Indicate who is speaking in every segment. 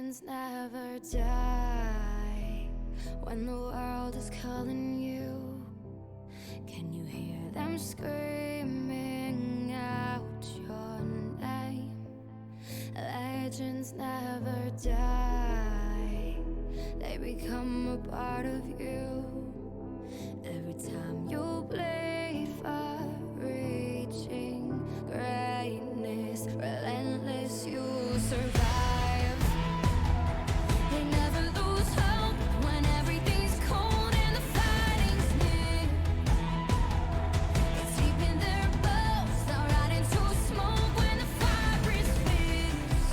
Speaker 1: Legends never die. When the world is calling you, can you hear them screaming out your name? Legends never die. They become a part of you. Every time you bleed for reaching greatness, relentless, you survive. They never lose hope when everything's cold and the fighting's near. It's deep in their bones, they'll rot into smoke when the fire is fierce.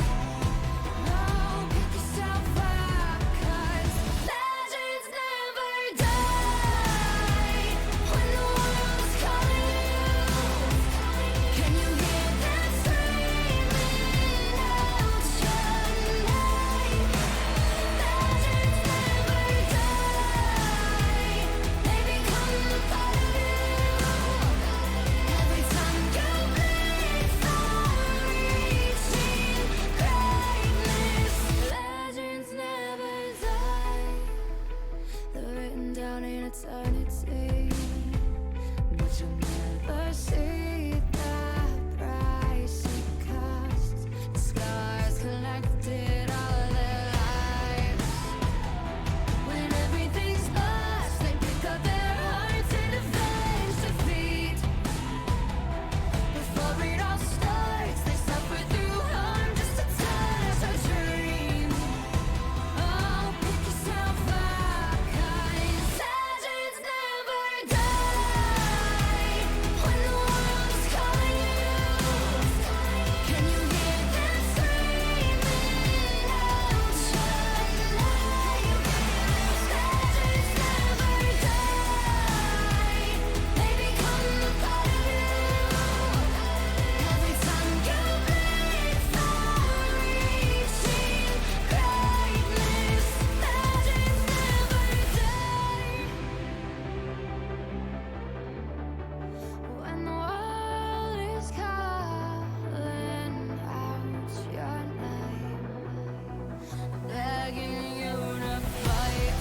Speaker 1: Oh, pick yourself up, 'cause legends never die. When the world is calling you, can you hear them screaming out your name? Legends never die. They become a part of you. Every time you bleed for reaching greatness, legends never die. They're written down in eternity, but you'll never see the price it costs. The scars collected all their lives. When everything's lost, they pick up their hearts and avenge defeat. Before it all starts, they suffer through harm just to touch a dream. Oh, pick yourself up, 'cause legends never die. When the world is calling you, can you hear them screaming out your name? Legends never die. They become a part of you. Every time you bleed for reaching greatness, legends never die. When the world is calling out your name, begging you to fight.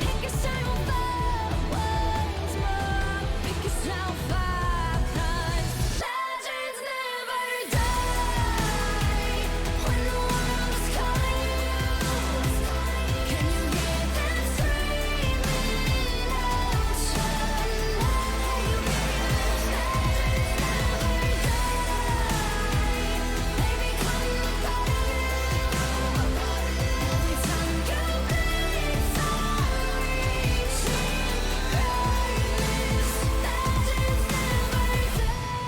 Speaker 1: Pick yourself up once more. Pick yourself up, 'cause legends never die. When the world is calling you, can you hear them screaming out your name? Legends never die. They become a part of you. Every time you bleed for reaching greatness, legends never die.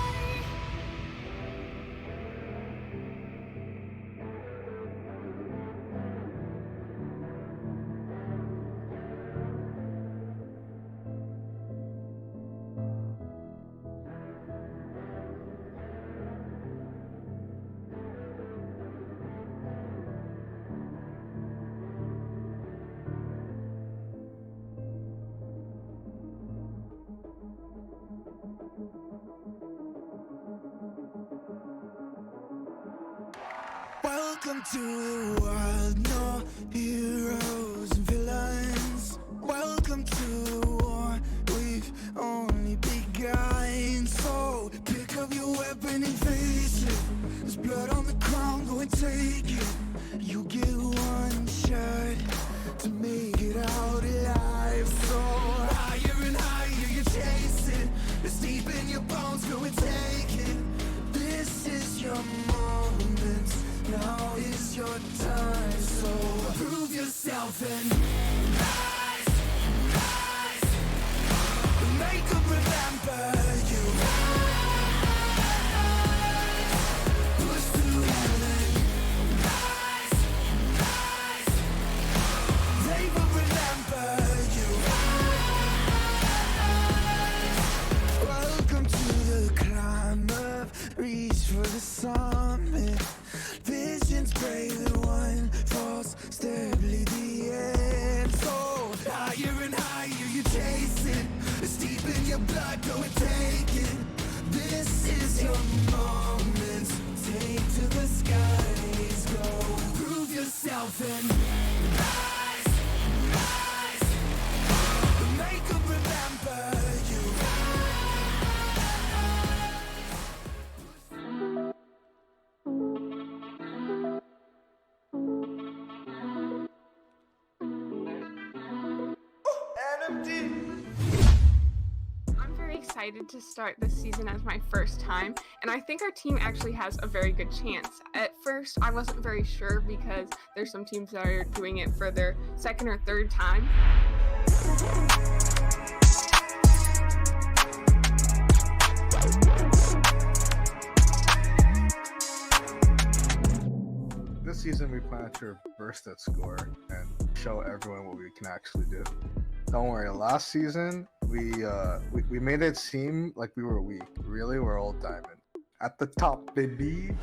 Speaker 2: Welcome to the world, no heroes and villains. Welcome to the war, we've only begun. So pick up your weapon and face it. There's blood on the ground, go and take it. You get one shot to make it out alive. So higher and higher you chase it. It's deep in your bones, go and take it. This is your moment, now is your time. So prove yourself and rise, rise. Make them remember you. Rise, push through heaven. Rise, rise. They will remember you. Rise. Welcome to the climb up, reach for the summit. Visions brave and one false step lead the end. So higher and higher you chase it. It's deep in your blood, go and take it. This is your moment. nothing. Lies, lies. Make 'em remember you.
Speaker 3: I'm very excited to start this season as my first time, and I think our team actually has a very good chance. At first, I wasn't very sure because there's some teams that are doing it for their second or third time.
Speaker 4: This season we plan to reverse that score and show everyone what we can actually do. Don't worry, last season we made it seem like we were weak. Really, we're all diamond. At the top, baby.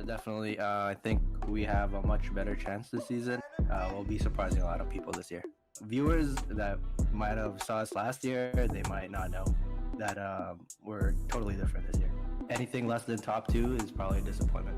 Speaker 5: Definitely. I think we have a much better chance this season. We'll be surprising a lot of people this year. Viewers that might have saw us last year, they might not know that we're totally different this year. Anything less than top 2 is probably a disappointment.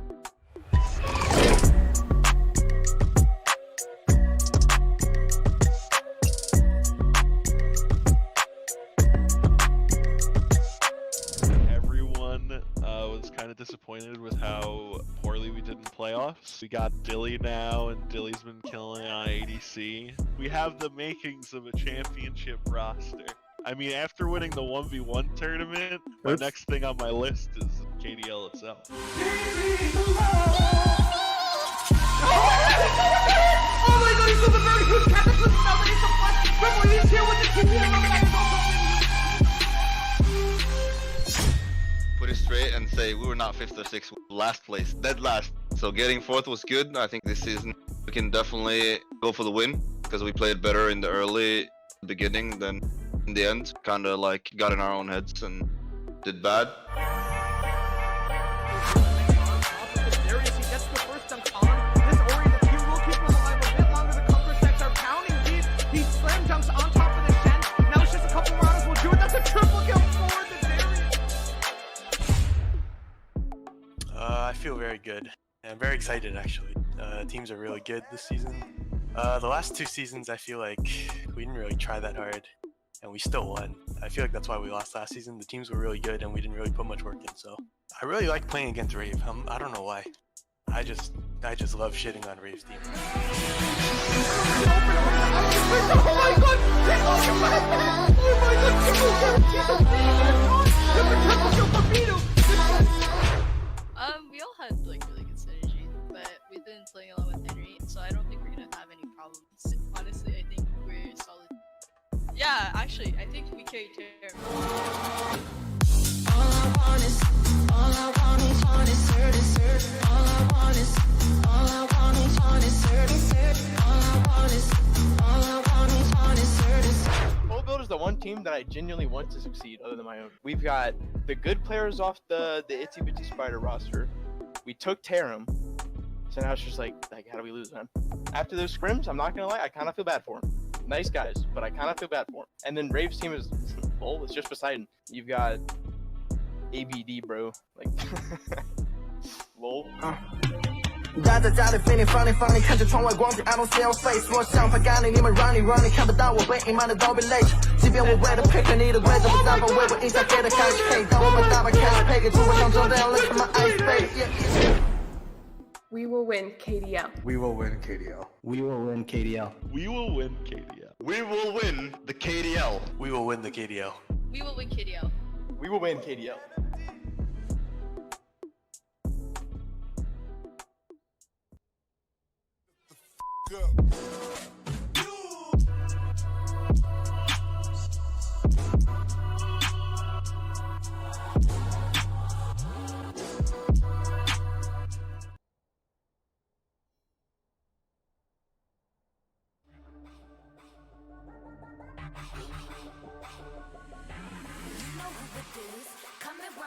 Speaker 6: Was kind of disappointed with how poorly we did in playoffs. We got Dilly now, and Dilly's been killing it on ADC. We have the makings of a championship roster. I mean, after winning the 1v1 tournament, my next thing on my list is KDL itself.
Speaker 7: Oh my god, he's doing a very good cataclysm now, but it's a fun. Remember, he's here with the KDL.
Speaker 8: Put it straight and say we were not 5th or 6th, last place, dead last. So getting 4th was good. I think this season we can definitely go for the win because we played better in the early beginning than in the end. Kind of like got in our own heads and did bad.
Speaker 7: Darius, he gets the first dunk on. This Ori, the Q will keep him alive a bit longer. The cover sets are pounding deep. He slam dunks on top of the Shen. Now it's just a couple rounds. We'll do it. That's a triple kill for the Darius.
Speaker 9: I feel very good. I'm very excited, actually. Teams are really good this season. The last 2 seasons, I feel like we didn't really try that hard, and we still won. I feel like that's why we lost last season. The teams were really good, and we didn't really put much work in. So I really like playing against Rave. I don't know why. I just love shitting on Rave's team.
Speaker 7: Oh my god! Triple kill for Vito!
Speaker 10: We all had like really good synergy, but we've been playing a lot with Henry, so I don't think we're gonna have any problems. Honestly, I think we're solid. Yeah, actually, I think we carry Terim.
Speaker 1: All I want is certain. All I want is certain.
Speaker 11: Full Build is the one team that I genuinely want to succeed other than my own. We've got the good players off the Itsy Bitsy Spider roster. We took Terim, so now it's just like how do we lose them? After those scrims, I'm not gonna lie, I kind of feel bad for them. Nice guys, but I kind of feel bad for them. And then Rave's team is full. It's just Poseidon. You've got ABD, bro. Like, lol.
Speaker 7: 大家家里飞你放你放你看着窗外光景 I don't see your face 我想法赶你你们 run 你看不到我被隐瞒的都被累即便我为了配合你的规则不担保为我印下给的开始 Hey 当我们大把 cash 配给主播上周这样 Look at my eyes baby
Speaker 3: We will win KDL.
Speaker 4: We will win KDL.
Speaker 5: We will win KDL.
Speaker 6: We will win KDL.
Speaker 8: We will win the KDL.
Speaker 9: We will win the KDL.
Speaker 10: We will win KDL.
Speaker 11: We will win KDL.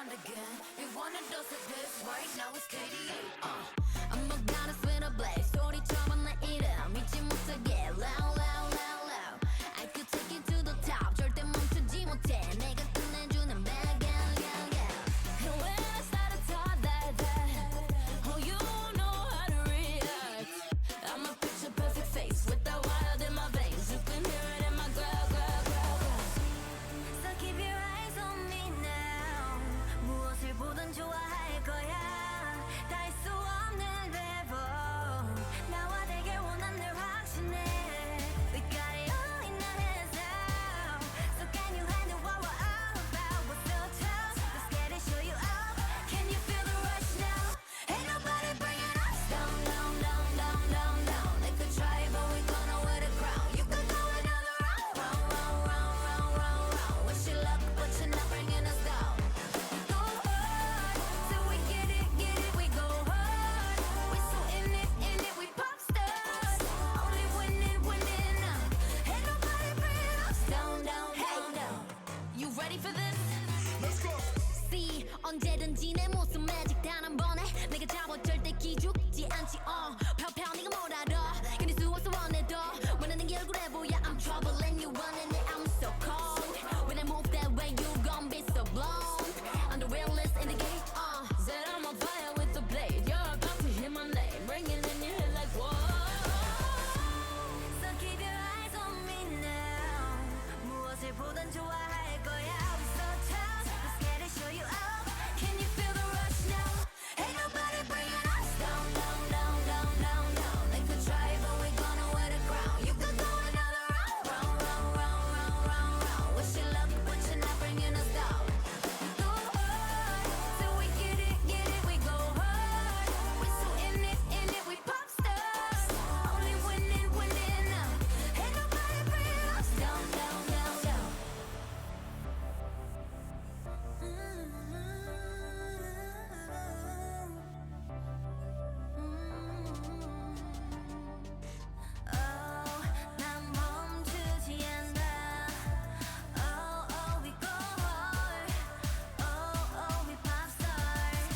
Speaker 1: Again, you want a dose of this right now it's KDL. I'm a 언제든지 내 모습 매직 단 한 번에 내가 잡아 절대 기죽지 않지 펴펴 네가 뭘 알아 견딜 수 없어 원해도 원하는 게 얼굴에 보여 I'm trouble and you running it I'm so cold when I move that way you gon' be so blown I'm the realest in the game said I'm on fire with the blade you're about to hear my name ringing in your head like whoa so keep your eyes on me now 무엇을 보던 좋아할 거야 We're so tough let's get it show you up can you feel the rush now ain't nobody bringing us down down down down down down they could try but we gonna wear the crown you could go another round round round round round round round wish you luck but you're not bringing us down we go hard till we get it we go hard we're so in it we pop stars only winning now ain't nobody bringing us down down down down Oh, 난 멈추지 않아. Oh, we go hard. Oh, we pop stars.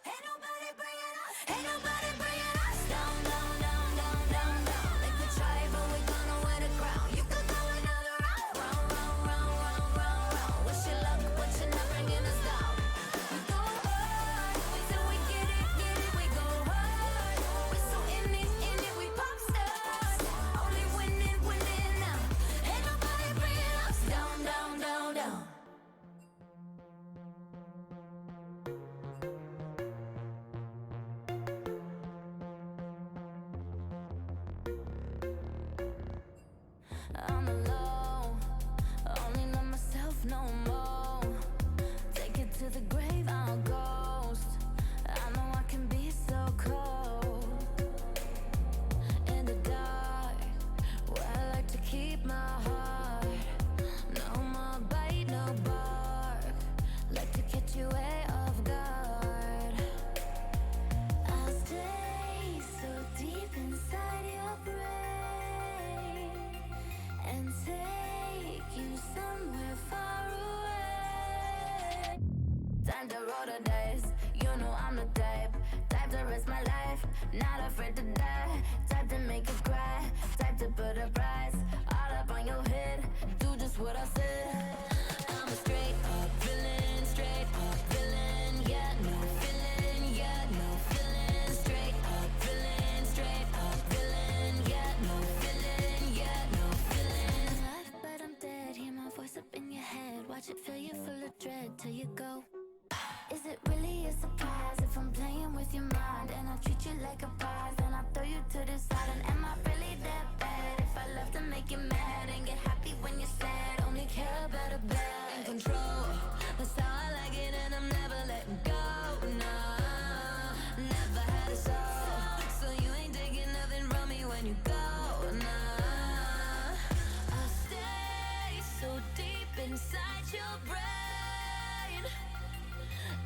Speaker 1: Ain't nobody bringing us down, down, down, down, down, down. They could try, but we gonna wear the crown. You could go another round, round, round, round, round, round, round. Wish you luck, but you're not bringing us down. We go hard, till we get it, we go hard. We're so in it, we pop stars. Only winning now. Ain't nobody bringing us down, down, down, down. I'm alone, only know myself no more. Take it to the grave, I'll ghost. I know I can be so cold. In the dark, where I like to keep my heart. No more bite, no bark. Like to catch you way off guard. I'll stay so deep inside your brain and take you somewhere far away. Time to roll the dice, you know I'm the type to risk my life, not afraid to die. Type to make you cry, type to put a price all up on your head. Do just what I said. I'm a straight up villain, yeah, no feeling, straight up villain, yeah, no feeling. Alive, but I'm dead. Hear my voice up in your head. Watch it fill you full of dread till you go. Is it really a surprise if I'm playing with your mind and I treat you like a prize and I throw you to the side? And am I really that bad if I love to make you mad and get happy when you're sad? Only care about a bad and control. That's how I like it and I'm never letting go. No, never had a soul, so you ain't taking nothing from me when you go. No, I'll stay so deep inside your brain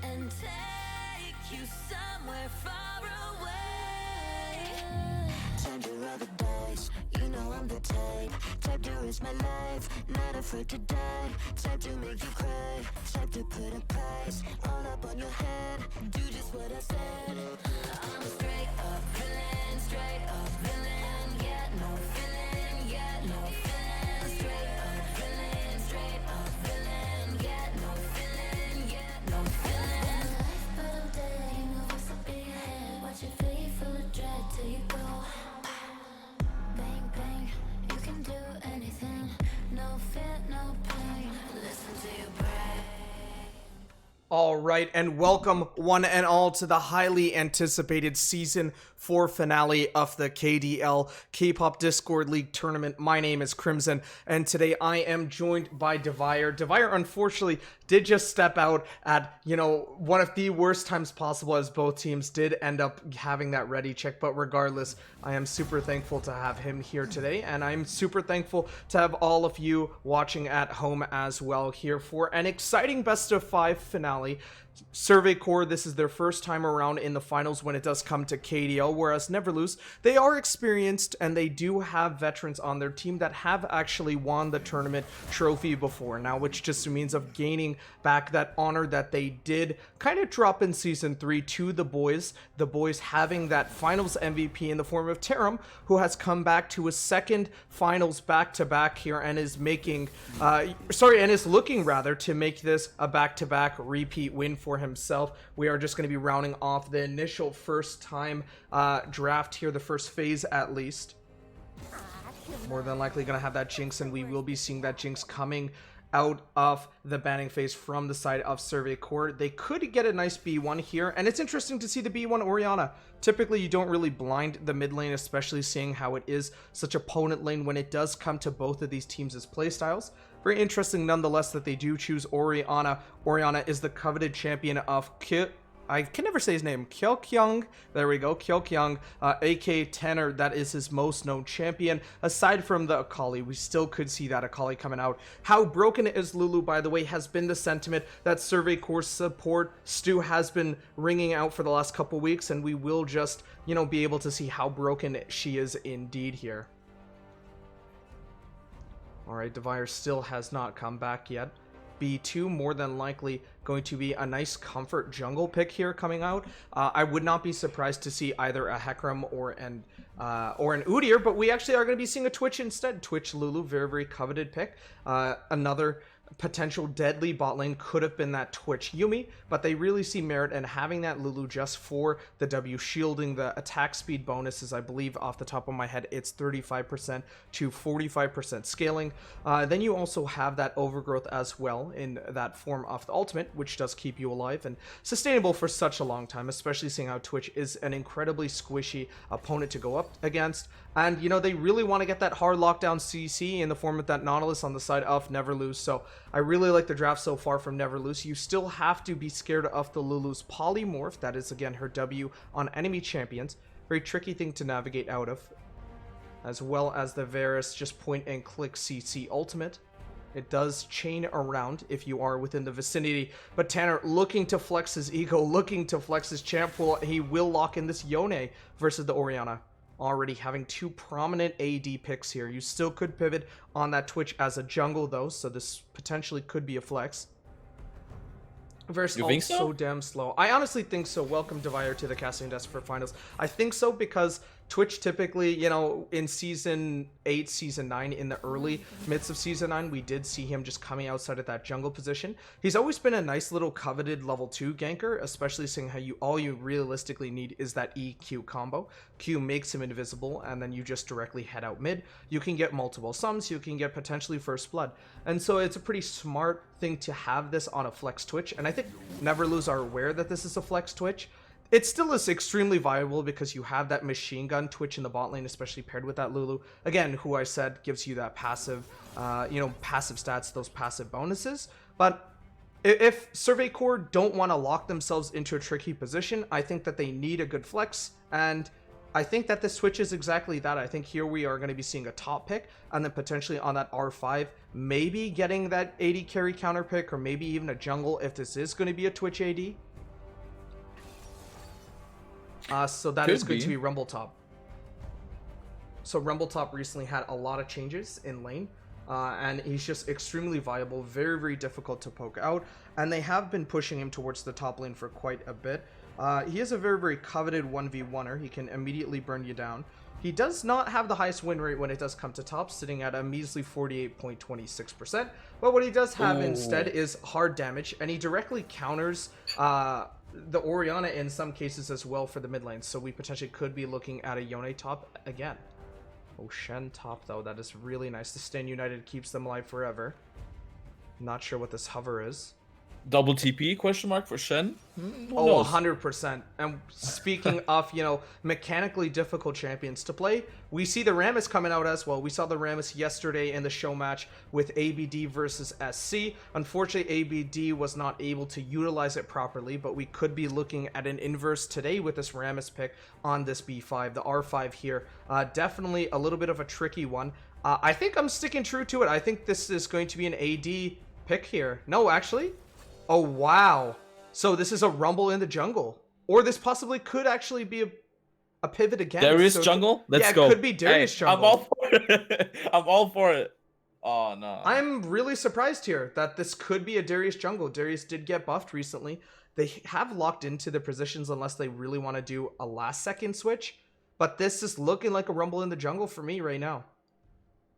Speaker 1: and take you somewhere far away. Time to roll the dice, you know I'm the type to risk my life, not afraid to die. Type to make you cry, type to put a price all up on your head. Do just what I said. I'm a straight up villain, yeah, no feeling, straight up villain, yeah, no feeling, but I'm dead, you know what's up in your head. Watch it fill you full of dread till you go. Bang, bang, you can do anything. No fear, no pain. Listen to your breath.
Speaker 12: All right, and welcome one and all to the highly anticipated Season 4 finale of the KDL K-Pop Discord League Tournament. My name is Crimson, and today I am joined by Devire. Devire, unfortunately, did just step out at, one of the worst times possible, as both teams did end up having that ready check. But regardless, I am super thankful to have him here today, and I'm super thankful to have all of you watching at home as well here for an exciting best of 5 finale Survey Corps, this is their first time around in the finals when it does come to KDL, whereas Never Lose, they are experienced and they do have veterans on their team that have actually won the tournament trophy before now, which just means of gaining back that honor that they did kind of drop in Season 3 to the boys having that finals MVP in the form of Terim, who has come back to his second finals back-to-back here and is making, is looking rather to make this a back-to-back repeat win for himself. We are just going to be rounding off the initial first time draft here, the first phase at least. More than likely going to have that Jinx, and we will be seeing that Jinx coming out of the banning phase from the side of Survey Corps. They could get a nice B1 here, and it's interesting to see the B1 Orianna. Typically, you don't really blind the mid lane, especially seeing how it is such opponent lane when it does come to both of these teams' playstyles. Very interesting nonetheless that they do choose Orianna. Orianna is the coveted champion of I can never say his name. Kyokyung. There we go. Kyokyung, AK Tanner. That is his most known champion. Aside from the Akali, we still could see that Akali coming out. How broken is Lulu, by the way, has been the sentiment that Survey Corps support Stu has been ringing out for the last couple weeks, and we will just, be able to see how broken she is indeed here. Alright, Devire still has not come back yet. B2 more than likely going to be a nice comfort jungle pick here coming out. I would not be surprised to see either a Hecarim or an Udyr, but we actually are going to be seeing a Twitch instead. Twitch Lulu, very, very coveted pick. Another potential deadly bot lane could have been that Twitch Yuumi, but they really see merit in having that Lulu just for the W, shielding the attack speed bonuses. I believe off the top of my head it's 35% to 45% scaling. Then you also have that overgrowth as well in that form of the ultimate, which does keep you alive and sustainable for such a long time, especially seeing how Twitch is an incredibly squishy opponent to go up against. And they really want to get that hard lockdown CC in the form of that Nautilus on the side of Never Lose. So I really like the draft so far from Never Lose. You still have to be scared of the Lulu's polymorph. That is again her W on enemy champions. Very tricky thing to navigate out of. As well as the Varus just point and click CC ultimate. It does chain around if you are within the vicinity. But Tanner looking to flex his ego, looking to flex his champ pool. He will lock in this Yone versus the Orianna. Already having two prominent AD picks here. You still could pivot on that Twitch as a jungle though, so this potentially could be a flex. Versus
Speaker 13: you think
Speaker 12: so damn slow. I honestly think so. Welcome Devire to the casting desk for finals. I think so because Twitch typically, in Season 8, Season 9, in the early midst of Season 9, we did see him just coming outside of that jungle position. He's always been a nice little coveted level 2 ganker, especially seeing how all you realistically need is that EQ combo. Q makes him invisible, and then you just directly head out mid. You can get multiple sums, you can get potentially first blood. And so it's a pretty smart thing to have this on a flex Twitch, and I think Never Lose are aware that this is a flex Twitch. It still is extremely viable because you have that machine gun Twitch in the bot lane, especially paired with that Lulu. Again, who I said gives you that passive, passive stats, those passive bonuses. But if Survey Corps don't want to lock themselves into a tricky position, I think that they need a good flex. And I think that this Twitch is exactly that. I think here we are going to be seeing a top pick and then potentially on that R5, maybe getting that AD carry counter pick or maybe even a jungle if this is going to be a Twitch AD. So that is going to be Rumble Top. So Rumble Top recently had a lot of changes in lane, and he's just extremely viable, very, very difficult to poke out, and they have been pushing him towards the top lane for quite a bit. He is a very, very coveted 1v1er. He can immediately burn you down. He does not have the highest win rate when it does come to top, sitting at a measly 48.26%, but what he does have instead is hard damage, and he directly counters the Orianna in some cases as well for the mid lane, so we potentially could be looking at a Yone top again. Oh, Shen top though, that is really nice. The Stand United keeps them alive forever. Not sure what this hover is.
Speaker 13: Double TP question mark for Shen?
Speaker 12: Oh, 100%. And speaking of, mechanically difficult champions to play, we see the Rammus coming out as well. We saw the Rammus yesterday in the show match with ABD versus SC. Unfortunately, ABD was not able to utilize it properly, but we could be looking at an inverse today with this Rammus pick on this B5. The R5 here, definitely a little bit of a tricky one. I think I'm sticking true to it. I think this is going to be an AD pick here. No, actually. Oh, wow. So this is a rumble in the jungle. Or this possibly could actually be a pivot again.
Speaker 13: Darius
Speaker 12: So
Speaker 13: jungle? Let's
Speaker 12: yeah,
Speaker 13: go.
Speaker 12: it could be Darius jungle.
Speaker 13: I'm all for it. I'm all for it. Oh, no.
Speaker 12: I'm really surprised here that this could be a Darius jungle. Darius did get buffed recently. They have locked into the positions unless they really want to do a last second switch. But this is looking like a rumble in the jungle for me right now.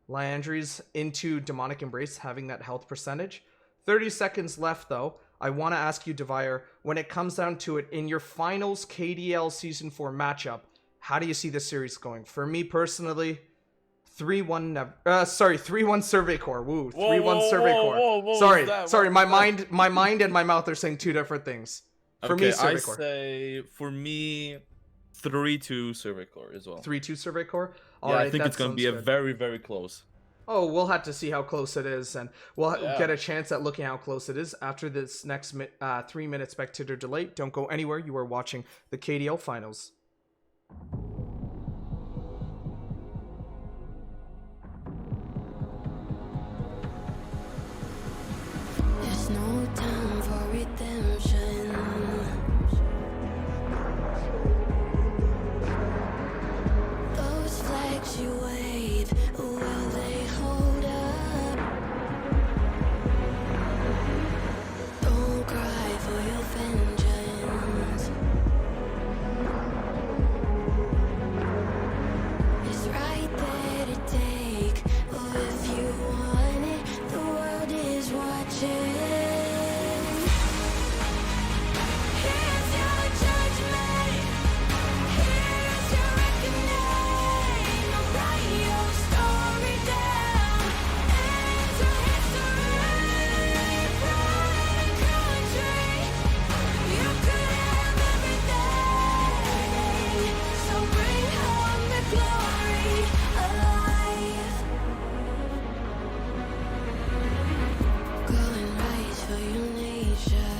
Speaker 12: Liandry's into Demonic Embrace, having that health percentage. 30 seconds left, though. I want to ask you, Devire, when it comes down to it, in your finals KDL Season 4 matchup, how do you see this series going? For me personally, 3-1 Survey Corps. Woo, 3-1 Survey Corps. Sorry, my mind and my mouth are saying two different things. For me, Survey Corps.
Speaker 13: Say, for me, 3-2 Survey Corps as well.
Speaker 12: 3-2 Survey Corps?
Speaker 13: Yeah, I think it's going to be a very, very close.
Speaker 12: Oh, we'll have to see how close it is, and we'll get a chance at looking how close it is after this next 3-minute spectator delay. Don't go anywhere. You are watching the KDL Finals.
Speaker 1: There's no time for redemption. Those flags you wave, will they hold up? Don't cry for your vengeance. It's right there to take. Oh, if you want it, the world is watching. Here's your judgment. Here's your reckoning. Write your story down. Enter history. Pride and country. You could have everything. So bring home the glory alive. Going right for your nation.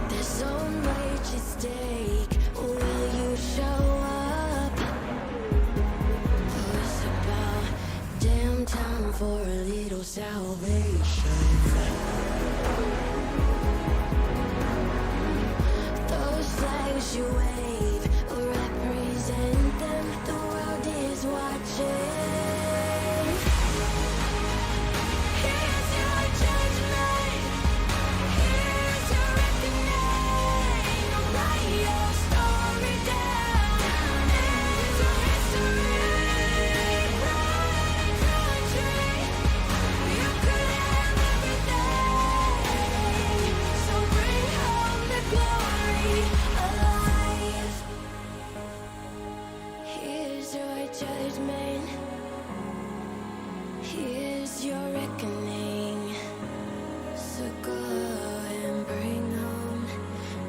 Speaker 1: There's so much at stake. Will you show up? Oh, it's about damn time for a little salvation. Those flags you wave represent them. The world is watching. Here's your judgment. Here's your reckoning. Write your story down. Enter history. Pride and country. You could have everything. So bring home the glory alive. Here's your judgment. Here's your reckoning. So go and bring home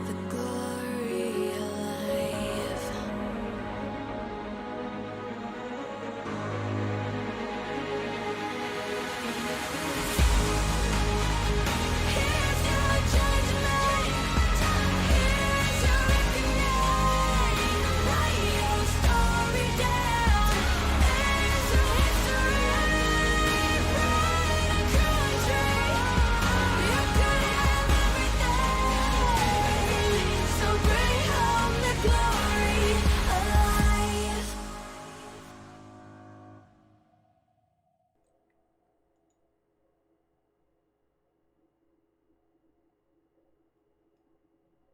Speaker 1: the glory alive. Here's your judgment. Here's your reckoning. Write your story down. Enter history. Pride and country. You could have everything. So bring home the glory alive.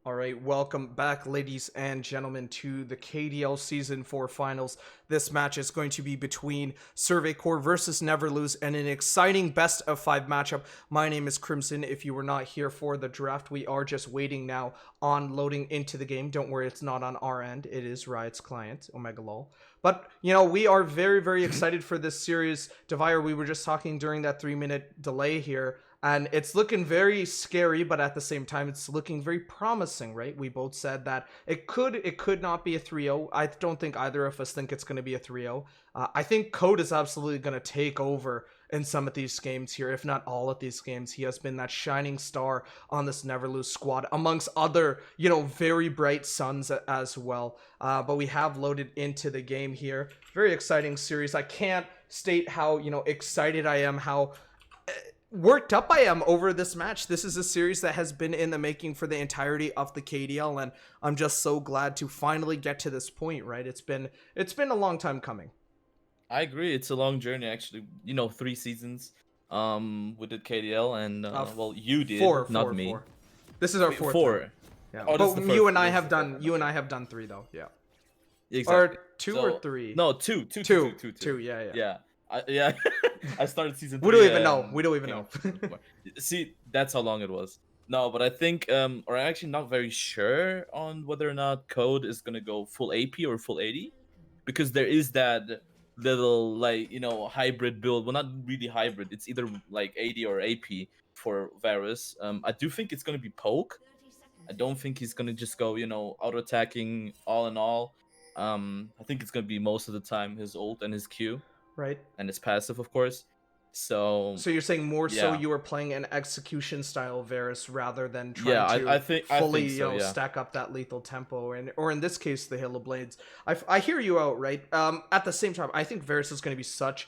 Speaker 12: All right, welcome back, ladies and gentlemen, to the KDL Season 4 Finals. This match is going to be between Survey Corps versus Never Lose, and an exciting best-of-5 matchup. My name is Crimson. If you were not here for the draft, we are just waiting now on loading into the game. Don't worry, it's not on our end. It is Riot's client, Omega Lol. But, you know, we are very, very excited for this series. Devire, we were just talking during that 3-minute delay here, and it's looking very scary, but at the same time, it's looking very promising, right? We both said that it could not be a 3-0. I don't think either of us think it's going to be a 3-0. I think Code is absolutely going to take over in some of these games here, if not all of these games. He has been that shining star on this Never Lose squad, amongst other, you know, very bright suns as well. But we have loaded into the game here. Very exciting series. I can't state how, you know, excited I am, how worked up I am over this match. This is a series that has been in the making for the entirety of the KDL, and I'm just so glad to finally get to this point, right? It's been a long time coming.
Speaker 13: I agree. It's a long journey, actually. 3 seasons. We did KDL, and well, you did, not me.
Speaker 12: Four. This is our
Speaker 13: Wait,
Speaker 12: fourth.
Speaker 13: 4.
Speaker 12: One. Yeah.
Speaker 13: Oh, this is
Speaker 12: But
Speaker 13: the
Speaker 12: you
Speaker 13: first-
Speaker 12: and I
Speaker 13: this is
Speaker 12: have
Speaker 13: the
Speaker 12: done.
Speaker 13: first.
Speaker 12: You and I have done 3 though. Yeah.
Speaker 13: Exactly.
Speaker 12: Or 2
Speaker 13: So-
Speaker 12: or 3.
Speaker 13: No, two.
Speaker 12: Two. Yeah.
Speaker 13: Yeah. I started season 3.
Speaker 12: We don't even know. We don't even
Speaker 13: came
Speaker 12: know.
Speaker 13: out season 4. See, that's how long it was. No, but I think, or I'm actually not very sure on whether or not Code is gonna go full AP or full AD, because there is that little hybrid build. Well, not really hybrid. It's either like AD or AP for Varus. I do think it's gonna be poke. I don't think he's gonna just go auto attacking all in all. I think it's gonna be most of the time his ult and his Q.
Speaker 12: Right.
Speaker 13: And his passive, of course. So
Speaker 12: you're saying more so
Speaker 13: yeah.
Speaker 12: you were playing an execution style Varus rather than trying to
Speaker 13: I think
Speaker 12: fully
Speaker 13: so, yeah.
Speaker 12: stack up that lethal tempo, or in this case the Hail of Blades. I hear you out, right? At the same time, I think Varus is going to be such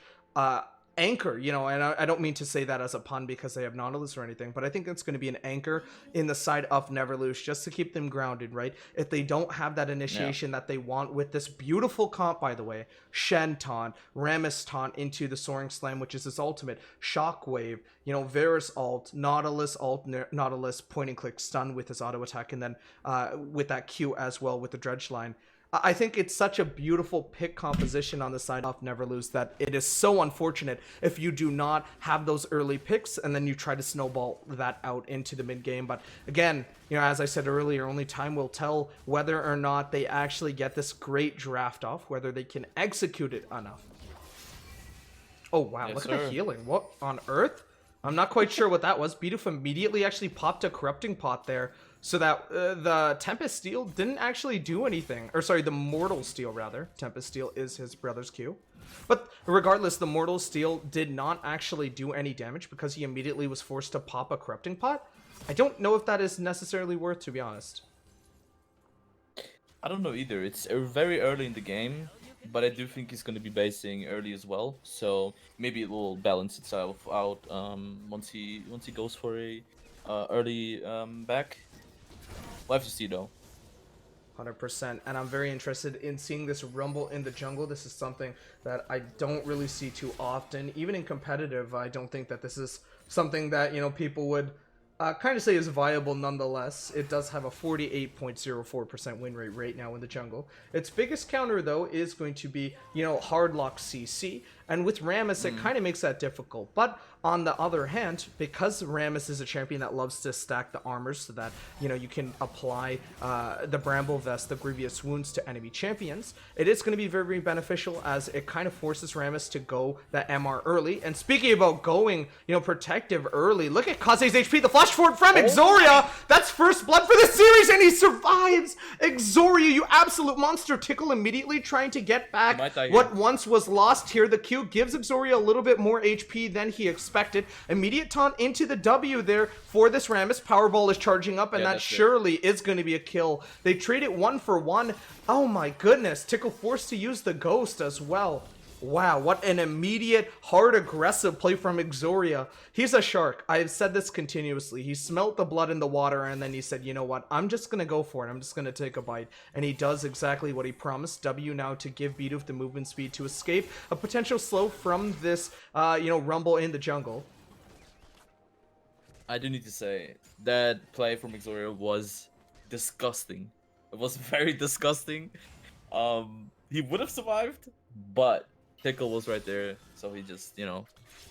Speaker 12: anchor, and I don't mean to say that as a pun because they have Nautilus or anything, but I think it's going to be an anchor in the side of Never Lose just to keep them grounded, right? If they don't have that initiation that they want with this beautiful comp, by the way, Shen taunt, Rammus taunt into the Soaring Slam, which is his ultimate, Shockwave, Varus ult, Nautilus ult, Nautilus point and click stun with his auto attack, and then with that Q as well with the Dredge line. I think it's such a beautiful pick composition on the side of Never Lose that it is so unfortunate if you do not have those early picks and then you try to snowball that out into the mid game. But again, as I said earlier, only time will tell whether or not they actually get this great draft off, whether they can execute it enough. Oh wow,
Speaker 13: Yes,
Speaker 12: look
Speaker 13: sir.
Speaker 12: at the healing. What on earth? I'm not quite sure what that was. Bidoof immediately actually popped a Corrupting Pot there, so that the Tempest Steel didn't actually do anything. Or sorry, the Mortal Steel rather. Tempest Steel is his brother's Q. But regardless, the Mortal Steel did not actually do any damage because he immediately was forced to pop a Corrupting Pot. I don't know if that is necessarily worth, to be honest.
Speaker 13: I don't know either. It's very early in the game, but I do think he's going to be basing early as well. So maybe it will balance itself out once he goes for a early back. We'll have to see though.
Speaker 12: 100%, and I'm very interested in seeing this rumble in the jungle. This is something that I don't really see too often. Even in competitive, I don't think that this is something that people would kind of say is viable nonetheless. It does have a 48.04% win rate right now in the jungle. Its biggest counter though is going to be hard lock CC, and with Rammus it kind of makes that difficult. But on the other hand, because Rammus is a champion that loves to stack the armors so that you can apply the Bramble Vest, the Grievous Wounds to enemy champions, it is going to be very, very beneficial as it kind of forces Rammus to go that MR early. And speaking about going protective early, look at Kaze's HP, the flash forward from Exoria. That's first blood for the series, and he survives. Exoria, you absolute monster. Tickle immediately trying to get back what once was lost here. The Q gives Exoria a little bit more HP than he expected. Immediate taunt into the W there for this Rammus. Powerball is charging up, and that surely is going to be a kill. They trade it 1 for 1. Oh my goodness. Tickle forced to use the Ghost as well. Wow, what an immediate, hard, aggressive play from Exoria. He's a shark. I've said this continuously. He smelt the blood in the water, and then he said, you know what, I'm just going to go for it. I'm just going to take a bite. And he does exactly what he promised. W now to give Bidoof the movement speed to escape a potential slow from this, rumble in the jungle.
Speaker 13: I do need to say, that play from Exoria was disgusting. It was very disgusting. He would have survived, but Tickle was right there, so he just,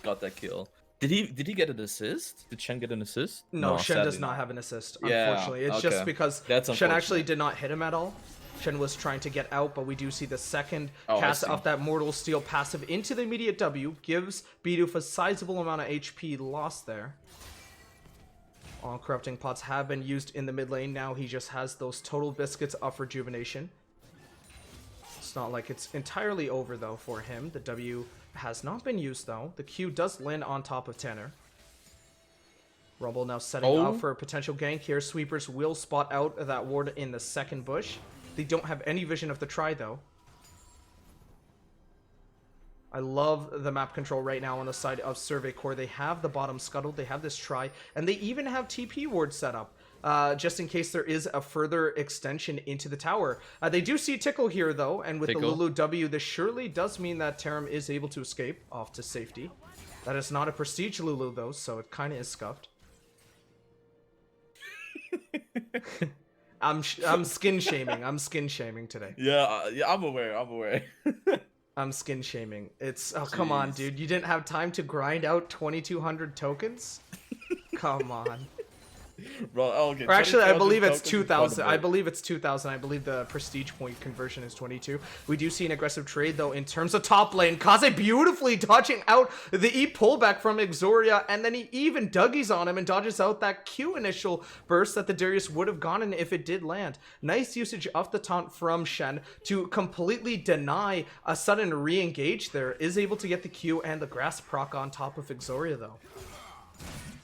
Speaker 13: got that kill. Did he get an assist? Did Shen get an assist?
Speaker 12: No, Shen does not have an assist, unfortunately. It's just because Shen actually did not hit him at all. Shen was trying to get out, but we do see the second cast of that Mortal Steel passive into the immediate W, gives Bidoof a sizable amount of HP lost there. All Corrupting Pots have been used in the mid lane. Now he just has those Total Biscuits of Rejuvenation. It's not like it's entirely over though for him. The W has not been used though. The Q does land on top of Tanner. Rumble now setting up for a potential gank here. Sweepers will spot out that ward in the second bush. They don't have any vision of the try though. I love the map control right now on the side of Survey Core. They have the bottom scuttled, they have this try, and they even have TP ward set up. Just in case there is a further extension into the tower. They do see Tickle here, though, and with the Lulu W, this surely does mean that Terim is able to escape off to safety. That is not a Prestige Lulu, though, so it kind of is scuffed. I'm skin shaming. I'm skin shaming today.
Speaker 13: Yeah, I'm aware.
Speaker 12: I'm skin shaming. It's come on, dude. You didn't have time to grind out 2,200 tokens? Come on.
Speaker 13: Bro, okay.
Speaker 12: Or actually, I believe it's 2,000. I believe it's 2,000. I believe the prestige point conversion is 22. We do see an aggressive trade, though, in terms of top lane. Kaze beautifully dodging out the E pullback from Exoria, and then he even Dougie's on him and dodges out that Q initial burst that the Darius would have gone in if it did land. Nice usage of the taunt from Shen to completely deny a sudden re-engage there. Is able to get the Q and the grass proc on top of Exoria, though.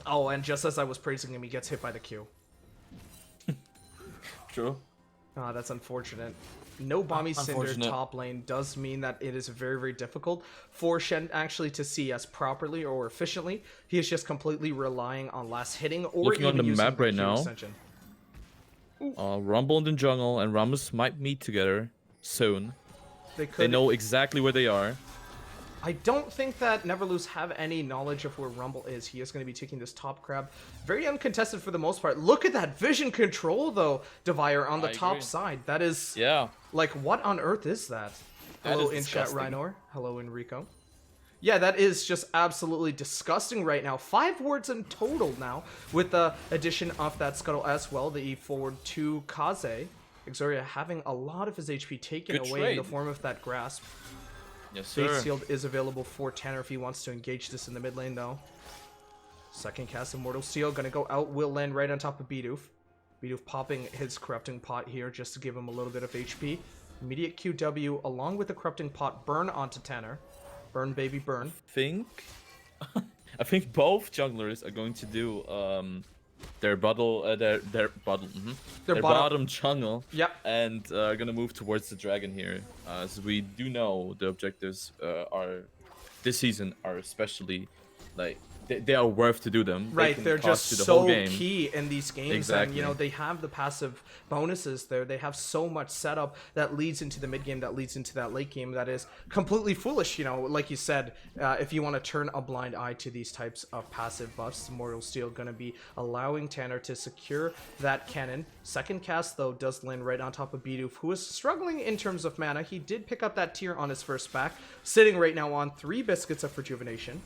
Speaker 12: Oh, and just as I was praising him, he gets hit by the Q.
Speaker 13: True.
Speaker 12: Ah, that's unfortunate. No Bomby Cinder top lane does mean that it is very, very difficult for Shen actually to CS properly or efficiently. He is just completely relying on last hitting or
Speaker 13: looking
Speaker 12: even
Speaker 13: on the
Speaker 12: using
Speaker 13: map
Speaker 12: the
Speaker 13: right
Speaker 12: Q
Speaker 13: now.
Speaker 12: extension.
Speaker 13: Rumble in the jungle and Rammus might meet together soon.
Speaker 12: They
Speaker 13: know exactly where they are.
Speaker 12: I don't think that Neverlose have any knowledge of where Rumble is. He is going to be taking this top crab. Very uncontested for the most part. Look at that vision control, though, Devire, on the top side. That is...
Speaker 13: Yeah.
Speaker 12: Like, what on earth is that? Hello in chat, Rhinor. Hello, Enrico. Yeah, that is just absolutely disgusting right now. 5 wards in total now, with the addition of that Scuttle as well. The E forward to Kaze. Exoria having a lot of his HP taken away in the form of that grasp.
Speaker 13: Yes, sir.
Speaker 12: Face Shield is available for Tanner if he wants to engage this in the mid lane, though. Second cast Immortal Steel, gonna go out, will land right on top of Bidoof. Bidoof popping his Corrupting Pot here just to give him a little bit of HP. Immediate QW along with the Corrupting Pot burn onto Tanner. Burn, baby, burn.
Speaker 13: I think both junglers are going to do their bottom jungle.
Speaker 12: Yep.
Speaker 13: And are gonna move towards the dragon here, as we do know the objectives are this season are especially like they are worth to do them.
Speaker 12: Right, they're just so key in these games.
Speaker 13: Exactly.
Speaker 12: And, you know, they have the passive bonuses there. They have so much setup that leads into the mid game, that leads into that late game that is completely foolish. You know, like you said, if you want to turn a blind eye to these types of passive buffs, Immortal Steel going to be allowing Tanner to secure that cannon. Second cast, though, does land right on top of Bidoof, who is struggling in terms of mana. He did pick up that tier on his first back, sitting right now on 3 biscuits of rejuvenation.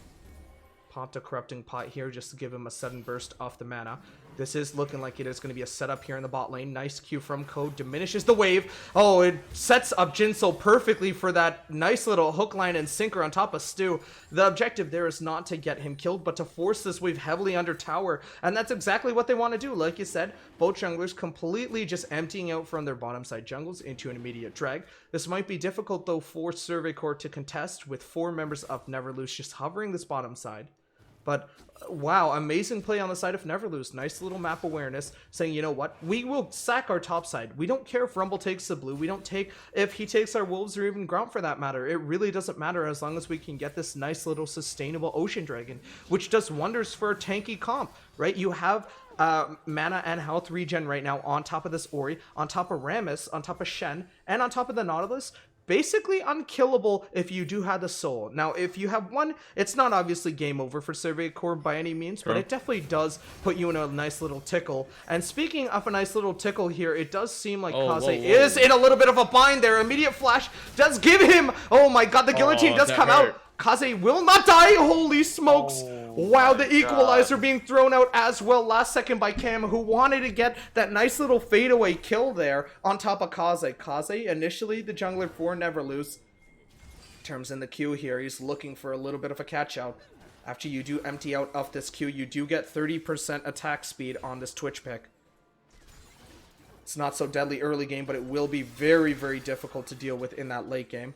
Speaker 12: Popped a Corrupting Pot here just to give him a sudden burst off the mana. This is looking like it is going to be a setup here in the bot lane. Nice Q from Code, diminishes the wave. Oh, it sets up Jinso perfectly for that nice little hook line and sinker on top of Stu. The objective there is not to get him killed, but to force this wave heavily under tower. And that's exactly what they want to do. Like you said, both junglers completely just emptying out from their bottom side jungles into an immediate drag. This might be difficult, though, for Survey Corps to contest with 4 members of Neverlose just hovering this bottom side. But, wow, amazing play on the side of Neverlose. Nice little map awareness, saying, you know what, we will sack our top side. We don't care if Rumble takes the blue. We don't take if he takes our Wolves or even Gromp for that matter. It really doesn't matter as long as we can get this nice little sustainable Ocean Dragon, which does wonders for a tanky comp, right? You have mana and health regen right now on top of this Ori, on top of Rammus, on top of Shen, and on top of the Nautilus. Basically unkillable if you do have the soul. Now, if you have one, it's not obviously game over for Survey Corps by any means, but it definitely does put you in a nice little tickle. And speaking of a nice little tickle here, it does seem like Kaze is in a little bit of a bind there. Immediate flash does give him, oh my god, the guillotine does come out. Kaze will not die, holy smokes. Wow, the equalizer being thrown out as well last second by Cam, who wanted to get that nice little fadeaway kill there on top of Kaze. Kaze, initially the jungler for Neverlose. Terms in the queue here, he's looking for a little bit of a catch out. After you do empty out of this queue, you do get 30% attack speed on this Twitch pick. It's not so deadly early game, but it will be very, very difficult to deal with in that late game.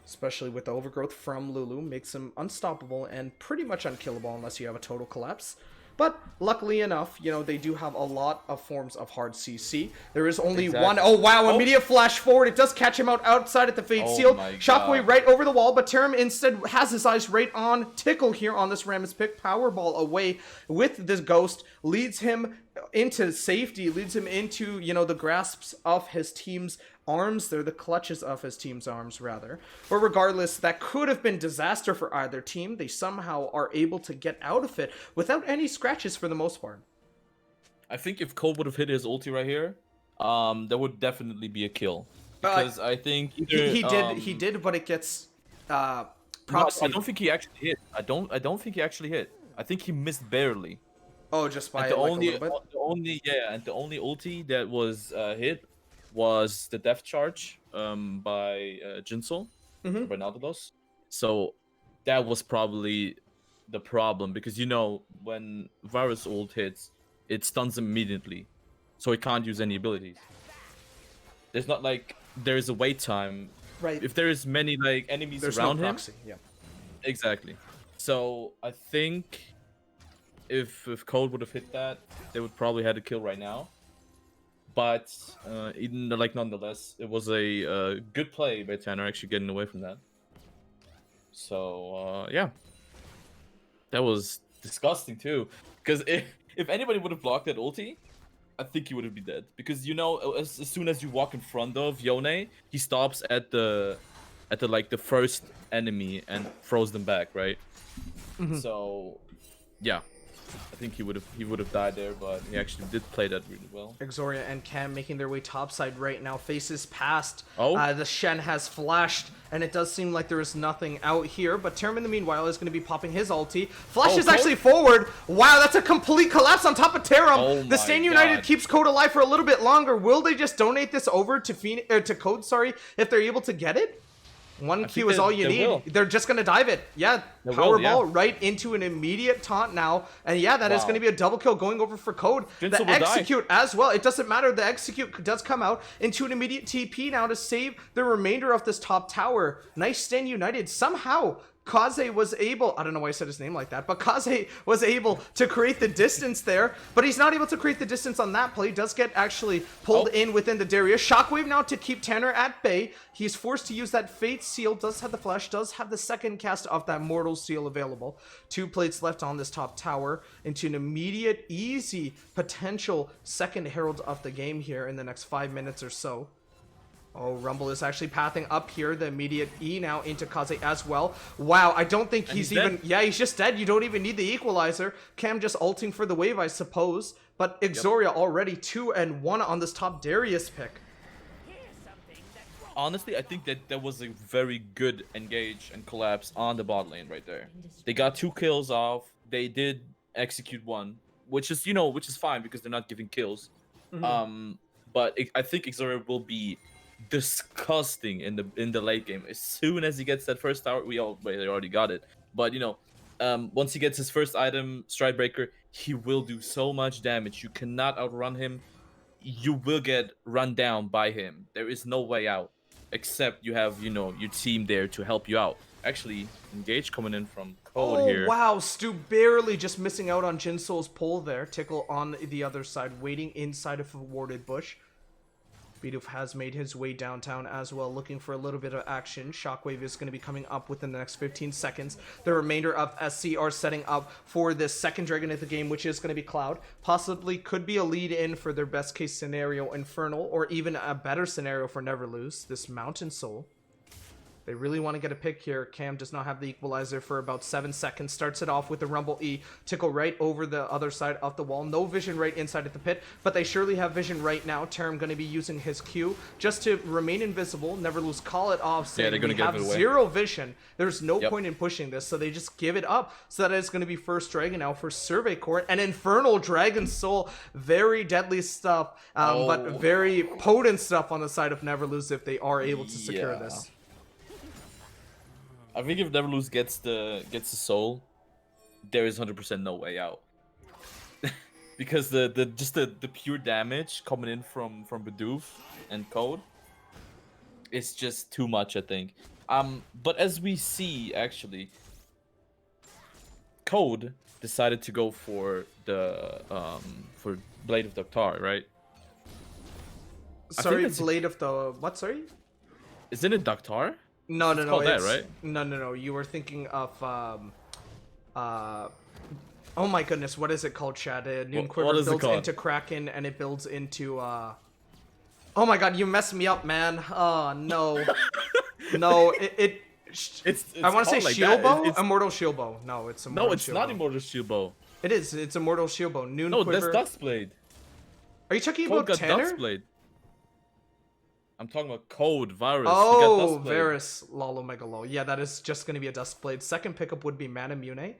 Speaker 12: Especially with the overgrowth from Lulu, makes him unstoppable and pretty much unkillable unless you have a total collapse. But luckily enough, you know, they do have a lot of forms of hard CC. There is only
Speaker 13: Exactly.
Speaker 12: one. Oh, wow.
Speaker 13: Oh.
Speaker 12: Immediate flash forward. It does catch him outside at the Fate
Speaker 13: Oh
Speaker 12: Seal.
Speaker 13: my
Speaker 12: Shockwave
Speaker 13: God.
Speaker 12: right over the wall, but Terim instead has his eyes right on Tickle here on this Rammus pick. Powerball away with this Ghost. Leads him into safety. Leads him into, you know, the grasps of his team's arms. They're the clutches of his team's arms, rather. But regardless, that could have been disaster for either team. They somehow are able to get out of it without any scratches for the most part.
Speaker 13: I think if Cole would have hit his ulti right here, there would definitely be a kill. Because I think either,
Speaker 12: he did, but it gets
Speaker 13: no,
Speaker 12: proxy.
Speaker 13: I don't think he actually hit. I don't think he actually hit. I think he missed barely.
Speaker 12: Oh, just by
Speaker 13: And the
Speaker 12: like
Speaker 13: only,
Speaker 12: a little bit.
Speaker 13: and the only ulti that was hit was the death charge by Jinsol,
Speaker 12: Mhm.
Speaker 13: by Nautilus. So that was probably the problem, because you know when Varus ult hits, it stuns him immediately, so he can't use any abilities. There's not like there's a wait time.
Speaker 12: Right.
Speaker 13: If there's many like enemies
Speaker 12: There's
Speaker 13: around
Speaker 12: no
Speaker 13: him,
Speaker 12: proxy. Yeah.
Speaker 13: exactly. So I think if Code would have hit that, they would probably had a kill right now. But even like nonetheless, it was a good play by Tanner actually getting away from that. So yeah, that was disgusting too. Because if anybody would have blocked that ulti, I think he would have been dead. Because you know, as soon as you walk in front of Yone, he stops at the like the first enemy and throws them back, right?
Speaker 12: Mhm.
Speaker 13: So yeah, I think he would have died there, but he actually did play that really well.
Speaker 12: Exoria and Cam making their way topside right now. Faces past.
Speaker 13: Oh.
Speaker 12: The Shen has flashed, and it does seem like there is nothing out here. But Terim, in the meanwhile, is going to be popping his ulti. Flash is
Speaker 13: Code?
Speaker 12: actually forward. Wow, that's a complete collapse on top of Terim.
Speaker 13: Oh
Speaker 12: The
Speaker 13: my
Speaker 12: Stain United
Speaker 13: God.
Speaker 12: keeps Code alive for a little bit longer. Will they just donate this over to to Code? Sorry, if they're able to get it. One
Speaker 13: I
Speaker 12: Q
Speaker 13: think
Speaker 12: is all you
Speaker 13: they
Speaker 12: need.
Speaker 13: will.
Speaker 12: They're just gonna dive it. Yeah,
Speaker 13: They will, yeah.
Speaker 12: Powerball right into an immediate taunt now. And yeah, that is
Speaker 13: Wow.
Speaker 12: gonna be a double kill going over for Code.
Speaker 13: Jinsel
Speaker 12: The
Speaker 13: will die.
Speaker 12: execute as well. It doesn't matter. The execute does come out into an immediate TP now to save the remainder of this top tower. Nice Stain United. Somehow Kaze was able, I don't know why I said his name like that, but Kaze was able to create the distance there, but he's not able to create the distance on that play. Does get actually pulled in within the Darius. Shockwave now to keep Tanner at bay. He's forced to use that Fate Seal, does have the flash, does have the second cast of that Mortal Seal available. 2 plates left on this top tower into an immediate, easy, potential second Herald of the game here in the next 5 minutes or so. Oh, Rumble is actually pathing up here. The immediate E now into Kaze as well. Wow, I don't think he's even...
Speaker 13: dead.
Speaker 12: Yeah, he's just dead. You don't even need the equalizer. Cam just ulting for the wave, I suppose. But Exoria already 2-1 on this top Darius pick.
Speaker 13: Honestly, I think that was a very good engage and collapse on the bot lane right there. They got 2 kills off. They did execute 1, which is, you know, which is fine because they're not giving kills. But I think Exoria will be disgusting in the late game. As soon as he gets that first tower, they already got it. But you know, once he gets his first item, Stridebreaker, he will do so much damage. You cannot outrun him. You will get run down by him. There is no way out, except you have, you know, your team there to help you out. Actually, Engage coming in from Code here.
Speaker 12: Oh, wow. Stu barely just missing out on Jinsol's pull there. Tickle on the other side, waiting inside of a warded bush. Bidoof has made his way downtown as well, looking for a little bit of action. Shockwave is going to be coming up within the next 15 seconds. The remainder of SC are setting up for this second Dragon of the game, which is going to be Cloud. Possibly could be a lead-in for their best case scenario, Infernal, or even a better scenario for Never Lose, this Mountain Soul. They really want to get a pick here. Cam does not have the equalizer for about 7 seconds. Starts it off with the Rumble E. Tickle right over the other side of the wall. No vision right inside of the pit, but they surely have vision right now. Terim going to be using his Q just to remain invisible. Never Lose call it off, saying
Speaker 13: they're gonna
Speaker 12: we
Speaker 13: give
Speaker 12: have
Speaker 13: it away.
Speaker 12: 0 vision. There's no point in pushing this, so they just give it up. So that is going to be first Dragon now for Survey Court. And Infernal Dragon Soul. Very deadly stuff, but very potent stuff on the side of Never Lose if they are able to secure this.
Speaker 13: I think if Never Lose gets the soul, there is 100% no way out. Because the pure damage coming in from Bidoof and Code is just too much, I think. But as we see, actually, Code decided to go for the Blade of Doctar, right?
Speaker 12: Sorry,
Speaker 13: that's-
Speaker 12: Blade of the what? Sorry.
Speaker 13: Isn't it Doctar?
Speaker 12: No,
Speaker 13: It's
Speaker 12: no, no.
Speaker 13: called that,
Speaker 12: It's
Speaker 13: right?
Speaker 12: no. You were thinking of Oh my goodness, what is it called, Chad? Noon
Speaker 13: What
Speaker 12: Quiver
Speaker 13: is it
Speaker 12: builds
Speaker 13: called?
Speaker 12: into Kraken, and it builds into Oh my god, you messed me up, man. Oh no. No,
Speaker 13: It's
Speaker 12: I want to say
Speaker 13: called like
Speaker 12: Shield
Speaker 13: that.
Speaker 12: Bow?
Speaker 13: It's-
Speaker 12: Immortal Shield Bow. No, it's Immortal
Speaker 13: No, it's
Speaker 12: Shield
Speaker 13: not
Speaker 12: Bow.
Speaker 13: Immortal Shield Bow.
Speaker 12: It is. It's Immortal Shield Bow. Noon
Speaker 13: No,
Speaker 12: Quiver.
Speaker 13: that's Dustblade.
Speaker 12: Are you talking
Speaker 13: Code
Speaker 12: about
Speaker 13: got
Speaker 12: Tanner?
Speaker 13: Dustblade. I'm talking about Code, Virus.
Speaker 12: Oh,
Speaker 13: he got Dustblade.
Speaker 12: Varus, lol, omega lol. Yeah, that is just going to be a Dustblade. Second pickup would be Mana Mune.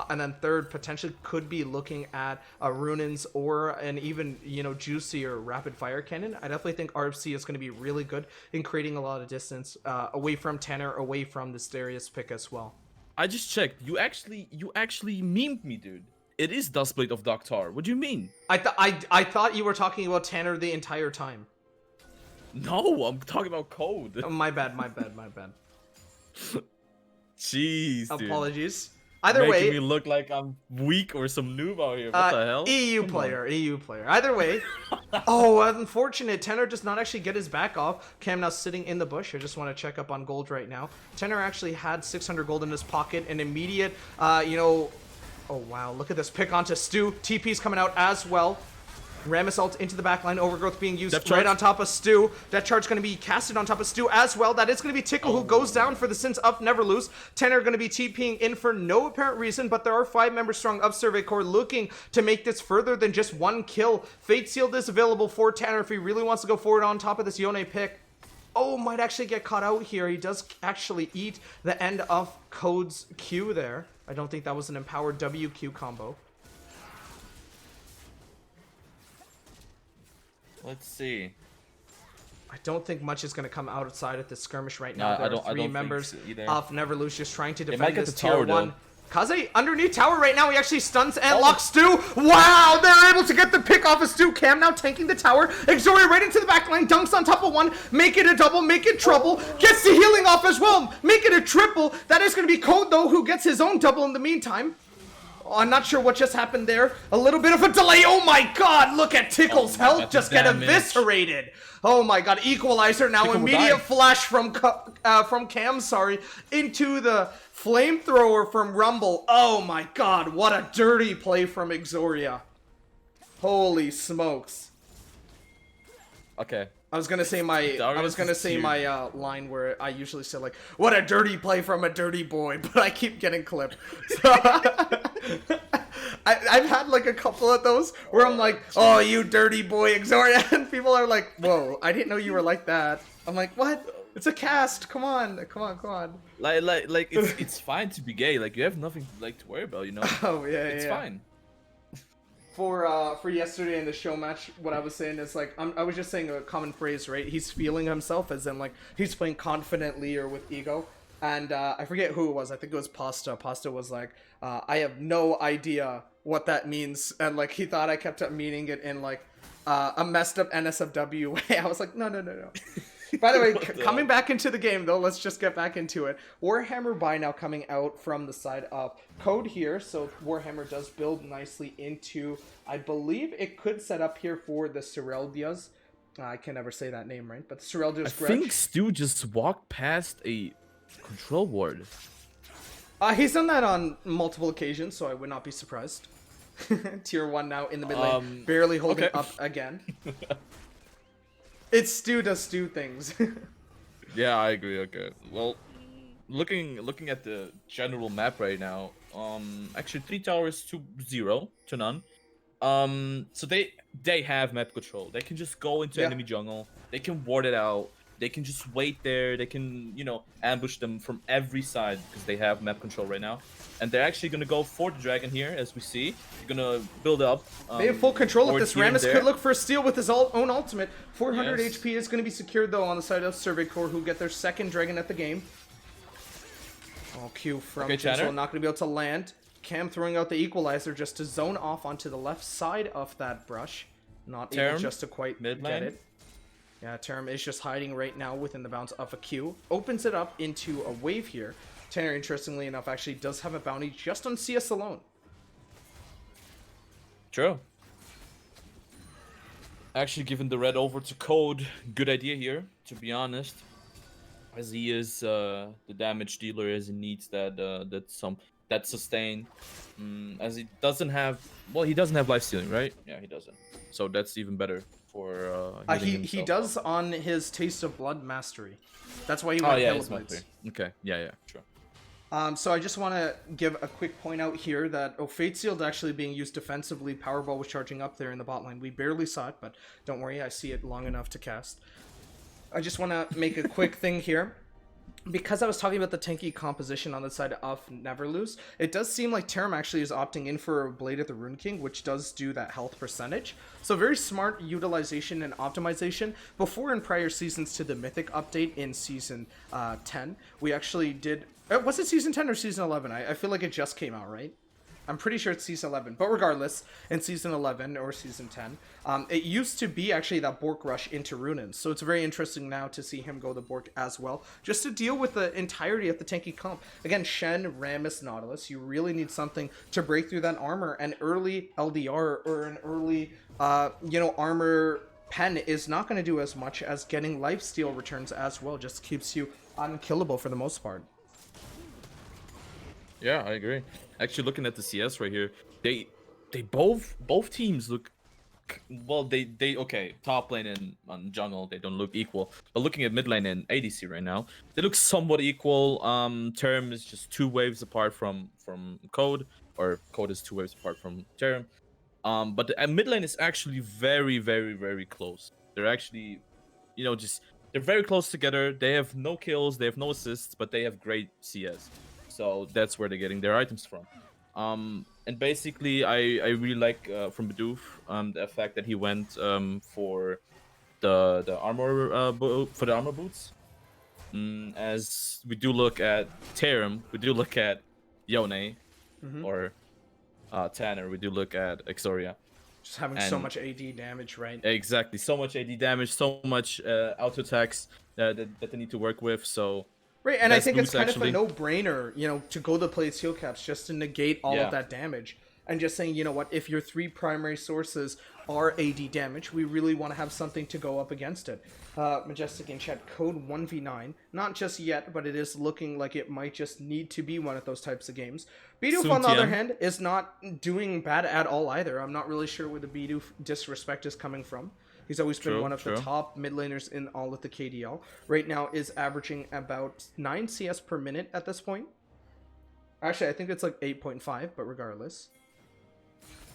Speaker 12: And then third, potentially could be looking at Runins or an even, juicier Rapid Fire Cannon. I definitely think RFC is going to be really good in creating a lot of distance away from Tanner, away from this Darius pick as well.
Speaker 13: I just checked. You actually memed me, dude. It is Dustblade of Doctar. What do you mean?
Speaker 12: I thought you were talking about Tanner the entire time.
Speaker 13: No, I'm talking about Code.
Speaker 12: Oh, my bad.
Speaker 13: Jeez, dude.
Speaker 12: Apologies. Either
Speaker 13: Making
Speaker 12: way,
Speaker 13: me look like I'm weak or some noob out here. What the hell?
Speaker 12: EU
Speaker 13: Come
Speaker 12: player,
Speaker 13: on.
Speaker 12: EU player. Either way, oh, unfortunate. Tenor does not actually get his back off. Cam now sitting in the bush. I just want to check up on gold right now. Tenor actually had 600 gold in his pocket. An immediate, oh wow, look at this pick onto Stu. TP's coming out as well. Ram Assault into the backline, Overgrowth being used right on top of Stu. That charge going to be casted on top of Stu as well. That is going to be Tickle who goes down for the sins of Never Lose. Tenor going to be TPing in for no apparent reason, but there are 5 members strong of Survey Corps looking to make this further than just 1 kill. Fate Sealed is available for Tanner if he really wants to go forward on top of this Yone pick. Oh, might actually get caught out here. He does actually eat the end of Code's Q there. I don't think that was an empowered WQ combo.
Speaker 13: Let's see.
Speaker 12: I don't think much is going to come outside of this skirmish right now.
Speaker 13: No,
Speaker 12: There
Speaker 13: I
Speaker 12: are
Speaker 13: don't
Speaker 12: 3
Speaker 13: think
Speaker 12: members
Speaker 13: so either.
Speaker 12: of Never Lose just trying to
Speaker 13: might
Speaker 12: defend
Speaker 13: get
Speaker 12: this
Speaker 13: the
Speaker 12: tier
Speaker 13: tower,
Speaker 12: 1.
Speaker 13: though.
Speaker 12: Kaze underneath tower right now. He actually stuns and locks Stu. Wow, they're able to get the pick off of Stu. Cam now tanking the tower. Exoria right into the back line. Dunks on top of 1. Make it a double. Make it trouble. Gets the healing off as well. Make it a triple. That is going to be Code, though, who gets his own double in the meantime. Oh, I'm not sure what just happened there. A little bit of a delay. Oh my god, look at Tickle's health just get eviscerated. Oh my god, Equalizer now.
Speaker 13: Tickle will
Speaker 12: Immediate
Speaker 13: die.
Speaker 12: flash from Cam, into the flamethrower from Rumble. Oh my god, what a dirty play from Exoria. Holy smokes.
Speaker 13: Okay.
Speaker 12: I was gonna say my line where I usually say like, "What a dirty play from a dirty boy," but I keep getting clipped. So I've had like a couple of those where I'm like, "Oh, you dirty boy, Exoria," and people are like, "Whoa, I didn't know you were like that." I'm like, "What? It's a cast. Come on."
Speaker 13: Like it's fine to be gay. Like you have nothing to worry about, you know.
Speaker 12: Oh yeah,
Speaker 13: it's fine.
Speaker 12: For yesterday in the show match, what I was saying is like I was just saying a common phrase, right? He's feeling himself, as in like he's playing confidently or with ego. And I forget who it was. I think it was Pasta. Pasta was like, I have no idea what that means, and like he thought I kept up meaning it in like a messed up NSFW way. I was like, no. By the way, coming back into the game though, let's just get back into it. Warhammer buy now coming out from the side of Code here, so Warhammer does build nicely into, I believe it could set up here for the Sereldias. I can never say that name right, but the Sereldias
Speaker 13: I think Stu just walked past a control ward.
Speaker 12: He's done that on multiple occasions, so I would not be surprised. Tier 1 now in the mid lane, barely holding up again. It's Stu does Stu things.
Speaker 13: Yeah, I agree. Okay. Well, looking at the general map right now, actually 3 towers to 0 to none. So they have map control. They can just go into enemy jungle. They can ward it out. They can just wait there. They can, ambush them from every side because they have map control right now. And they're actually going to go for the dragon here, as we see. They're going to build up.
Speaker 12: They have full control of this. Rammus
Speaker 13: there.
Speaker 12: could look for a steal with his own ultimate. 400
Speaker 13: Yes.
Speaker 12: HP is going to be secured, though, on the side of Survey Corps, who get their second dragon at the game. Oh, Q from Tinsel, not going to be able to land. Cam throwing out the Equalizer just to zone off onto the left side of that brush. Not able just to quite get it. Yeah, Terim is just hiding right now within the bounds of a Q. Opens it up into a wave here. Tanner, interestingly enough, actually does have a bounty just on CS alone.
Speaker 13: True. Actually, giving the red over to Code, good idea here, to be honest. As he is the damage dealer, as he needs that sustain. As he doesn't have, well, he doesn't have life stealing, right? Yeah, he doesn't. So that's even better for
Speaker 12: he does on his Taste of Blood mastery. That's why he went
Speaker 13: yeah,
Speaker 12: Halo
Speaker 13: it's
Speaker 12: Blades.
Speaker 13: Okay, yeah, true.
Speaker 12: So I just want to give a quick point out here that Fate Sealed actually being used defensively. Powerball was charging up there in the bot lane. We barely saw it, but don't worry, I see it long enough to cast. I just want to make a quick thing here. Because I was talking about the tanky composition on the side of Never Lose, it does seem like Terim actually is opting in for Blade of the Rune King, which does do that health percentage. So very smart utilization and optimization. Before in prior seasons to the Mythic update in Season 10, we actually did... was it Season 10 or Season 11? I feel like it just came out, right? I'm pretty sure it's Season 11. But regardless, in Season 11 or Season 10, it used to be actually that Bork rush into Runin. So it's very interesting now to see him go the Bork as well, just to deal with the entirety of the tanky comp. Again, Shen, Rammus, Nautilus, you really need something to break through that armor. An early LDR or an early, armor pen is not going to do as much as getting lifesteal returns as well. Just keeps you unkillable for the most part.
Speaker 13: Yeah, I agree. Actually, looking at the CS right here, they both teams look, well, they okay, top lane and on jungle they don't look equal, but looking at mid lane and ADC right now, they look somewhat equal. Terim is just 2 waves apart from Code, or Code is 2 waves apart from Terim. But the mid lane is actually very, very, very close. They're actually, they're very close together. They have no kills, they have no assists, but they have great CS. So that's where they're getting their items from. And basically, I really like from BO5 the fact that he went for the armor boots. As we do look at Terim, we do look at Yone, or Tanner, we do look at Exoria.
Speaker 12: Just having so much AD damage, right?
Speaker 13: Exactly, so much AD damage, so much auto attacks that they need to work with. So.
Speaker 12: Right, and I think it's
Speaker 13: boost,
Speaker 12: kind of a no-brainer, to go the play heal caps just to negate all of that damage. And just saying, you know what, if your 3 primary sources are AD damage, we really want to have something to go up against it. Majestic in chat, Code 1v9. Not just yet, but it is looking like it might just need to be one of those types of games. BO5, on the other hand, is not doing bad at all either. I'm not really sure where the BO5 disrespect is coming from. He's always been one of the top mid laners in all of the KDL. Right now is averaging about 9 CS per minute at this point. Actually, I think it's like 8.5, but regardless.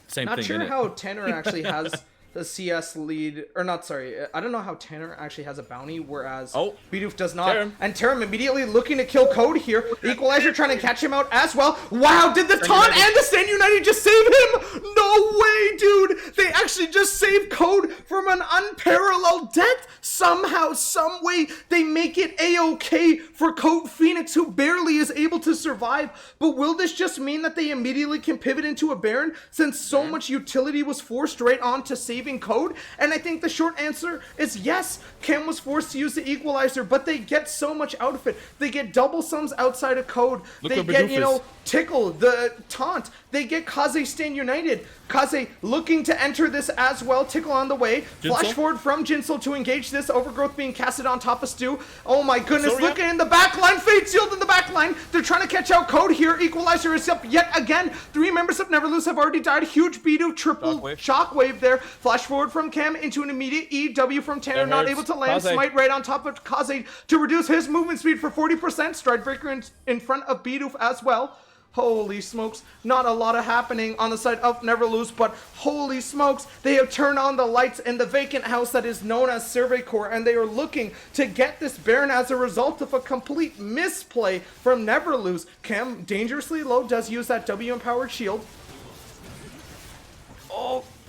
Speaker 13: Same
Speaker 12: Not
Speaker 13: thing.
Speaker 12: sure how Tanner actually has the CS lead, or not, sorry, I don't know how Tanner actually has a bounty, whereas BO5 does not.
Speaker 13: Terim.
Speaker 12: And Terim immediately looking to kill Code here. Equalizer trying to catch him out as well. Wow, did the taunt and the Stand United just save him? No way, dude! They actually just saved Code from an unparalleled death. Somehow, some way, they make it A-okay for Code Phoenix, who barely is able to survive. But will this just mean that they immediately can pivot into a Baron, since so much utility was forced right on to saving Code? And I think the short answer is yes. Chem was forced to use the Equalizer, but they get so much out of it. They get double sums outside of Code. They get, Tickle, the taunt. They get Kaze Stand United. Kaze looking to enter this as well. Tickle on the way. Flash forward from Jinsel to engage this. Overgrowth being casted on top of Stu. Oh my goodness, looking in the back line. Fate Sealed in the back line. They're trying to catch out Code here. Equalizer is up yet again. 3 members of Never Lose have already died. Huge BO5 triple shockwave there. Flash forward from Cam into an immediate EW from Tanner. Not able to land. Smite right on top of Kaze to reduce his movement speed for 40%. Stride Breaker in front of BO5 as well. Holy smokes, not a lot of happening on the side of Never Lose, but holy smokes, they have turned on the lights in the vacant house that is known as Survey Corps, and they are looking to get this Baron as a result of a complete misplay from Never Lose. Cam, dangerously low, does use that W-empowered shield.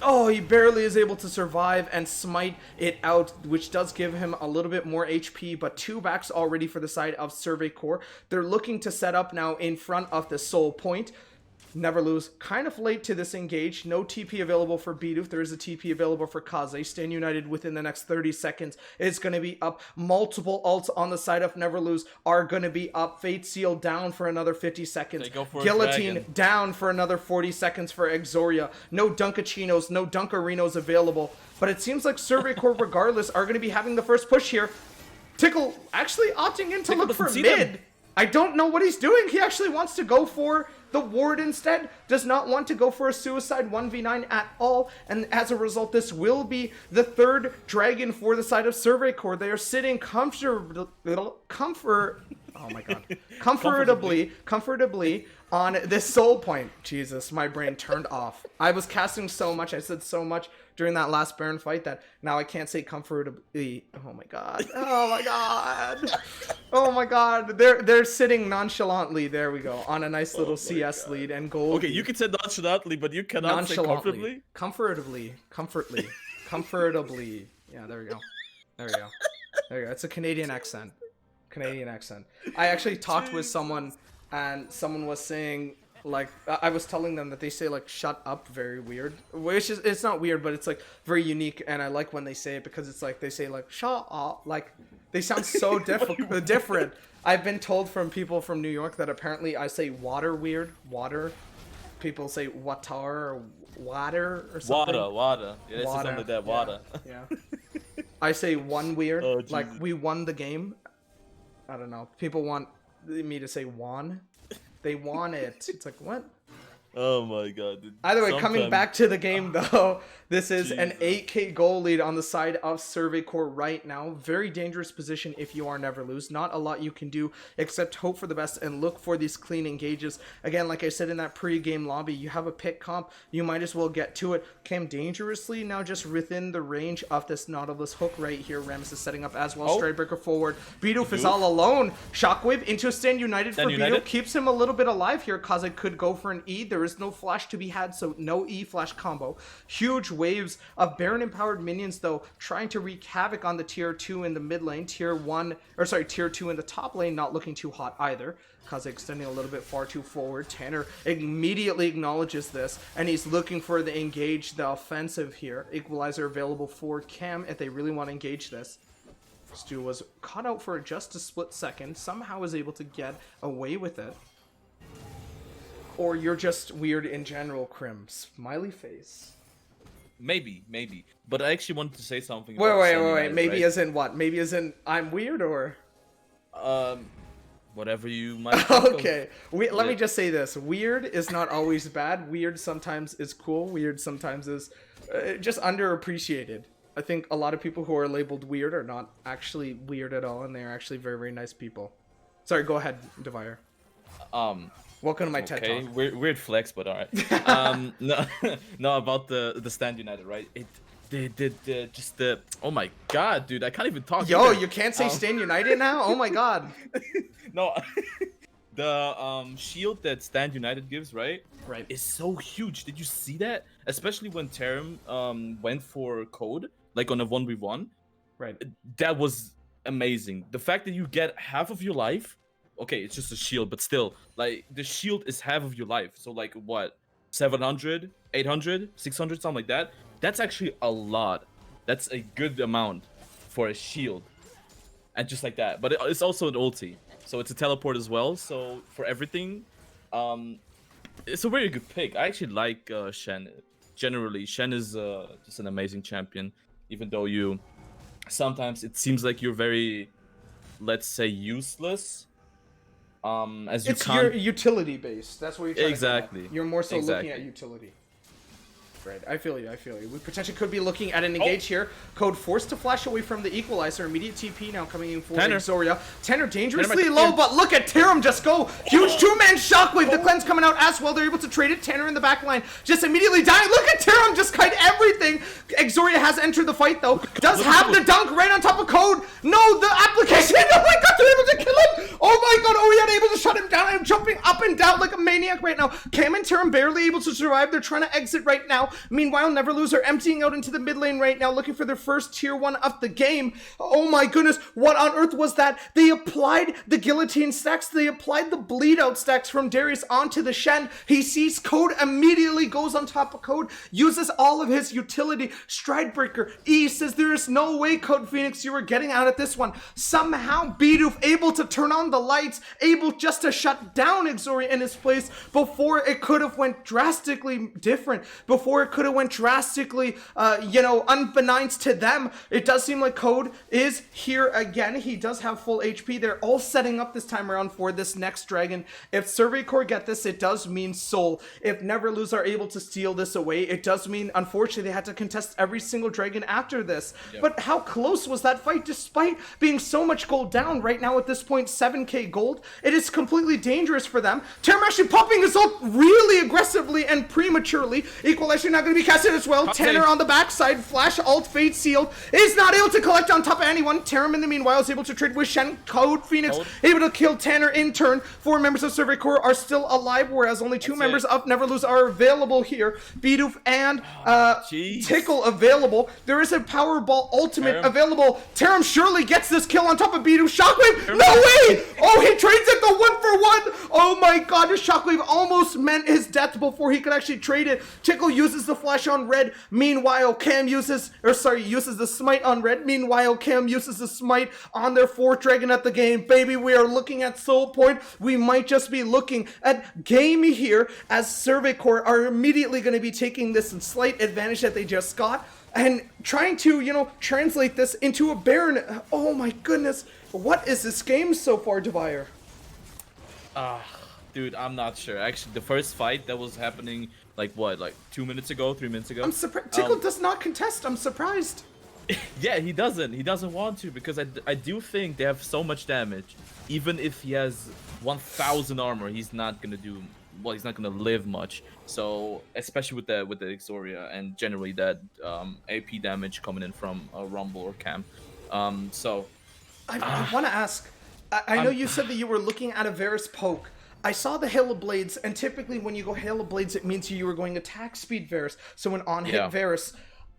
Speaker 12: Oh, he barely is able to survive and smite it out, which does give him a little bit more HP, but 2 backs already for the side of Survey Corps. They're looking to set up now in front of the Soul Point. Never Lose kind of late to this engage. No TP available for Bidoof. There is a TP available for Kaze. Stand United within the next 30 seconds is going to be up. Multiple ults on the side of Never Lose are going to be up. Fate Seal down for another 50 seconds.
Speaker 13: They go for a
Speaker 12: Guillotine
Speaker 13: dragon.
Speaker 12: down for another 40 seconds for Exoria. No Dunkachinos, no Dunkarinos available. But it seems like Survey Corp regardless are going to be having the first push here. Tickle actually opting in to
Speaker 13: Tickle
Speaker 12: look for
Speaker 13: doesn't see
Speaker 12: mid.
Speaker 13: them.
Speaker 12: I don't know what he's doing. He actually wants to go for the ward instead. Does not want to go for a suicide 1v9 at all. And as a result, this will be the third dragon for the side of Survey Corps. They are sitting comfortably on this soul point. Jesus, my brain turned off. I was casting so much. I said so much during that last Baron fight that now I can't say comfortably. Oh my god. Oh my god. Oh my god. They're sitting nonchalantly. There we go. On a nice little CS lead and gold.
Speaker 13: Okay, you can say nonchalantly, but you cannot say comfortably.
Speaker 12: Comfortably. Yeah, there we go. There we go. It's a Canadian accent. I actually talked with someone and someone was saying, like, I was telling them that they say, like, shut up very weird. Which is, it's not weird, but it's, like, very unique. And I like when they say it because it's like, they say, like, shut up. Like, they sound so different. I've been told from people from New York that apparently I say water weird. Water. People say water or water or something.
Speaker 13: Water. Yeah, it's something like that. Water.
Speaker 12: Yeah. I say one weird.
Speaker 13: Oh,
Speaker 12: like, we won the game. I don't know. People want me to say won. They want it. It's like, what?
Speaker 13: Oh my god, dude.
Speaker 12: Either way, coming back to the game though, this is an
Speaker 13: Jesus.
Speaker 12: 8k goal lead on the side of Survey Corps right now. Very dangerous position if you are Never Lose. Not a lot you can do except hope for the best and look for these clean engages. Again, like I said in that pre-game lobby, you have a pick comp, you might as well get to it. Cam dangerously now just within the range of this Nautilus hook right here. Rammus is setting up as well.
Speaker 13: Oh.
Speaker 12: Strikebreaker forward. Bidoof is all alone. Shockwave into a Stand United for Bidoof. Keeps him a little bit alive here. Kaze could go for an E. There is no flash to be had, so no E flash combo. Huge waves of Baron empowered minions though, trying to wreak havoc on the tier 2 in the mid lane. Tier 2 in the top lane, not looking too hot either. Kaze extending a little bit far too forward. Tanner immediately acknowledges this, and he's looking for the engage, the offensive here. Equalizer available for Cam if they really want to engage this. Stu was caught out for just a split second, somehow was able to get away with it. Or you're just weird in general, Crim. Smiley face.
Speaker 13: Maybe. But I actually wanted to say something.
Speaker 12: Wait. Maybe as in what? Maybe as in I'm weird or?
Speaker 13: Whatever you might think
Speaker 12: Okay. Let me just say this. Weird is not always bad. Weird sometimes is cool. Weird sometimes is just underappreciated. I think a lot of people who are labeled weird are not actually weird at all, and they're actually very, very nice people. Sorry, go ahead, Devire. Welcome to my TED Talk.
Speaker 13: Weird flex, but alright. No, about the Stand United, right? Oh my god, dude, I can't even talk.
Speaker 12: Yo,
Speaker 13: either.
Speaker 12: you can't say Stand United now? Oh my god.
Speaker 13: No, the shield that Stand United gives, right, is so huge. Did you see that? Especially when Terim went for code, like on a 1v1.
Speaker 12: Right.
Speaker 13: That was amazing. The fact that you get half of your life. Okay, it's just a shield, but still, like, the shield is half of your life. So, like, what? 700, 800, 600, something like that? That's actually a lot. That's a good amount for a shield. And just like that. But it's also an ulti. So, it's a teleport as well. So, for everything, it's a very good pick. I actually like Shen. Generally, Shen is just an amazing champion. Even though sometimes it seems like you're very, let's say, useless. As you
Speaker 12: it's your utility based. That's what you're trying
Speaker 13: exactly.
Speaker 12: to do. You're more so looking at utility. Right, I feel you. We potentially could be looking at an engage here. Code forced to flash away from the equalizer. Immediate TP now coming in for Exoria. Tanner dangerously low, but look at Terim just go. Huge two-man shockwave. The cleanse coming out as well. They're able to trade it. Tanner in the back line just immediately dying. Look at Terim just kite everything. Exoria has entered the fight though. Does have the dunk right on top of Code. No, the application. Oh my god, they're able to kill him. Oh my god, Orion able to shut him down. I'm jumping up and down like a maniac right now. Cam and Terim barely able to survive. They're trying to exit right now. Meanwhile, Neverlose are emptying out into the mid lane right now, looking for their first tier 1 of the game. Oh my goodness, what on earth was that? They applied the guillotine stacks. They applied the bleed out stacks from Darius onto the Shen. He sees Code, immediately goes on top of Code, uses all of his utility. Stridebreaker, E says there is no way, Code Phoenix, you were getting out of this one. Somehow, Bidoof able to turn on the lights, able just to shut down Exoria in his place before it could have went drastically different, before it could have went drastically, unbeknownst to them. It does seem like Code is here again. He does have full HP. They're all setting up this time around for this next dragon. If Survey Corps get this, it does mean Soul. If Neverlose are able to steal this away, it does mean, unfortunately, they had to contest every single dragon after this. Yep. But how close was that fight, despite being so much gold down right now at this point, 7k gold? It is completely dangerous for them. Terim actually popping his ult really aggressively and prematurely. Equalizer not going to be casted as well. Tanner on the backside, flash ult, fade sealed, is not able to collect on top of anyone. Terim in the meanwhile is able to trade with Shen. Code Phoenix able to kill Tanner in turn. 4 members of Survey Corps are still alive, whereas only 2 members of Neverlose are available here. Bidoof and Tickle available. There is a Powerball ultimate available. Terim surely gets this kill on top of Bidoof. Shockwave, no way! Oh, he trades it the 1-for-1. Oh my god, the Shockwave almost meant his death before he could actually trade it. Tickle uses the flash on red. Meanwhile, Cam uses the smite on red. Meanwhile, Cam uses the smite on their 4th dragon at the game. Baby, we are looking at Soul Point. We might just be looking at game here, as Survey Corps are immediately going to be taking this slight advantage that they just got and trying to, translate this into a Baron. Oh my goodness. What is this game so far, Devire?
Speaker 13: Dude, I'm not sure. Actually, the first fight that was happening, like 2 minutes ago, 3 minutes ago?
Speaker 12: I'm surprised. Tickle does not contest. I'm surprised.
Speaker 13: Yeah, he doesn't. He doesn't want to, because I do think they have so much damage. Even if he has 1,000 armor, he's not gonna do well. He's not gonna live much. So especially with the Exoria and generally that AP damage coming in from Rumble or Cam. I
Speaker 12: want to ask. I know you said that you were looking at a Varus poke. I saw the Hail of Blades, and typically when you go Hail of Blades, it means you were going attack speed Varus. So when on hit Varus.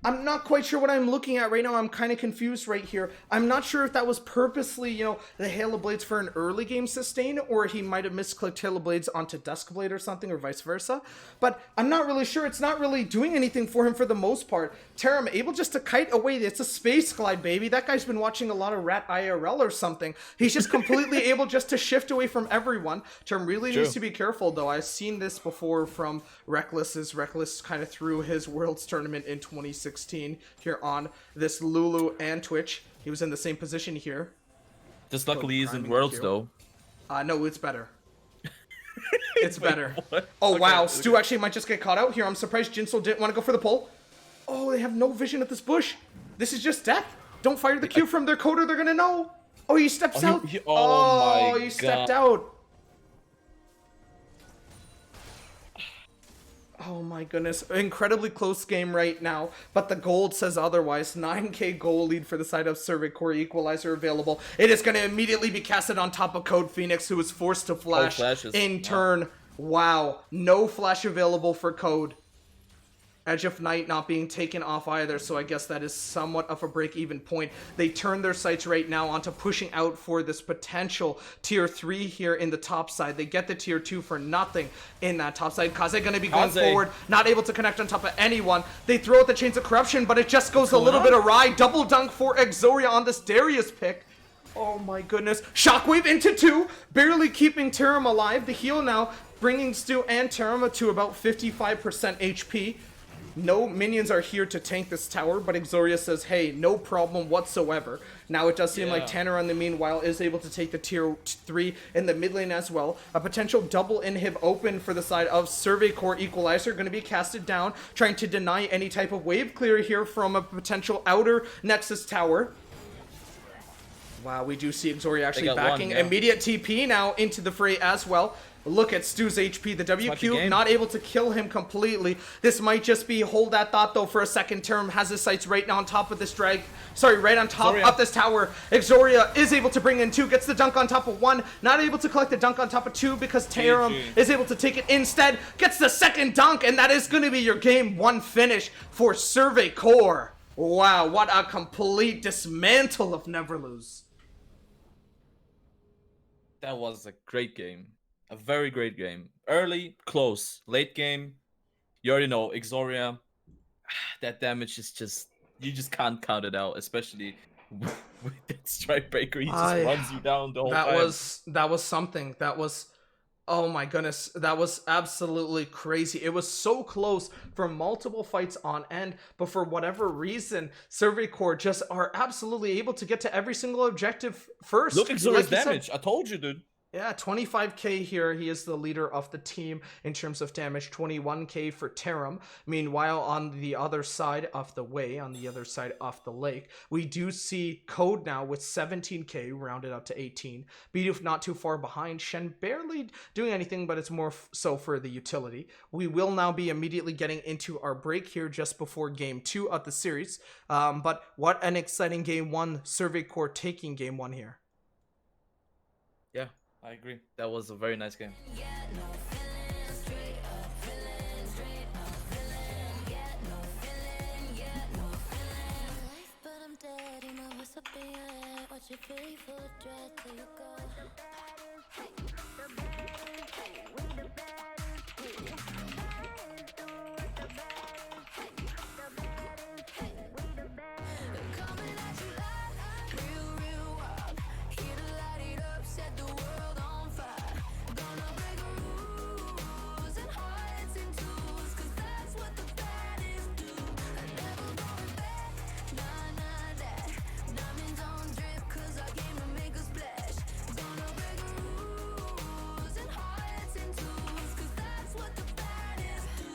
Speaker 12: I'm not quite sure what I'm looking at right now. I'm kind of confused right here. I'm not sure if that was purposely, the Hail of Blades for an early game sustain, or he might have misclicked Hail of Blades onto Duskblade or something, or vice versa. But I'm not really sure. It's not really doing anything for him for the most part. Terim able just to kite away. It's a space glide, baby. That guy's been watching a lot of Rat IRL or something. He's just completely able just to shift away from everyone. Terim really needs to be careful, though. I've seen this before from Reckless, as Reckless kind of threw his Worlds tournament in 2016 here on this Lulu and Twitch. He was in the same position here.
Speaker 13: Just luckily he's in Worlds though.
Speaker 12: No, it's better. It's better. Oh okay, wow, Stu actually might just get caught out here. I'm surprised Jinsel didn't want to go for the pull. Oh, they have no vision at this bush. This is just death. Don't fire the Q from their code or they're gonna know. Oh, he steps out. He stepped out. Oh my goodness, incredibly close game right now, but the gold says otherwise. 9k goal lead for the side of Survey Corps. Equalizer available. It is going to immediately be casted on top of Code Phoenix, who is forced to flash in turn. Wow, no flash available for Code. Edge of Night not being taken off either, so I guess that is somewhat of a break-even point. They turn their sights right now onto pushing out for this potential tier 3 here in the top side. They get the tier 2 for nothing in that top side. Kaze gonna be going forward, not able to connect on top of anyone. They throw out the Chains of Corruption, but it just goes a little bit awry. Double dunk for Exoria on this Darius pick. Oh my goodness. Shockwave into 2, barely keeping Terim alive. The heal now bringing Stu and Terim to about 55% HP. No minions are here to tank this tower, but Exoria says, hey, no problem whatsoever. Now it does seem like Tanner, on the meanwhile, is able to take the tier 3 in the mid lane as well. A potential double inhib open for the side of Survey Corps. Equalizer going to be casted down, trying to deny any type of wave clear here from a potential outer Nexus tower. Wow, we do see Exoria actually
Speaker 13: got
Speaker 12: backing.
Speaker 13: one, yeah.
Speaker 12: Immediate TP now into the fray as well. Look at Stu's HP. The WQ
Speaker 13: game.
Speaker 12: not able to kill him completely. This might just be hold that thought though for a second. Terim has his sights right now on top of this drag. Sorry, right on top
Speaker 13: Exoria.
Speaker 12: of this tower. Exoria is able to bring in 2, gets the dunk on top of 1. Not able to collect the dunk on top of 2 because Terim
Speaker 13: GG.
Speaker 12: is able to take it instead. Gets the second dunk, and that is going to be your game 1 finish for Survey Core. Wow, what a complete dismantle of Never Lose.
Speaker 13: That was a great game. A very great game. Early, close. Late game, you already know, Exoria, that damage is just, you just can't count it out, especially with that Strike Breaker. He just runs you down the whole time.
Speaker 12: That was something. That was, oh my goodness, that was absolutely crazy. It was so close for multiple fights on end, but for whatever reason, Survey Corps just are absolutely able to get to every single objective first.
Speaker 13: Look at Exoria's
Speaker 12: Like you said.
Speaker 13: damage. I told you, dude.
Speaker 12: Yeah, 25k here. He is the leader of the team in terms of damage. 21k for Terim. Meanwhile, on the other side of the way, on the other side of the lake, we do see Code now with 17k, rounded up to 18. Bidoof not too far behind. Shen barely doing anything, but it's more so for the utility. We will now be immediately getting into our break here just before game 2 of the series. But what an exciting game 1. Survey Corps taking game 1 here.
Speaker 13: Yeah, I agree. That was a very nice game.
Speaker 1: But I'm dead, you know what's up in your head. Watch your feet full of dread till you go. Coming at you live, real wild. Here to light it up, set the world on fire. Gonna break rules and hearts in twos, 'cause that's what the baddest do. Never going back, nah, that. Diamonds on drip, 'cause our game will make a splash. Gonna break rules and hearts in twos, 'cause that's what the baddest do.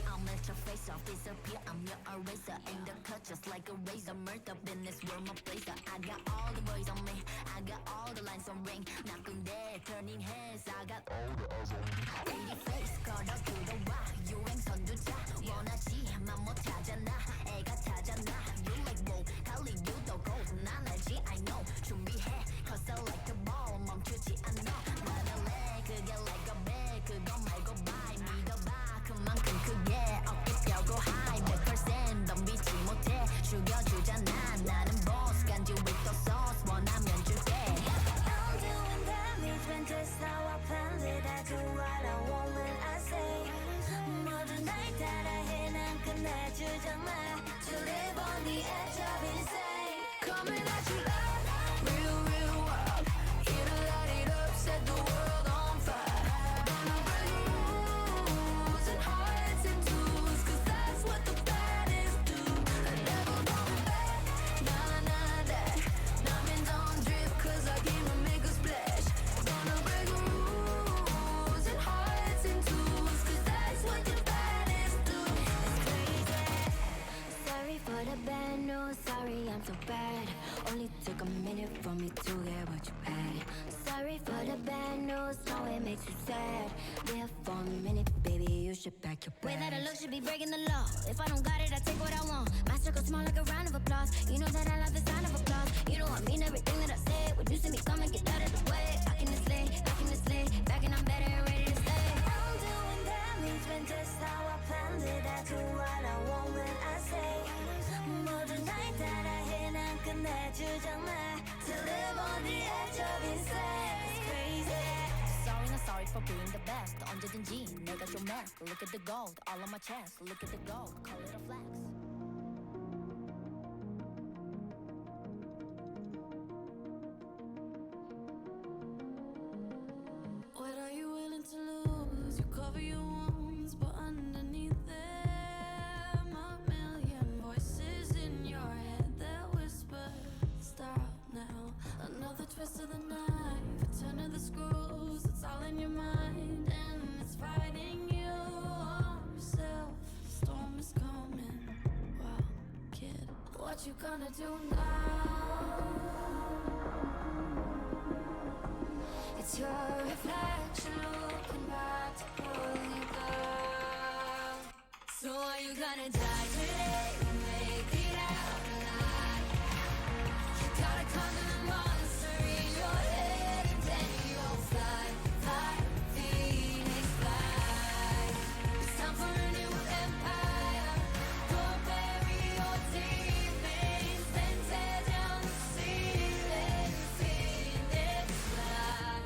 Speaker 1: I'll let your face off, disappear, I'm your eraser. Ain't the cut just like a razor. Murder business, we're my blazer. I got all the boys on me, I got all the lines on ring. Knocking dead, turning heads, I got all the eyes on me. Lady face, 걸어 들어와, 유행 선두자. 원하지, 맘 못하잖아, 애가 타잖아. You like whoa, 할리 유도 gold. 난 알지, I know. 준비해, cause I like the ball. 멈추지 않아, 만할래, 그게 like a bag. 그거 말고 bye, 믿어봐, 그만큼 크게. 어깨 펴고 high, 100% 덤비지 못해. 죽여주잖아, 나는 boss. 간지 with the sauce, 원하면 줄게. I'm doing damage when that's how I planned it. I do what I want when I say. 모든 날 따라해, 난 끝내주잖아. To live on the edge of insane. Coming at you live, real wild. Here to light it up, set the world on fire. Gonna break rules and hearts in twos, 'cause that's what the baddest do. Never going back, nah, that. Diamonds on drip, 'cause our game will make a splash. Gonna break rules and hearts in twos, 'cause that's what the baddest do. It's crazy. Sorry for the bad news, sorry I'm so bad. Only took a minute for me to get what you had. Sorry for the bad news, no it makes you sad. There for a minute, baby, you should pack your bags. Way that I look should be breaking the law. If I don't got it, I take what I want. My circle small like a round of applause. You know that I love the sound of applause. You know I mean everything that I say. When you see me coming, get out of the way. Back in this lane, back and I'm better and ready to stay. I'm doing damage when just how I planned it. I do what I want when I say. 모든 날 따라해, 난 끝내주잖아. To live on the edge of insane. It's crazy. Sorry, not sorry for being the best. 언제든지 내가 좀 해. Look at the gold, all on my chest. Look at the gold, call it a flex. What are you willing to lose? You cover your wounds, but underneath them a million voices in your head that whisper, stop now. Another twist of the knife, a turn of the screws. It's all in your mind, and it's fighting you on yourself. The storm is coming. Wow, kid, what you gonna do now? It's your reflection looking back to pull you down. So are you gonna die today or make it out alive? You gotta conquer the monster in your head, and then you'll fly, fly, phoenix fly. It's time for a new empire. Go bury your demons, then tear down the ceiling, phoenix fly.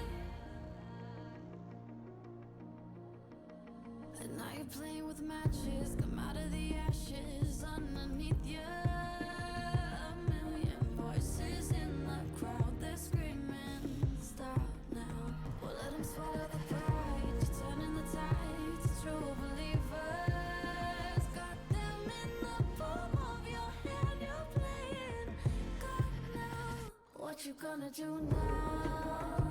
Speaker 1: And now you're playing with matches, come out of the ashes underneath you. A million voices in the crowd, they're screaming, stop now. Well, let them swallow the pride, you're turning the tides, it's true believers. Got them in the palm of your hand, you're playing God now. What you gonna do now?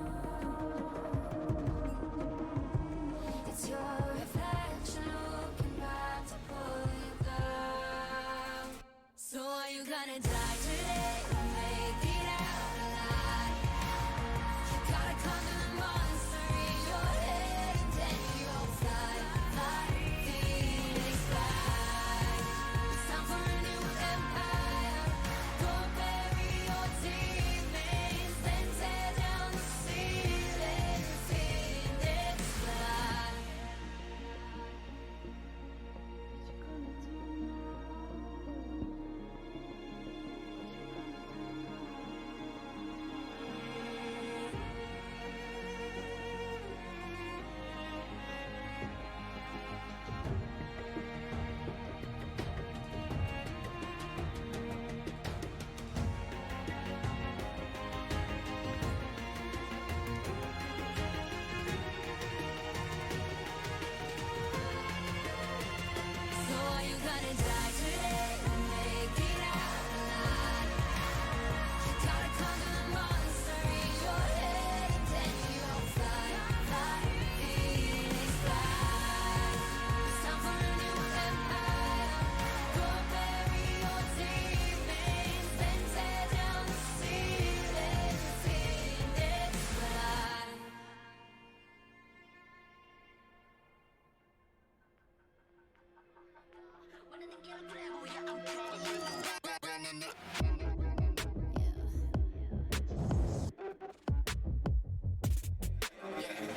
Speaker 1: It's your reflection looking back to pull you down. So are you gonna die today or make it out alive? You gotta conquer the monster in your head, and then you'll fly, fly, phoenix fly. It's time for a new empire. Go bury your demons, then tear down the ceiling, phoenix fly. So are you gonna die today or make it out alive? You gotta conquer the monster in your head, and then you'll fly, fly, phoenix fly. It's time for a new empire. Go bury your demons, then tear down the ceiling, phoenix fly.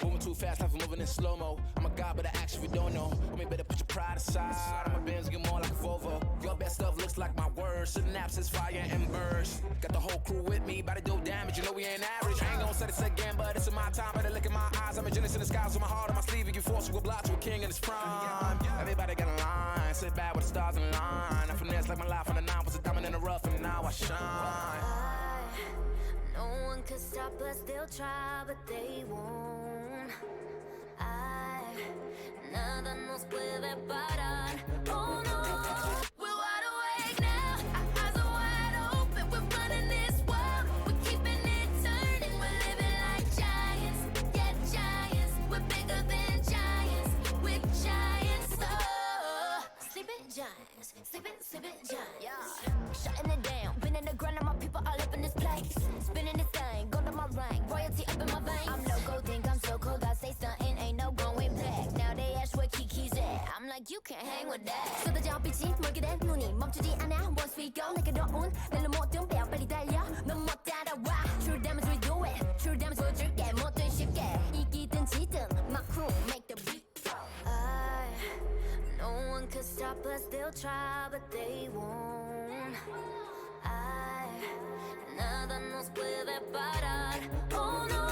Speaker 14: Moving too fast, life is moving in slow mo. I'm a god, but I actually don't know. I mean, better put your pride aside. I'm a Benz, get more like a Volvo. Your best stuff looks like my words. Synapses, fire, and burst. Got the whole crew with me, about to do damage. You know we ain't average. I ain't gonna say this again, but it's in my time. Better look in my eyes. I'm a genius in the skies with my heart on my sleeve. You force to a block to a king in his prime. Everybody got a line. Sit back with the stars in line. I finesse like my life on the nine. Was a diamond in the rough, and now I shine.
Speaker 1: No one could stop us, they'll try, but they won't. Nada nos puede parar. Oh no, we're wide awake now. Our eyes are wide open. We're running this world. We're keeping it turning. We're living like giants. Yeah, giants. We're bigger than giants. We're giants. Oh, sleeping giants. Sleeping giants. Yeah, shutting it down. Been in the ground and my people all up in this place. Spinning this thing, go to my rank. Royalty up in my veins. I'm loco, think I'm so cold. I say something, ain't no going back. Now they ask where Kiki's at. I'm like, you can't hang with that. 쏟아져 빛이 멀게 된 눈이 멈추지 않아. Once we go, 내게 더운 멜로 모든 뼈 빨리 달려. 넌 못 따라와. True damage we do it. True damage 보여줄게. 뭐든 쉽게. 이기든 지든 my crew make the beat. No one could stop us. They'll try, but they won't. Nada nos puede parar. Oh no,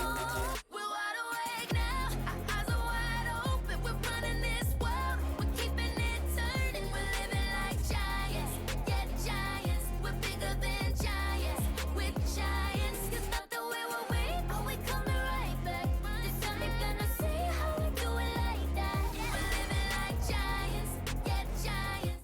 Speaker 1: we're wide awake now. Our eyes are wide open. We're running this world. We're keeping it turning. We're living like giants. Yeah, giants. We're bigger than giants. We're giants. You thought that we were weak, but we coming right back. This time you're gonna see how we do it like that. We're living like giants. Yeah, giants.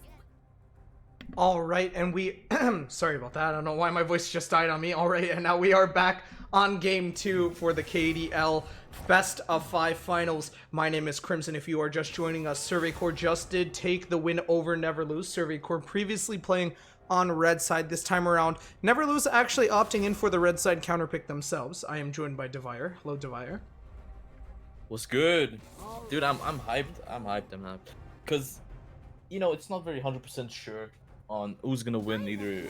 Speaker 12: All right, and we sorry about that. I don't know why my voice just died on me. All right, and now we are back on game 2 for the KDL Best of 5 Finals. My name is Crimson. If you are just joining us, Survey Corps just did take the win over Never Lose. Survey Corps previously playing on red side this time around. Never Lose actually opting in for the red side counter pick themselves. I am joined by Devire. Hello, Devire.
Speaker 13: What's good? Dude, I'm hyped. I'm hyped. Because, you know, it's not very 100% sure on who's going to win either.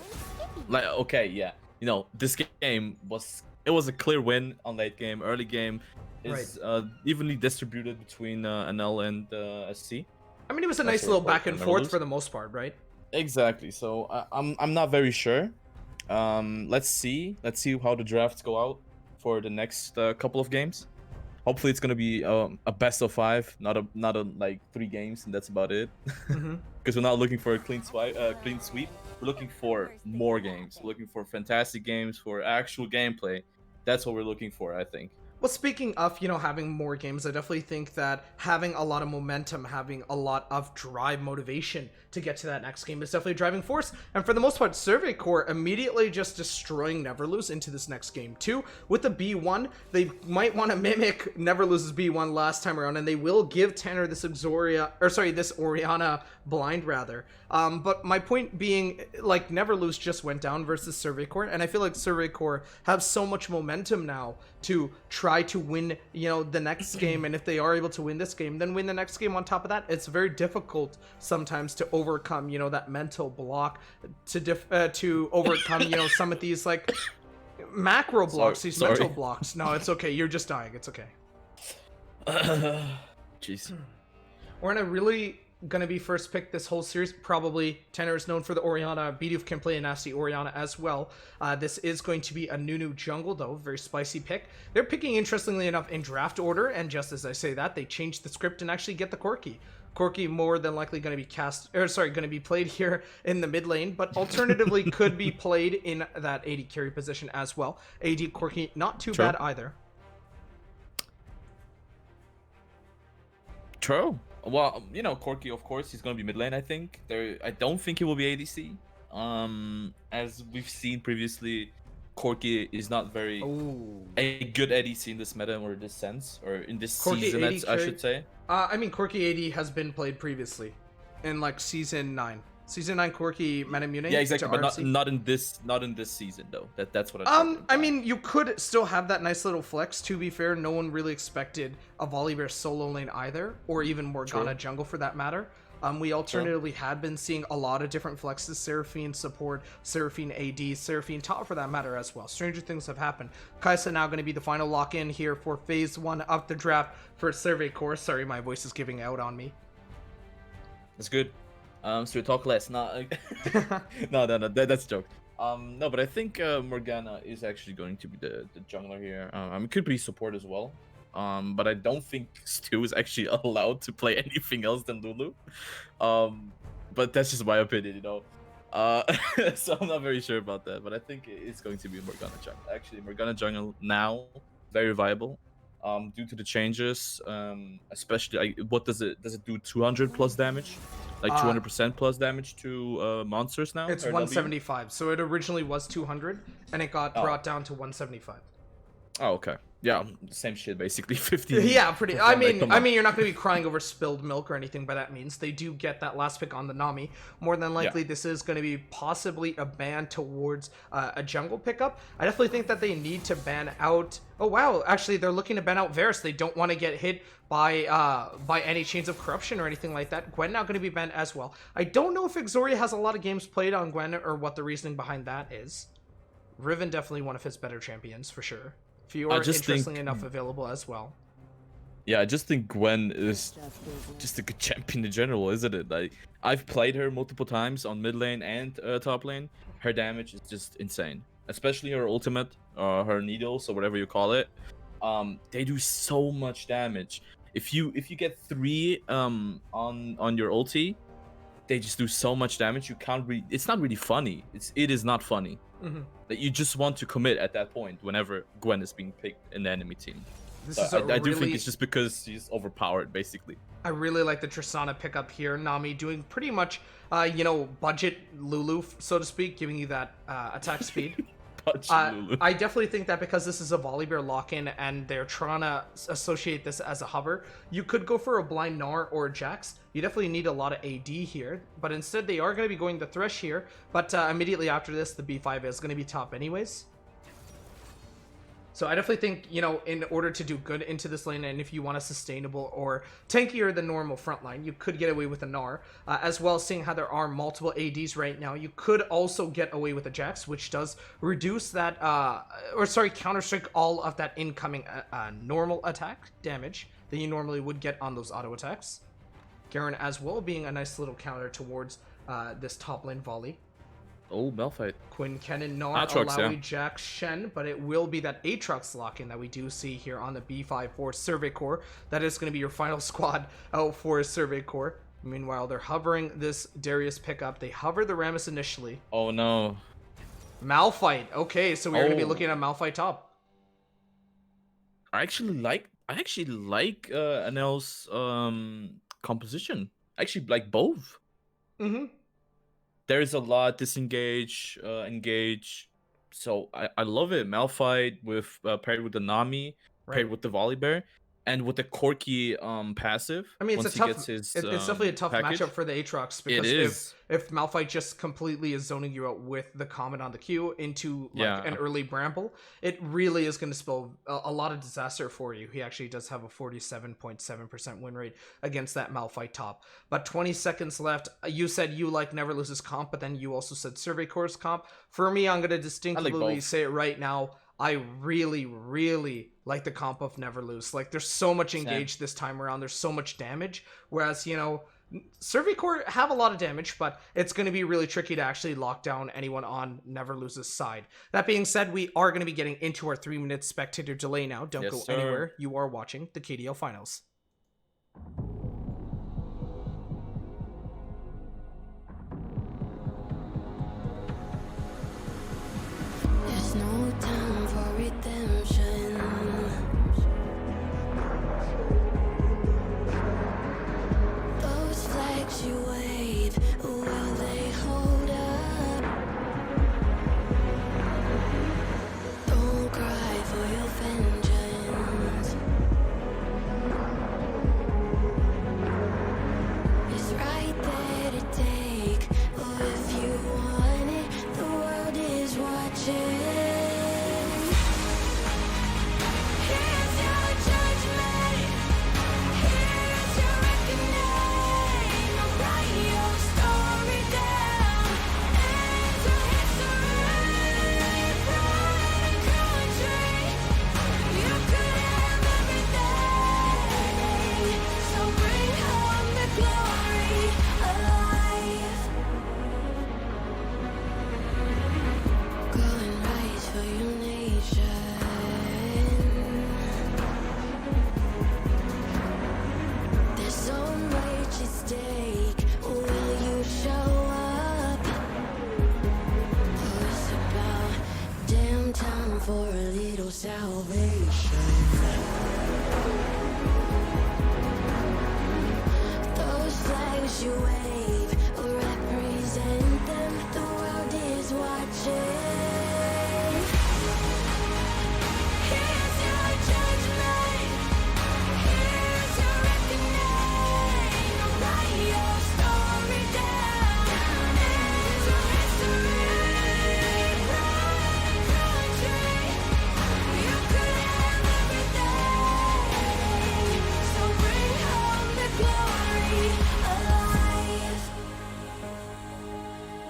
Speaker 13: Like, okay, yeah. You know, this game was a clear win on late game. Early game is evenly distributed between NL and SC.
Speaker 12: I mean, it was a nice little back and forth for the most part, right?
Speaker 13: Exactly. So I'm not very sure. Let's see how the drafts go out for the next couple of games. Hopefully it's gonna be a best of 5, not a like 3 games, and that's about it. Because we're not looking for a clean sweep. We're looking for more games. We're looking for fantastic games, for actual gameplay. That's what we're looking for, I think.
Speaker 12: Well, speaking of, you know, having more games, I definitely think that having a lot of momentum, having a lot of drive motivation to get to that next game is definitely a driving force. And for the most part, Survey Corps immediately just destroying Never Lose into this next game too. With the B1, they might want to mimic Never Lose's B1 last time around, and they will give Tanner this Orianna blind rather. But my point being, like, Never Lose just went down versus Survey Corps, and I feel like Survey Corps have so much momentum now to try to win, you know, the next game. And if they are able to win this game, then win the next game on top of that. It's very difficult sometimes to overcome, you know, that mental block, to overcome, you know, some of these like macro blocks, these mental blocks. No, it's okay. You're just dying. It's okay.
Speaker 13: Jeez.
Speaker 12: We're in a really gonna be first pick this whole series. Probably Tanner is known for the Orianna. Bidoof can play a nasty Orianna as well. This is going to be a Nunu jungle though, very spicy pick. They're picking, interestingly enough, in draft order, and just as I say that, they changed the script and actually get the Corki. Corki more than likely going to be played here in the mid lane, but alternatively could be played in that AD carry position as well. AD Corki not too bad either.
Speaker 13: True. Well, you know, Corki, of course, he's going to be mid lane, I think. I don't think he will be ADC. As we've seen previously, Corki is not very a good ADC in this meta or this sense, or in this season, I should say.
Speaker 12: I mean, Corki AD has been played previously in like season 9. Season 9 Corki Metamune.
Speaker 13: Yeah, exactly, but not in this season though. That's what
Speaker 12: I mean, you could still have that nice little flex. To be fair, no one really expected a Volibear solo lane either, or even Morgana jungle for that matter. We alternatively had been seeing a lot of different flexes: Seraphine support, Seraphine AD, Seraphine top for that matter as well. Stranger things have happened. Kaisa now going to be the final lock-in here for phase 1 of the draft for Survey Corps. Sorry, my voice is giving out on me.
Speaker 13: That's good. So we talk less. No, that's a joke. No, but I think Morgana is actually going to be the jungler here. It could be support as well. But I don't think Stu is actually allowed to play anything else than Lulu. But that's just my opinion, you know. So I'm not very sure about that. But I think it's going to be Morgana jungle. Actually, Morgana jungle now very viable. Due to the changes, especially what does it do? 200 plus damage, like 200% plus damage to monsters now.
Speaker 12: It's 175. So it originally was 200, and it got brought down to 175.
Speaker 13: Oh, okay. Yeah, same shit basically. 50.
Speaker 12: Yeah, pretty. I mean, you're not going to be crying over spilled milk or anything by that means. They do get that last pick on the Nami. More than likely, this is going to be possibly a ban towards a jungle pickup. I definitely think that they need to ban out. Oh wow, actually, they're looking to ban out Varus. They don't want to get hit by any chains of corruption or anything like that. Gwen now going to be banned as well. I don't know if Exoria has a lot of games played on Gwen or what the reasoning behind that is. Riven definitely one of his better champions for sure. Fiora, interestingly enough, available as well.
Speaker 13: Yeah, I just think Gwen is just a good champion in general, isn't it? Like, I've played her multiple times on mid lane and top lane. Her damage is just insane, especially her ultimate, her needles or whatever you call it. They do so much damage. If you get 3 on your ulti, they just do so much damage. You can't really. It's not really funny. It is not funny. That you just want to commit at that point whenever Gwen is being picked in the enemy team. I do think it's just because she's overpowered, basically.
Speaker 12: I really like the Tristana pickup here. Nami doing pretty much, budget Lulu, so to speak, giving you that attack speed.
Speaker 13: Lulu.
Speaker 12: I definitely think that because this is a Volibear lock-in and they're trying to associate this as a hover, you could go for a blind Gnar or a Jax. You definitely need a lot of AD here, but instead they are going to be going the Thresh here, but immediately after this, the B5 is going to be top anyways. So I definitely think, you know, in order to do good into this lane, and if you want a sustainable or tankier than normal front line, you could get away with a Gnar. As well, seeing how there are multiple ADs right now, you could also get away with a Jax, which does reduce that, counter-strike all of that incoming normal attack damage that you normally would get on those auto attacks. Garen as well being a nice little counter towards this top lane volley.
Speaker 13: Oh, Malphite.
Speaker 12: Quinn Cannon not allowing Jax Shen, but it will be that Aatrox lock-in that we do see here on the B5 for Survey Core. That is going to be your final squad out for Survey Core. Meanwhile, they're hovering this Darius pickup. They hover the Rammus initially.
Speaker 13: Oh no.
Speaker 12: Malphite. Okay, so we're going to be looking at Malphite top.
Speaker 13: I actually like Anel's composition. I actually like both.
Speaker 12: Mm-hmm.
Speaker 13: There's a lot engage. So I love it. Malphite with paired with the Nami, paired with the Volibear, and with the Corki passive.
Speaker 12: I mean,
Speaker 13: it's
Speaker 12: definitely a tough matchup for the Aatrox, because if Malphite just completely is zoning you out with the Comet on the Q into an early Bramble, it really is going to spell a lot of disaster for you. He actually does have a 47.7% win rate against that Malphite top. But 20 seconds left. You said you like Never Loses comp, but then you also said Survey Core's comp. For me, I'm going to distinctly say it right now. I really, really like the comp of Never Lose. Like, there's so much engage this time around. There's so much damage. Whereas, you know, Survey Core have a lot of damage, but it's going to be really tricky to actually lock down anyone on Never Lose's side. That being said, we are going to be getting into our 3-minute spectator delay now. Don't go anywhere. You are watching the KDL Finals.
Speaker 1: There's no time for redemption. Those flags you wave, will they hold up? Don't cry for your vengeance. It's right there to take. Oh, if you want it, the world is watching. For a little salvation. Those flags you wave represent them. The world is watching. Here's your judgment. Here's your reckoning. Write your story down. Into history.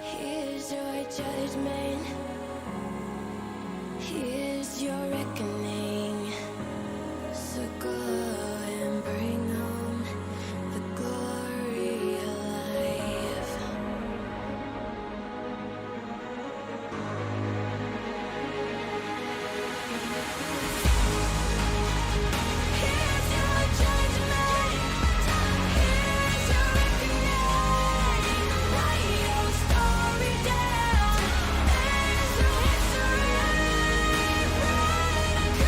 Speaker 1: Here's your judgment. Here's your reckoning. So go and bring home the glory alive. Here's your judgment. Here's your reckoning. Write your story down. Into history. Pride and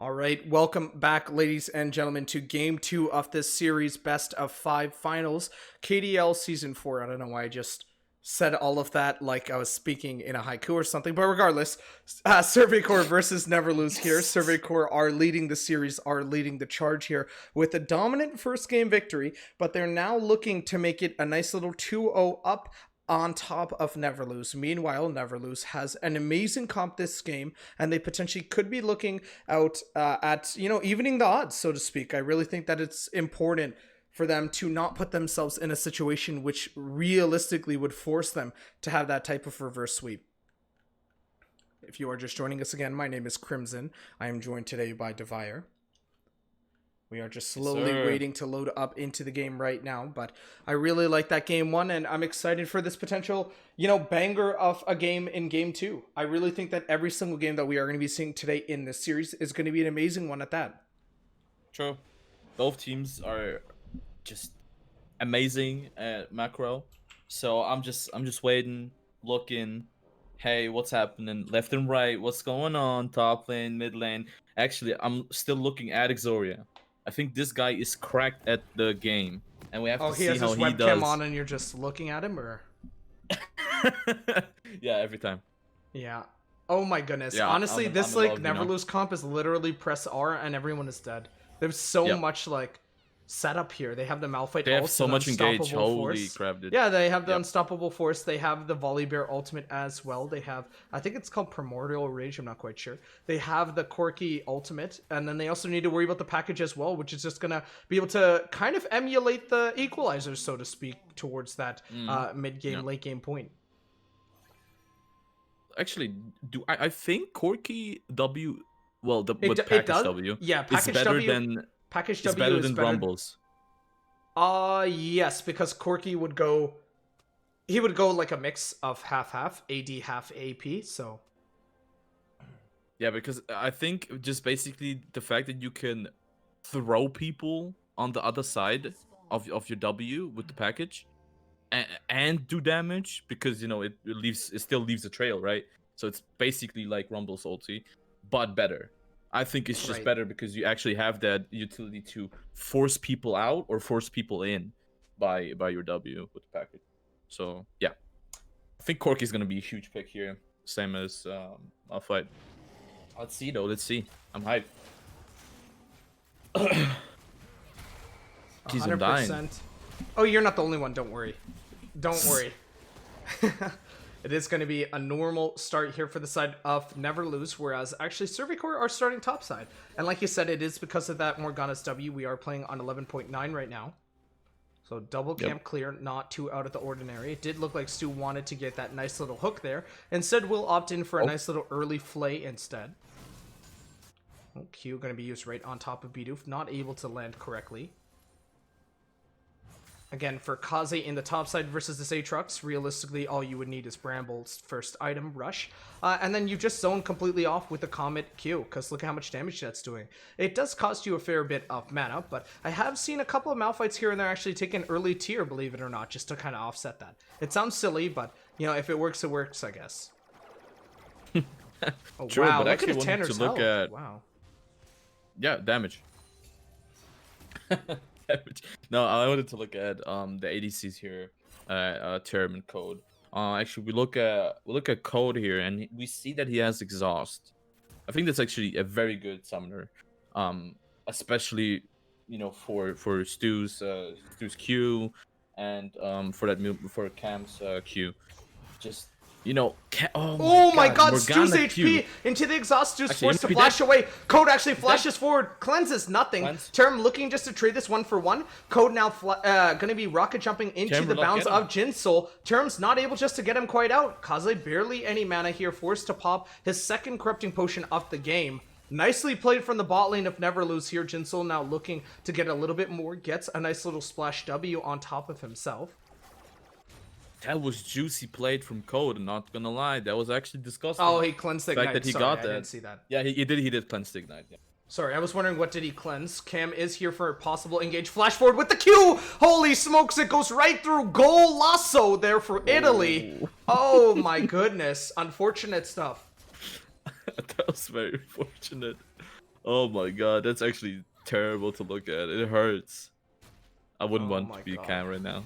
Speaker 12: All right, welcome back, ladies and gentlemen, to Game 2 of this series, Best of 5 Finals, KDL Season 4. I don't know why I just said all of that like I was speaking in a haiku or something, but regardless, Survey Corps versus Never Lose here. Survey Corps are leading the series, are leading the charge here with a dominant first game victory, but they're now looking to make it a nice little 2-0 up on top of Never Lose. Meanwhile, Never Lose has an amazing comp this game, and they potentially could be looking out at, evening the odds, so to speak. I really think that it's important for them to not put themselves in a situation which realistically would force them to have that type of reverse sweep. If you are just joining us again, my name is Crimson. I am joined today by Devire. We are just slowly waiting to load up into the game right now, but I really like that game 1, and I'm excited for this potential, banger of a game in game 2. I really think that every single game that we are going to be seeing today in this series is going to be an amazing one at that.
Speaker 13: True. Both teams are just amazing at macro, so I'm just waiting, looking, hey, what's happening left and right, what's going on, top lane, mid lane. Actually, I'm still looking at Exoria. I think this guy is cracked at the game, and we have to see how he does.
Speaker 12: Oh, he has his webcam on and you're just looking at him, or?
Speaker 13: Yeah, every time.
Speaker 12: Yeah. Oh my goodness.
Speaker 13: Yeah,
Speaker 12: honestly, this like Never
Speaker 13: love,
Speaker 12: Lose comp is literally press R and everyone is dead. There's so much like setup here. They have the Malphite.
Speaker 13: They have so much engage. Holy crap, dude.
Speaker 12: Yeah, they have the Unstoppable Force. They have the Volibear ultimate as well. They have, I think it's called Primordial Rage. I'm not quite sure. They have the Corki ultimate, and then they also need to worry about the package as well, which is just gonna be able to kind of emulate the equalizers, so to speak, towards that mid game, late game point.
Speaker 13: Actually, I think Corki W? Well, package W.
Speaker 12: Yeah, package
Speaker 13: is better
Speaker 12: W.
Speaker 13: than.
Speaker 12: Package
Speaker 13: It's
Speaker 12: W
Speaker 13: better
Speaker 12: is
Speaker 13: than
Speaker 12: better.
Speaker 13: Rumbles.
Speaker 12: Yes, because Corki would go. He would go like a mix of half AD, half AP. So.
Speaker 13: Yeah, because I think just basically the fact that you can throw people on the other side of your W with the package, and do damage, because it still leaves a trail, right? So it's basically like Rumble's ulti, but better. I think it's just better because you actually have that utility to force people out or force people in by your W with the package. So yeah, I think Corki's gonna be a huge pick here, same as Malphite. Let's see though. Let's see. I'm hyped. Jeez, I'm dying.
Speaker 12: Oh, you're not the only one. Don't worry. Don't worry. It is going to be a normal start here for the side of Never Lose, whereas actually Survey Corps are starting top side. And like you said, it is because of that Morgana's W. We are playing on 11.9 right now. So double camp clear, not too out of the ordinary. It did look like Stu wanted to get that nice little hook there. Instead, we'll opt in for a nice little early flay instead. Oh, Q going to be used right on top of Bidoof, not able to land correctly. Again, for Kaze in the top side versus this Aatrox, realistically, all you would need is Bramble's first item, Rush. And then you just zone completely off with the Comet Q, because look at how much damage that's doing. It does cost you a fair bit of mana, but I have seen a couple of Malphites here and there actually take an early tier, believe it or not, just to kind of offset that. It sounds silly, but, if it works, I guess. Oh,
Speaker 13: True,
Speaker 12: wow,
Speaker 13: but
Speaker 12: look
Speaker 13: actually
Speaker 12: at Tanner's
Speaker 13: look
Speaker 12: health.
Speaker 13: at...
Speaker 12: Wow.
Speaker 13: Yeah, damage. No, I wanted to look at the ADCs here, Terim and Code. Actually, we look at Code here, and we see that he has Exhaust. I think that's actually a very good summoner, especially for Stu's Q, and for Cam's Q. Just
Speaker 12: Oh my god, Stu's
Speaker 13: Morgana
Speaker 12: HP
Speaker 13: Q.
Speaker 12: into the exhaust. Stu's
Speaker 13: Actually,
Speaker 12: forced to
Speaker 13: he
Speaker 12: flash
Speaker 13: dead.
Speaker 12: away. Code actually flashes forward, cleanses nothing.
Speaker 13: Cleanse.
Speaker 12: Term looking just to trade this 1-for-1. Code now gonna be rocket jumping into
Speaker 13: Chamber
Speaker 12: the
Speaker 13: lock,
Speaker 12: bounds
Speaker 13: get him.
Speaker 12: of Jinsoul. Term's not able just to get him quite out. Kaze barely any mana here, forced to pop his second corrupting potion of the game. Nicely played from the bot lane of Never Lose here. Jinsoul now looking to get a little bit more, gets a nice little splash W on top of himself.
Speaker 13: That was juicy played from Code, not gonna lie. That was actually disgusting.
Speaker 12: Oh, he cleansed the
Speaker 13: fact
Speaker 12: Ignite.
Speaker 13: that he
Speaker 12: Sorry,
Speaker 13: got
Speaker 12: I
Speaker 13: that.
Speaker 12: didn't see that.
Speaker 13: Yeah, he did cleanse the Ignite. Yeah.
Speaker 12: Sorry, I was wondering what did he cleanse. Cam is here for a possible engage. Flash forward with the Q! Holy smokes, it goes right through. Goal lasso there for Italy. Oh my goodness. Unfortunate stuff.
Speaker 13: That was very fortunate. Oh my god, that's actually terrible to look at. It hurts. I wouldn't
Speaker 12: Oh
Speaker 13: want
Speaker 12: my
Speaker 13: to be
Speaker 12: God.
Speaker 13: Cam right now.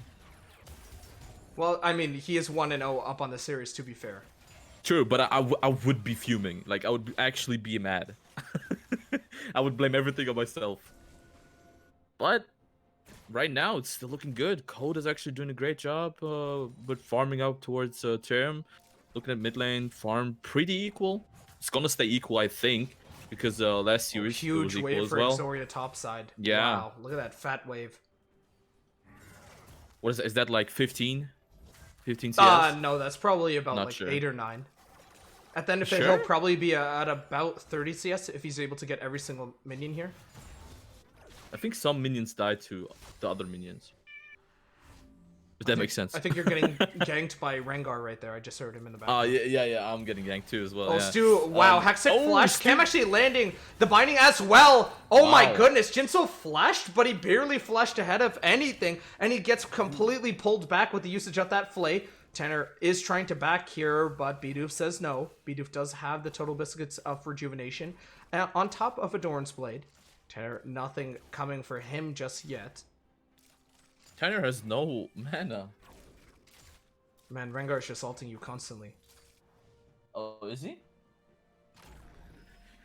Speaker 12: Well, I mean, he is 1-0 up on the series, to be fair.
Speaker 13: True, but I would be fuming. Like, I would actually be mad. I would blame everything on myself. But right now, it's still looking good. Code is actually doing a great job with farming out towards Terim. Looking at mid lane, farm pretty equal. It's gonna stay equal, I think, because last series it
Speaker 12: Huge
Speaker 13: was equal
Speaker 12: wave
Speaker 13: as
Speaker 12: for
Speaker 13: well.
Speaker 12: Exoria topside.
Speaker 13: Yeah.
Speaker 12: Wow, look at that fat wave.
Speaker 13: What is that like 15? 15 CS?
Speaker 12: No, that's probably about
Speaker 13: Not
Speaker 12: like
Speaker 13: sure.
Speaker 12: 8 or 9. At the end of it,
Speaker 13: Sure?
Speaker 12: he'll probably be at about 30 CS if he's able to get every single minion here.
Speaker 13: I think some minions die to the other minions. If that makes sense.
Speaker 12: I think you're getting ganked by Rengar right there. I just heard him in the back.
Speaker 13: Oh, yeah, I'm getting ganked too as well.
Speaker 12: Oh,
Speaker 13: yeah.
Speaker 12: Stu, wow, Hextech
Speaker 13: oh,
Speaker 12: flash.
Speaker 13: Stu-
Speaker 12: Cam actually landing the binding as well. Oh my
Speaker 13: Wow.
Speaker 12: goodness, Jinso flashed, but he barely flashed ahead of anything, and he gets completely pulled back with the usage of that flay. Tanner is trying to back here, but Bidoof says no. Bidoof does have the total biscuits of rejuvenation. And on top of a Doran's Blade, Tanner, nothing coming for him just yet.
Speaker 13: Tanner has no mana.
Speaker 12: Man, Rengar is just ulting you constantly.
Speaker 13: Oh, is he?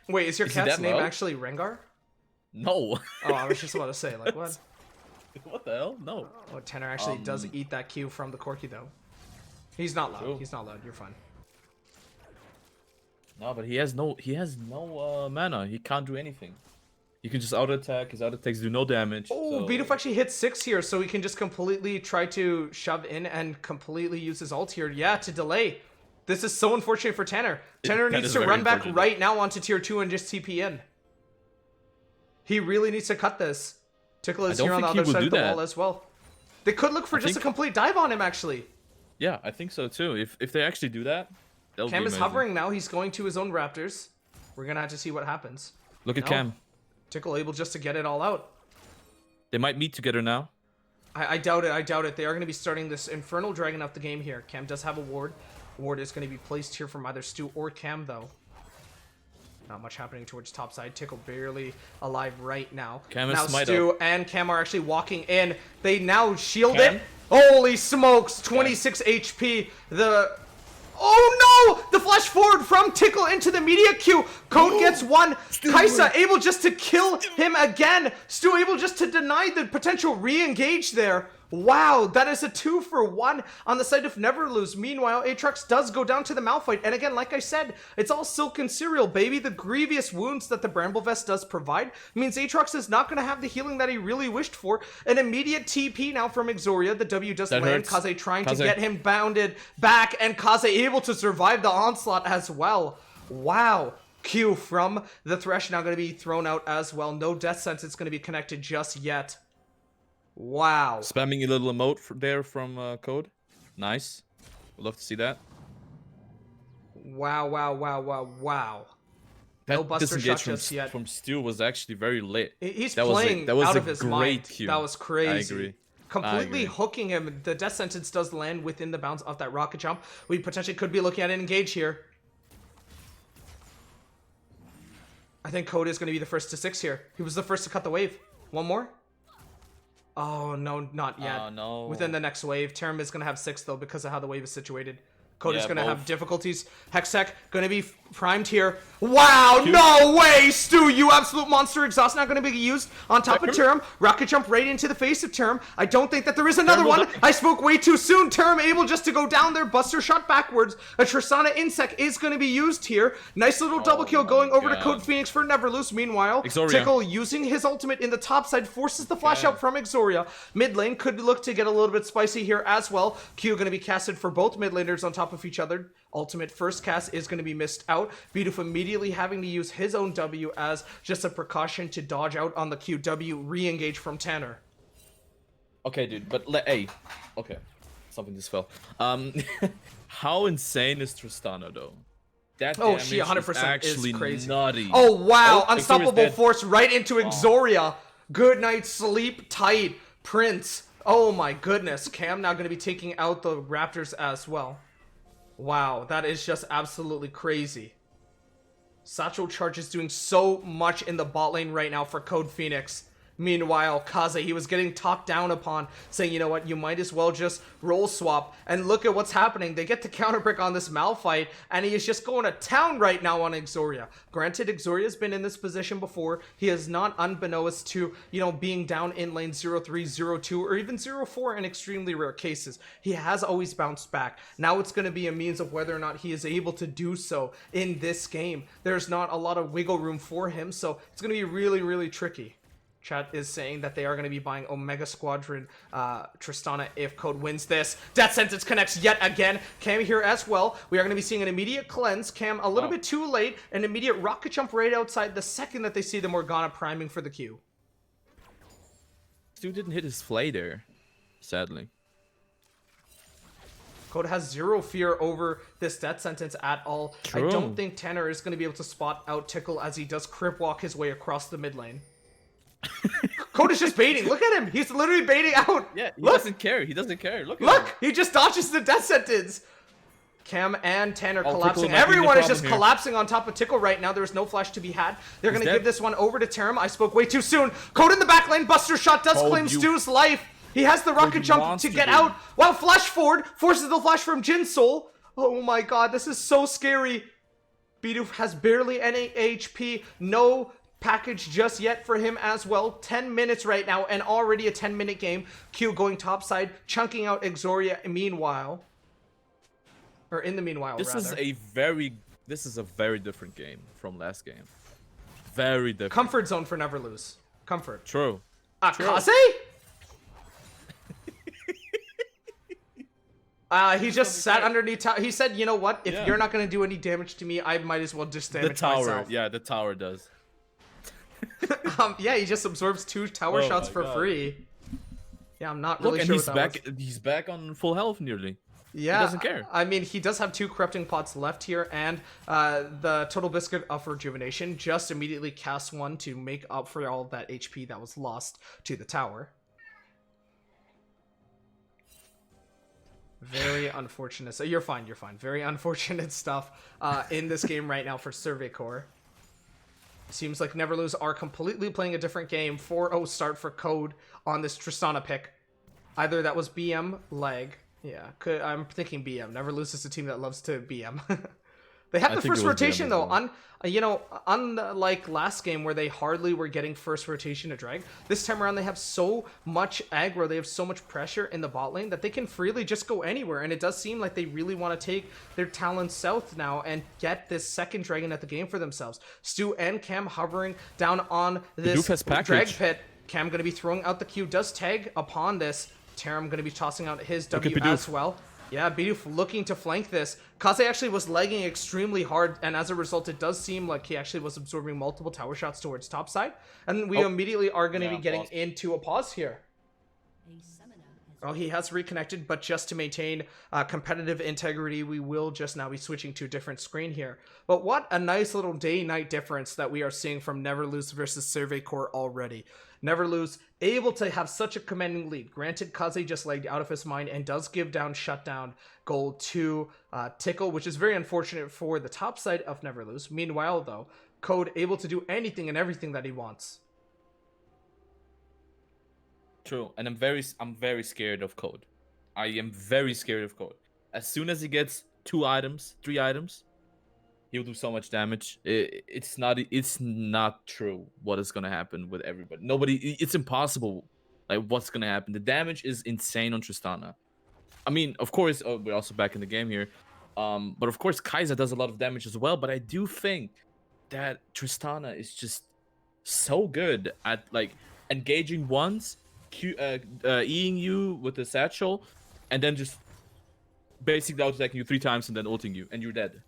Speaker 12: Wait, is your
Speaker 13: Is he
Speaker 12: cat's
Speaker 13: that
Speaker 12: name
Speaker 13: low?
Speaker 12: actually Rengar?
Speaker 13: No.
Speaker 12: Oh, I was just about to say, like, what?
Speaker 13: What the hell? No.
Speaker 12: Oh, Tanner actually does eat that Q from the Corki, though. He's not loud.
Speaker 13: True.
Speaker 12: He's not loud. You're fine.
Speaker 13: No, but he has no mana. He can't do anything. He can just auto attack. His auto attacks do no damage.
Speaker 12: Oh,
Speaker 13: so...
Speaker 12: Bidoof actually hits 6 here, so he can just completely try to shove in and completely use his ult here. Yeah, to delay. This is so unfortunate for Tanner. Tanner
Speaker 13: That
Speaker 12: needs
Speaker 13: is
Speaker 12: to
Speaker 13: very
Speaker 12: run back
Speaker 13: unfortunate.
Speaker 12: right now onto tier 2 and just TP in. He really needs to cut this. Tickle is
Speaker 13: don't
Speaker 12: here on the
Speaker 13: think he
Speaker 12: other
Speaker 13: will
Speaker 12: side
Speaker 13: do
Speaker 12: of the
Speaker 13: that.
Speaker 12: wall as well. They could look for
Speaker 13: I
Speaker 12: just a
Speaker 13: think-
Speaker 12: complete dive on him, actually.
Speaker 13: Yeah, I think so too. If they actually do that, that'll
Speaker 12: Cam
Speaker 13: be
Speaker 12: is
Speaker 13: amazing.
Speaker 12: hovering now. He's going to his own Raptors. We're going to have to see what happens.
Speaker 13: Look at
Speaker 12: No.
Speaker 13: Cam.
Speaker 12: Tickle able just to get it all out.
Speaker 13: They might meet together now.
Speaker 12: I doubt it. I doubt it. They are going to be starting this Infernal Dragon up the game here. Cam does have a ward. Ward is going to be placed here from either Stu or Cam, though. Not much happening towards top side. Tickle barely alive right now.
Speaker 13: Cam is
Speaker 12: now
Speaker 13: smite
Speaker 12: Stu
Speaker 13: up.
Speaker 12: and Cam are actually walking in. They now shield
Speaker 13: Cam?
Speaker 12: it. Holy smokes! 26 HP. The... Oh no! The flash forward from Tickle into the media queue. Code gets one. Kaisa able just to kill him again. Stu able just to deny the potential re-engage there. Wow, that is a 2-for-1 on the side of Never Lose. Meanwhile, Aatrox does go down to the Malphite. And again, like I said, it's all silk and cereal, baby. The grievous wounds that the Bramble Vest does provide means Aatrox is not going to have the healing that he really wished for. An immediate TP now from Exoria. The W does
Speaker 13: That
Speaker 12: land.
Speaker 13: hurts.
Speaker 12: Kaze trying to
Speaker 13: Kaze.
Speaker 12: get him bounded back. And Kaze able to survive the onslaught as well. Wow. Q from the Thresh now going to be thrown out as well. No death sentence going to be connected just yet. Wow.
Speaker 13: Spamming a little emote there from Code. Nice. Would love to see that.
Speaker 12: Wow, wow, wow, wow, wow.
Speaker 13: That
Speaker 12: No buster
Speaker 13: disengage
Speaker 12: shot just yet.
Speaker 13: from Stu was actually very lit.
Speaker 12: He's
Speaker 13: That was a-
Speaker 12: playing
Speaker 13: that was
Speaker 12: out
Speaker 13: a
Speaker 12: of his
Speaker 13: great
Speaker 12: mind.
Speaker 13: cue.
Speaker 12: That was crazy.
Speaker 13: I agree.
Speaker 12: Completely
Speaker 13: agree.
Speaker 12: hooking him. The death sentence does land within the bounds of that rocket jump. We potentially could be looking at an engage here. I think Code is going to be the first to 6 here. He was the first to cut the wave. One more? Oh, no, not yet.
Speaker 13: Oh, no.
Speaker 12: Within the next wave. Terim is going to have 6, though, because of how the wave is situated. Code is
Speaker 13: Yeah,
Speaker 12: going to have
Speaker 13: both.
Speaker 12: difficulties. Hextech going to be primed here. Wow, no way, Stu, you absolute monster. Exhaust not going to be used on top of Terim. Rocket jump right into the face of Terim. I don't think that there is another one. I spoke way too soon. Terim able just to go down there. Buster shot backwards. A Tristana Insect is going to be used here. Nice little double kill going over to
Speaker 13: God.
Speaker 12: Code Phoenix for Neverloose. Meanwhile,
Speaker 13: Exoria.
Speaker 12: Tickle using his ultimate in the top side forces the flash out from Exoria. Mid lane could look to get a little bit spicy here as well. Q going to be casted for both mid laners on top of each other. Ultimate first cast is going to be missed out. Bidoof immediately having to use his own W as just a precaution to dodge out on the QW re-engage from Tanner.
Speaker 13: Okay, dude, but hey, okay, something just fell. How insane is Tristana though? That
Speaker 12: Oh,
Speaker 13: damage
Speaker 12: she 100%
Speaker 13: is actually
Speaker 12: is crazy.
Speaker 13: nutty.
Speaker 12: Oh, wow.
Speaker 13: Oh, Exoria's
Speaker 12: Unstoppable
Speaker 13: dead.
Speaker 12: force right into Exoria. Good night, sleep tight, Prince. Oh my goodness. Cam now going to be taking out the Raptors as well. Wow, that is just absolutely crazy. Satchel Charge is doing so much in the bot lane right now for Code Phoenix. Meanwhile, Kaze, he was getting talked down upon, saying, you know what, you might as well just role swap. And look at what's happening. They get the counter brick on this Malphite, and he is just going to town right now on Exoria. Granted, Exoria's been in this position before. He is not unbeknownst to, you know, being down in lane 0-3, 0-2, or even 0-4 in extremely rare cases. He has always bounced back. Now it's going to be a means of whether or not he is able to do so in this game. There's not a lot of wiggle room for him, so it's going to be really, really tricky. Chat is saying that they are going to be buying Omega Squadron Tristana if Code wins this. Death Sentence connects yet again. Cam here as well. We are going to be seeing an immediate cleanse. Cam a little bit too late. An immediate rocket jump right outside the second that they see the Morgana priming for the Q.
Speaker 13: Stu didn't hit his flay there, sadly.
Speaker 12: Code has zero fear over this Death Sentence at all.
Speaker 13: True.
Speaker 12: I don't think Tanner is going to be able to spot out Tickle as he does crip walk his way across the mid lane. Code is just baiting. Look at him. He's literally baiting out.
Speaker 13: Yeah, he
Speaker 12: Look.
Speaker 13: doesn't care. He doesn't care. Look at him.
Speaker 12: Look, he just dodges the Death Sentence. Cam and Tanner
Speaker 13: Oh,
Speaker 12: collapsing.
Speaker 13: Tickle might be the
Speaker 12: Everyone is
Speaker 13: problem
Speaker 12: just
Speaker 13: here.
Speaker 12: collapsing on top of Tickle right now. There's no flash to be had. They're
Speaker 13: He's
Speaker 12: going to
Speaker 13: dead.
Speaker 12: give this one over to Terim. I spoke way too soon. Code in the back lane. Buster shot does
Speaker 13: Code,
Speaker 12: claim
Speaker 13: you-
Speaker 12: Stu's life. He has the rocket
Speaker 13: you
Speaker 12: jump to
Speaker 13: monster,
Speaker 12: get
Speaker 13: dude.
Speaker 12: out. While flash forward forces the flash from Jin Soul. Oh my god, this is so scary. Bidoof has barely any HP. No package just yet for him as well. 10 minutes right now and already a 10-minute game. Q going topside, chunking out Exoria meanwhile. Or in the meanwhile,
Speaker 13: This
Speaker 12: rather.
Speaker 13: is a very different game from last game. Very different.
Speaker 12: Comfort zone for Never Lose. Comfort.
Speaker 13: True.
Speaker 12: Akaze? He just sat underneath tower. He said, you know what? If
Speaker 13: Yeah.
Speaker 12: you're not going to do any damage to me, I might as well just
Speaker 13: The
Speaker 12: damage
Speaker 13: tower.
Speaker 12: myself.
Speaker 13: Yeah, the tower does.
Speaker 12: Yeah, he just absorbs 2 tower
Speaker 13: Oh
Speaker 12: shots
Speaker 13: my
Speaker 12: for
Speaker 13: God.
Speaker 12: free. Yeah, I'm not
Speaker 13: Look,
Speaker 12: really
Speaker 13: and
Speaker 12: sure
Speaker 13: he's
Speaker 12: what that
Speaker 13: back.
Speaker 12: was.
Speaker 13: He's back on full health nearly.
Speaker 12: Yeah,
Speaker 13: He doesn't care.
Speaker 12: I mean, he does have 2 corrupting pots left here, and the Total Biscuit of Rejuvenation just immediately casts one to make up for all of that HP that was lost to the tower. Very unfortunate. So you're fine, you're fine. Very unfortunate stuff in this game right now for Survey Corps. Seems like Never Lose are completely playing a different game. 4-0 start for Code on this Tristana pick. Either that was BM, leg. Yeah, I'm thinking BM. Never Lose is a team that loves to BM. They have
Speaker 13: I
Speaker 12: the
Speaker 13: think
Speaker 12: first
Speaker 13: it was
Speaker 12: rotation
Speaker 13: BM as
Speaker 12: though.
Speaker 13: well.
Speaker 12: Unlike last game where they hardly were getting first rotation to drag, this time around they have so much aggro, they have so much pressure in the bot lane that they can freely just go anywhere. And it does seem like they really want to take their talent south now and get this second dragon at the game for themselves. Stu and Cam hovering down on this
Speaker 13: Bidoof has
Speaker 12: drag
Speaker 13: package.
Speaker 12: pit. Cam going to be throwing out the Q, does tag upon this. Terim going to be tossing out his
Speaker 13: Look at
Speaker 12: W
Speaker 13: Bidoof.
Speaker 12: as well. Yeah, Bidoof looking to flank this. Kaze actually was lagging extremely hard, and as a result, it does seem like he actually was absorbing multiple tower shots towards topside. And we immediately are going to be getting into a pause here. Oh, he has reconnected, but just to maintain competitive integrity, we will just now be switching to a different screen here. But what a nice little day-night difference that we are seeing from Never Lose versus Survey Corps already. Never Lose able to have such a commanding lead. Granted, Kaze just lagged out of his mind and does give down shutdown goal to Tickle, which is very unfortunate for the top side of Never Lose. Meanwhile, though, Code able to do anything and everything that he wants.
Speaker 13: True, and I'm very scared of Code. I am very scared of Code. As soon as he gets 2 items, 3 items, he'll do so much damage. It's not true what is gonna happen with everybody. It's impossible. Like what's gonna happen? The damage is insane on Tristana. I mean, of course, we're also back in the game here. But of course, Kaiser does a lot of damage as well. But I do think that Tristana is just so good at like engaging once, Eing you with the satchel, and then just basically auto-attacking you 3 times and then ulting you, and you're dead.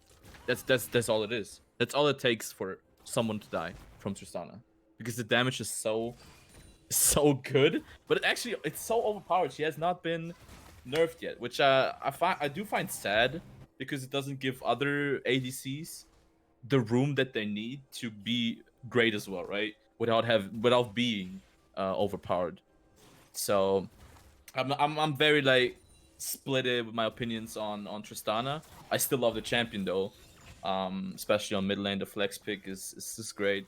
Speaker 13: That's all it is. That's all it takes for someone to die from Tristana, because the damage is so good. But it's so overpowered. She has not been nerfed yet, which I do find sad, because it doesn't give other ADCs the room that they need to be great as well, right? Without being overpowered. So I'm very like split with my opinions on Tristana. I still love the champion though. Especially on mid lane, the flex pick is just great.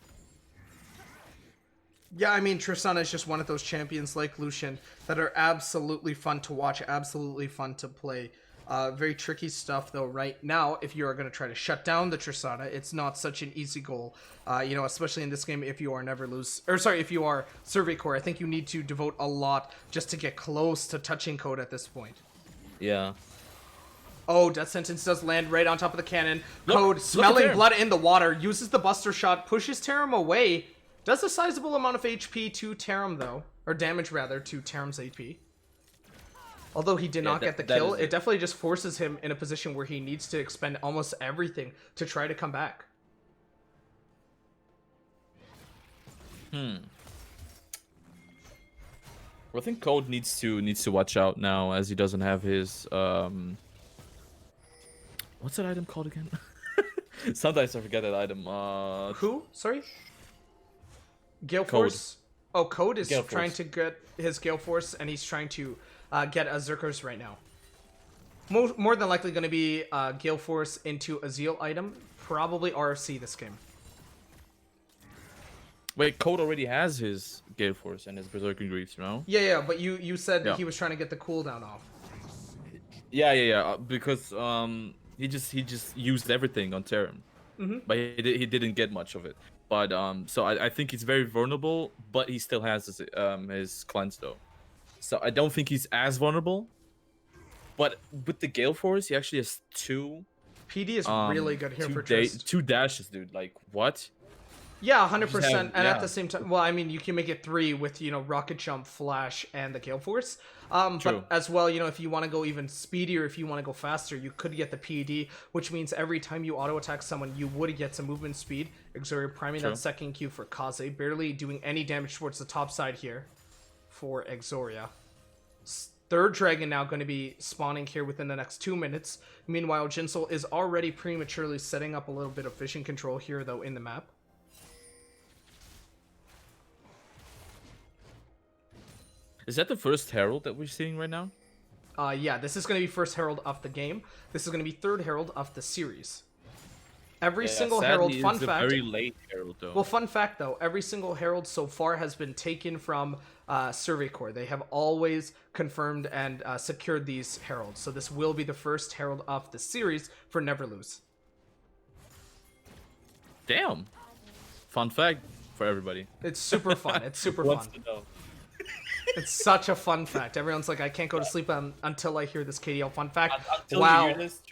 Speaker 12: Yeah, I mean, Tristana is just one of those champions like Lucian that are absolutely fun to watch, absolutely fun to play. Very tricky stuff, though, right now, if you are going to try to shut down the Tristana, it's not such an easy goal, especially in this game if you are if you are Survey Core. I think you need to devote a lot just to get close to touching Code at this point.
Speaker 13: Yeah.
Speaker 12: Oh, Death Sentence does land right on top of the cannon.
Speaker 13: Look,
Speaker 12: Code,
Speaker 13: look
Speaker 12: smelling
Speaker 13: at
Speaker 12: blood in the water, uses the Buster Shot, pushes Terim away. Does a sizable amount of HP to Terim, though. Or damage, rather, to Terim's AP. Although he did not get the kill, it definitely just forces him in a position where he needs to expend almost everything to try to come back.
Speaker 13: Well, I think Code needs to watch out now, as he doesn't have his what's that item called again? Sometimes I forget that item.
Speaker 12: Who? Sorry? Gale Force? Oh, Code is trying to get his Gale Force, and he's trying to get a Zerkers right now. More than likely going to be Gale Force into a Zeal item. Probably RFC this game.
Speaker 13: Wait, Code already has his Gale Force and his Berserker Greaves, no?
Speaker 12: Yeah, but you said he was trying to get the cooldown off.
Speaker 13: Yeah. Because he just used everything on Terim. But he didn't get much of it. But so I think he's very vulnerable, but he still has his cleanse though. So I don't think he's as vulnerable. But with the Gale Force, he actually has two.
Speaker 12: PD is really good here for Trist.
Speaker 13: Two dashes, dude. Like what?
Speaker 12: Yeah, 100%. And at the same time, well, I mean, you can make it 3 with, Rocket Jump, Flash, and the Gale Force. But as well, if you want to go even speedier, if you want to go faster, you could get the PED, which means every time you auto-attack someone, you would get some movement speed. Exoria priming that second Q for Kaze, barely doing any damage towards the top side here for Exoria. Third dragon now going to be spawning here within the next 2 minutes. Meanwhile, Jinsel is already prematurely setting up a little bit of vision control here, though, in the map.
Speaker 13: Is that the first Herald that we're seeing right now?
Speaker 12: Yeah, this is going to be first Herald of the game. This is going to be third Herald of the series. Every single Herald, fun fact.
Speaker 13: Very late Herald, though.
Speaker 12: Well, fun fact though, every single Herald so far has been taken from Survey Corps. They have always confirmed and secured these Heralds. So this will be the first Herald of the series for Never Lose.
Speaker 13: Damn. Fun fact for everybody.
Speaker 12: It's super fun. It's super fun.
Speaker 13: To know.
Speaker 12: It's such a fun fact. Everyone's like, I can't go to sleep until I hear this KDL fun fact.
Speaker 13: Until
Speaker 12: wow.
Speaker 13: you hear this,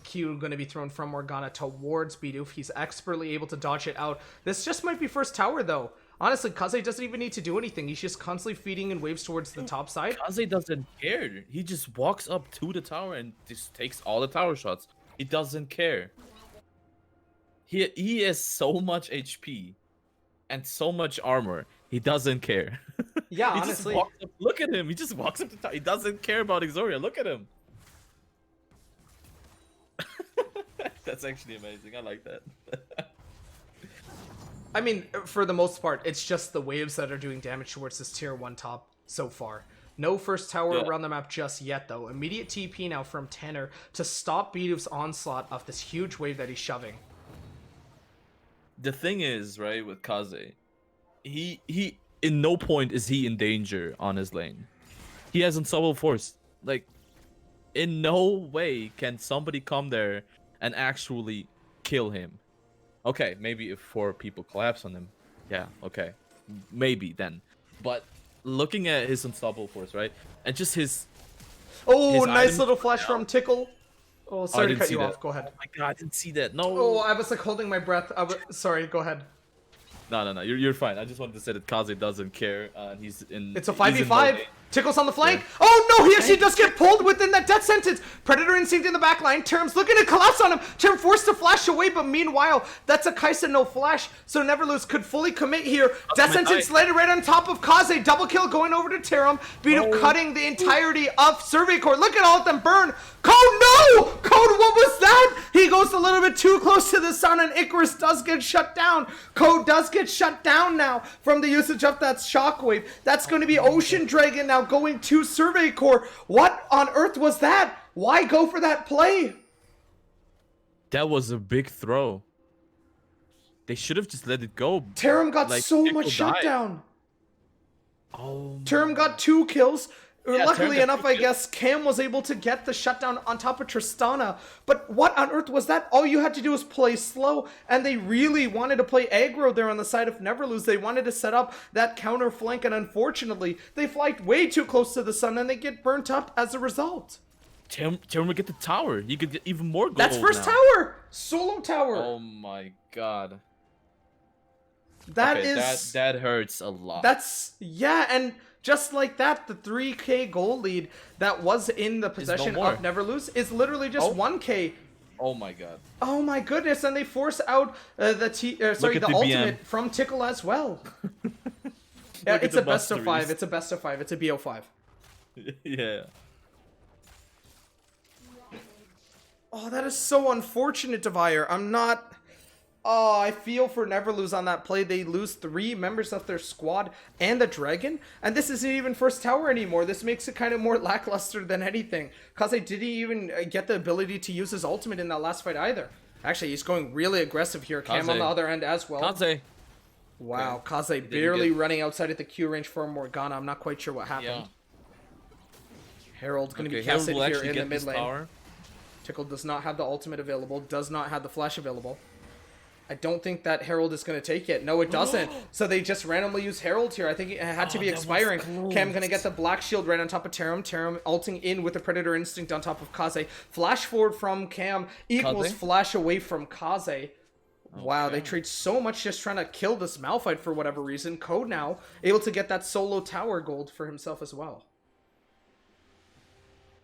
Speaker 12: Q going to be thrown from Morgana towards Bidoof. He's expertly able to dodge it out. This just might be first tower, though. Honestly, Kaze doesn't even need to do anything. He's just constantly feeding in waves towards the top side.
Speaker 13: Kaze doesn't care. He just walks up to the tower and just takes all the tower shots. He doesn't care. He has so much HP and so much armor. He doesn't care.
Speaker 12: Yeah,
Speaker 13: he
Speaker 12: honestly.
Speaker 13: Just walks up, look at him. He just walks up to tower. He doesn't care about Exoria. Look at him. That's actually amazing. I like that.
Speaker 12: I mean, for the most part, it's just the waves that are doing damage towards this tier 1 top so far. No first tower around the map just yet, though. Immediate TP now from Tanner to stop Bidoof's onslaught of this huge wave that he's shoving.
Speaker 13: The thing is, right, with Kaze, he in no point is he in danger on his lane. He has unstoppable force. Like, in no way can somebody come there and actually kill him. Okay, maybe if 4 people collapse on him. Yeah, okay. Maybe then. But looking at his unstoppable force, right? And just his...
Speaker 12: Oh,
Speaker 13: his
Speaker 12: nice little flash from Tickle. Oh, sorry to cut you
Speaker 13: that.
Speaker 12: off. Go ahead.
Speaker 13: Oh my god, I didn't see that. No.
Speaker 12: Oh, I was like holding my breath. Sorry, go ahead.
Speaker 13: No. You're fine. I just wanted to say that Kaze doesn't care. He's in.
Speaker 12: It's a 5v5. Tickles on the flank. Yeah. Oh no, he actually does get pulled within that death sentence. Predator Instinct in the back line. Terim's looking to collapse on him. Terim forced to flash away, but meanwhile, that's a Kaisa no flash. So Never Lose could fully commit here. Death sentence landed right on top of Kaze. Double kill going over to Terim. Bidoof cutting the entirety of Survey Corps. Look at all of them burn. Code, no! Code, what was that? He goes a little bit too close to the sun, and Icarus does get shut down. Code does get shut down now from the usage of that shockwave. That's going to be Ocean Dragon now going to Survey Corps. What on earth was that? Why go for that play?
Speaker 13: That was a big throw. They should have just let it go.
Speaker 12: Terim got
Speaker 13: Like,
Speaker 12: so
Speaker 13: Pickle
Speaker 12: much
Speaker 13: died.
Speaker 12: shutdown.
Speaker 13: Oh.
Speaker 12: Terim got 2 kills.
Speaker 13: Yeah,
Speaker 12: Luckily
Speaker 13: Terim got
Speaker 12: enough,
Speaker 13: 2
Speaker 12: I
Speaker 13: kills.
Speaker 12: guess Cam was able to get the shutdown on top of Tristana. But what on earth was that? All you had to do was play slow, and they really wanted to play aggro there on the side of Neverlose. They wanted to set up that counter flank, and unfortunately, they flanked way too close to the sun, and they get burnt up as a result.
Speaker 13: Terim would get the tower. You could get even more gold.
Speaker 12: That's first
Speaker 13: now.
Speaker 12: tower! Solo tower!
Speaker 13: Oh my god.
Speaker 12: That
Speaker 13: Okay,
Speaker 12: is...
Speaker 13: that hurts a lot.
Speaker 12: That's... Yeah, and just like that, the 3k goal lead that was in the possession
Speaker 13: more.
Speaker 12: of Neverlose is literally just 1k.
Speaker 13: Oh my god.
Speaker 12: Oh my goodness, and they force out the ultimate from Tickle as well. Yeah,
Speaker 13: at
Speaker 12: it's
Speaker 13: the
Speaker 12: a best of 5.
Speaker 13: busteries.
Speaker 12: It's a best of 5. It's a BO5.
Speaker 13: Yeah.
Speaker 12: Oh, that is so unfortunate, Devire. I'm not... Oh, I feel for Neverlose on that play. They lose 3 members of their squad and the dragon, and this isn't even first tower anymore. This makes it kind of more lackluster than anything. Kaze didn't even get the ability to use his ultimate in that last fight either. Actually, he's going really aggressive here. Cam
Speaker 13: Kaze.
Speaker 12: on the other end as well.
Speaker 13: Kaze.
Speaker 12: Wow, Kaze
Speaker 13: didn't
Speaker 12: barely
Speaker 13: get-
Speaker 12: running outside of the Q range for Morgana. I'm not quite sure what happened. Harold's going to be
Speaker 13: Harold
Speaker 12: casted
Speaker 13: will
Speaker 12: here
Speaker 13: actually
Speaker 12: in the
Speaker 13: get this
Speaker 12: mid lane.
Speaker 13: power.
Speaker 12: Tickle does not have the ultimate available, does not have the flash available. I don't think that Herald is going to take it. No, it doesn't. So they just randomly use Herald here. I think it had to be
Speaker 13: that was
Speaker 12: expiring.
Speaker 13: close.
Speaker 12: Cam going to get the black shield right on top of Terim. Terim ulting in with the Predator Instinct on top of Kaze. Flash forward from Cam equals
Speaker 13: Kaze?
Speaker 12: flash away from Kaze. Wow, they trade so much just trying to kill this Malphite for whatever reason. Code now able to get that solo tower gold for himself as well.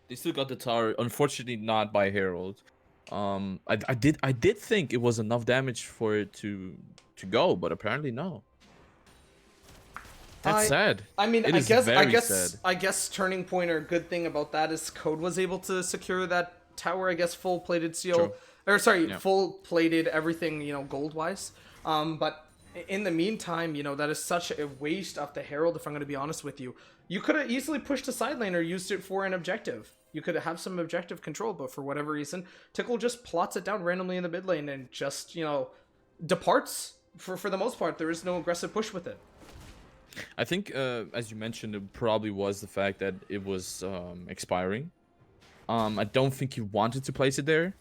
Speaker 13: They still got the tower. Unfortunately, not by Herald. I did think it was enough damage for it to go, but apparently no. That's sad.
Speaker 12: I mean,
Speaker 13: It
Speaker 12: I
Speaker 13: is very
Speaker 12: guess
Speaker 13: sad.
Speaker 12: turning point or good thing about that is Code was able to secure that tower. I guess full plated seal,
Speaker 13: True.
Speaker 12: or sorry,
Speaker 13: Yeah.
Speaker 12: full plated everything. Gold wise. But in the meantime, that is such a waste of the Herald. If I'm going to be honest with you, you could have easily pushed a side lane or used it for an objective. You could have some objective control, but for whatever reason, Tickle just plots it down randomly in the mid lane and just departs. For the most part, there is no aggressive push with it.
Speaker 13: I think, as you mentioned, it probably was the fact that it was expiring. I don't think he wanted to place it there,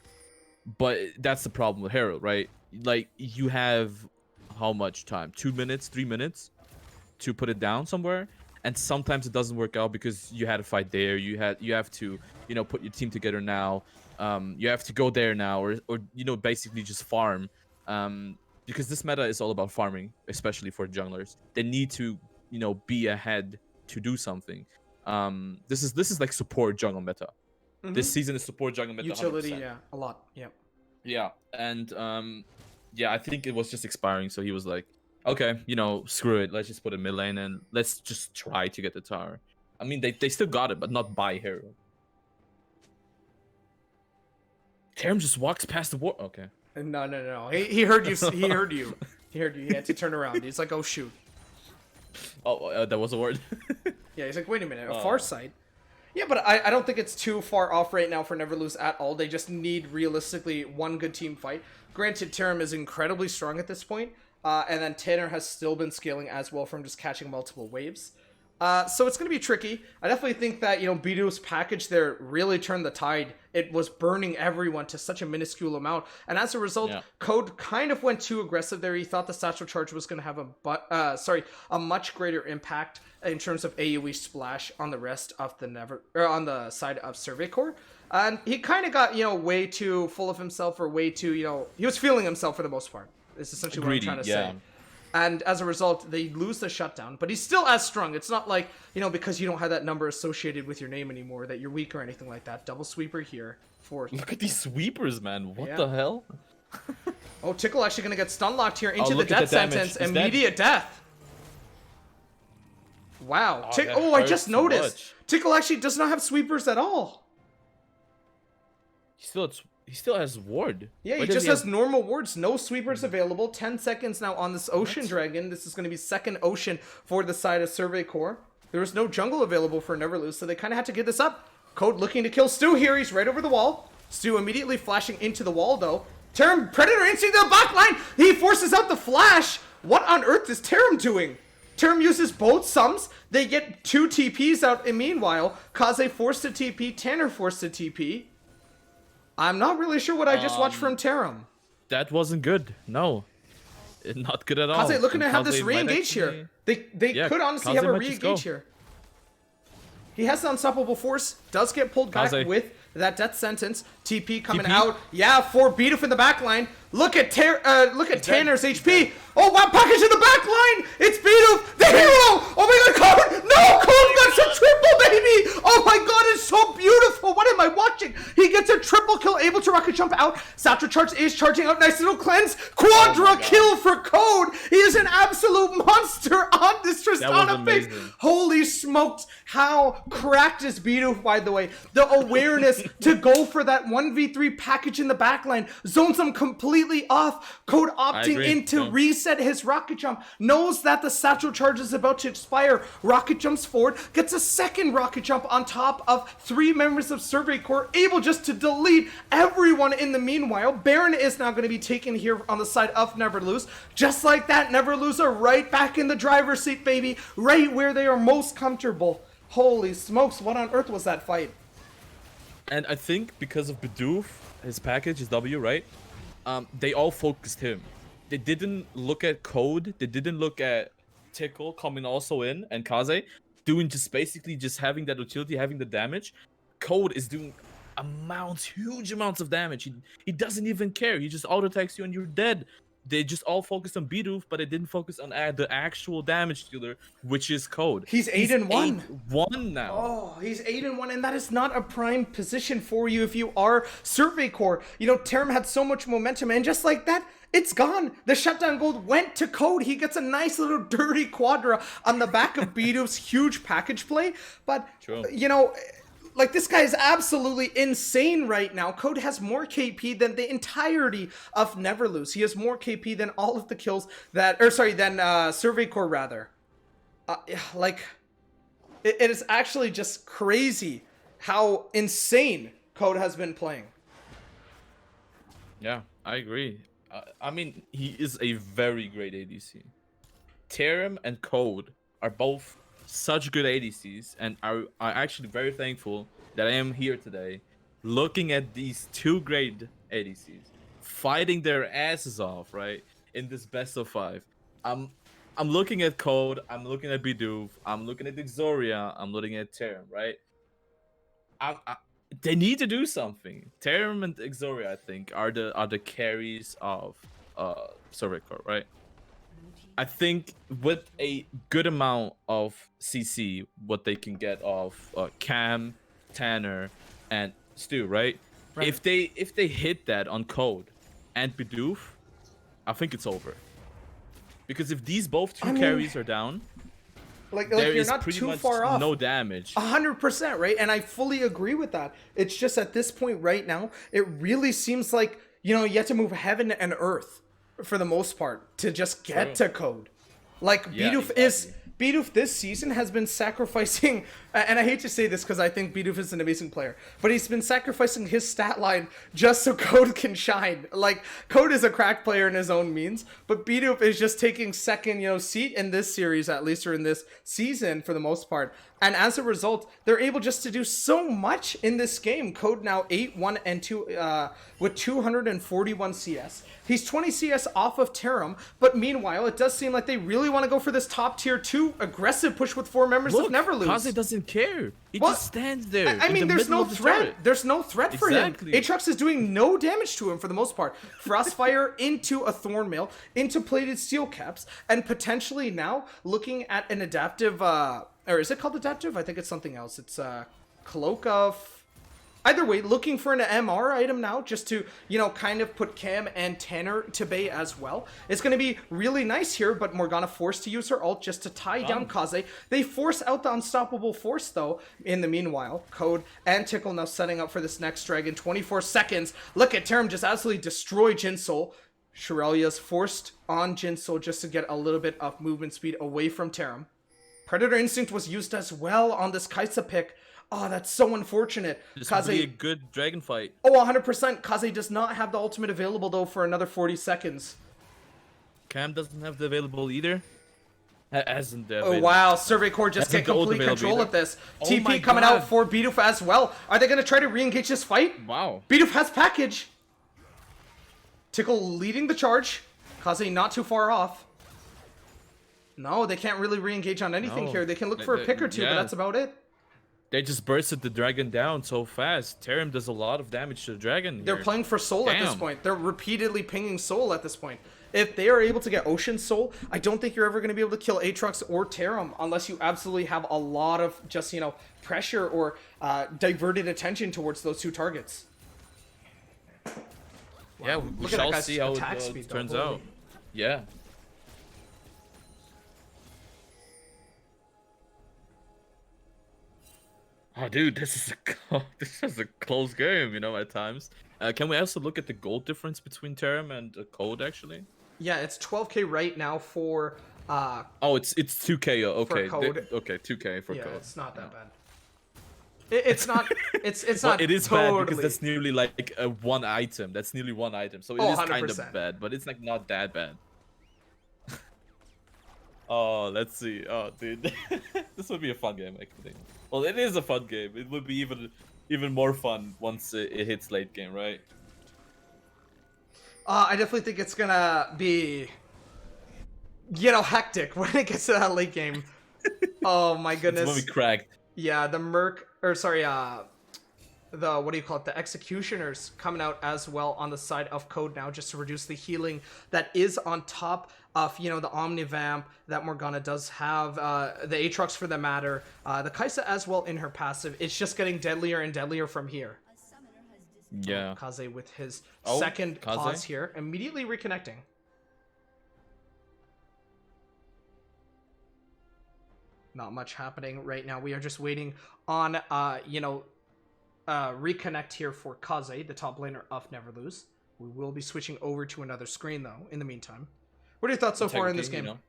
Speaker 13: but that's the problem with Herald, right? Like, you have how much time? 2 minutes, 3 minutes to put it down somewhere, and sometimes it doesn't work out because you had a fight there. You have to put your team together now. You have to go there now, or basically just farm. Because this meta is all about farming, especially for junglers. They need to, be ahead to do something. This is like support jungle meta. This season is support jungle meta.
Speaker 12: Utility,
Speaker 13: 100%.
Speaker 12: yeah, a lot, yeah.
Speaker 13: Yeah, and I think it was just expiring, so he was like, okay, screw it. Let's just put it mid lane and let's just try to get the tower. I mean, they still got it, but not by Herald. Terim just walks past the wall. Okay.
Speaker 12: No. He heard you. He heard you. He heard you. He had to turn around. He's like, oh shoot.
Speaker 13: Oh, that was a word.
Speaker 12: Yeah, he's like, wait a minute, a far sight. Yeah, but I don't think it's too far off right now for Neverlose at all. They just need, realistically, one good team fight. Granted, Terim is incredibly strong at this point, and then Tanner has still been scaling as well from just catching multiple waves. So it's going to be tricky. I definitely think that, B2's package there really turned the tide. It was burning everyone to such a minuscule amount. And as a result, Code kind of went too aggressive there. He thought the satchel charge was going to have a much greater impact in terms of AoE splash on the rest of on the side of Survey Core. And he kind of got, way too full of himself, or way too, he was feeling himself for the most part. Is essentially what I'm trying to say. And as a result, they lose the shutdown. But he's still as strong. It's not like, because you don't have that number associated with your name anymore, that you're weak or anything like that. Double sweeper here for...
Speaker 13: Look at these sweepers, man. What the hell?
Speaker 12: Oh, Tickle actually going to get stun locked here into the
Speaker 13: look at
Speaker 12: death
Speaker 13: the damage.
Speaker 12: sentence.
Speaker 13: Is
Speaker 12: Immediate death. Wow.
Speaker 13: that
Speaker 12: I
Speaker 13: hurts
Speaker 12: just
Speaker 13: too
Speaker 12: noticed.
Speaker 13: much.
Speaker 12: Tickle actually does not have sweepers at all.
Speaker 13: He still has ward.
Speaker 12: Yeah,
Speaker 13: Why
Speaker 12: he
Speaker 13: does
Speaker 12: just
Speaker 13: have-
Speaker 12: has normal wards, no sweepers available. 10 seconds now on this Ocean Dragon. This is going to be second Ocean for the side of Survey Core. There was no jungle available for Neverlose, so they kind of had to give this up. Code looking to kill Stu here. He's right over the wall. Stu immediately flashing into the wall, though. Terim, Predator Instinct to the back line! He forces out the flash! What on earth is Terim doing? Terim uses both sums. They get 2 TPs out, and meanwhile, Kaze forced to TP, Tanner forced to TP. I'm not really sure what I just watched from Terim.
Speaker 13: That wasn't good. No. Not good at all.
Speaker 12: Kaze looking to have
Speaker 13: Kaze
Speaker 12: this
Speaker 13: might
Speaker 12: re-engage here. They
Speaker 13: Yeah,
Speaker 12: could honestly
Speaker 13: Kaze
Speaker 12: have a
Speaker 13: might just go.
Speaker 12: re-engage here. He has the unstoppable force, does get pulled back
Speaker 13: Kaze.
Speaker 12: with that death sentence. TP coming
Speaker 13: TP?
Speaker 12: out. Yeah, for Bidoof in the back line. Look at Tanner's HP. Oh, wow, package in the back line. It's Bidoof, the hero. Oh my god, Code. No, Code gets a triple, baby. Oh my god, it's so beautiful. What am I watching? He gets a triple kill, able to rocket jump out. Satchel Charge is charging out. Nice little cleanse. Quadra kill for Code. He is an absolute monster on this Tristana pick. Holy smokes. How cracked is Bidoof, by the way? The awareness to go for that 1v3 package in the backline. Zones him completely off. Code opting in to reset his rocket jump. Knows that the Satchel Charge is about to expire. Rocket jumps forward. Gets a second rocket jump on top of 3 members of Survey Corps. Able just to delete everyone in the meanwhile. Baron is now going to be taken here on the side of Never Lose. Just like that, Never Lose are right back in the driver's seat, baby. Right where they are most comfortable. Holy smokes, what on earth was that fight?
Speaker 13: And I think because of Bidoof, his package, his W, right? They all focused him. They didn't look at Code. They didn't look at Tickle coming also in and Kaze doing basically having that utility, having the damage. Code is doing huge amounts of damage. He doesn't even care. He just auto attacks you and you're dead. They just all focused on Bidoof, but they didn't focus on the actual damage dealer, which is Code.
Speaker 12: He's 8-1.
Speaker 13: 8-1 now.
Speaker 12: Oh, he's 8-1, and that is not a prime position for you if you are Survey Corps. You know, Terim had so much momentum, and just like that, it's gone. The shutdown gold went to Code. He gets a nice little dirty quadra on the back of Bidoof's huge package play. But, you know, like, this guy is absolutely insane right now. Code has more KP than the entirety of Never Lose. He has more KP than all of the kills than Survey Corps, rather. It is actually just crazy how insane Code has been playing.
Speaker 13: Yeah, I agree. I mean, he is a very great ADC. Terim and Code are both such good ADCs, and are actually very thankful that I am here today looking at these 2 great ADCs fighting their asses off, right, in this best of 5. I'm looking at Code, I'm looking at Bidoof, I'm looking at Exoria, I'm looking at Terim, right? They need to do something. Terim and Exoria, I think, are the carries of Survey Corps, right? I think with a good amount of CC, what they can get off Cam, Tanner, and Stu, right? If they hit that on Code and Bidoof, I think it's over. Because if these both carries are down, there is pretty much no damage.
Speaker 12: 100%, right? And I fully agree with that. It's just at this point right now, it really seems like, you know, you have to move heaven and earth for the most part to just get to Code. Like, Bidoof this season has been sacrificing, and I hate to say this because I think Bidoof is an amazing player, but he's been sacrificing his stat line just so Code can shine. Like, Code is a cracked player in his own means, but Bidoof is just taking second, you know, seat in this series, at least, or in this season for the most part. And as a result, they're able just to do so much in this game. Code now 8-1-2 with 241 CS. He's 20 CS off of Terim, but meanwhile, it does seem like they really want to go for this top tier 2 aggressive push with 4 members of Never Lose.
Speaker 13: Kaze doesn't care. He just stands there.
Speaker 12: I mean, there's no threat. There's no threat for him. Aatrox is doing no damage to him for the most part. Frostfire into a Thornmail, into plated steel caps, and potentially now looking at an adaptive, or is it called adaptive? I think it's something else. It's Cloak of... Either way, looking for an MR item now, just to, you know, kind of put Cam and Tanner to bay as well. It's going to be really nice here, but Morgana forced to use her ult just to tie down Kaze. They force out the unstoppable force, though, in the meanwhile. Code and Tickle now setting up for this next dragon. 24 seconds. Look at Terim just absolutely destroy Jinsoul. Shirelia's forced on Jinsoul just to get a little bit of movement speed away from Terim. Predator Instinct was used as well on this Kaisa pick. Oh, that's so unfortunate.
Speaker 13: This would be a
Speaker 12: Kaze.
Speaker 13: good dragon fight.
Speaker 12: Oh, 100%. Kaze does not have the ultimate available though for another 40 seconds.
Speaker 13: Cam doesn't have the available either. Hasn't the
Speaker 12: Oh
Speaker 13: available.
Speaker 12: wow, Survey Core just
Speaker 13: Hasn't
Speaker 12: get
Speaker 13: the ult
Speaker 12: complete
Speaker 13: available
Speaker 12: control
Speaker 13: either.
Speaker 12: of this.
Speaker 13: Oh
Speaker 12: TP
Speaker 13: my
Speaker 12: coming
Speaker 13: God.
Speaker 12: out for Bidoof as well. Are they gonna try to re-engage this fight?
Speaker 13: Wow.
Speaker 12: Bidoof has package. Tickle leading the charge. Kaze not too far off. No, they can't really re-engage on anything
Speaker 13: No.
Speaker 12: here. They can look for a pick or two, but
Speaker 13: Yeah.
Speaker 12: that's about it.
Speaker 13: They just bursted the dragon down so fast. Terim does a lot of damage to the dragon.
Speaker 12: They're
Speaker 13: here.
Speaker 12: playing for soul at this
Speaker 13: Damn.
Speaker 12: point. They're repeatedly pinging soul at this point. If they are able to get Ocean Soul, I don't think you're ever going to be able to kill Aatrox or Terim unless you absolutely have a lot of just, you know, pressure or diverted attention towards those two targets.
Speaker 13: Yeah, we
Speaker 12: Look at that
Speaker 13: shall
Speaker 12: guy's
Speaker 13: see how
Speaker 12: attack
Speaker 13: it
Speaker 12: speed, though.
Speaker 13: turns
Speaker 12: Holy.
Speaker 13: out. Yeah. Oh, dude, this is a close game, you know, at times. Can we also look at the gold difference between Terim and Code, actually?
Speaker 12: Yeah, it's 12k right now for
Speaker 13: Oh, it's 2K. Okay,
Speaker 12: Code.
Speaker 13: okay, 2K for
Speaker 12: yeah,
Speaker 13: Code.
Speaker 12: it's not that bad. It's not. It's
Speaker 13: Well,
Speaker 12: not.
Speaker 13: it is
Speaker 12: totally...
Speaker 13: bad because that's nearly like one item. That's nearly one item, so it
Speaker 12: Oh,
Speaker 13: is kind
Speaker 12: 100%.
Speaker 13: of bad, but it's like not that bad. Oh, let's see. Oh, dude, this would be a fun game, actually. Well, it is a fun game. It would be even more fun once it hits late game, right?
Speaker 12: I definitely think it's gonna be, you know, hectic when it gets to that late game. Oh my goodness.
Speaker 13: It's when we cracked.
Speaker 12: Yeah, the Merc, or sorry, the, what do you call it, the Executioners coming out as well on the side of Code now, just to reduce the healing that is on top of, you know, the Omnivamp that Morgana does have, the Aatrox for the matter, the Kaisa as well in her passive. It's just getting deadlier and deadlier from here.
Speaker 13: Yeah.
Speaker 12: Kaze with his
Speaker 13: Oh,
Speaker 12: second
Speaker 13: Kaze.
Speaker 12: pause here, immediately reconnecting. Not much happening right now. We are just waiting on, you know, reconnect here for Kaze, the top laner of Never Lose. We will be switching over to another screen, though, in the meantime. What are your thoughts so far in this game?
Speaker 13: You know?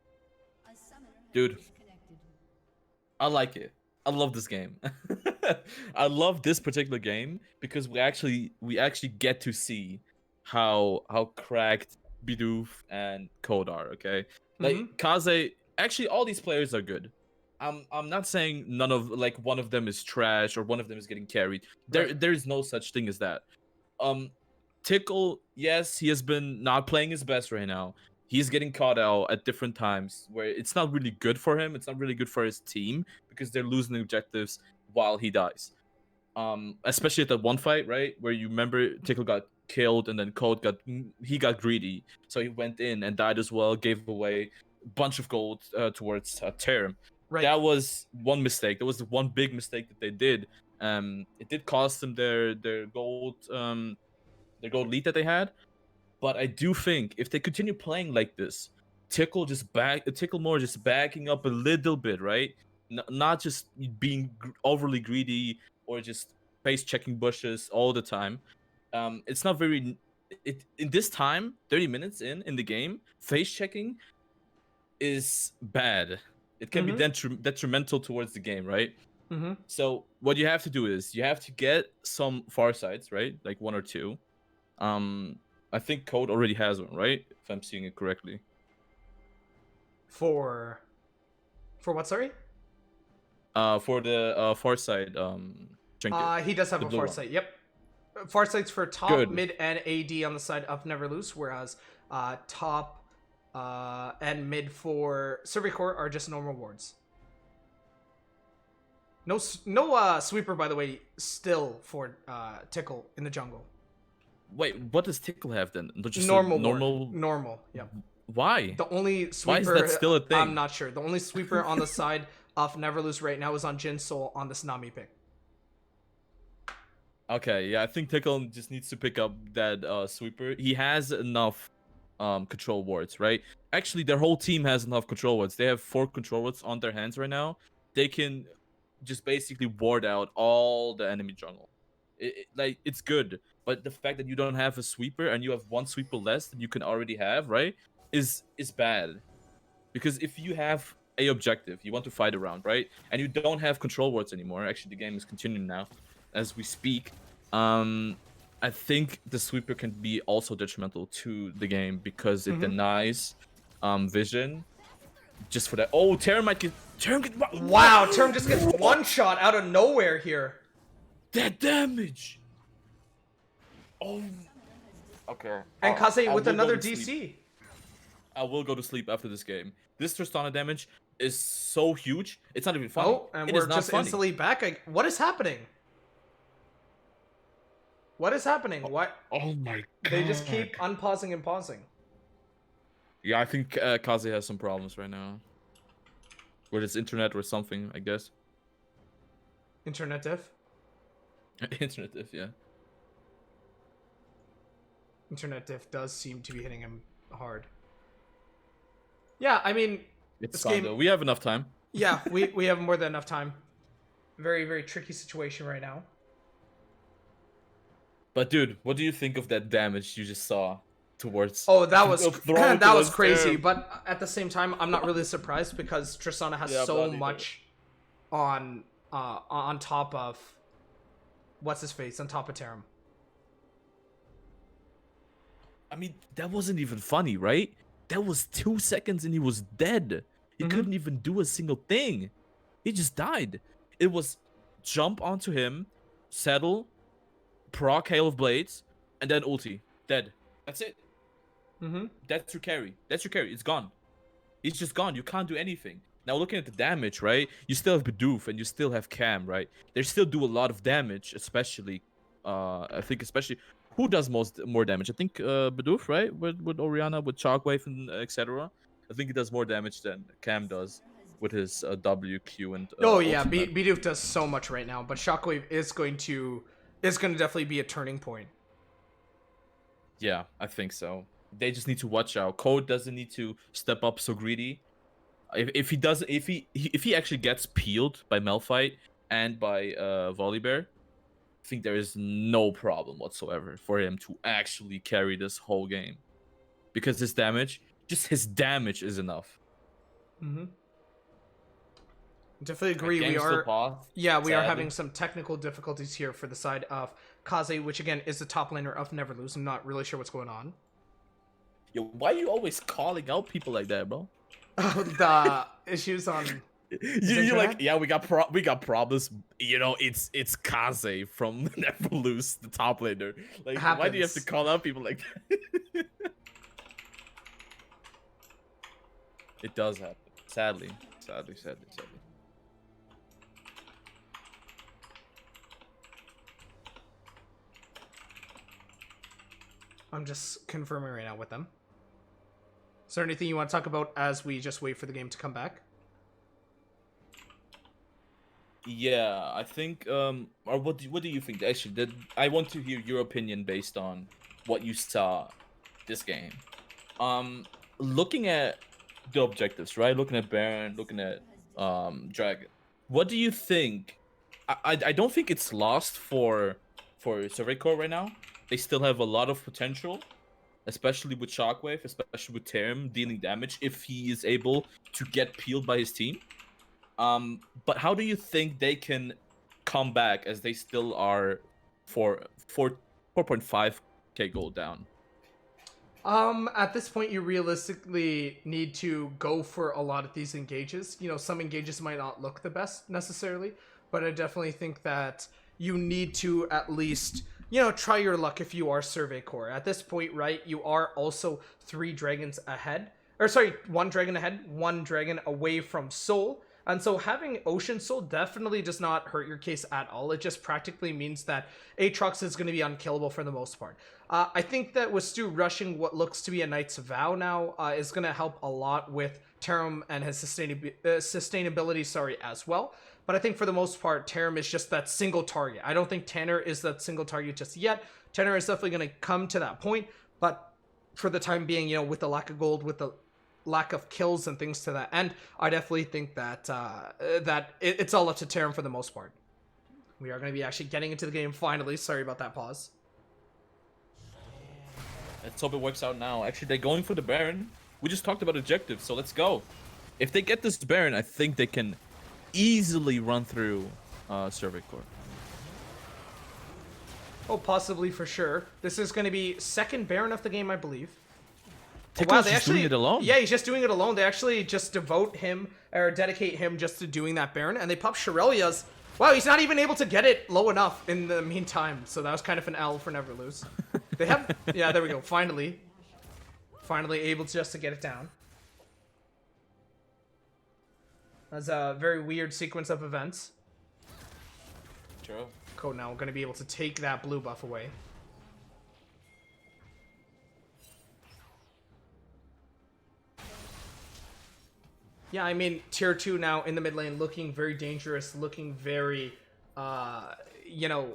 Speaker 13: Dude, I like it. I love this game. I love this particular game because we actually get to see how cracked Bidoof and Code are, okay? Like Kaze, actually all these players are good. I'm not saying none of like one of them is trash or one of them is getting carried. There is no such thing as that. Tickle, yes, he has been not playing his best right now. He's getting caught out at different times where it's not really good for him. It's not really good for his team because they're losing objectives while he dies. Especially at that one fight, right, where you remember Tickle got killed and then Code got greedy, so he went in and died as well, gave away a bunch of gold towards Terim.
Speaker 12: Right.
Speaker 13: That was one mistake. That was the one big mistake that they did. It did cost them their gold lead that they had. But I do think if they continue playing like this, Tickle more just backing up a little bit, right? Not just being overly greedy or just face checking bushes all the time. It's not very. In this time, 30 minutes in the game, face checking is bad. It can be detrimental towards the game, right? So what you have to do is you have to get some far sides, right? Like one or two. I think Code already has one, right? If I'm seeing it correctly.
Speaker 12: For what, sorry?
Speaker 13: For the far side trinket.
Speaker 12: He does have
Speaker 13: The
Speaker 12: a
Speaker 13: blue
Speaker 12: far
Speaker 13: one.
Speaker 12: sight, yep. Far sight's for top,
Speaker 13: Good.
Speaker 12: mid, and AD on the side of Never Lose, whereas top and mid for Survey Core are just normal wards. No sweeper, by the way, still for Tickle in the jungle.
Speaker 13: Wait, what does Tickle have then? Just a
Speaker 12: Normal,
Speaker 13: normal.
Speaker 12: normal, yeah.
Speaker 13: Why?
Speaker 12: The only sweeper.
Speaker 13: Why is that still a thing?
Speaker 12: I'm not sure. The only sweeper on the side of Never Lose right now is on Jin Soul on this Nami pick.
Speaker 13: Okay, yeah, I think Tickle just needs to pick up that sweeper. He has enough control wards, right? Actually, their whole team has enough control wards. They have 4 control wards on their hands right now. They can just basically ward out all the enemy jungle. It's good, but the fact that you don't have a sweeper and you have 1 sweeper less than you can already have, right, is bad. Because if you have a objective. You want to fight around, right? And you don't have control wards anymore. Actually, the game is continuing now as we speak. I think the sweeper can be also detrimental to the game because it denies vision. Just for that. Oh, Terim might get.
Speaker 12: Wow, Terim just gets one shot out of nowhere here.
Speaker 13: That damage. Oh. Okay.
Speaker 12: And Kaze with
Speaker 13: will
Speaker 12: another
Speaker 13: go to
Speaker 12: DC.
Speaker 13: sleep. I will go to sleep after this game. This Tristana damage is so huge. It's not even funny.
Speaker 12: Oh, and we're just instantly back. What is happening? What is happening? What?
Speaker 13: Oh my god.
Speaker 12: They just keep unpausing and pausing.
Speaker 13: Yeah, I think Kaze has some problems right now. With his internet or something, I guess.
Speaker 12: Internet diff?
Speaker 13: Internet diff, yeah.
Speaker 12: Internet diff does seem to be hitting him hard. Yeah, I mean,
Speaker 13: It's fine though. We have enough time.
Speaker 12: Yeah, we have more than enough time. Very, very tricky situation right now.
Speaker 13: But dude, what do you think of that damage you just saw towards?
Speaker 12: Oh, that was
Speaker 13: thrown
Speaker 12: that was
Speaker 13: towards
Speaker 12: crazy.
Speaker 13: Terim?
Speaker 12: But at the same time, I'm not really surprised because Tristana has
Speaker 13: Yeah,
Speaker 12: so
Speaker 13: not
Speaker 12: much on top of what's his face on top of Terim.
Speaker 13: I mean, that wasn't even funny, right? That was 2 seconds and he was dead. He couldn't even do a single thing. He just died. It was jump onto him, settle, proc Hail of Blades, and then ulti. Dead. That's it. That's your carry. That's your carry. It's gone. It's just gone. You can't do anything. Now looking at the damage, right? You still have Bidoof and you still have Cam, right? They still do a lot of damage, especially I think especially who does more damage? I think Bidoof, right? With Orianna, with Shockwave and etc. I think he does more damage than Cam does with his WQ and
Speaker 12: Oh yeah,
Speaker 13: ultimate.
Speaker 12: Bidoof does so much right now, but Shockwave is going to definitely be a turning point.
Speaker 13: Yeah, I think so. They just need to watch out. Code doesn't need to step up so greedy. If he actually gets peeled by Malphite and by Volibear, I think there is no problem whatsoever for him to actually carry this whole game. Because his damage is enough.
Speaker 12: Definitely agree.
Speaker 13: Game's
Speaker 12: We
Speaker 13: still
Speaker 12: are
Speaker 13: paused,
Speaker 12: we are
Speaker 13: sadly.
Speaker 12: having some technical difficulties here for the side of Kaze, which again is the top laner of Never Lose. I'm not really sure what's going on.
Speaker 13: Yo, why are you always calling out people like that, bro?
Speaker 12: The issues on
Speaker 13: You're like, yeah, we got problems. You know, it's Kaze from Never Lose, the top laner. Like, why do you have to
Speaker 12: Happens.
Speaker 13: call out people like that? It does happen. Sadly.
Speaker 12: I'm just confirming right now with them. Is there anything you want to talk about as we just wait for the game to come back?
Speaker 13: Yeah, I think. Or what do you think? Actually, I want to hear your opinion based on what you saw this game. Looking at the objectives, right? Looking at Baron, looking at Dragon. What do you think? I don't think it's lost for Survey Corps right now. They still have a lot of potential, especially with Shockwave, especially with Terim dealing damage if he is able to get peeled by his team. But how do you think they can come back as they still are 4.5k gold down?
Speaker 12: At this point, you realistically need to go for a lot of these engages. You know, some engages might not look the best necessarily, but I definitely think that you need to at least, you know, try your luck if you are Survey Corps. At this point, right, you are also 3 dragons ahead. Or sorry, 1 dragon ahead, 1 dragon away from Soul. And so having Ocean Soul definitely does not hurt your case at all. It just practically means that Aatrox is going to be unkillable for the most part. I think that with Stu rushing what looks to be a Knight's Vow now is going to help a lot with Terim and his sustainability, as well. But I think for the most part, Terim is just that single target. I don't think Tanner is that single target just yet. Tanner is definitely going to come to that point. But for the time being, you know, with the lack of gold, with the lack of kills and things to that end, I definitely think that it's all up to Terim for the most part. We are going to be actually getting into the game finally. Sorry about that pause.
Speaker 13: Let's hope it works out now. Actually, they're going for the Baron. We just talked about objectives, so let's go. If they get this Baron, I think they can easily run through Survey Corps.
Speaker 12: Oh, possibly for sure. This is going to be second Baron of the game, I believe.
Speaker 13: Tickle's just doing it alone.
Speaker 12: Yeah, he's just doing it alone. They actually just devote him or dedicate him just to doing that Baron, and they pop Shirelia's. Wow, he's not even able to get it low enough in the meantime, so that was kind of an L for Never Lose. They have, yeah, there we go. Finally able just to get it down. That's a very weird sequence of events.
Speaker 13: True.
Speaker 12: Code now going to be able to take that blue buff away. Yeah, I mean, tier 2 now in the mid lane looking very dangerous, looking very, you know,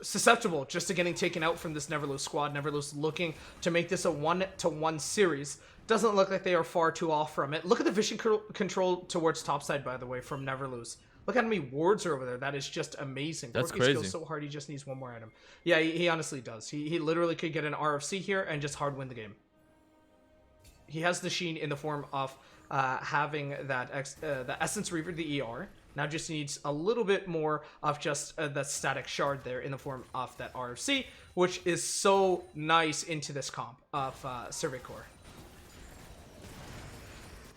Speaker 12: susceptible just to getting taken out from this Neverlose squad. Neverlose looking to make this a 1-to-1 series. Doesn't look like they are far too off from it. Look at the vision control towards topside, by the way, from Neverlose. Look at how many wards are over there. That is just amazing.
Speaker 13: That's
Speaker 12: Porky's
Speaker 13: crazy.
Speaker 12: skills so hard, he just needs one more item. Yeah, he honestly does. He literally could get an RFC here and just hard win the game. He has the Sheen in the form of having that the Essence Reaver, the ER. Now just needs a little bit more of just the static shard there in the form of that RFC, which is so nice into this comp of Survey Corps.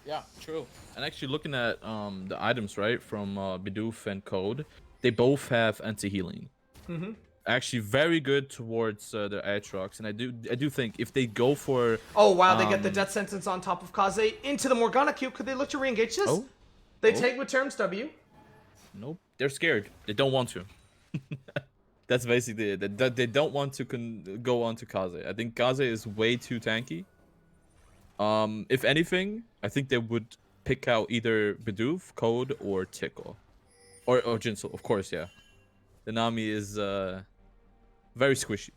Speaker 13: Yeah, true. And actually looking at the items, right, from Bidoof and Code, they both have anti-healing.
Speaker 12: Mm-hmm.
Speaker 13: Actually very good towards the Aatrox, and I do think if they go for
Speaker 12: oh wow, they get the death sentence on top of Kaze into the Morgana cube. Could they look to re-engage this?
Speaker 13: Oh.
Speaker 12: They take with Terim's W.
Speaker 13: Nope, they're scared. They don't want to. That's basically it. They don't want to go on to Kaze. I think Kaze is way too tanky. If anything, I think they would pick out either Bidoof, Code, or Tickle, or Jinsel. Of course, yeah. The Nami is very squishy.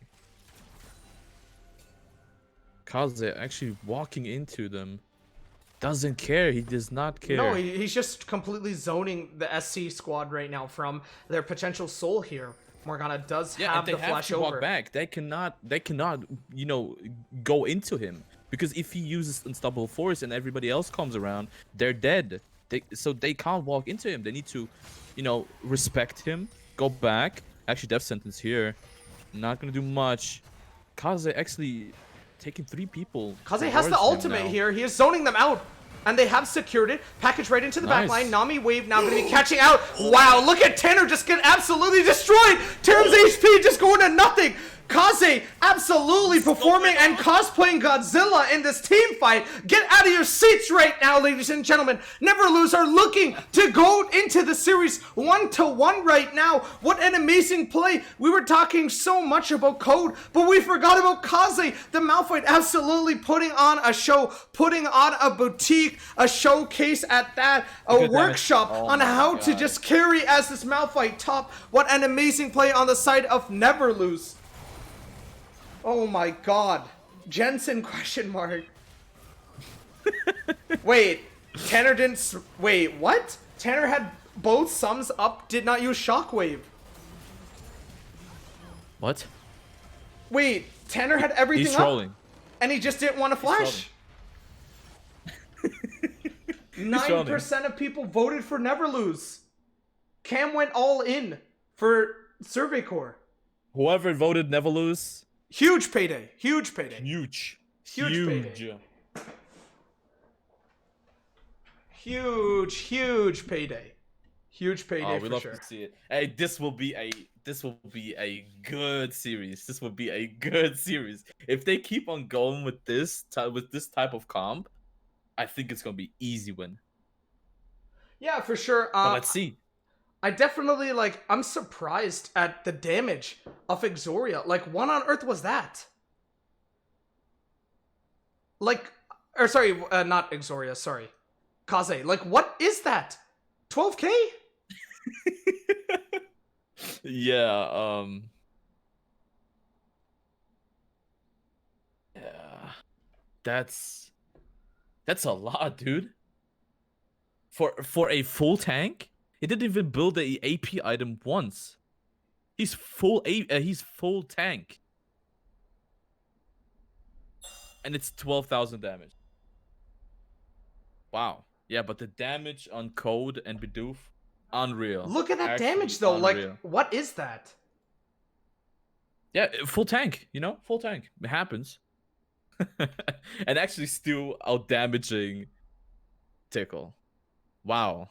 Speaker 13: Kaze actually walking into them doesn't care. He does not care.
Speaker 12: No, he's just completely zoning the SC squad right now from their potential soul here. Morgana does have the flash
Speaker 13: to
Speaker 12: over.
Speaker 13: walk back. They cannot, you know, go into him because if he uses unstoppable force and everybody else comes around, they're dead. So they can't walk into him. They need to, you know, respect him. Go back. Actually, death sentence here. Not gonna do much. Kaze actually taking 3 people.
Speaker 12: Kaze has the ultimate here. He is zoning them out. And they have secured it. Package right into the back line. Nami wave now going to be catching out. Wow, look at Tanner just get absolutely destroyed. Terim's HP just going to nothing. Kaze absolutely performing and cosplaying Godzilla in this team fight. Get out of your seats right now, ladies and gentlemen. Never Lose are looking to go into the series 1-to-1 right now. What an amazing play. We were talking so much about Code, but we forgot about Kaze. The Malphite absolutely putting on a show, putting on a boutique, a showcase at that, a workshop on how to just carry as this Malphite top. What an amazing play on the side of Never Lose. Oh my god. Jensen question mark. Wait, Tanner didn't wait, what? Tanner had both sums up, did not use Shockwave.
Speaker 13: What?
Speaker 12: Wait, Tanner had everything
Speaker 13: He's
Speaker 12: up
Speaker 13: trolling.
Speaker 12: and he just didn't want to flash. 9% of people voted for Never Lose. Cam went all in for Survey Corps.
Speaker 13: Whoever voted Never Lose.
Speaker 12: Huge payday. Huge payday.
Speaker 13: Huge
Speaker 12: payday. Huge payday. Huge payday
Speaker 13: we
Speaker 12: for
Speaker 13: love
Speaker 12: sure.
Speaker 13: to see it. Hey, this will be a good series. This will be a good series. If they keep on going with this type of comp, I think it's gonna be easy win.
Speaker 12: Yeah, for sure.
Speaker 13: But let's see.
Speaker 12: I definitely, I'm surprised at the damage of Exoria. What on earth was that? Not Exoria, sorry. Kaze. What is that? 12k?
Speaker 13: Yeah, yeah. That's a lot, dude. For a full tank? He didn't even build the AP item once. He's full tank. And it's 12,000 damage. Wow. Yeah, but the damage on Code and Bidoof, unreal.
Speaker 12: Look at that
Speaker 13: Actually
Speaker 12: damage though.
Speaker 13: unreal.
Speaker 12: Like, what is that?
Speaker 13: Yeah, full tank, full tank. It happens. And actually still out damaging Tickle. Wow.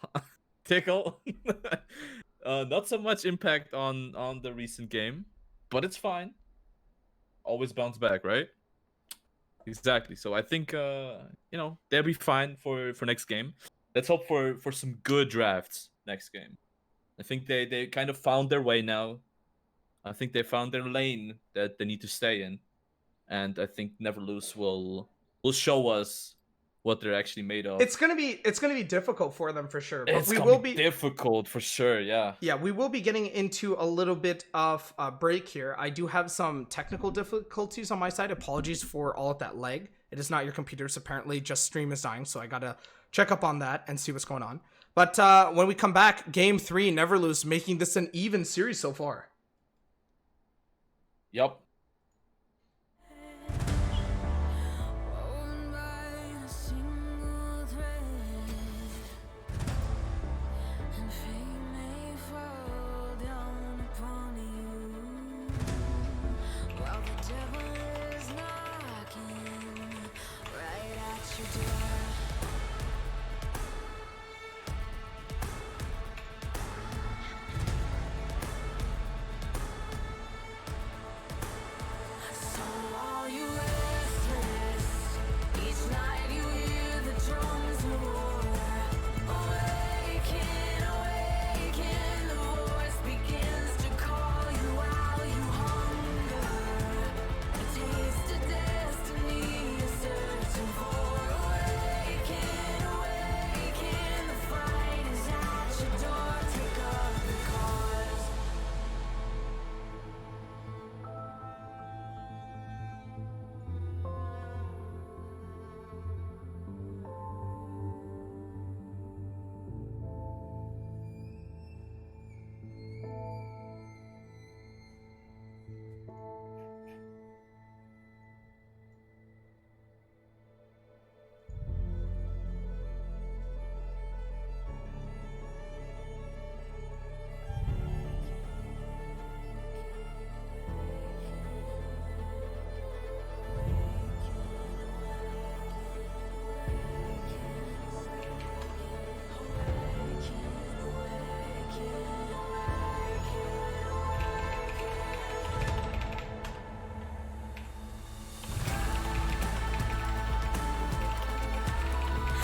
Speaker 13: Tickle. Not so much impact on the recent game, but it's fine. Always bounce back, right? Exactly. So I think they'll be fine for next game. Let's hope for some good drafts next game. I think they kind of found their way now. I think they found their lane that they need to stay in, and I think Never Lose will show us what they're actually made of.
Speaker 12: It's gonna be difficult for them for sure. But
Speaker 13: It's
Speaker 12: we
Speaker 13: gonna
Speaker 12: will
Speaker 13: be
Speaker 12: be
Speaker 13: difficult for sure. Yeah.
Speaker 12: Yeah, we will be getting into a little bit of a break here. I do have some technical difficulties on my side. Apologies for all of that lag. It is not your computers, apparently. Just stream is dying, so I gotta check up on that and see what's going on. But when we come back, Game 3, Never Lose, making this an even series so far.
Speaker 13: Yup.
Speaker 1: Woven by a single thread, and fate may fall down upon you, while the devil is knocking right at your door. So are you restless? Each night you hear the drums roar. Awaken, awaken, the voice begins to call you while you hunger. A taste of destiny you're searching for. Awaken, awaken, the fight is at your door. Take up the cause.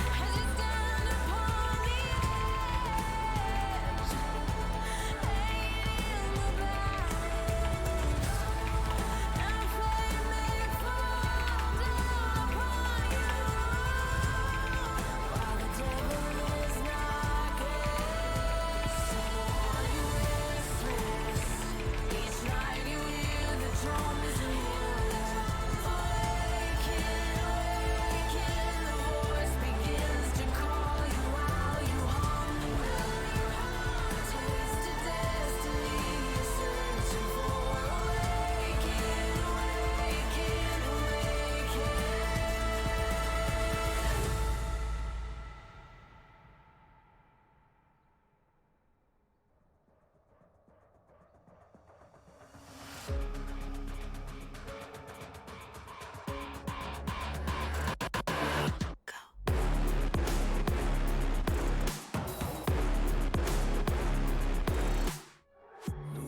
Speaker 1: As you stand upon the edge, laying in the balance, and flame may fall down upon you, while the devil is knocking. So are you restless? Each night you hear the drums roar. Awaken, awaken, the voice begins to call you while you hunger. A taste of destiny you're searching for. Awaken, awaken, awaken.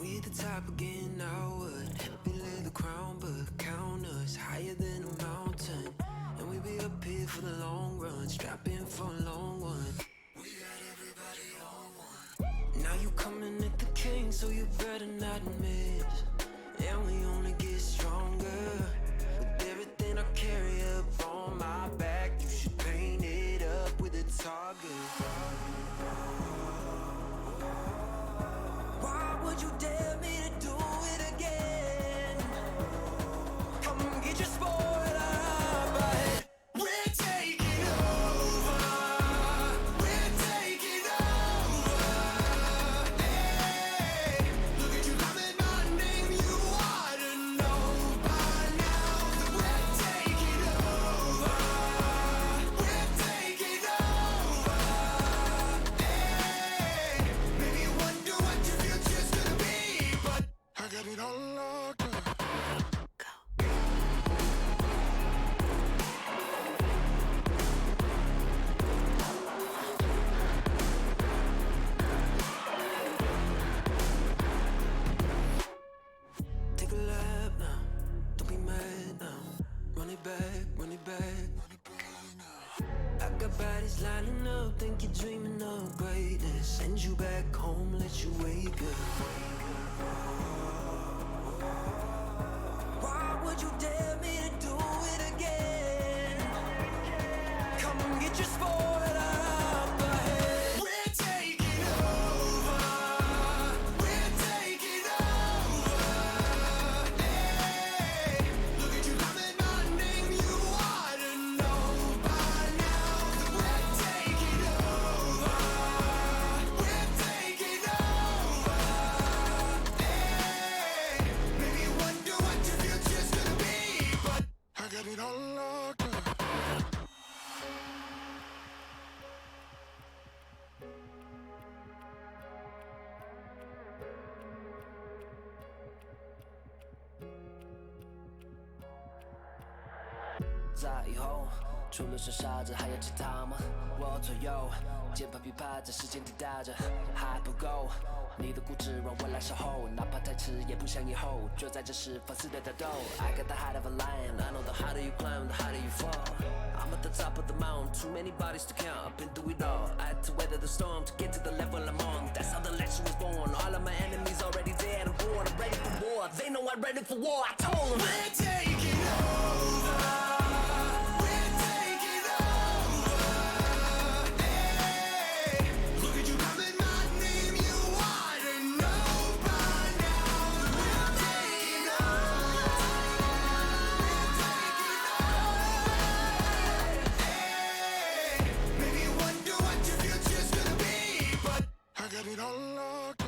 Speaker 2: We at the top again, now what? We lay the crown, but count us higher than a mountain. And we be up here for the long run, strap in for a long one. We got everybody on one. Now you coming at the king, so you better not miss. And we only get stronger. With everything I carry up on my back, you should paint it up with a target. Why would you dare me to do it again? Come get your spoiler, but we're taking over. run it back. I got bodies lining up, think you're dreaming of greatness. Send you back home, let you wake up. Why would you dare me to do it again? Come and get your spoiler out the head. We're taking over. We're taking over. Hey, look at you loving my name. You ought to know by now that we're taking over. We're taking over. Hey, maybe you wonder what your future's gonna be, but I got it all locked up.
Speaker 15: 在以后，除了是傻子，还有其他吗？我左右，键盘噼啪着，时间滴答着，还不够。你的固执让我来守候，哪怕太迟也不想以后。就在这时放肆的挑逗。I got the heart of a lion, I know the harder you climb, the harder you fall. I'm at the top of the mountain, too many bodies to count. I've been through it all. I had to weather the storm to get to the level I'm on. That's how the legend was born. All of my enemies already dead. I'm born, I'm ready for war. They know I'm ready for war. I told them we're taking over.
Speaker 2: We're taking over. Hey, look at you loving my name. You ought to know by now that we're taking over. Hey, maybe you wonder what your future's gonna be, but I got it all locked up.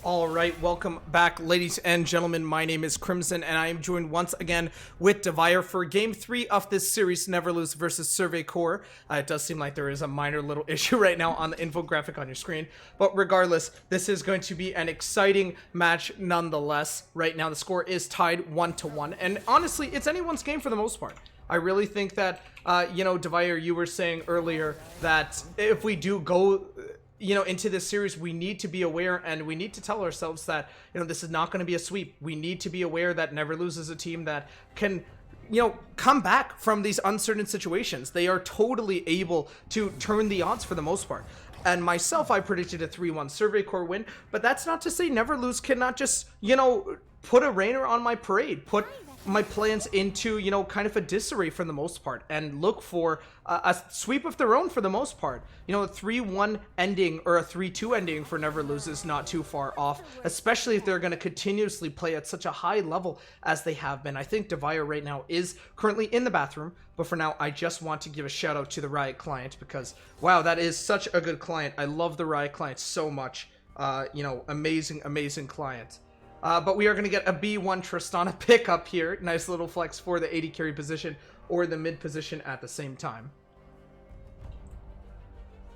Speaker 12: All right, welcome back, ladies and gentlemen. My name is Crimson, and I am joined once again with Devire for Game 3 of this series, Never Lose versus Survey Corps. It does seem like there is a minor little issue right now on the infographic on your screen, but regardless, this is going to be an exciting match nonetheless. Right now, the score is tied 1-1, and honestly, it's anyone's game for the most part. I really think that, Devire, you were saying earlier that if we do go into this series, we need to be aware and we need to tell ourselves that, this is not going to be a sweep. We need to be aware that Never Lose is a team that can, come back from these uncertain situations. They are totally able to turn the odds for the most part. And myself, I predicted a 3-1 Survey Corps win, but that's not to say Never Lose cannot just, put a rainer on my parade, put my plans into, kind of a disarray for the most part, and look for a sweep of their own for the most part. A 3-1 ending or a 3-2 ending for Never Lose is not too far off, especially if they're going to continuously play at such a high level as they have been. I think Devire right now is currently in the bathroom, but for now, I just want to give a shout out to the Riot client because, wow, that is such a good client. I love the Riot client so much. Amazing, amazing client. But we are going to get a B1 Tristana pickup here. Nice little flex for the 80 carry position or the mid position at the same time.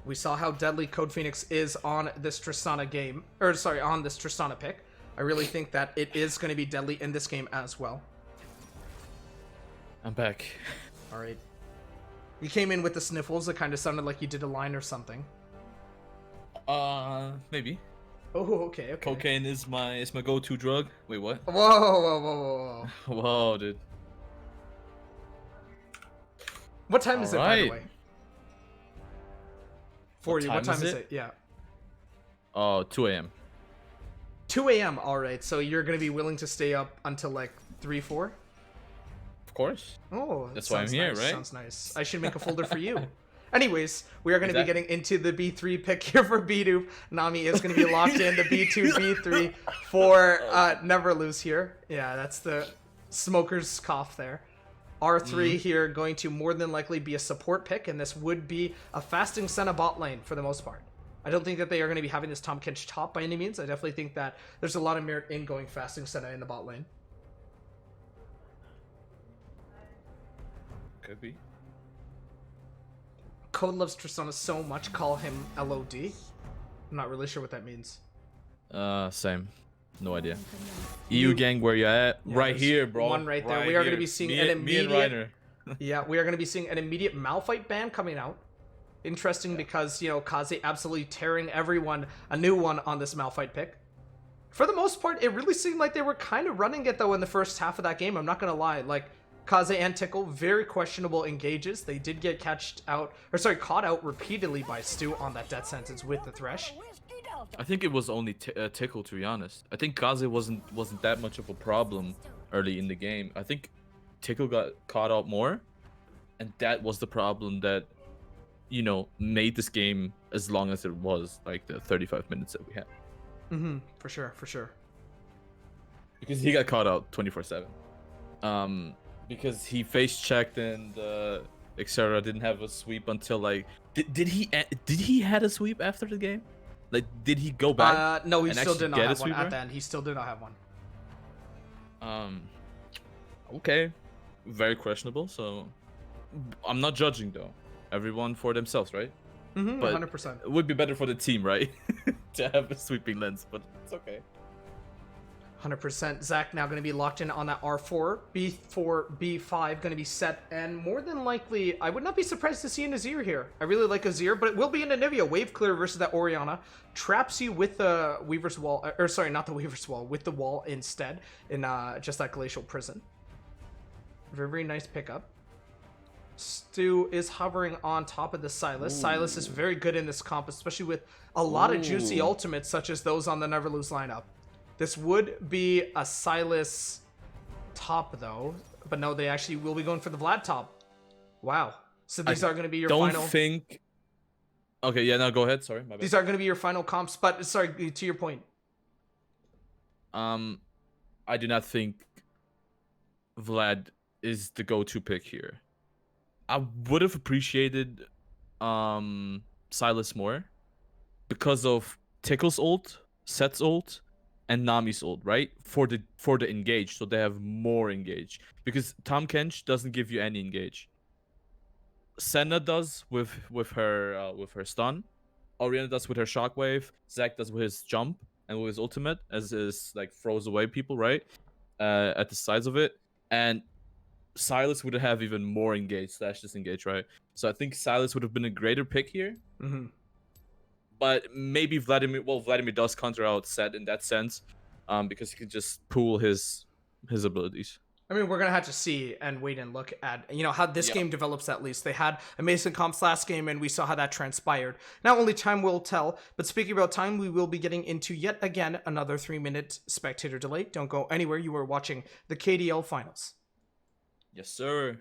Speaker 12: We saw how deadly Code Phoenix is on this Tristana game, on this Tristana pick. I really think that it is going to be deadly in this game as well.
Speaker 13: I'm back.
Speaker 12: All right. You came in with the sniffles. It kind of sounded like you did a line or something.
Speaker 13: Maybe.
Speaker 12: Oh, okay.
Speaker 13: Cocaine is my go-to drug. Wait, what?
Speaker 12: Whoa.
Speaker 13: Whoa, dude.
Speaker 12: What time is it, by the way? For
Speaker 13: What
Speaker 12: you,
Speaker 13: time
Speaker 12: what time
Speaker 13: is
Speaker 12: is
Speaker 13: it?
Speaker 12: it? Yeah.
Speaker 13: Oh, 2 a.m.
Speaker 12: 2 a.m. All right. So you're going to be willing to stay up until like 3, 4?
Speaker 13: Of course.
Speaker 12: Oh,
Speaker 13: that's why I'm here,
Speaker 12: nice.
Speaker 13: right?
Speaker 12: Sounds nice. I should make a folder for you. Anyways, we are going to be getting into the B3 pick here for B2. Nami is going to be locked in the B2, B3 for Never Lose here. Yeah, that's the smoker's cough there. R3 here going to more than likely be a support pick, and this would be a fasting Senna bot lane for the most part. I don't think that they are going to be having this Tom Kench top by any means. I definitely think that there's a lot of merit in going fasting Senna in the bot lane.
Speaker 13: Could be.
Speaker 12: Code loves Tristana so much, call him LOD. I'm not really sure what that means.
Speaker 13: Same. No idea. EU gang, where you at?
Speaker 12: Yeah,
Speaker 13: right here, bro.
Speaker 12: One right there. We are going to be seeing an immediate... yeah, we are going to be seeing an immediate Malphite ban coming out. Interesting because, Kaze absolutely tearing everyone a new one on this Malphite pick. For the most part, it really seemed like they were kind of running it, though, in the first half of that game. I'm not going to lie. Like, Kaze and Tickle, very questionable engages. They did get caught out repeatedly by Stu on that death sentence with the Thresh.
Speaker 13: I think it was only Tickle, to be honest. I think Kaze wasn't that much of a problem early in the game. I think Tickle got caught out more, and that was the problem that, made this game as long as it was, like the 35 minutes that we had.
Speaker 12: For sure.
Speaker 13: Because he got caught out 24/7. Because he face checked and etc. didn't have a sweep until like did he had a sweep after the game? Like did he go back?
Speaker 12: No, he
Speaker 13: and
Speaker 12: still did not
Speaker 13: get
Speaker 12: have
Speaker 13: a
Speaker 12: one
Speaker 13: sweeper?
Speaker 12: at the end. He still did not have one.
Speaker 13: Okay, very questionable. So I'm not judging though. Everyone for themselves, right? But
Speaker 12: 100%.
Speaker 13: it would be better for the team, right? To have a sweeping lens, but it's okay.
Speaker 12: 100%. Zach now going to be locked in on that R4. B4, B5 going to be set. And more than likely, I would not be surprised to see an Azir here. I really like Azir, but it will be an Anivia. Wave clear versus that Orianna. Traps you with the Weaver's Wall. Or sorry, not the Weaver's Wall. With the wall instead. In just that Glacial Prison. Very, very nice pickup. Stu is hovering on top of the Sylas. Sylas is very good in this comp, especially with a lot of juicy ultimates, such as those on the Never Lose lineup. This would be a Sylas top, though. But no, they actually will be going for the Vlad top. Wow. So these are going to be your final...
Speaker 13: don't think... Okay, yeah, no, go ahead. Sorry, my bad.
Speaker 12: These are going to be your final comps, but sorry, to your point.
Speaker 13: I do not think Vlad is the go-to pick here. I would have appreciated Sylas more because of Tickle's ult, Set's ult, and Nami's ult, right? For the engage, so they have more engage. Because Tahm Kench doesn't give you any engage. Senna does with her stun. Oriana does with her shockwave. Zac does with his jump and with his ultimate, as is like throws away people, right? At the sides of it. And Silas would have even more engage / disengage, right? So I think Silas would have been a greater pick here.
Speaker 12: Mm-hmm.
Speaker 13: But maybe Vladimir does counter out Set in that sense, because he can just pool his abilities.
Speaker 12: I mean, we're gonna have to see and wait and look at how this game develops. At least they had amazing comps last game, and we saw how that transpired. Now, only time will tell. But speaking about time, we will be getting into yet again another 3-minute spectator delay. Don't go anywhere. You are watching the KDL Finals.
Speaker 13: Yes, sir.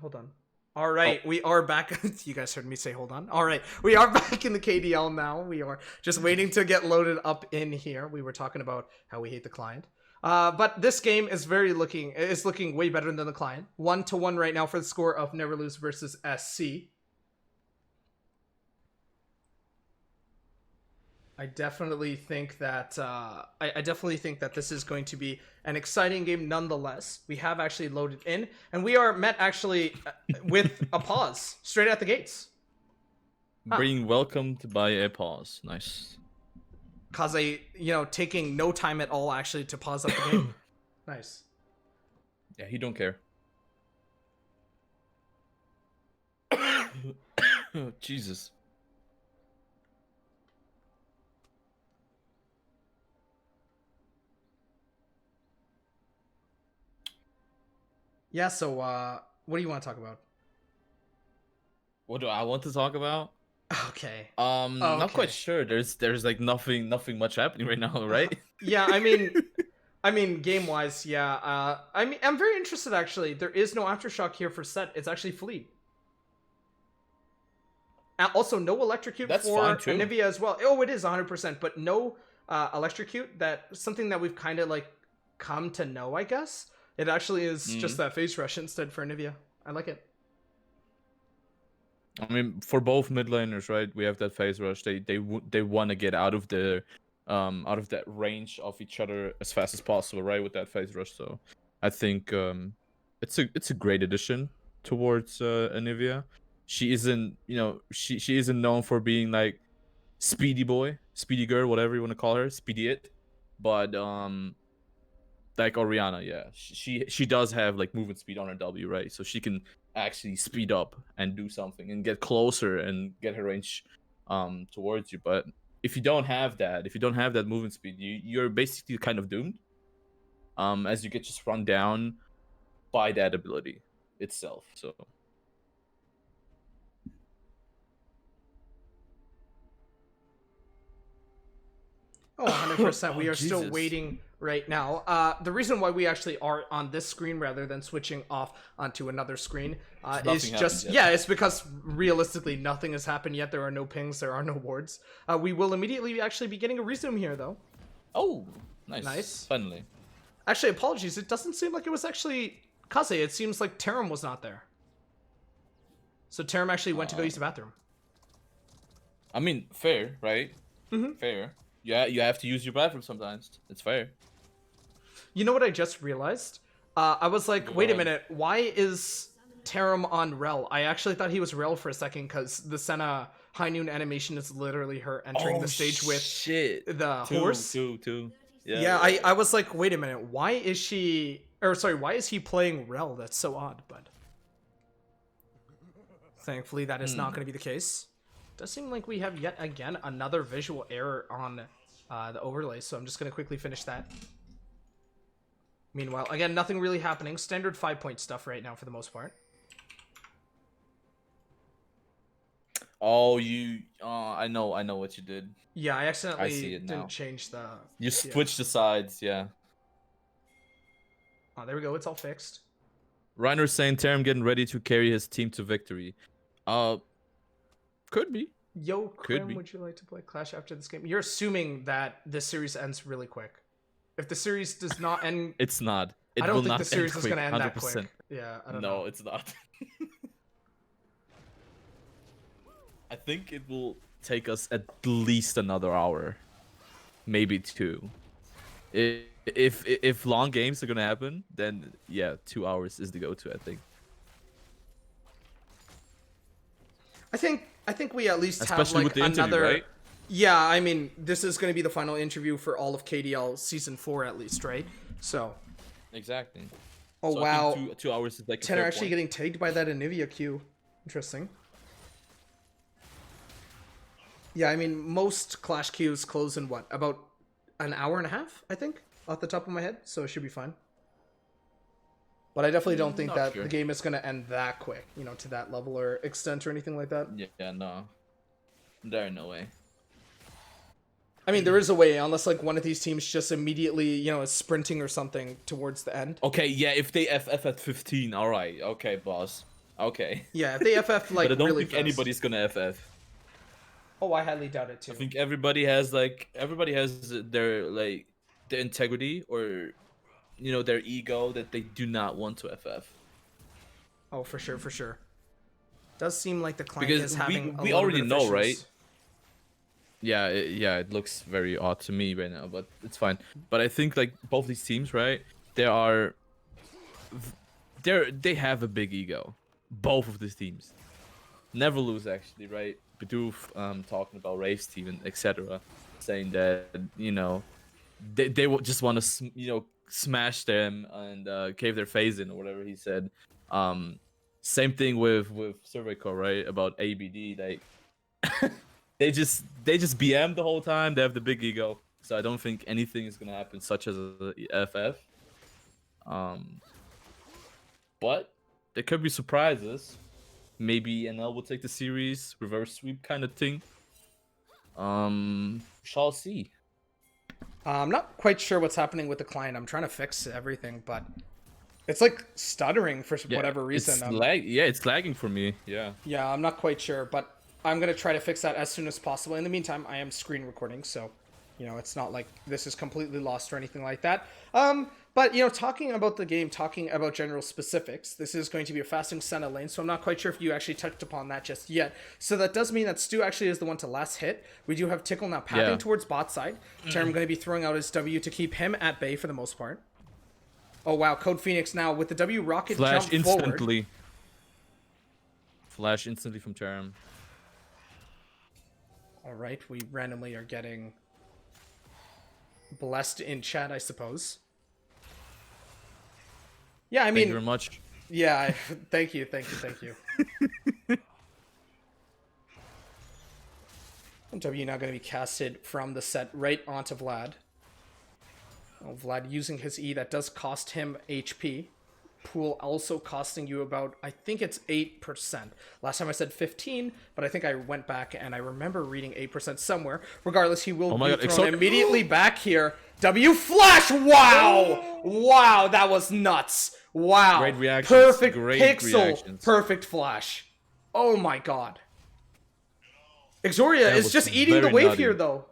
Speaker 12: Hold on. All right, we are back. You guys heard me say hold on. All right, we are back in the KDL now. We are just waiting to get loaded up in here. We were talking about how we hate the client. But this game is looking way better than the client. 1-1 right now for the score of Never Lose versus SC. I definitely think that I definitely think that this is going to be an exciting game nonetheless. We have actually loaded in, and we are met actually with a pause straight at the gates.
Speaker 13: Being welcomed by a pause. Nice.
Speaker 12: Kaze, taking no time at all actually to pause up the game. Nice.
Speaker 13: Yeah, he don't care. Jesus.
Speaker 12: Yeah, so what do you want to talk about?
Speaker 13: What do I want to talk about?
Speaker 12: Okay.
Speaker 13: Not quite sure. There's like nothing much happening right now, right?
Speaker 12: Yeah, I mean game wise, yeah. I'm very interested actually. There is no aftershock here for Set. It's actually Fleet. Also, no electrocute
Speaker 13: That's
Speaker 12: for
Speaker 13: fine, too.
Speaker 12: Anivia as well. Oh, it is 100%, but no electrocute. Something that we've kind of like come to know, I guess. It actually is just that phase rush instead for Anivia. I like it.
Speaker 13: I mean, for both mid laners, right? We have that phase rush. They want to get out of the out of that range of each other as fast as possible, right? With that phase rush. So I think it's a great addition towards Anivia. She isn't, she isn't known for being like speedy boy, speedy girl, whatever you want to call her, speedy it. But like Oriana, yeah, she does have like movement speed on her W, right? So she can actually speed up and do something and get closer and get her range towards you. But if you don't have that movement speed, you're basically kind of doomed. As you get just run down by that ability itself. So
Speaker 12: Oh, 100%. We
Speaker 13: Oh,
Speaker 12: are still
Speaker 13: Jesus.
Speaker 12: waiting right now. The reason why we actually are on this screen rather than switching off onto another screen is
Speaker 13: Nothing
Speaker 12: just,
Speaker 13: happened yet.
Speaker 12: yeah, it's because realistically nothing has happened yet. There are no pings, there are no wards. We will immediately actually be getting a resume here, though.
Speaker 13: Oh, nice.
Speaker 12: Nice.
Speaker 13: Finally.
Speaker 12: Actually, apologies. It doesn't seem like it was actually Kaze. It seems like Terim was not there. So Terim actually went to go use the bathroom.
Speaker 13: I mean, fair, right?
Speaker 12: Mm-hmm.
Speaker 13: Fair. Yeah, you have to use your bathroom sometimes. It's fair.
Speaker 12: You know what I just realized? I was like,
Speaker 13: Go
Speaker 12: wait a
Speaker 13: ahead.
Speaker 12: minute, why is Terim on Rel? I actually thought he was Rel for a second because the Senna High Noon animation is literally her entering the stage with the horse.
Speaker 13: Two.
Speaker 12: Yeah, I was like, wait a minute, why is she... Or sorry, why is he playing Rel? That's so odd, but... Thankfully, that is not going to be the case. Does seem like we have yet again another visual error on the overlay, so I'm just going to quickly finish that. Meanwhile, again, nothing really happening. Standard 5-point stuff right now for the most part.
Speaker 13: Oh, I know what you did.
Speaker 12: Yeah, I accidentally
Speaker 13: I see it now.
Speaker 12: didn't change the...
Speaker 13: You switched the sides, yeah.
Speaker 12: Oh, there we go. It's all fixed.
Speaker 13: Reiner's saying Terim getting ready to carry his team to victory. Could be.
Speaker 12: Yo,
Speaker 13: Could
Speaker 12: Krim,
Speaker 13: be.
Speaker 12: would you like to play Clash after this game? You're assuming that this series ends really quick. If the series does not end...
Speaker 13: It's not. It
Speaker 12: I don't
Speaker 13: will
Speaker 12: think
Speaker 13: not
Speaker 12: the series
Speaker 13: end
Speaker 12: is going to
Speaker 13: quick,
Speaker 12: end that
Speaker 13: 100%.
Speaker 12: quick. Yeah, I don't know.
Speaker 13: No, it's not. I think it will take us at least another hour, maybe 2. If long games are gonna happen, then yeah, 2 hours is the go-to. I think.
Speaker 12: I think we at least
Speaker 13: Especially
Speaker 12: have
Speaker 13: with
Speaker 12: like
Speaker 13: the interview,
Speaker 12: another...
Speaker 13: right?
Speaker 12: Yeah, I mean, this is going to be the final interview for all of KDL Season 4 at least, right? So...
Speaker 13: Exactly.
Speaker 12: Oh,
Speaker 13: So I
Speaker 12: wow.
Speaker 13: think 2 hours is like a
Speaker 12: Tenor
Speaker 13: fair
Speaker 12: actually
Speaker 13: point.
Speaker 12: getting tagged by that Anivia queue. Interesting. Yeah, I mean, most Clash queues close in what? About an hour and a half, I think? Off the top of my head, so it should be fine. But I definitely don't think
Speaker 13: Not
Speaker 12: that
Speaker 13: sure.
Speaker 12: the game is going to end that quick, you know, to that level or extent or anything like that.
Speaker 13: Yeah, no. There no way.
Speaker 12: I mean, there is a way, unless like one of these teams just immediately, you know, is sprinting or something towards the end.
Speaker 13: Okay, yeah, if they FF at 15, alright. Okay, boss. Okay.
Speaker 12: Yeah, if they FF like
Speaker 13: But I don't
Speaker 12: really
Speaker 13: think
Speaker 12: fast.
Speaker 13: anybody's gonna FF.
Speaker 12: Oh, I highly doubt it too.
Speaker 13: I think everybody has their like the integrity or their ego that they do not want to FF.
Speaker 12: Oh, for sure, for sure. Does seem like the client
Speaker 13: Because
Speaker 12: is having a
Speaker 13: we
Speaker 12: little
Speaker 13: already
Speaker 12: bit of
Speaker 13: know,
Speaker 12: issues.
Speaker 13: right? Yeah, it looks very odd to me right now, but it's fine. But I think like both these teams, right? They have a big ego. Both of these teams never lose, actually, right? Bidoof talking about Rave's team and etc., saying that they just want to smash them and cave their face in or whatever he said. Same thing with Cervico, right? About ABD, like. They just BM the whole time. They have the big ego, so I don't think anything is gonna happen, such as a FF. But there could be surprises. Maybe NL will take the series, reverse sweep kind of thing. Shall see.
Speaker 12: I'm not quite sure what's happening with the client. I'm trying to fix everything, but it's like stuttering for whatever reason.
Speaker 13: It's it's lagging for me. Yeah.
Speaker 12: Yeah, I'm not quite sure, but I'm going to try to fix that as soon as possible. In the meantime, I am screen recording, so, you know, it's not like this is completely lost or anything like that. But, you know, talking about the game, talking about general specifics, this is going to be a fasting Senna lane, so I'm not quite sure if you actually touched upon that just yet. So that does mean that Stu actually is the one to last hit. We do have Tickle now pathing towards bot side. Terim going to be throwing out his W to keep him at bay for the most part. Oh, wow. Code Phoenix now with the W rocket
Speaker 13: Flash
Speaker 12: jump forward.
Speaker 13: instantly. Flash instantly from Terim.
Speaker 12: All right. We randomly are getting blessed in chat, I suppose. Yeah, I mean...
Speaker 13: Thank you very much.
Speaker 12: Yeah, thank you. W now going to be casted from the set right onto Vlad. Oh, Vlad using his E. That does cost him HP. Pool also costing you about, I think it's 8%. Last time I said 15, but I think I went back and I remember reading 8% somewhere. Regardless, he will be thrown immediately back here. W flash! Wow! Wow, that was nuts. Wow.
Speaker 13: Great reactions.
Speaker 12: Perfect
Speaker 13: Great
Speaker 12: pixel.
Speaker 13: reactions.
Speaker 12: Perfect flash. Oh my god. Exoria
Speaker 13: That
Speaker 12: is
Speaker 13: was
Speaker 12: just eating the
Speaker 13: very
Speaker 12: wave
Speaker 13: nutty.
Speaker 12: here, though.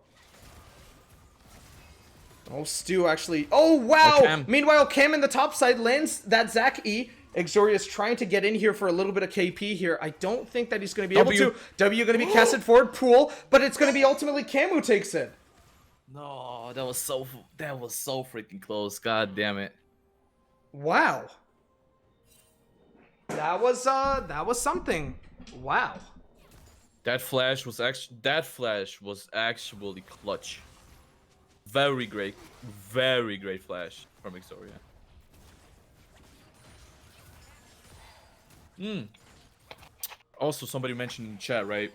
Speaker 12: Oh, Stu actually... Oh, wow!
Speaker 13: Cam.
Speaker 12: Meanwhile, Cam in the top side lands that Zac E. Exoria's trying to get in here for a little bit of KP here. I don't think that he's going to be able to. W going to be casted forward, Pool, but it's going to be ultimately Cam who takes it.
Speaker 13: No, that was so freaking close. God damn it.
Speaker 12: Wow. That was something. Wow.
Speaker 13: That flash was actually clutch. Very great flash from Exoria. Also, somebody mentioned in chat, right?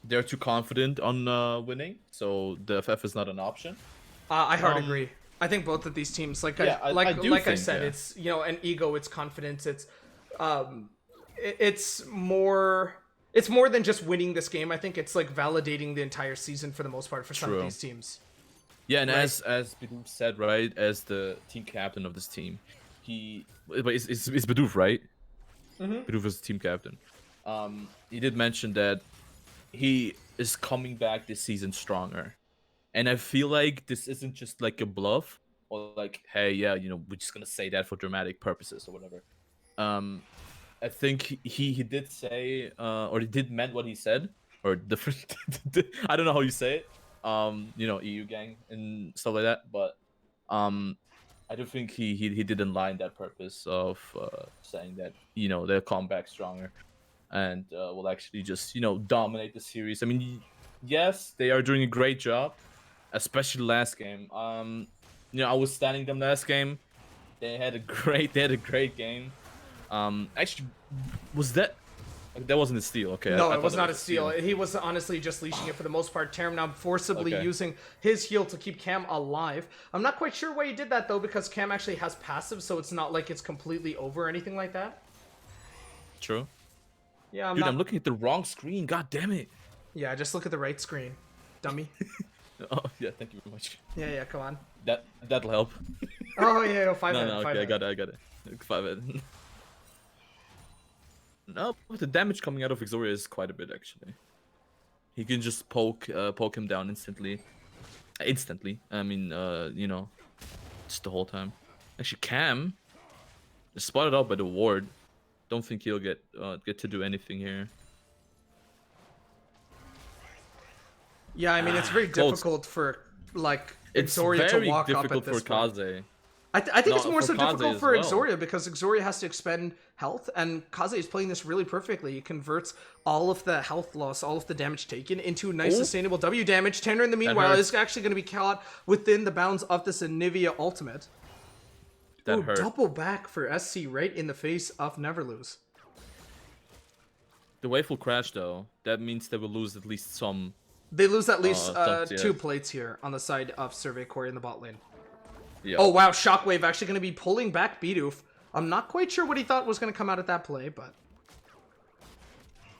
Speaker 13: They're too confident on winning, so the FF is not an option.
Speaker 12: I hard agree. I think both of these teams, like I said, it's, you know, an ego, it's confidence, it's more than just winning this game. I think it's like validating the entire season for the most part for some of these teams.
Speaker 13: Yeah, and as Bidoof said, right, as the team captain of this team, it's Bidoof, right? Bidoof is the team captain. He did mention that he is coming back this season stronger, and I feel like this isn't just like a bluff or like, hey, yeah, you know, we're just gonna say that for dramatic purposes or whatever. I think he did say or he did meant what he said, or different. I don't know how you say it. You know, EU gang and stuff like that, but I do think he didn't line that purpose of saying that, you know, they'll come back stronger and will actually just, you know, dominate the series. I mean, yes, they are doing a great job, especially last game. You know, I was standing them last game. They had a great game. Actually, was that wasn't a steal? Okay.
Speaker 12: No, it was not a steal. He was honestly just leashing it for the most part. Terim now forcibly using his heal to keep Cam alive. I'm not quite sure why he did that though, because Cam actually has passive, so it's not like it's completely over or anything like that.
Speaker 13: True.
Speaker 12: Yeah,
Speaker 13: I'm looking at the wrong screen. God damn it.
Speaker 12: Yeah, just look at the right screen, dummy.
Speaker 13: Oh yeah, thank you very much.
Speaker 12: Yeah, come on.
Speaker 13: That'll help.
Speaker 12: Oh yeah, no, 5
Speaker 13: No, okay, I got it. 5 it. No, but the damage coming out of Exoria is quite a bit actually. He can just poke him down instantly. I mean, you know, just the whole time. Actually, Cam is spotted out by the ward. Don't think he'll get to do anything here.
Speaker 12: Yeah, I mean, it's very difficult for like Exoria to walk up at this point.
Speaker 13: Kaze.
Speaker 12: I think it's more so difficult for
Speaker 13: well.
Speaker 12: Exoria because Exoria has to expend health, and Kaze is playing this really perfectly. He converts all of the health loss, all of the damage taken into nice sustainable W damage. Tanner, in the meanwhile, is actually going to be caught within the bounds of this Anivia ultimate.
Speaker 13: That hurt.
Speaker 12: Double back for SC right in the face of Never Lose.
Speaker 13: The wave will crash though. That means they will lose at least some.
Speaker 12: They lose at least 2 plates here on the side of Survey Core in the bot lane.
Speaker 13: Yeah.
Speaker 12: Oh wow, Shockwave actually going to be pulling back Bidoof. I'm not quite sure what he thought was going to come out of that play, but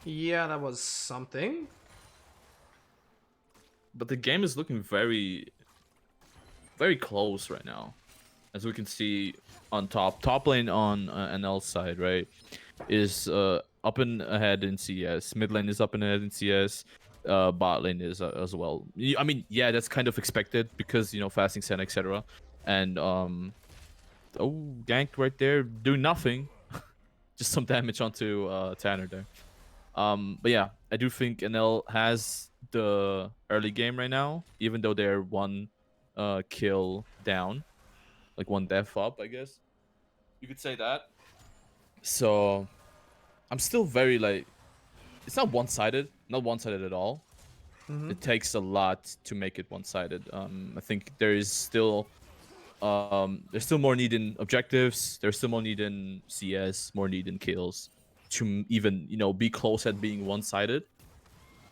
Speaker 12: yeah, that was something.
Speaker 13: But the game is looking very, very close right now, as we can see on top lane on NL's side, right, is a up and ahead in CS. Mid lane is up and ahead in CS. Bot lane is as well. I mean, yeah, that's kind of expected because fasting sen, etc. And ganked right there, doing nothing, just some damage onto Tanner there. But yeah, I do think NL has the early game right now, even though they're one kill down, like one death up, I guess you could say that. So I'm still very it's not one-sided, not one-sided at all. It takes a lot to make it one-sided. I think there's still more need in objectives. There's still more need in CS, more need in kills to even be close at being one-sided.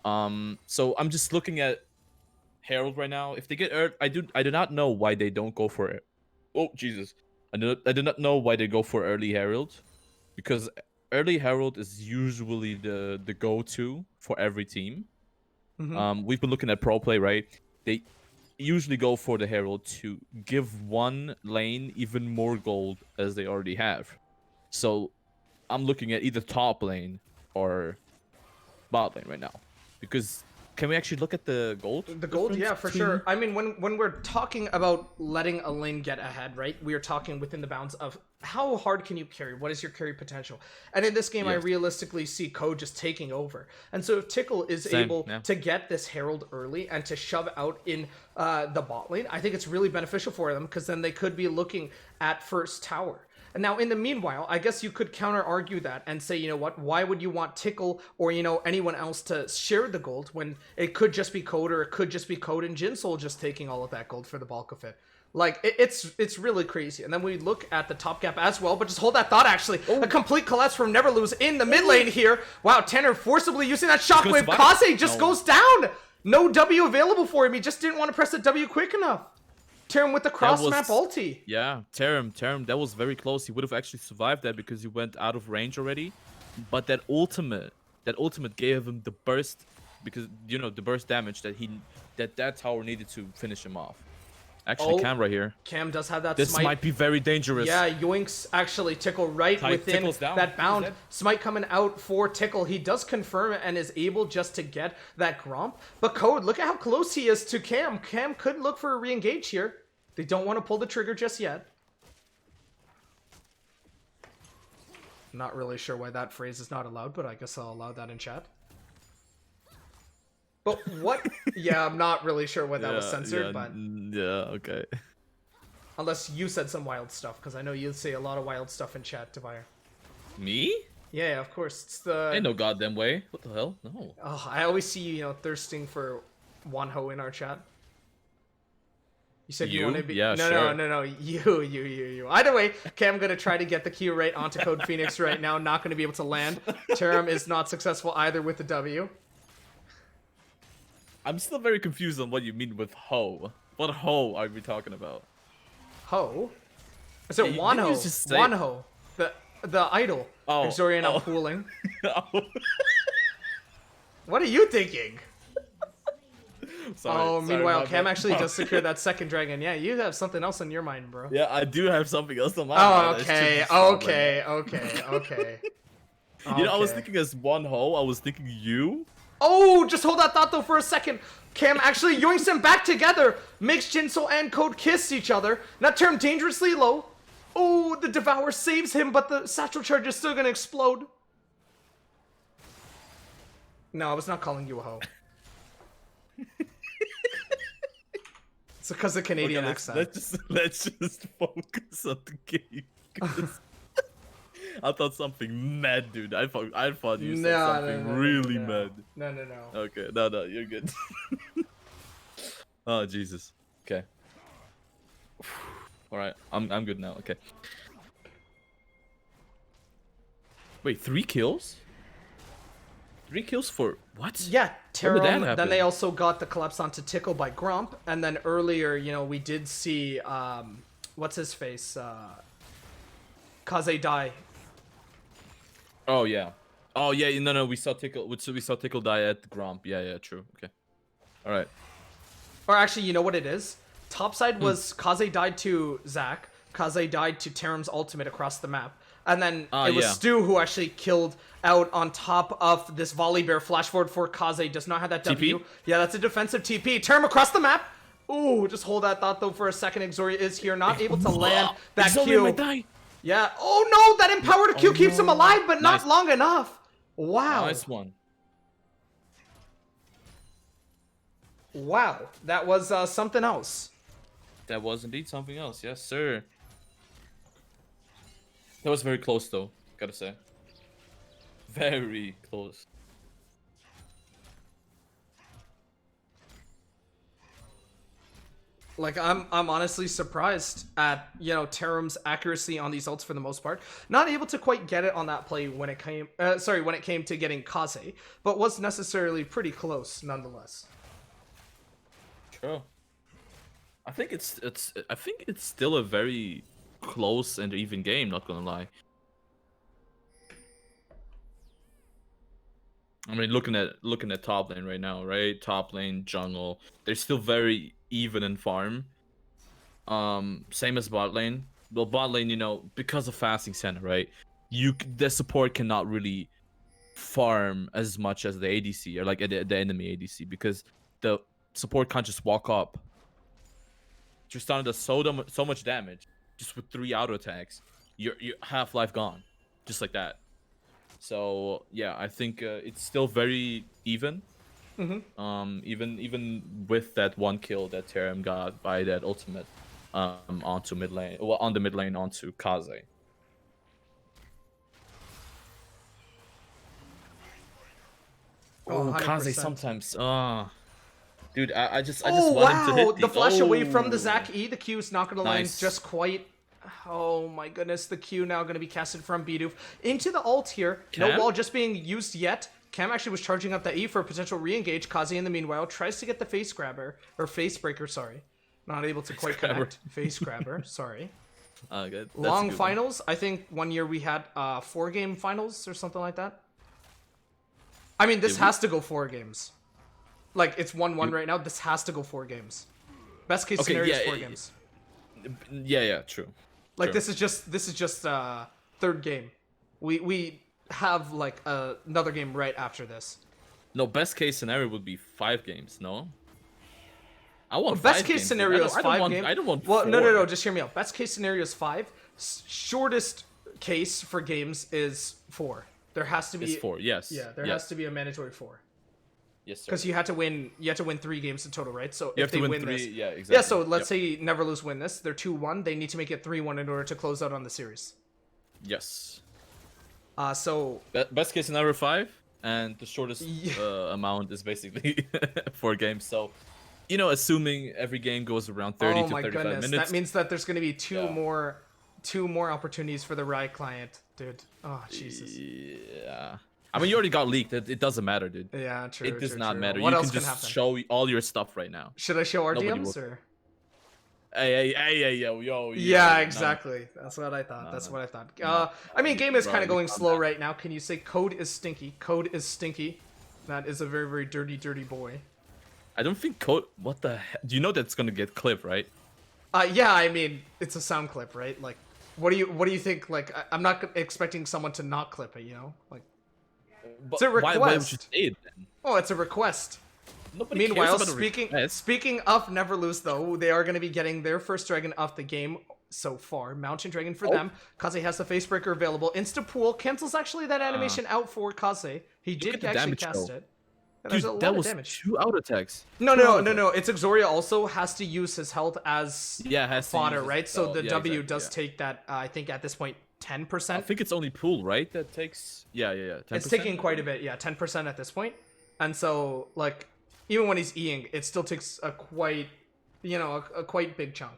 Speaker 13: So I'm just looking at Herald right now. If they get I do not know why they don't go for it. Oh Jesus, I do not know why they go for early Herald, because early Herald is usually the go-to for every team. We've been looking at pro play, right? They usually go for the Herald to give one lane even more gold as they already have. So I'm looking at either top lane or bot lane right now. Because can we actually look at the gold?
Speaker 12: The gold, yeah, for sure. I mean, when we're talking about letting a lane get ahead, right? We are talking within the bounds of how hard can you carry? What is your carry potential? And in this game, I realistically see Code just taking over. And so if Tickle is able to get this Herald early and to shove out in the bot lane, I think it's really beneficial for them, because then they could be looking at first tower. And now, in the meanwhile, I guess you could counter-argue that and say, you know what, why would you want Tickle or, anyone else to share the gold when it could just be Code, or it could just be Code and Jinsoul just taking all of that gold for the bulk of it? Like, it's really crazy. And then we look at the top gap as well, but just hold that thought, actually. A complete collapse from Neverlose in the mid lane here. Wow, Tanner forcibly using that shockwave. Kaze just goes down. No W available for him. He just didn't want to press the W quick enough. Terim with the cross-map ulti.
Speaker 13: Yeah, Terim, that was very close. He would have actually survived that because he went out of range already. But that ultimate gave him the burst, because the burst damage that tower needed to finish him off. Actually, Cam right here.
Speaker 12: Cam does have that
Speaker 13: This
Speaker 12: smite.
Speaker 13: might be very dangerous.
Speaker 12: Yeah, Yoinks actually Tickle right within that bound. Smite coming out for Tickle. He does confirm and is able just to get that Gromp. But Code, look at how close he is to Cam. Cam could look for a re-engage here. They don't want to pull the trigger just yet. Not really sure why that phrase is not allowed, but I guess I'll allow that in chat. But what? Yeah, I'm not really sure why that was censored, but...
Speaker 13: Yeah, okay.
Speaker 12: Unless you said some wild stuff, because I know you say a lot of wild stuff in chat, Devire.
Speaker 13: Me?
Speaker 12: Yeah, of course. It's the...
Speaker 13: Ain't no goddamn way. What the hell? No.
Speaker 12: Oh, I always see you, thirsting for Wanho in our chat. You said you want to be...
Speaker 13: Yeah,
Speaker 12: no,
Speaker 13: sure.
Speaker 12: no. You. Either way, okay, I'm going to try to get the Q right onto Code Phoenix right now. Not going to be able to land. Terim is not successful either with the W.
Speaker 13: I'm still very confused on what you mean with ho. What ho are we talking about?
Speaker 12: Ho? Is it Wanho? Wanho. The idol.
Speaker 13: Oh.
Speaker 12: Exorian pooling. What are you thinking? Meanwhile, Cam actually does secure that second dragon. Yeah, you have something else on your mind, bro.
Speaker 13: Yeah, I do have something else on my mind.
Speaker 12: Okay.
Speaker 13: I was thinking as one ho, I was thinking you.
Speaker 12: Oh, just hold that thought though for a second. Cam actually yoinks them back together. Makes Jinsoul and Code kiss each other. Not turned dangerously low. Oh, the Devour saves him, but the satchel charge is still gonna explode. No, I was not calling you a hoe. It's because of Canadian accent.
Speaker 13: Let's just focus on the game. I thought something mad, dude. I thought you said something really mad.
Speaker 12: No.
Speaker 13: Okay, no, you're good. Oh Jesus. Okay. All right, I'm good now. Okay. Wait, 3 kills? 3 kills for what?
Speaker 12: Yeah, Terim. Then they also got the collapse onto Tickle by Gromp, and then earlier, we did see what's his face, Kaze die.
Speaker 13: Oh yeah. No. We saw Tickle. We saw Tickle die at Gromp. Yeah. True. Okay. All right.
Speaker 12: Or actually, you know what it is? Topside was Kaze died to Zac. Kaze died to Terim's ultimate across the map. And then it was Stu who actually killed out on top of this volley bear. Flash forward for Kaze. Does not have that W.
Speaker 13: TP?
Speaker 12: Yeah, that's a defensive TP. Terim across the map. Ooh, just hold that thought though for a second. Exoria is here, not able to land that Q.
Speaker 13: might die.
Speaker 12: Yeah. Oh no, that empowered Q keeps him alive, but not
Speaker 13: Nice.
Speaker 12: long enough. Wow.
Speaker 13: Nice one.
Speaker 12: Wow, that was something else.
Speaker 13: That was indeed something else. Yes, sir. That was very close, though. Gotta say. Very close.
Speaker 12: Like I'm honestly surprised at Terim's accuracy on these ults for the most part. Not able to quite get it on that play when it came. When it came to getting Kaze, but was necessarily pretty close nonetheless.
Speaker 13: True. I think it's still a very close and even game. Not gonna lie. I mean, looking at top lane right now, right? Top lane, jungle, they're still very even in farm. Same as bot lane. Well, bot lane, because of fasting center, right? The support cannot really farm as much as the ADC or like the enemy ADC because the support can't just walk up. Tristana does so much damage just with 3 auto attacks. Your half life gone, just like that. So yeah, I think it's still very even. Even with that 1 kill that Terim got by that ultimate onto mid lane, well, on the mid lane onto Kaze. Oh, Kaze
Speaker 12: 100%.
Speaker 13: Sometimes. Dude, I just
Speaker 12: Oh
Speaker 13: want him to
Speaker 12: wow,
Speaker 13: hit
Speaker 12: the flash away from the
Speaker 13: Oh.
Speaker 12: Zac E. The Q is not going to land
Speaker 13: Nice.
Speaker 12: just quite. Oh my goodness, the Q now going to be casted from Bidoof into the ult here. No
Speaker 13: Cam?
Speaker 12: wall just being used yet. Cam actually was charging up the E for a potential re-engage. Kaze in the meanwhile tries to get the face grabber, or face breaker, sorry. Not able to quite
Speaker 13: grabber.
Speaker 12: connect. Face grabber, sorry.
Speaker 13: Good. That's a
Speaker 12: Long
Speaker 13: good one.
Speaker 12: finals. I think one year we had 4-game finals or something like that. I mean, this
Speaker 13: Did we?
Speaker 12: has to go 4 games. Like, it's 1-1 right now. This has to go 4 games. Best case
Speaker 13: Okay,
Speaker 12: scenario is
Speaker 13: yeah,
Speaker 12: 4 games.
Speaker 13: Yeah, true.
Speaker 12: Like,
Speaker 13: True.
Speaker 12: this is just 3rd game. We have like another game right after this.
Speaker 13: No, best case scenario would be 5 games. No. I want
Speaker 12: Best
Speaker 13: 5
Speaker 12: case
Speaker 13: games.
Speaker 12: scenario is
Speaker 13: I don't
Speaker 12: 5
Speaker 13: want,
Speaker 12: games.
Speaker 13: I don't want.
Speaker 12: Well,
Speaker 13: 4.
Speaker 12: no. Just hear me out. Best case scenario is 5. Shortest case for games is 4. There has to be.
Speaker 13: It's 4. Yes.
Speaker 12: Yeah, there has to be a mandatory 4.
Speaker 13: Yes, sir.
Speaker 12: Because you had to win 3 games in total, right? So
Speaker 13: You
Speaker 12: if
Speaker 13: have to
Speaker 12: they
Speaker 13: win
Speaker 12: win
Speaker 13: 3,
Speaker 12: this,
Speaker 13: yeah, exactly.
Speaker 12: Yeah, so let's
Speaker 13: Yep.
Speaker 12: say Never Lose win this. They're 2-1. They need to make it 3-1 in order to close out on the series.
Speaker 13: Yes.
Speaker 12: So
Speaker 13: Best case scenario 5, and the shortest amount is basically 4 games. So, assuming every game goes around 30
Speaker 12: oh
Speaker 13: to
Speaker 12: my
Speaker 13: 35
Speaker 12: goodness,
Speaker 13: minutes.
Speaker 12: that means that there's going to be two
Speaker 13: Yeah.
Speaker 12: more opportunities for the Riot client, dude. Oh Jesus.
Speaker 13: Yeah. I mean, you already got leaked. It doesn't matter, dude.
Speaker 12: Yeah, true.
Speaker 13: It does
Speaker 12: true,
Speaker 13: not
Speaker 12: true.
Speaker 13: matter.
Speaker 12: What
Speaker 13: you
Speaker 12: else
Speaker 13: can
Speaker 12: can
Speaker 13: just
Speaker 12: happen?
Speaker 13: show all your stuff right now.
Speaker 12: Should I show our
Speaker 13: Nobody
Speaker 12: DMs
Speaker 13: will.
Speaker 12: or?
Speaker 13: Hey, yo.
Speaker 12: Yeah,
Speaker 13: no.
Speaker 12: exactly. That's what I thought.
Speaker 13: No,
Speaker 12: That's
Speaker 13: no.
Speaker 12: what I thought.
Speaker 13: No.
Speaker 12: I mean, game is
Speaker 13: Bro,
Speaker 12: kind of
Speaker 13: you
Speaker 12: going
Speaker 13: calm
Speaker 12: slow
Speaker 13: down.
Speaker 12: right now. Can you say code is stinky? Code is stinky. That is a very, very dirty, dirty boy.
Speaker 13: I don't think code. What the heck? Do you know that's gonna get clipped, right?
Speaker 12: Yeah, I mean, it's a sound clip, right? Like, what do you think? Like, I'm not expecting someone to not clip it, Like, it's a request.
Speaker 13: Why would you say it then?
Speaker 12: Oh, it's a request.
Speaker 13: Nobody cares
Speaker 12: Meanwhile,
Speaker 13: about a request.
Speaker 12: speaking of Never Lose, though, they are going to be getting their first dragon of the game so far. Mountain Dragon for them. Kaze has the Facebreaker available. Insta Pool cancels actually that animation out for Kaze. He did
Speaker 13: at the
Speaker 12: actually
Speaker 13: damage,
Speaker 12: cast
Speaker 13: though.
Speaker 12: it. And there's a
Speaker 13: Dude,
Speaker 12: lot
Speaker 13: that
Speaker 12: of
Speaker 13: was
Speaker 12: damage.
Speaker 13: 2 auto attacks.
Speaker 12: No.
Speaker 13: Two
Speaker 12: It's Exoria also has to use his health as
Speaker 13: has to
Speaker 12: fodder,
Speaker 13: use his
Speaker 12: right? So
Speaker 13: spell.
Speaker 12: the
Speaker 13: Yeah,
Speaker 12: W
Speaker 13: exactly,
Speaker 12: does
Speaker 13: yeah.
Speaker 12: take that, I think at this point, 10%.
Speaker 13: I think it's only pool, right? That takes. Yeah. 10%?
Speaker 12: It's taking quite a bit, 10% at this point. And so, like, even when he's Eing, it still takes a quite, a quite big chunk.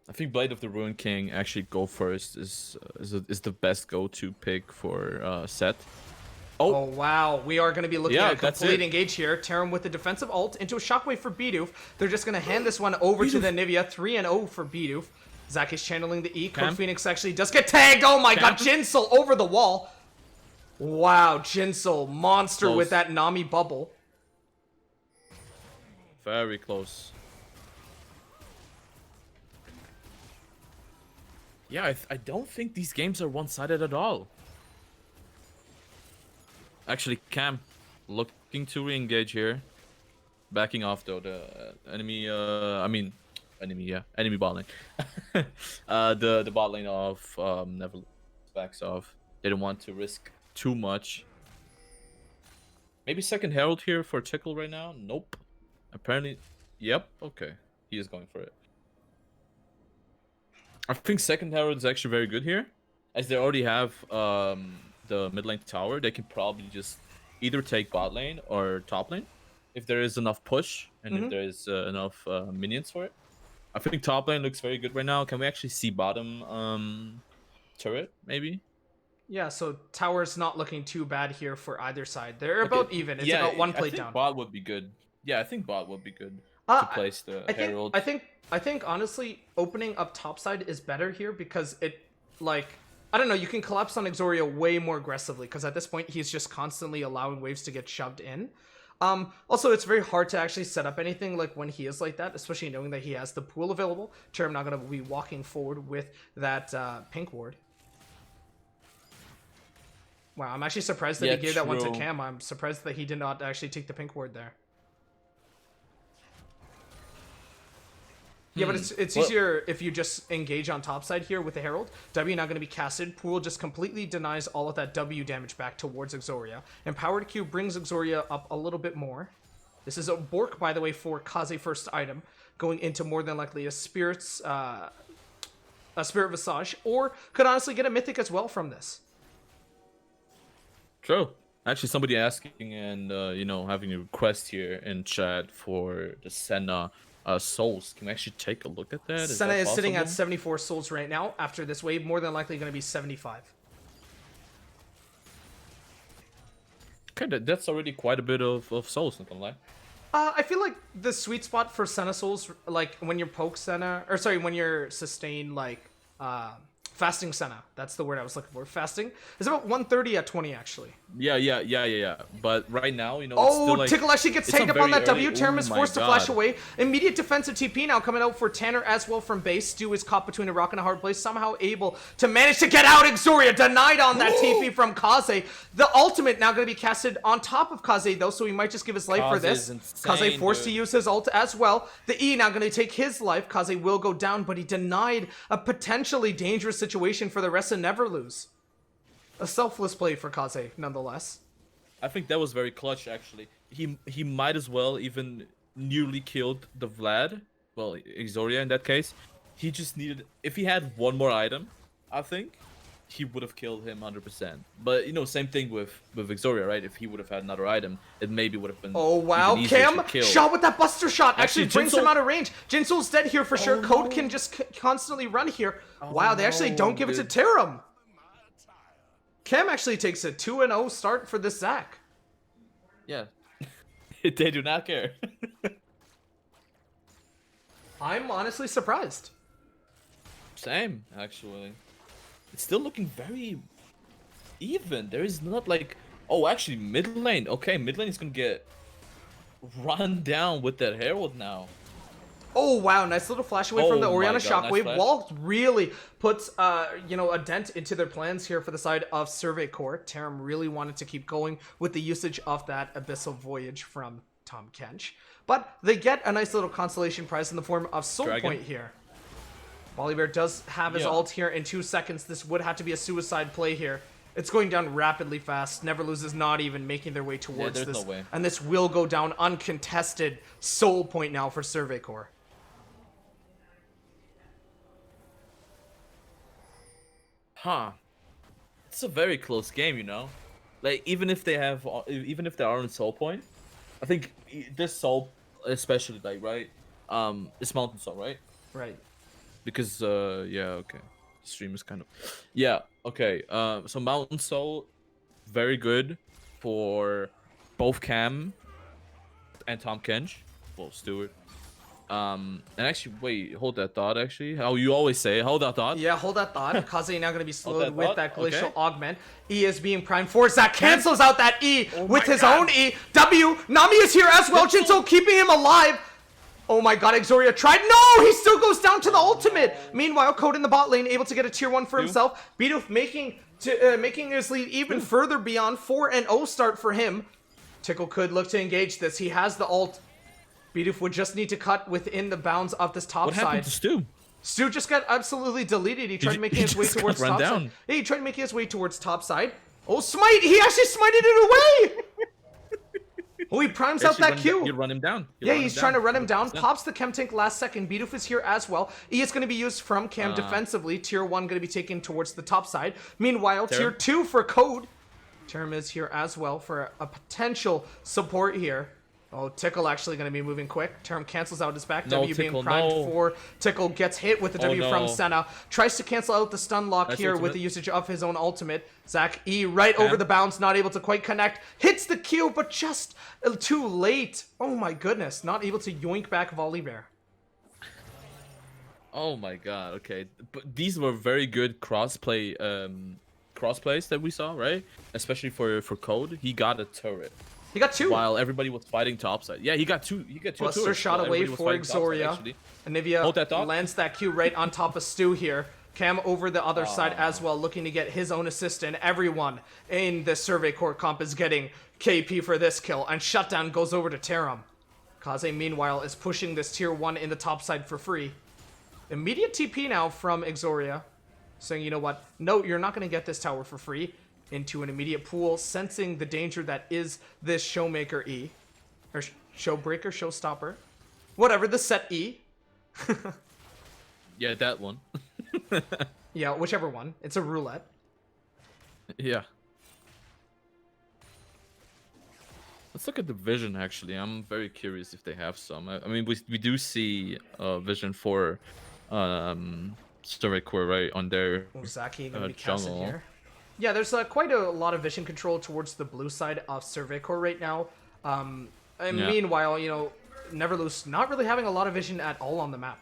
Speaker 13: I think Blade of the Ruined King actually go first is the best go-to pick for set.
Speaker 12: Oh wow, we are going to be looking
Speaker 13: Yeah,
Speaker 12: at a
Speaker 13: that's
Speaker 12: complete
Speaker 13: it.
Speaker 12: engage here. Terim with the defensive ult into a shockwave for Bidoof. They're just going to hand this one over to the Nivea. 3-0 for Bidoof. Zac is channeling the E. Code
Speaker 13: Cam?
Speaker 12: Phoenix actually does get tagged. Oh my god,
Speaker 13: Cam?
Speaker 12: Jinsel over the wall. Wow, Jinsel, monster
Speaker 13: Close.
Speaker 12: with that Nami bubble.
Speaker 13: Very close. Yeah, I don't think these games are one-sided at all. Actually, Cam looking to re-engage here. Backing off though, the enemy enemy bot lane. The bot lane of never backs off. They don't want to risk too much. Maybe second Herald here for Tickle right now? Nope. Apparently, yep, okay. He is going for it. I think second Herald is actually very good here. As they already have the mid lane tower, they can probably just either take bot lane or top lane. If there is enough push and if there is enough minions for it. I think top lane looks very good right now. Can we actually see bottom turret, maybe?
Speaker 12: Yeah, so tower's not looking too bad here for either side. They're about even. It's about one plate down.
Speaker 13: Bot would be good. Yeah, I think bot would be good to place the Herald.
Speaker 12: I think honestly, opening up topside is better here because it, like, I don't know, you can collapse on Exoria way more aggressively because at this point he's just constantly allowing waves to get shoved in. Also, it's very hard to actually set up anything like when he is like that, especially knowing that he has the pool available. Terim not going to be walking forward with that pink ward. Wow, I'm actually surprised that he gave that one to Cam. I'm surprised that he did not actually take the pink ward there. Yeah, but it's easier if you just engage on top side here with the Herald. W not going to be casted. Pool just completely denies all of that W damage back towards Exoria. Empowered Q brings Exoria up a little bit more. This is a Bork, by the way, for Kaze first item, going into more than likely a Spirit Visage, or could honestly get a Mythic as well from this.
Speaker 13: True. Actually, somebody asking and having a request here in chat for the Senna souls. Can we actually take a look at that?
Speaker 12: Senna is sitting at 74 souls right now. After this wave, more than likely going to be 75.
Speaker 13: Okay, that's already quite a bit of souls, not gonna lie.
Speaker 12: I feel like the sweet spot for Senna souls, like when you're poke Senna, or sorry, when you're sustain like fasting Senna, that's the word I was looking for. Fasting is about 130 at 20 actually.
Speaker 13: Yeah. But right now, it's
Speaker 12: oh,
Speaker 13: still like,
Speaker 12: Tickle actually gets tagged up on that W. Terim is forced to flash
Speaker 13: God.
Speaker 12: away. Immediate defensive TP now coming out for Tanner as well from base. Stu is caught between a rock and a hard place. Somehow able to manage to get out. Exoria denied on that TP from Kaze. The ultimate now going to be casted on top of Kaze though, so he might just give his life for this. Kaze forced to use his ult as well. The E now going to take his life. Kaze will go down, but he denied a potentially dangerous situation for the rest of Never Lose. A selfless play for Kaze, nonetheless.
Speaker 13: I think that was very clutch, actually. He might as well even nearly killed the Vlad. Well, Exoria in that case. He just needed... If he had one more item, I think, he would have killed him 100%. But, same thing with Exoria, right? If he would have had another item, it maybe would have been...
Speaker 12: Oh, wow. Cam shot with that buster shot. Actually brings him out of range. Jinsoul's dead here for sure. Code can just constantly run here. Wow, they actually don't give it to Terim. Cam actually takes a 2-0 start for this Zac.
Speaker 13: Yeah. They do not care.
Speaker 12: I'm honestly surprised.
Speaker 13: Same, actually. It's still looking very even. There is not like... Oh, actually, mid lane. Okay, mid lane is going to get run down with that Herald now.
Speaker 12: Oh, wow. Nice little flash away from the Orianna Shockwave.
Speaker 13: Nice
Speaker 12: Wall really puts, a dent into their plans here for the side of Survey Corps. Terim really wanted to keep going with the usage of that Abyssal Voyage from Tom Kench. But they get a nice little consolation prize in the form of Soul Point here. Volibear does have his ult here in 2 seconds. This would have to be a suicide play here. It's going down rapidly fast. Never Lose is not even making their way towards this.
Speaker 13: No way.
Speaker 12: And this will go down uncontested. Soul Point now for Survey Corps.
Speaker 13: Huh. It's a very close game, Like, even if they are on Soul Point, I think this Soul, especially, like, right? It's Mountain Soul, right?
Speaker 12: Right.
Speaker 13: Because, yeah, okay. Stream is kind of... Yeah, okay. So Mountain Soul, very good for both Cam and Tom Kench. Well, Stewart. And actually, wait, hold that thought, actually. How you always say, hold that thought.
Speaker 12: Yeah, hold that thought. Kaze now going to be slowed with that Glacial Augment. E is being primed for Zac. Cancels out that E with his own E. W, Nami is here as well. Jinsoul keeping him alive. Oh my god, Exoria tried. No, he still goes down to the ultimate. Meanwhile, Code in the bot lane able to get a tier 1 for himself. Bidoof making his lead even further beyond 4-0 start for him. Tickle could look to engage this. He has the ult. Bidoof would just need to cut within the bounds of this top side.
Speaker 13: What happened to Stu?
Speaker 12: Stu just got absolutely deleted. He tried making his way towards top side. Yeah, he tried making his way towards top side. Oh, smite! He actually smited it away! Oh, he primes out that Q.
Speaker 13: You run him down.
Speaker 12: Yeah, he's trying to run him down. Pops the Chem Tank last second. Bidoof is here as well. E is going to be used from Cam defensively. Tier 1 going to be taken towards the top side. Meanwhile, Tier 2 for Code. Terim is here as well for a potential support here. Oh, Tickle actually going to be moving quick. Terim cancels out his back.
Speaker 13: No,
Speaker 12: W
Speaker 13: Tickle,
Speaker 12: being primed
Speaker 13: no.
Speaker 12: for Tickle. Gets hit with the W from Senna. Tries to cancel out the stun lock
Speaker 13: Nice
Speaker 12: here
Speaker 13: ultimate.
Speaker 12: with the usage of his own ultimate. Zach E right over the bounce. Not able to quite connect. Hits the Q, but just too late. Oh my goodness. Not able to yoink back Volley Bear.
Speaker 13: Oh my god, okay. But these were very good crossplays that we saw, right? Especially for Code. He got a turret.
Speaker 12: He got 2.
Speaker 13: While everybody was fighting topside. Yeah, he got 2. He got 2
Speaker 12: Buster
Speaker 13: turrets
Speaker 12: shot
Speaker 13: while
Speaker 12: away
Speaker 13: everybody was
Speaker 12: for
Speaker 13: fighting topside,
Speaker 12: Exoria.
Speaker 13: actually.
Speaker 12: Anivia
Speaker 13: Hold that thought.
Speaker 12: lands that Q right on top of Stu here. Cam over the other side as well, looking to get his own assist, and everyone in the Survey Corps comp is getting KP for this kill, and Shutdown goes over to Terim. Kaze, meanwhile, is pushing this tier 1 in the top side for free. Immediate TP now from Exoria, saying, you know what, no, you're not going to get this tower for free, into an immediate pool, sensing the danger that is this Showmaker E. Or Showbreaker, Showstopper. Whatever, the set E.
Speaker 13: Yeah, that one.
Speaker 12: Yeah, whichever one. It's a roulette.
Speaker 13: Yeah. Let's look at the vision, actually. I'm very curious if they have some. I mean, we do see vision for Survey Corps, right, on their
Speaker 12: Zaki gonna be casted
Speaker 13: jungle.
Speaker 12: here. Yeah, there's quite a lot of vision control towards the blue side of Survey Corps right now. And meanwhile, you know, Neverloose not really having a lot of vision at all on the map.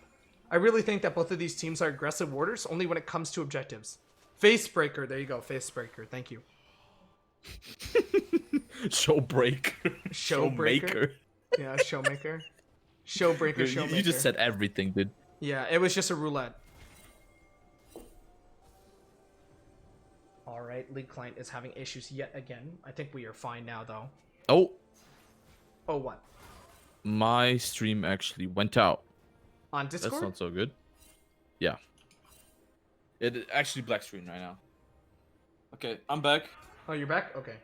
Speaker 12: I really think that both of these teams are aggressive warders only when it comes to objectives. Facebreaker, there you go, Facebreaker, thank you.
Speaker 13: Showbreaker.
Speaker 12: Showmaker. Yeah, Showmaker. Showbreaker, Showmaker.
Speaker 13: You just said everything, dude.
Speaker 12: Yeah, it was just a roulette. Alright, League Client is having issues yet again. I think we are fine now, though.
Speaker 13: Oh.
Speaker 12: Oh, what?
Speaker 13: My stream actually went out.
Speaker 12: On Discord?
Speaker 13: That's not so good. Yeah. It actually black screen right now. Okay, I'm back.
Speaker 12: Oh, you're back? Okay.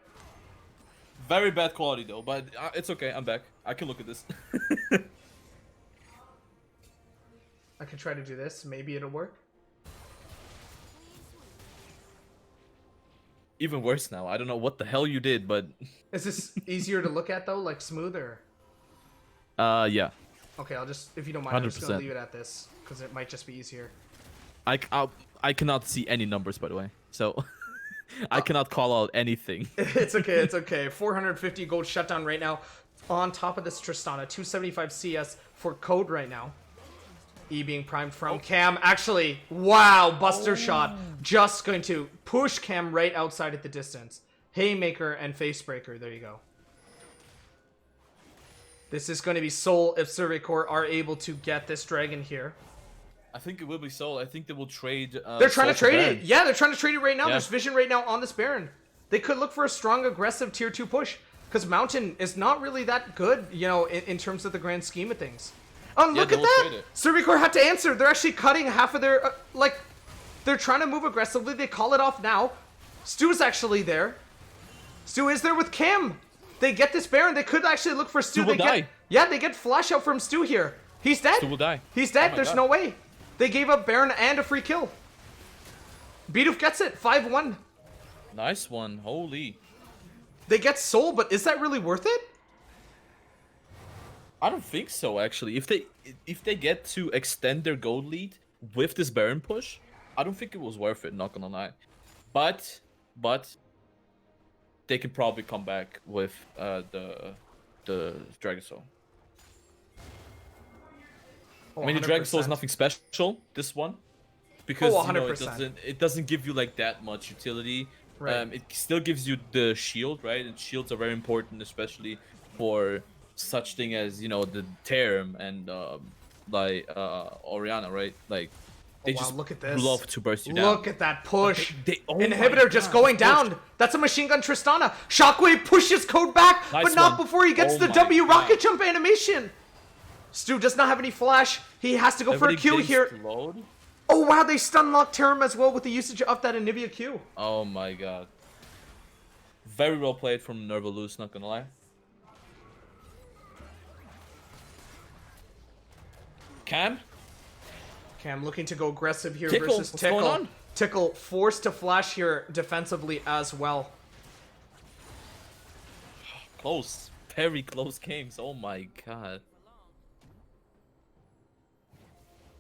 Speaker 13: Very bad quality though, but it's okay. I'm back. I can look at this.
Speaker 12: I can try to do this. Maybe it'll work.
Speaker 13: Even worse now. I don't know what the hell you did, but...
Speaker 12: Is this easier to look at, though? Like, smoother?
Speaker 13: Yeah.
Speaker 12: Okay, I'll just... If you don't mind, I'm just gonna
Speaker 13: 100%.
Speaker 12: leave it at this. Because it might just be easier.
Speaker 13: I cannot see any numbers, by the way. So... I cannot call out anything.
Speaker 12: It's okay, it's okay. 450 gold shutdown right now. On top of this Tristana. 275 CS for Code right now. E being primed from Cam. Actually, wow, Buster shot. Just going to push Cam right outside at the distance. Haymaker and Facebreaker. There you go. This is going to be Soul if Survey Corps are able to get this dragon here.
Speaker 13: I think it will be Soul. I think they will trade.
Speaker 12: They're trying to
Speaker 13: Soul
Speaker 12: trade
Speaker 13: for
Speaker 12: it.
Speaker 13: Baron.
Speaker 12: Yeah, they're trying to trade it right now.
Speaker 13: Yeah.
Speaker 12: There's vision right now on this Baron. They could look for a strong, aggressive tier 2 push. Because Mountain is not really that good, you know, in terms of the grand scheme of things. Oh,
Speaker 13: Yeah,
Speaker 12: look
Speaker 13: they
Speaker 12: at
Speaker 13: will
Speaker 12: that!
Speaker 13: trade it.
Speaker 12: Survey Corps had to answer. They're actually cutting half of their, they're trying to move aggressively. They call it off now. Stu's actually there. Stu is there with Cam. They get this Baron. They could actually look for Stu.
Speaker 13: Stu will die.
Speaker 12: Yeah, they get flash out from Stu here. He's dead.
Speaker 13: Stu will die.
Speaker 12: He's dead.
Speaker 13: Oh my
Speaker 12: There's
Speaker 13: God.
Speaker 12: no way. They gave up Baron and a free kill. Bidoof gets it. 5-1.
Speaker 13: Nice one. Holy.
Speaker 12: They get Soul, but is that really worth it?
Speaker 13: I don't think so, actually. If they get to extend their gold lead with this Baron push, I don't think it was worth it, not gonna lie. But they can probably come back with the Dragon Soul.
Speaker 12: Oh,
Speaker 13: I mean, the Dragon Soul is
Speaker 12: 100%.
Speaker 13: nothing special, this one. Because
Speaker 12: Oh,
Speaker 13: you know,
Speaker 12: 100%.
Speaker 13: it doesn't give you like that much utility.
Speaker 12: Right.
Speaker 13: It still gives you the shield, right? And shields are very important, especially for such thing as, you know, the Terim and like Oriana, right? Like they
Speaker 12: wow,
Speaker 13: just
Speaker 12: look at this.
Speaker 13: love to burst you down.
Speaker 12: Look at that push.
Speaker 13: Oh my
Speaker 12: Inhibitor just
Speaker 13: God,
Speaker 12: going
Speaker 13: push.
Speaker 12: down. That's a machine gun Tristana. Shockwave pushes Code back,
Speaker 13: Nice
Speaker 12: but not
Speaker 13: one.
Speaker 12: before he gets
Speaker 13: Oh
Speaker 12: the
Speaker 13: my
Speaker 12: W
Speaker 13: God.
Speaker 12: rocket jump animation. Stu does not have any flash. He has to go for a
Speaker 13: Everybody
Speaker 12: Q
Speaker 13: getting
Speaker 12: here.
Speaker 13: slowed?
Speaker 12: Oh wow, they stun lock Terim as well with the usage of that Anivia Q.
Speaker 13: Oh my God. Very well played from Nervalus, not gonna lie. Cam?
Speaker 12: Cam looking to go aggressive here
Speaker 13: Tickle,
Speaker 12: versus
Speaker 13: what's going
Speaker 12: Tickle.
Speaker 13: on?
Speaker 12: Tickle forced to flash here defensively as well.
Speaker 13: Close. Very close games. Oh my God.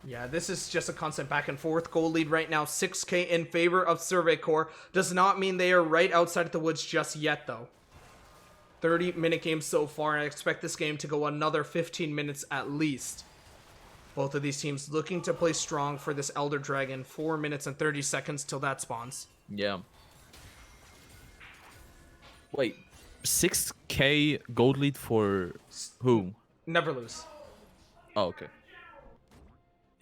Speaker 12: Yeah, this is just a constant back and forth. Goal lead right now, 6k in favor of Survey Corps. Does not mean they are right outside of the woods just yet, though. 30-minute game so far, and I expect this game to go another 15 minutes at least. Both of these teams looking to play strong for this Elder Dragon. 4 minutes and 30 seconds till that spawns.
Speaker 13: Yeah. Wait, 6k gold lead for who?
Speaker 12: Never lose.
Speaker 13: Oh, okay.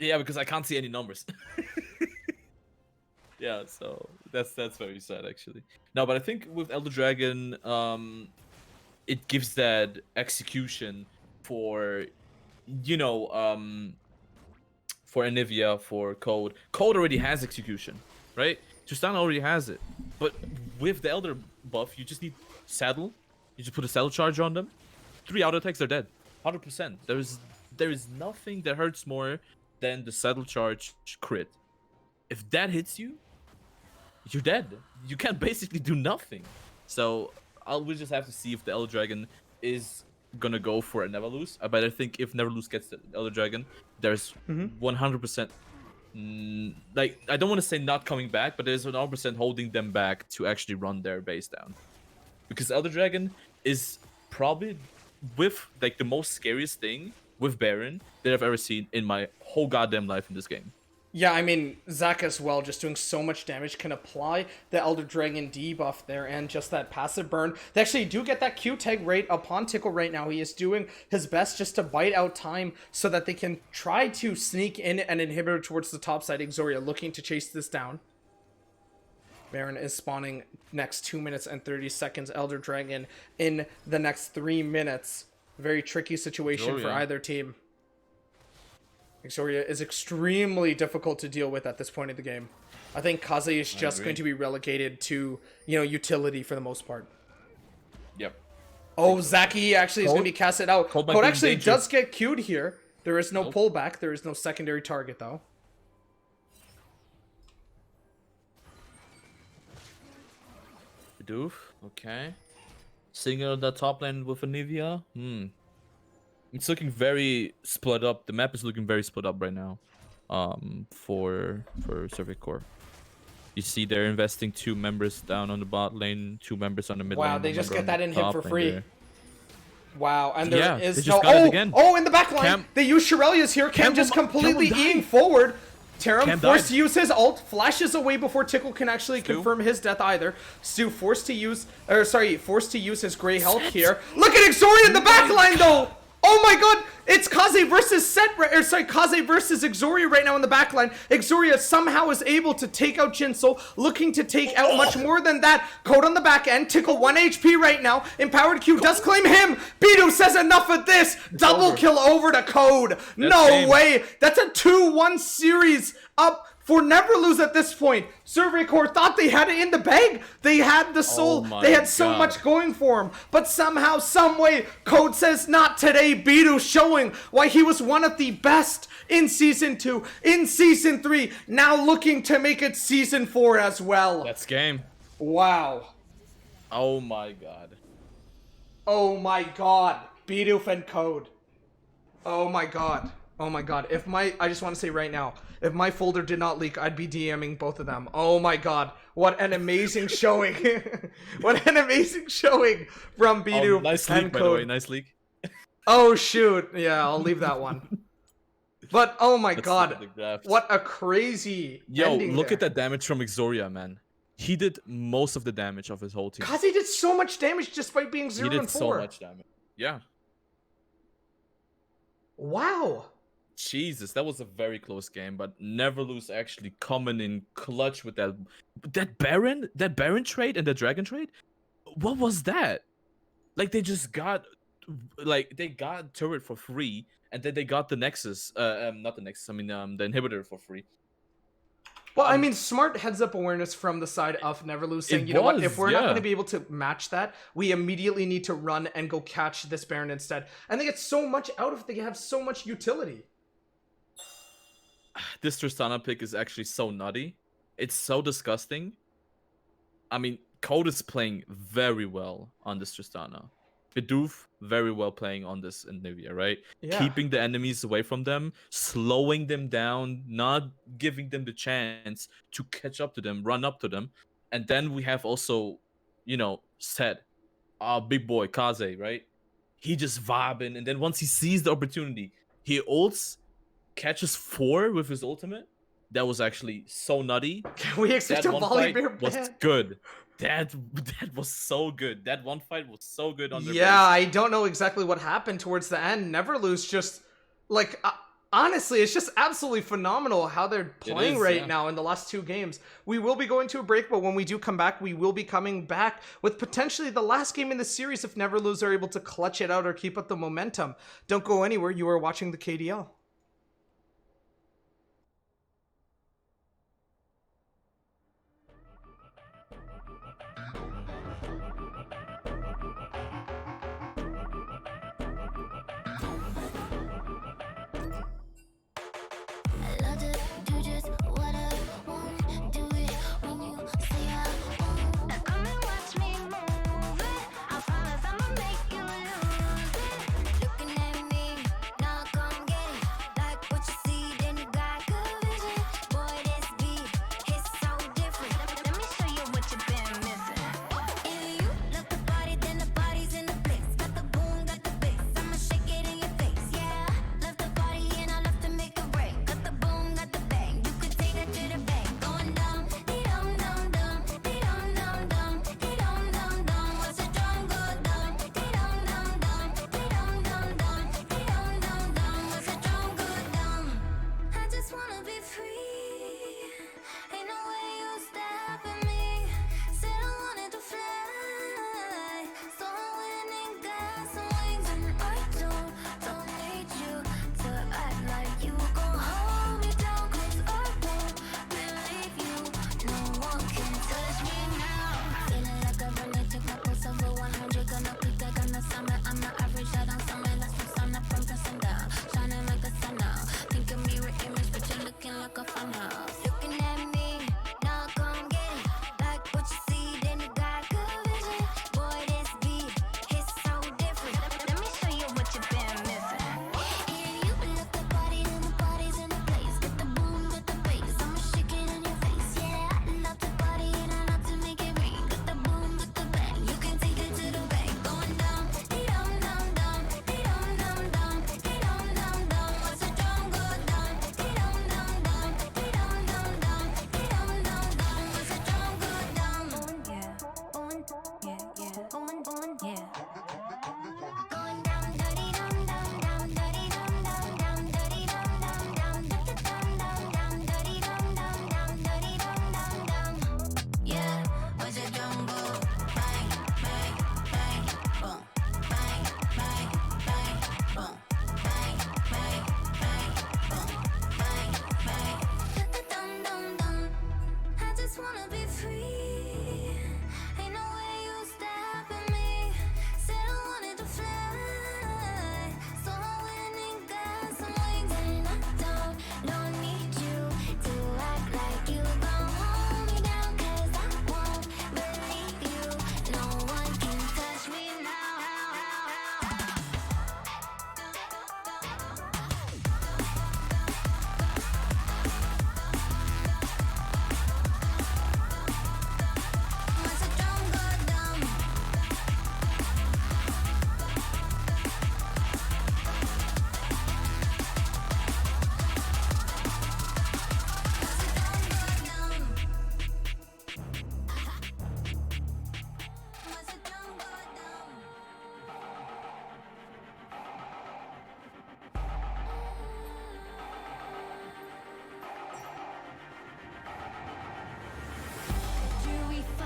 Speaker 13: Yeah, because I can't see any numbers. Yeah, so that's very sad actually. No, but I think with Elder Dragon, it gives that execution for, you know, for Anivia, for Code. Code already has execution, right? Tristana already has it. But with the Elder buff, you just need saddle. You just put a saddle charge on them. 3 auto attacks, they're dead. 100%. There is nothing that hurts more than the saddle charge crit. If that hits you, you're dead. You can basically do nothing. So we'll just have to see if the Elder Dragon is gonna go for a Never Lose. But I think if Never Lose gets the Elder Dragon, there's 100%. Like, I don't want to say not coming back, but there's 100% holding them back to actually run their base down. Because Elder Dragon is probably with like the most scariest thing with Baron that I've ever seen in my whole goddamn life in this game.
Speaker 12: Yeah, I mean, Zac as well, just doing so much damage, can apply the Elder Dragon debuff there and just that passive burn. They actually do get that Q tag right upon Tickle right now. He is doing his best just to bite out time so that they can try to sneak in an inhibitor towards the top side. Exoria looking to chase this down. Baron is spawning next 2 minutes and 30 seconds. Elder Dragon in the next 3 minutes. Very tricky situation for either team. Exoria is extremely difficult to deal with at this point of the game. I think Kaze is just going to be relegated to, you know, utility for the most part.
Speaker 13: Yep.
Speaker 12: Oh, Zaki actually is going to be casted out.
Speaker 13: Code
Speaker 12: Code actually does get queued here. There is no pullback. There is no secondary target, though.
Speaker 13: Bidoof, okay. Single the top lane with Anivia. It's looking very split up. The map is looking very split up right now. For Survey Corps. You see they're investing 2 members down on the bot lane, 2 members on the mid lane.
Speaker 12: Wow, they just get that in him for free.
Speaker 13: There.
Speaker 12: Wow, and there is
Speaker 13: they
Speaker 12: no...
Speaker 13: just got it again.
Speaker 12: Oh, in the back line,
Speaker 13: Cam-
Speaker 12: they use Shirelia's here. Cam just completely eating forward. Terim
Speaker 13: Cam
Speaker 12: forced
Speaker 13: died.
Speaker 12: to use his ult, flashes away before Tickle can actually confirm his death either. Stu forced to use his gray health here. Look at Exoria in the back line though! Oh my god! It's Kaze versus Kaze versus Exoria right now in the backline. Exoria somehow is able to take out Jinso, looking to take out much more than that. Code on the back end, Tickle 1 HP right now. Empowered Q does claim him. Bidu says enough of this. Double kill over to Code. No way. That's a 2-1 series up for Never Lose at this point. Survey Corps thought they had it in the bag. They had the soul. They had so much going for them. But somehow, someway, Code says not today. Bidu showing why he was one of the best in Season 2, in Season 3. Now looking to make it Season 4 as well.
Speaker 13: That's game.
Speaker 12: Wow.
Speaker 13: Oh my god.
Speaker 12: Oh my god. Bidoof and Code. Oh my god. Oh my god. I just want to say right now, if my folder did not leak, I'd be DMing both of them. Oh my god. What an amazing showing. What an amazing showing from Bidoof
Speaker 13: nice
Speaker 12: and
Speaker 13: leak,
Speaker 12: Code.
Speaker 13: by the way. Nice leak.
Speaker 12: Oh shoot. Yeah, I'll leave that one. But oh my
Speaker 13: Let's
Speaker 12: god.
Speaker 13: look at the graphs.
Speaker 12: What a crazy ending
Speaker 13: look
Speaker 12: there.
Speaker 13: at that damage from Exoria, man. He did most of the damage of his whole team.
Speaker 12: Kaze did so much damage just by being 0
Speaker 13: He did
Speaker 12: and 4.
Speaker 13: so much damage. Yeah.
Speaker 12: Wow.
Speaker 13: Jesus, that was a very close game, but Never Lose actually coming in clutch with that Baron trade and the Dragon trade. What was that? Like they just got they got turret for free, and then they got the Nexus, not the Nexus, I mean the inhibitor for free.
Speaker 12: Well, I mean, smart heads-up awareness from the side of Neverlose saying, you know what, if we're not going to be able to match that, we immediately need to run and go catch this Baron instead. And they get so much out of it, they have so much utility.
Speaker 13: This Tristana pick is actually so nutty. It's so disgusting. I mean, Code is playing very well on this Tristana. Bidoof very well playing on this Nivea, right?
Speaker 12: Yeah.
Speaker 13: Keeping the enemies away from them, slowing them down, not giving them the chance to catch up to them, run up to them. And then we have also, you know, Set, our big boy Kaze, right? He just vibing, and then once he sees the opportunity, he ults, catches 4 with his ultimate. That was actually so nutty.
Speaker 12: Can we expect a Volibear
Speaker 13: was
Speaker 12: ban?
Speaker 13: good. That was so good. That one fight was so good on their
Speaker 12: Yeah,
Speaker 13: base.
Speaker 12: I don't know exactly what happened towards the end. Neverlose just, like, honestly, it's just absolutely phenomenal how they're playing now in the last 2 games. We will be going to a break, but when we do come back, we will be coming back with potentially the last game in the series if Neverlose are able to clutch it out or keep up the momentum. Don't go anywhere. You are watching the KDL.
Speaker 1: I love to do just what I want. Do it when you say I won't. And come and watch me move it. I promise I'ma make you lose it. Looking at me, now come get it. Like what you see, then you got good vision. Boy, this beat hits so different. Let me show you what you've been missing. If you love the body, then the body's in the place. Got the boom, got the bass. I'ma shake it in your face, yeah. Love the body and I love to make a break. Got the boom, got the bang. You could take that to the bank. Going dumb, dee dum dum dum, dee dum dum dum, dee dum dum dum. What's a drum go dumb? Dee dum dum dum, dee dum dum dum, dee dum dum dum. What's a drum go dumb? I just wanna be free. Ain't no way you stopping me. Said I wanted to fly, so I went and got some wings. And I don't need you to act like you gon' hold me down, 'cause I won't believe you. No one can touch me now. Feeling like a bullet, take my pulse over 100. Gonna peak, I gonna summit. I'm the average, I don't summit. That's what's on up from pressing down. Shining like the sun now. Think a mirror image, but you're looking like a funnel.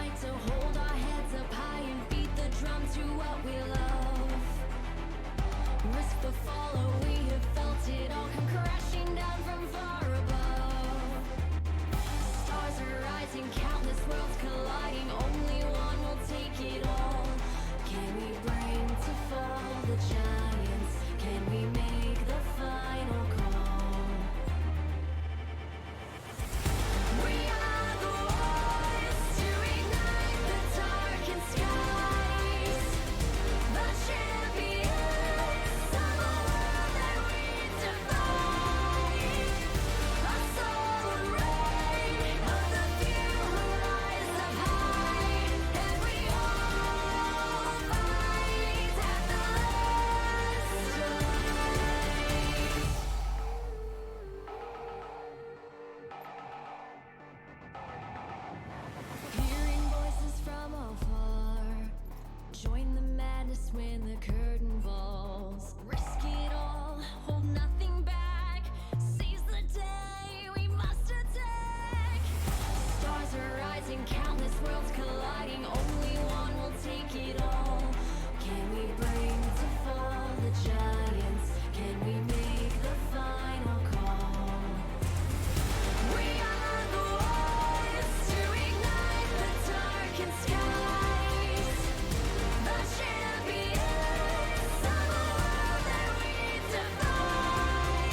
Speaker 1: fight to hold our heads up high and beat the drum to what we love. Risk the follow, we have felt it all come crashing down from far above. Stars are rising, countless worlds colliding, only one will take it all. Can we bring to fall the giants? Can we make the final call? We are the ones to ignite the darkened skies. The champions of a world that we defy. A solar ray of the few who rise up high, and we all fight at the last line. Hearing voices from afar, join the madness when the curtain falls. Risk it all, hold nothing back. Seize the day, we must attack. Stars are rising, countless worlds colliding, only one will take it all. Can we bring to fall the giants? Can we make the final call? We are the ones to ignite the darkened skies. The champions of a world that we defy.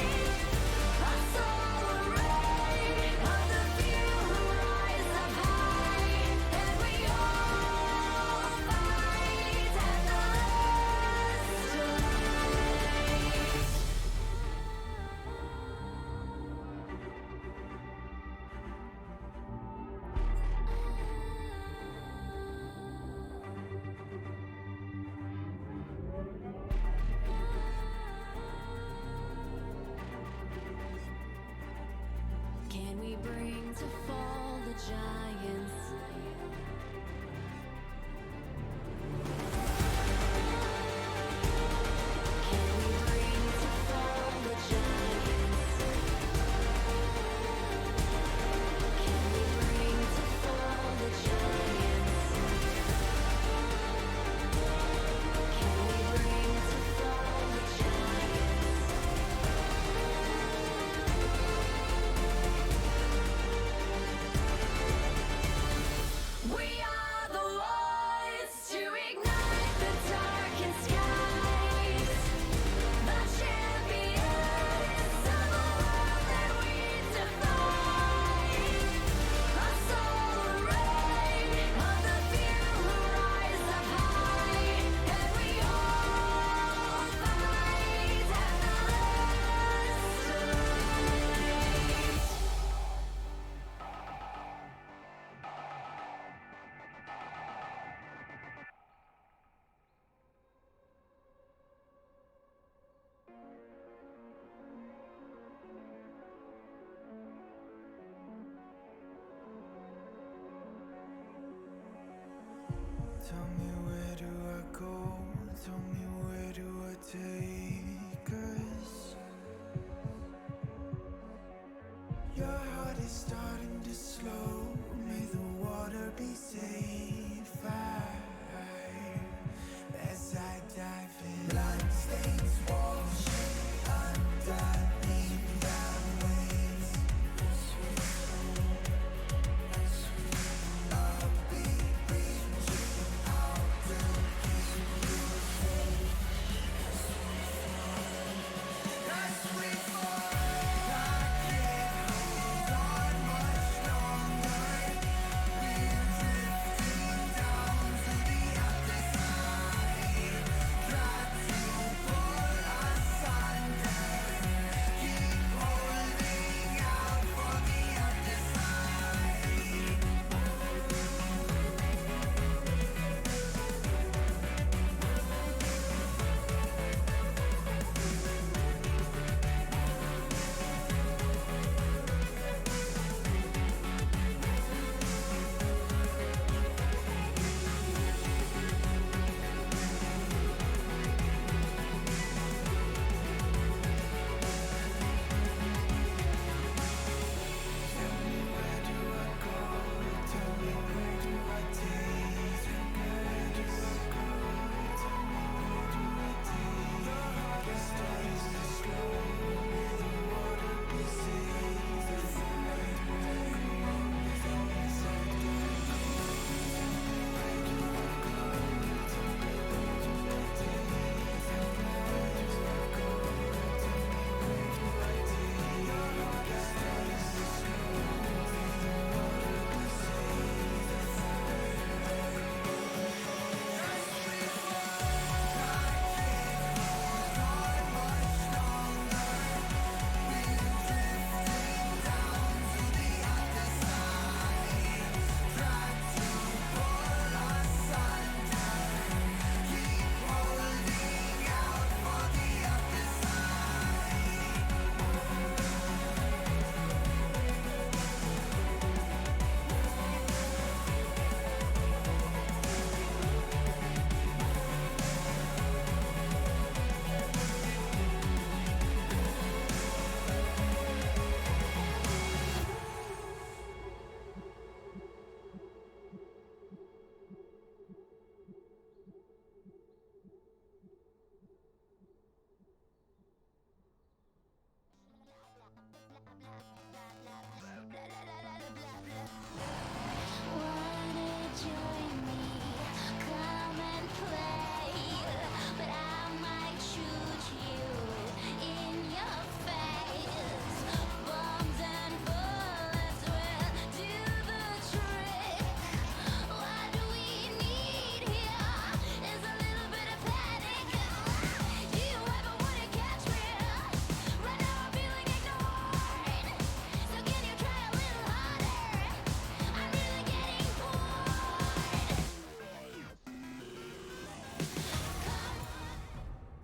Speaker 1: A solar ray of the few who rise up high, and we all fight at the last line. Can we bring to fall the giants? Can we bring to fall the giants? Can we bring to fall the giants? Can we bring to fall the giants? We are the ones to ignite the darkened skies. The champions of a world that we defy. A solar ray of the few who rise up high, and we all fight at the
Speaker 2: Tell me where do I go? Tell me where do I take us? Your heart is starting to slow. May the water be safe. As I dive in, bloodstains washing underneath the waves. I'll be reaching out to keep you safe. As we fall, I can't hold on much longer. We're drifting down to the other side. Got to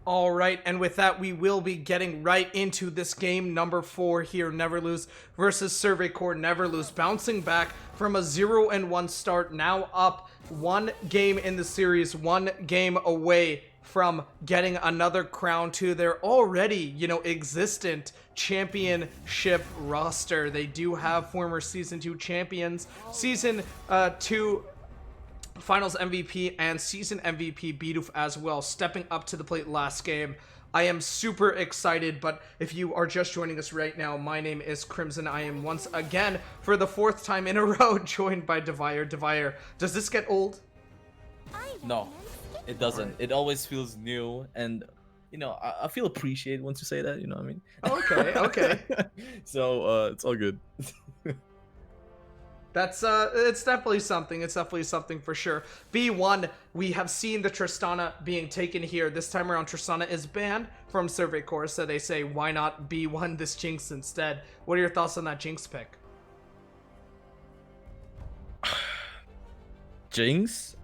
Speaker 12: All right, and with that, we will be getting right into this game number 4 here, Never Lose versus Survey Corps Never Lose, bouncing back from a 0-1 start, now up 1 game in the series, 1 game away from getting another crown to their already, existent championship roster. They do have former Season 2 champions, Season 2 Finals MVP and Season MVP Bidoof as well, stepping up to the plate last game. I am super excited, but if you are just joining us right now, my name is Crimson. I am once again, for the 4th time in a row, joined by Devire. Devire, does this get old?
Speaker 13: No, it doesn't. It always feels new, and I feel appreciated once you say that. You know what I mean?
Speaker 12: Okay.
Speaker 13: So it's all good.
Speaker 12: That's it's definitely something. It's definitely something for sure. B1, we have seen the Tristana being taken here. This time around, Tristana is banned from Survey Corps, so they say, why not B1 this Jinx instead? What are your thoughts on that Jinx pick?
Speaker 13: Jinx?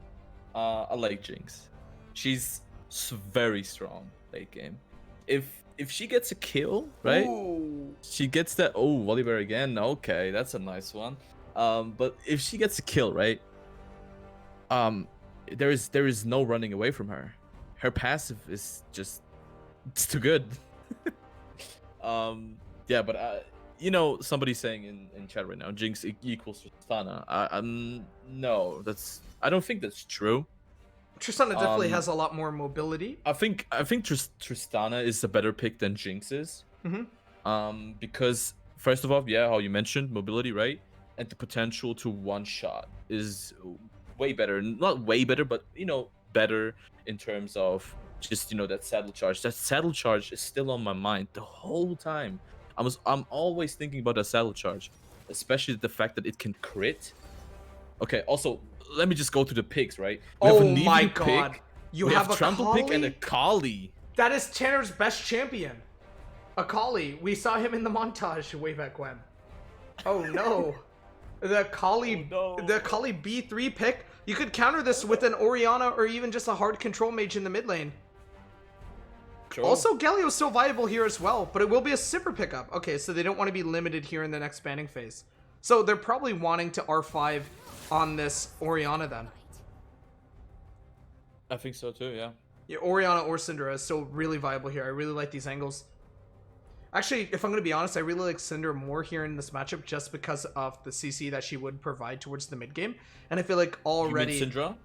Speaker 13: I like Jinx. She's very strong late game. If she gets a kill, right?
Speaker 12: Ooh.
Speaker 13: She gets that. Oh, Volibear again. Okay, that's a nice one. But if she gets a kill, right? There is no running away from her. Her passive is just, it's too good. Yeah, but somebody's saying in chat right now, Jinx equals Tristana. No, I don't think that's true.
Speaker 12: Tristana definitely has a lot more mobility.
Speaker 13: I think Tristana is a better pick than Jinx is. Because first of all, yeah, how you mentioned mobility, right? And the potential to one shot is way better. Not way better, but better in terms of just that saddle charge. That saddle charge is still on my mind the whole time. I'm always thinking about that saddle charge, especially the fact that it can crit. Okay, also let me just go to the picks, right?
Speaker 12: We have a my god.
Speaker 13: Pick, you have a Trample pick and a Kali.
Speaker 12: That is Tanner's best champion. Akali. We saw him in the montage way back when. Oh no. The Kali B3 pick. You could counter this with an Orianna or even just a hard control mage in the mid lane. Sure. Also, Galio's still viable here as well, but it will be a Sivir pickup. Okay, so they don't want to be limited here in the next banning phase. So they're probably wanting to R5 on this Orianna then.
Speaker 13: I think so too, yeah.
Speaker 12: Yeah, Orianna or Syndra is still really viable here. I really like these angles. Actually, if I'm going to be honest, I really like Syndra more here in this matchup just because of the CC that she would provide towards the mid game. And I feel like already...
Speaker 13: You mean Syndra?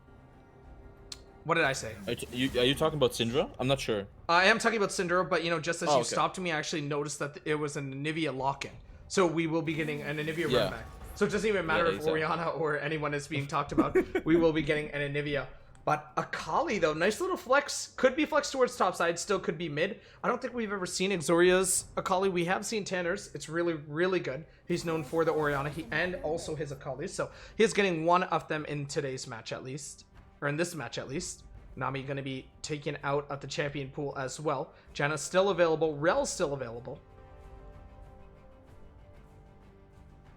Speaker 12: What did I say?
Speaker 13: Are you talking about Syndra? I'm not sure.
Speaker 12: I am talking about Syndra, but just as you stopped me, I actually noticed that it was an Anivia lock-in. So we will be getting an Anivia run back. So it doesn't even matter if Orianna or anyone is being talked about. We will be getting an Anivia. But Akali, though, nice little flex. Could be flex towards top side, still could be mid. I don't think we've ever seen Exoria's Akali. We have seen Tanner's. It's really, really good. He's known for the Orianna and also his Akali. So he is getting one of them in today's match at least. Or in this match at least. Nami going to be taken out of the champion pool as well. Janna's still available. Rel's still available.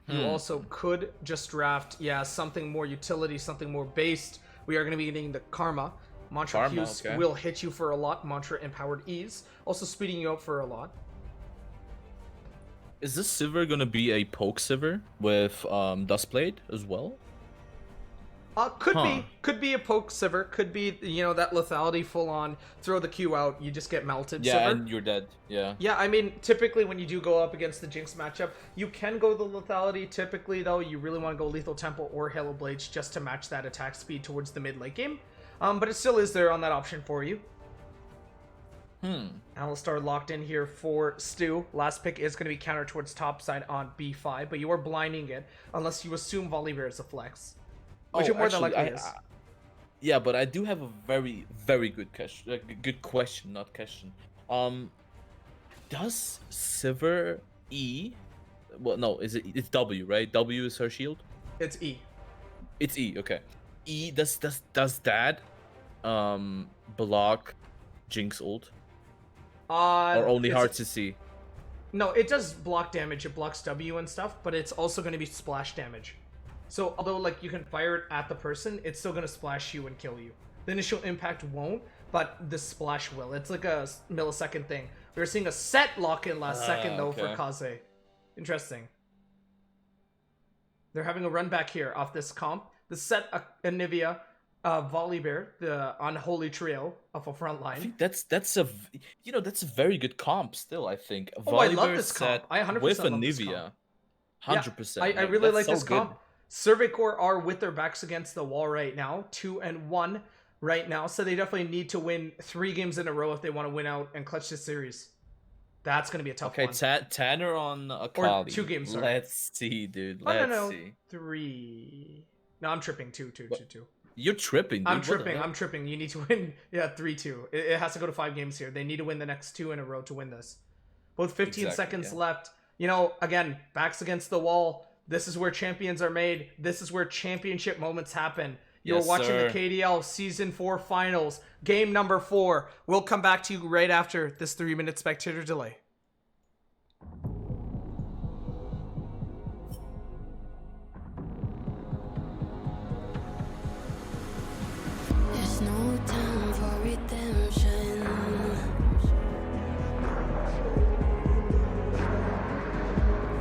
Speaker 12: You also could just draft, something more utility, something more based. We are going to be getting the Karma. Mantra Q's will hit you for a lot. Mantra Empowered Ease. Also speeding you up for a lot.
Speaker 13: Is this Sivir going to be a poke Sivir with Dustblade as well?
Speaker 12: Could be a poke Sivir. Could be, that lethality full on. Throw the Q out. You just get melted.
Speaker 13: Yeah,
Speaker 12: Sivir.
Speaker 13: and you're dead. Yeah.
Speaker 12: Yeah, I mean, typically when you do go up against the Jinx matchup, you can go the lethality. Typically, though, you really want to go Lethal Temple or Halo Blades just to match that attack speed towards the mid-late game. But it still is there on that option for you. Alistar locked in here for Stu. Last pick is going to be countered towards top side on B5, but you are blinding it unless you assume Volibear is a flex. Which it more than likely is.
Speaker 13: Yeah, but I do have a very, very good question. Not question. Does Sivir E? Well, no, it's W, right? W is her shield.
Speaker 12: It's E.
Speaker 13: It's E. Okay. E does that block Jinx ult? Or only hard to see?
Speaker 12: No, it does block damage. It blocks W and stuff, but it's also going to be splash damage. So although you can fire it at the person, it's still going to splash you and kill you. The initial impact won't, but the splash will. It's like a millisecond thing. We were seeing a set lock in last second though for
Speaker 13: okay.
Speaker 12: Kaze. Interesting. They're having a run back here off this comp. The set Anivia, Volley Bear, the unholy trio of a front
Speaker 13: I
Speaker 12: line.
Speaker 13: think that's a that's a very good comp still. I think.
Speaker 12: Oh, I love
Speaker 13: Volibear
Speaker 12: this comp.
Speaker 13: set
Speaker 12: I 100%
Speaker 13: with
Speaker 12: love this
Speaker 13: Anivia.
Speaker 12: comp.
Speaker 13: 100%.
Speaker 12: I really like
Speaker 13: that's
Speaker 12: this
Speaker 13: so
Speaker 12: comp. Survey Corps are with their backs against the wall right now, 2-1 right now, so they definitely need to win 3 games in a row if they want to win out and clutch this series. That's gonna be a tough
Speaker 13: Okay,
Speaker 12: one.
Speaker 13: Tanner on Akali.
Speaker 12: 2 games, sorry.
Speaker 13: Let's see, dude.
Speaker 12: Oh,
Speaker 13: Let's
Speaker 12: no,
Speaker 13: see.
Speaker 12: 3. No, I'm tripping. 2.
Speaker 13: You're tripping, dude.
Speaker 12: I'm
Speaker 13: What the
Speaker 12: tripping.
Speaker 13: hell?
Speaker 12: I'm tripping. You need to win. Yeah, 3-2. It has to go to 5 games here. They need to win the next 2 in a row to win this. Both 15
Speaker 13: Exactly,
Speaker 12: seconds
Speaker 13: yeah.
Speaker 12: left. You know, again, backs against the wall. This is where champions are made. This is where championship moments happen. You're
Speaker 13: Yes,
Speaker 12: watching
Speaker 13: sir.
Speaker 12: the KDL Season 4 Finals, game number 4. We'll come back to you right after this 3-minute spectator delay.
Speaker 1: There's no time for redemption.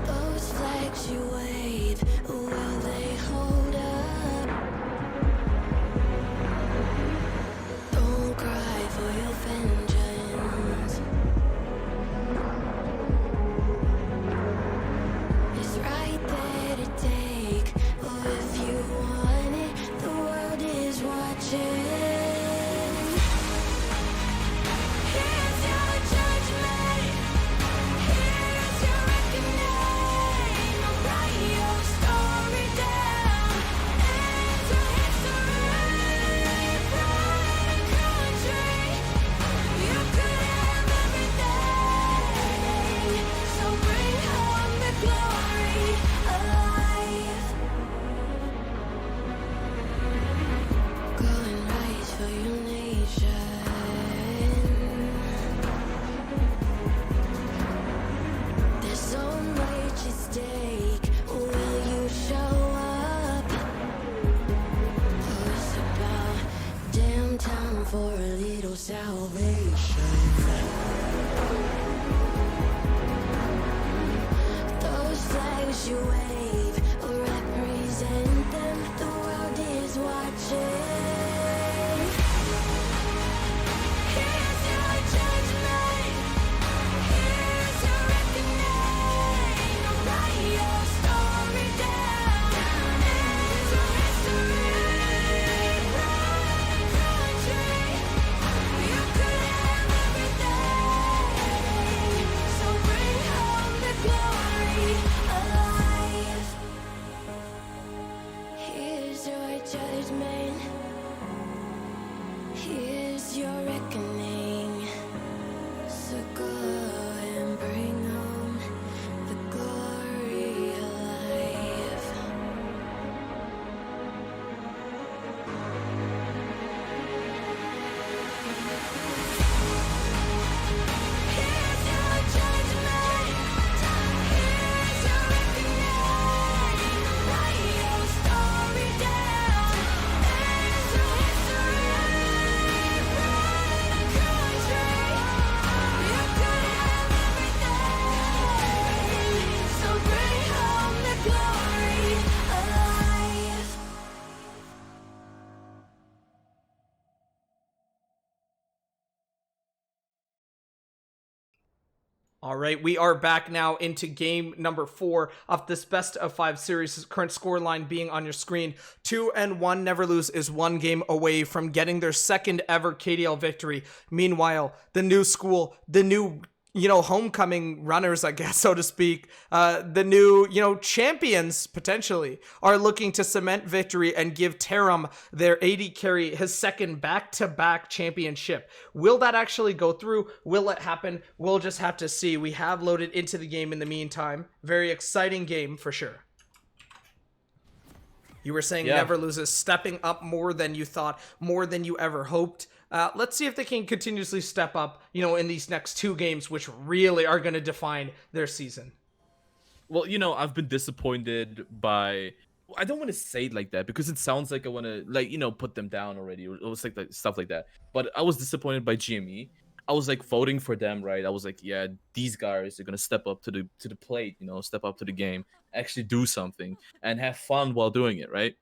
Speaker 1: Those flags you wave, will they hold up? Don't cry for your vengeance. It's right there to take. Oh, if you want it, the world is watching. Here's your judgment. Here's your reckoning. I'll write your story down. Enter history. Pride and country. You could have everything. So bring home the glory alive. Going right for your nation. There's so much at stake. Will you show up? Oh, it's about damn time for a little salvation. Those flags you wave represent them. The world is watching. Here's your judgment. Here's your reckoning. I'll write your story down. Enter history. Pride and country. You could have everything. So bring home the glory alive. Here's your judgment. Here's your reckoning. So go and bring home the glory alive. Here's your judgment. Here's your reckoning. Write your story down. Enter history. Pride and country. You could have everything. So bring home the glory alive.
Speaker 12: All right, we are back now into game number 4 of this best of 5 series. Current scoreline being on your screen: 2-1. Never Lose is 1 game away from getting their second ever KDL victory. Meanwhile, the new school, the new homecoming runners, I guess, so to speak, the new, champions, potentially, are looking to cement victory and give Terim, their AD carry, his second back-to-back championship. Will that actually go through? Will it happen? We'll just have to see. We have loaded into the game in the meantime. Very exciting game, for sure. You were saying Never Loses stepping up more than you thought, more than you ever hoped. Let's see if they can continuously step up, in these next 2 games, which really are going to define their season.
Speaker 13: Well, I've been disappointed by I don't want to say it like that because it sounds like I want to like put them down already or it's like stuff like that. But I was disappointed by GME. I was like voting for them, right? I was like, yeah, these guys are gonna step up to the plate, step up to the game, actually do something, and have fun while doing it, right?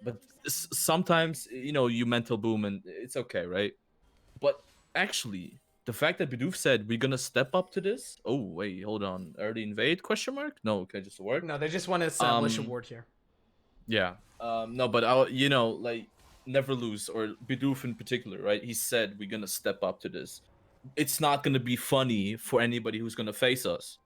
Speaker 13: But sometimes you mental boom and it's okay, right? But actually, the fact that Bidoof said we're gonna step up to this. Oh wait, hold on. Early invade? Question mark? No, okay, just a word.
Speaker 12: No, they just want to establish a ward here.
Speaker 13: Yeah. No, but I, like never lose or Bidoof in particular, right? He said we're gonna step up to this. It's not gonna be funny for anybody who's gonna face us.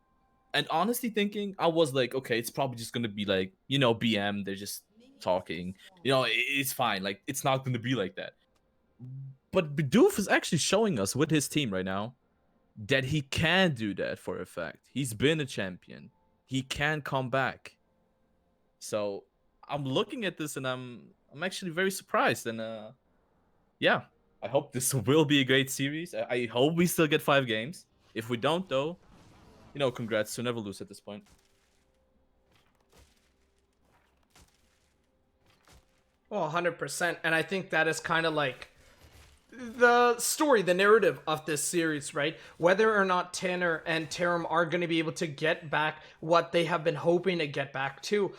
Speaker 13: And honestly thinking, I was like, okay, it's probably just gonna be like, BM, they're just talking. It's fine. Like, it's not gonna be like that. But Bidoof is actually showing us with his team right now that he can do that for a fact. He's been a champion. He can come back. So I'm looking at this and I'm actually very surprised. And yeah, I hope this will be a great series. I hope we still get 5 games. If we don't, though, congrats to never lose at this point.
Speaker 12: Well, 100%. And I think that is kind of like the story, the narrative of this series, right? Whether or not Tanner and Terim are going to be able to get back what they have been hoping to get back to.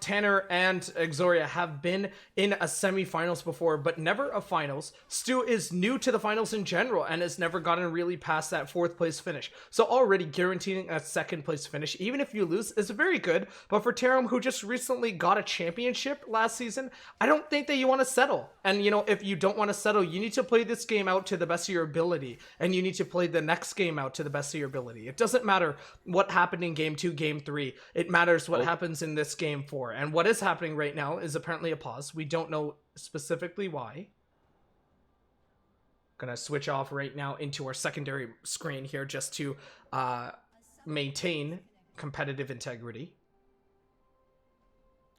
Speaker 12: Tanner and Exoria have been in a semifinals before, but never a finals. Stu is new to the finals in general and has never gotten really past that 4th place finish. So already guaranteeing a 2nd place finish, even if you lose, is very good. But for Terim, who just recently got a championship last season, I don't think that you want to settle. And, if you don't want to settle, you need to play this game out to the best of your ability, and you need to play the next game out to the best of your ability. It doesn't matter what happened in game 2, game 3. It matters what happens in this game 4. And what is happening right now is apparently a pause. We don't know specifically why. Gonna switch off right now into our secondary screen here just to maintain competitive integrity.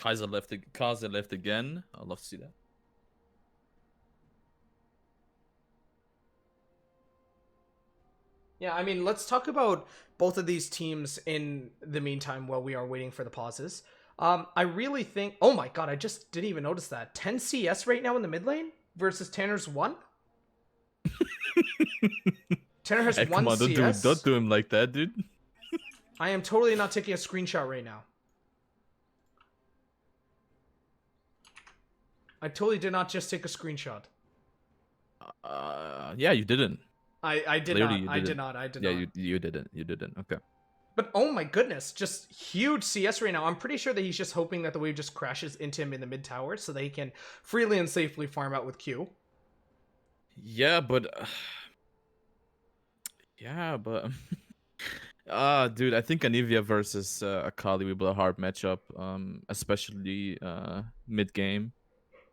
Speaker 13: Kaiser left again. I'd love to see that.
Speaker 12: Yeah, I mean, let's talk about both of these teams in the meantime while we are waiting for the pauses. I really think... Oh my god, I just didn't even notice that. 10 CS right now in the mid lane versus Tanner's 1? Tanner has 1
Speaker 13: come on,
Speaker 12: CS.
Speaker 13: Don't do him like that, dude.
Speaker 12: I am totally not taking a screenshot right now. I totally did not just take a screenshot.
Speaker 13: Yeah, you didn't.
Speaker 12: I did
Speaker 13: Clearly
Speaker 12: not. I did not. I did
Speaker 13: yeah,
Speaker 12: not.
Speaker 13: you didn't. You didn't. Okay.
Speaker 12: But oh my goodness, just huge CS right now. I'm pretty sure that he's just hoping that the wave just crashes into him in the mid tower so that he can freely and safely farm out with Q.
Speaker 13: Yeah, but dude, I think Anivia versus Akali will be a hard matchup, especially mid game.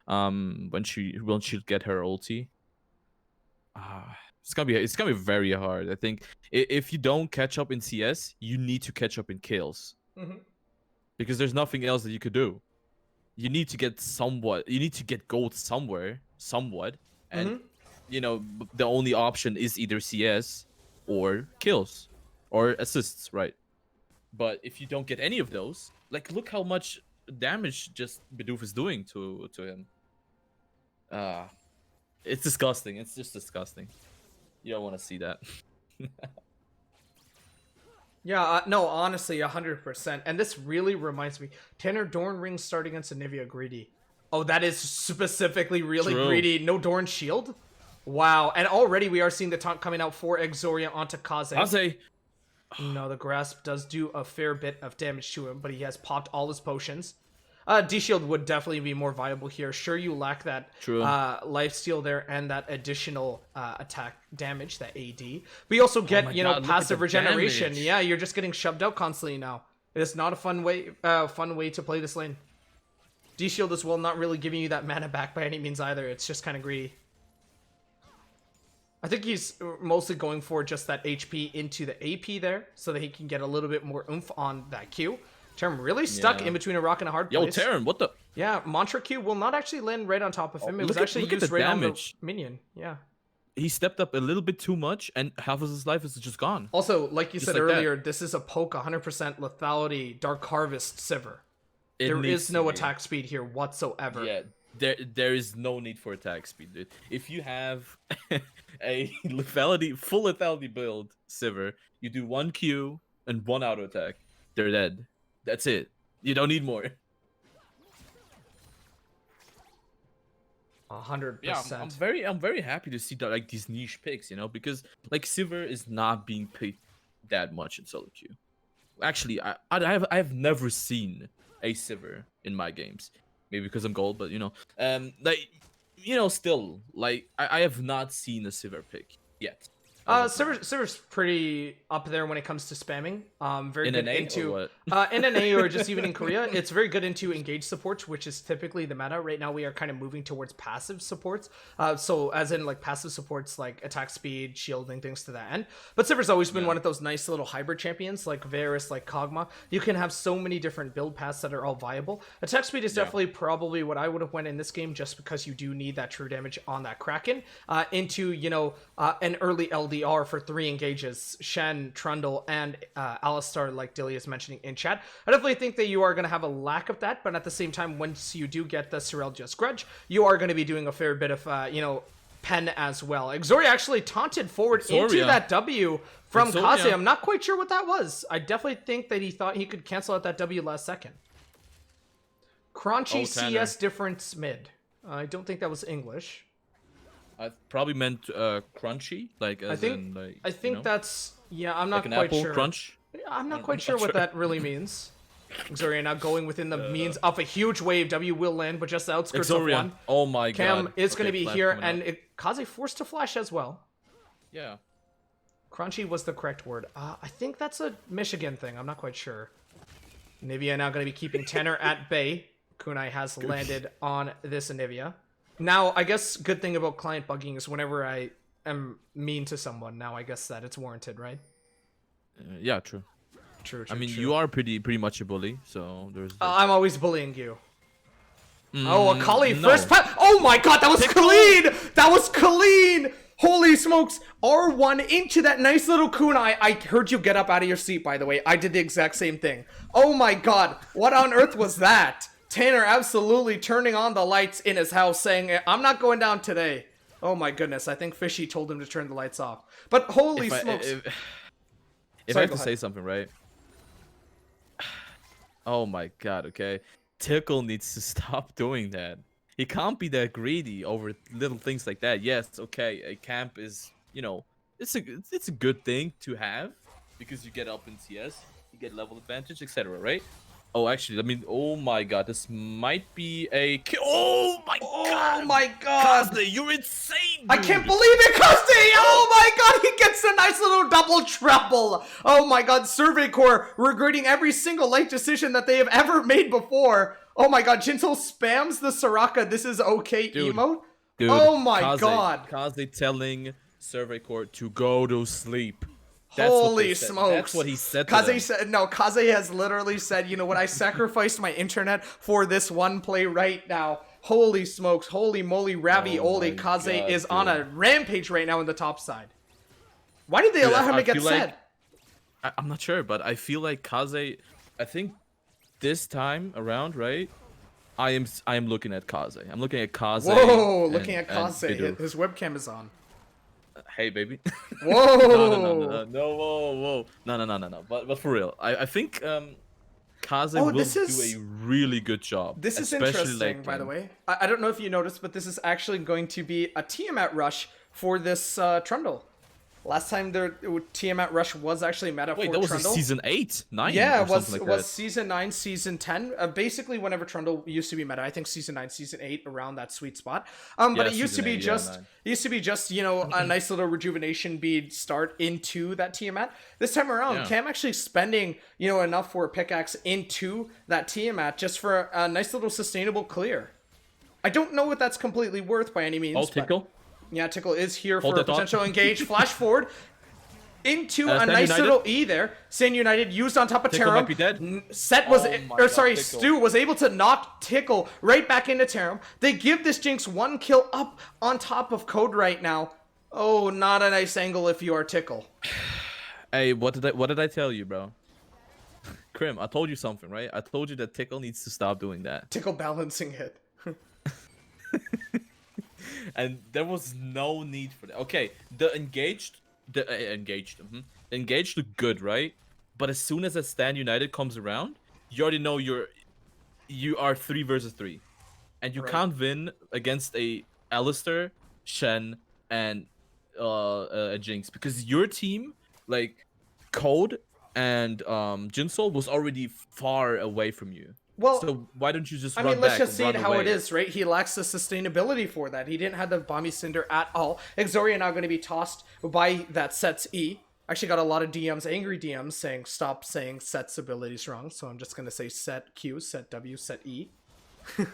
Speaker 13: When she'll get her ulti. It's gonna be very hard. I think if you don't catch up in CS, you need to catch up in kills.
Speaker 12: Mm-hmm.
Speaker 13: Because there's nothing else that you could do. You need to get gold somewhat, and the only option is either CS or kills or assists, right? But if you don't get any of those, like look how much damage just Bidoof is doing to him. It's disgusting. It's just disgusting. You don't want to see that.
Speaker 12: Yeah, no, honestly, 100%. And this really reminds me, Tanner Dorn ring starting against Anivia greedy. Oh, that is specifically really
Speaker 13: True.
Speaker 12: greedy. No Dorn shield? Wow. And already we are seeing the taunt coming out for Exoria onto Kaze.
Speaker 13: Kaze.
Speaker 12: No, the grasp does do a fair bit of damage to him, but he has popped all his potions. D-Shield would definitely be more viable here. Sure, you lack that lifesteal there and that additional attack damage, that AD. But you also get, passive regeneration.
Speaker 13: Damage.
Speaker 12: Yeah, you're just getting shoved out constantly now. It is not a fun way to play this lane. D-Shield as well, not really giving you that mana back by any means either. It's just kind of greedy. I think he's mostly going for just that HP into the AP there so that he can get a little bit more oomph on that Q. Terim really stuck in between a rock and a hard place.
Speaker 13: Yo, Terim, what the?
Speaker 12: Yeah, Mantra Q will not actually land right on top of him. It was actually used right on the minion. Yeah.
Speaker 13: He stepped up a little bit too much, and half of his life is just gone.
Speaker 12: Also, like you said earlier, this is a poke 100% lethality Dark Harvest Sivir. There
Speaker 13: needs
Speaker 12: is
Speaker 13: to
Speaker 12: no
Speaker 13: be.
Speaker 12: attack speed here whatsoever.
Speaker 13: Yeah, there is no need for attack speed, dude. If you have a full lethality build, Sivir, you do 1 Q and 1 auto attack, they're dead. That's it. You don't need more.
Speaker 12: 100%.
Speaker 13: Yeah, I'm very happy to see that, like, these niche picks, you know, because like Sivir is not being picked that much in solo queue. Actually, I have never seen a Sivir in my games. Maybe because I'm gold, but you know, like, you know, still, like, I have not seen a Sivir pick yet.
Speaker 12: Sivir's pretty up there when it comes to spamming. Very
Speaker 13: In
Speaker 12: good
Speaker 13: NA or
Speaker 12: into
Speaker 13: what?
Speaker 12: in NA or just even in Korea. It's very good into engage supports, which is typically the meta right now. We are kind of moving towards passive supports. So as in like passive supports like attack speed, shielding, things to that end. But Sivir's always been one of those nice little hybrid champions like Varus, like Kog'Maw. You can have so many different build paths that are all viable. Attack speed is definitely probably what I would have went in this game, just because you do need that true damage on that Kraken into, you know, an early LDR for 3 engages, Shen, Trundle, and Alistar, like Dilly is mentioning in chat. I definitely think that you are going to have a lack of that, but at the same time, once you do get the Sorelgia Grudge, you are going to be doing a fair bit of, you know, pen as well. Exoria actually taunted forward into that W from Kaze. I'm not quite sure what that was. I definitely think that he thought he could cancel out that W last second. Crunchy CS difference mid. I don't think that was English.
Speaker 13: I probably meant crunchy, like as in, like,
Speaker 12: I think
Speaker 13: you know?
Speaker 12: that's I'm not
Speaker 13: like an
Speaker 12: quite
Speaker 13: apple
Speaker 12: sure.
Speaker 13: crunch.
Speaker 12: I'm not quite sure what that really means. Exoria now going within the means of a huge wave. W will land, but just the outskirts of one.
Speaker 13: Oh my god.
Speaker 12: Cam is going to be here,
Speaker 13: and
Speaker 12: Kaze forced to flash as well.
Speaker 13: Yeah.
Speaker 12: Crunchy was the correct word. I think that's a Michigan thing. I'm not quite sure. Nivea now going to be keeping Tanner at bay. Kunai has landed on this Nivea. Now, I guess good thing about client bugging is whenever I am mean to someone, now I guess that it's warranted, right?
Speaker 13: Yeah, true.
Speaker 12: True.
Speaker 13: I mean,
Speaker 12: true.
Speaker 13: you are pretty much a bully, so there's.
Speaker 12: I'm always bullying you. Akali
Speaker 13: no.
Speaker 12: first pass. Oh my god, that was clean! That was clean! Holy smokes! R1 into that nice little kunai. I heard you get up out of your seat, by the way. I did the exact same thing. Oh my god, what on earth was that? Tanner absolutely turning on the lights in his house, saying, I'm not going down today. Oh my goodness, I think Fishy told him to turn the lights off. But holy smokes.
Speaker 13: If I have to say something, right? Oh my god, okay. Tickle needs to stop doing that. He can't be that greedy over little things like that. Yes, okay, a camp is, you know, it's a good thing to have because you get up in CS, you get level advantage, etc., right? Oh, actually, I mean, oh my god, this might be a kill. Oh my god!
Speaker 12: Oh my god!
Speaker 13: Kaze, you're insane, dude.
Speaker 12: I can't believe it, Kaze! Oh my god, he gets a nice little double treble! Oh my god, Survey Corps regretting every single life decision that they have ever made before. Oh my god, Jinso spams the Soraka, this is okay emote?
Speaker 13: Dude,
Speaker 12: oh my
Speaker 13: god.
Speaker 12: god.
Speaker 13: Kaze telling Survey Corps to go to sleep.
Speaker 12: Holy smokes.
Speaker 13: That's what he said to
Speaker 12: Kaze
Speaker 13: them.
Speaker 12: said, no, Kaze has literally said, you know what, I sacrificed my internet for this one play right now. Holy smokes, holy moly, ravioli. Kaze is on a rampage right now in the top side. Why did they allow him to get set?
Speaker 13: I'm not sure, but I feel like Kaze, I think this time around, right? I am looking at Kaze. I'm looking at Kaze.
Speaker 12: Whoa, looking at Kaze. His webcam is on.
Speaker 13: Hey, baby.
Speaker 12: Whoa.
Speaker 13: No, whoa. No. But for real, I think Kaze will do a really good job.
Speaker 12: This is interesting, by the way. I don't know if you noticed, but this is actually going to be a Tiamat rush for this Trundle. Last time the Tiamat rush was actually meta for Trundle.
Speaker 13: Wait, that was season 8, 9?
Speaker 12: Yeah,
Speaker 13: it
Speaker 12: was season 9, season 10. Basically, whenever Trundle used to be meta, I think season 9, season 8, around that sweet spot. But it used to be just, you know, a nice little rejuvenation bead start into that Tiamat. This time around, Cam actually spending, you know, enough for a pickaxe into that Tiamat just for a nice little sustainable clear. I don't know what that's completely worth by any means.
Speaker 13: Oh, Tickle.
Speaker 12: Yeah, Tickle is here for a potential engage. Flash forward into a nice little E there. Sand United used on top of
Speaker 13: Tickle
Speaker 12: Terim.
Speaker 13: might be dead.
Speaker 12: Set was, Stu was able to knock Tickle right back into Terim. They give this Jinx one kill up on top of Code right now. Oh, not a nice angle if you are Tickle.
Speaker 13: Hey, what did I tell you, bro? Krim, I told you something, right? I told you that Tickle needs to stop doing that.
Speaker 12: Tickle balancing hit.
Speaker 13: And there was no need for that. Okay, the engaged look good, right? But as soon as a Stand United comes around, you already know you are 3 versus 3, and you can't win against a Alistair, Shen, and a Jinx, because your team, like Code and Jinsol, was already far away from you.
Speaker 12: Well,
Speaker 13: so why don't you just
Speaker 12: I
Speaker 13: run
Speaker 12: mean, let's
Speaker 13: back
Speaker 12: just
Speaker 13: and
Speaker 12: see
Speaker 13: run
Speaker 12: it how
Speaker 13: away?
Speaker 12: it is, right? He lacks the sustainability for that. He didn't have the Bomby Cinder at all. Exoria now going to be tossed by that Set's E. Actually got a lot of DMs, angry DMs, saying stop saying Set's abilities wrong. So I'm just going to say Set Q, Set W, Set E.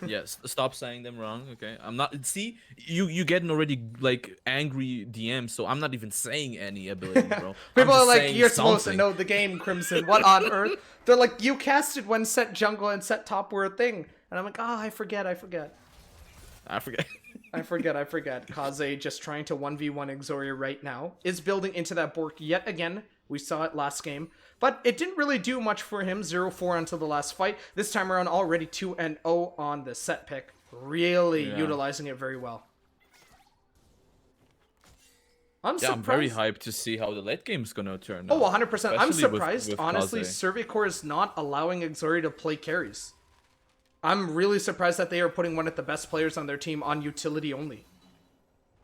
Speaker 13: Yes, stop saying them wrong. Okay, I'm not. See, you getting already like angry DMs, so I'm not even saying any ability, bro.
Speaker 12: People are like,
Speaker 13: saying
Speaker 12: you're supposed to
Speaker 13: something.
Speaker 12: know the game, Crimson. What on earth? They're like, you casted when Set Jungle and Set Top were a thing. And I'm like, I forget.
Speaker 13: I forget.
Speaker 12: I forget. Kaze just trying to 1v1 Exoria right now. Is building into that Bork yet again. We saw it last game. But it didn't really do much for him. 0-4 until the last fight. This time around, already 2-0 on the set pick. Really utilizing it very well. I'm surprised.
Speaker 13: I'm very hyped to see how the late game is gonna turn
Speaker 12: Oh,
Speaker 13: out.
Speaker 12: 100%. I'm
Speaker 13: especially
Speaker 12: surprised,
Speaker 13: with
Speaker 12: honestly,
Speaker 13: Kaze.
Speaker 12: Cervicore is not allowing Exoria to play carries. I'm really surprised that they are putting one of the best players on their team on utility only.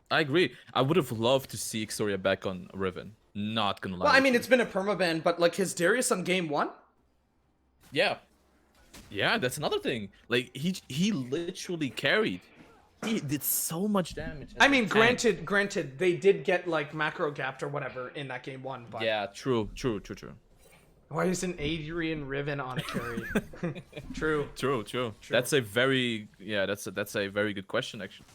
Speaker 13: I agree. I would have loved to see Ixoria back on Riven. Not gonna lie.
Speaker 12: Well, I
Speaker 13: with
Speaker 12: mean,
Speaker 13: you.
Speaker 12: it's been a permaban, but like his Darius on game 1?
Speaker 13: Yeah, that's another thing. Like he literally carried. He did so much damage.
Speaker 12: I mean, granted, they did get like macro gapped or whatever in that game 1, but
Speaker 13: Yeah, true.
Speaker 12: why isn't Adrian Riven on a carry? True.
Speaker 13: That's a very that's a very good question actually.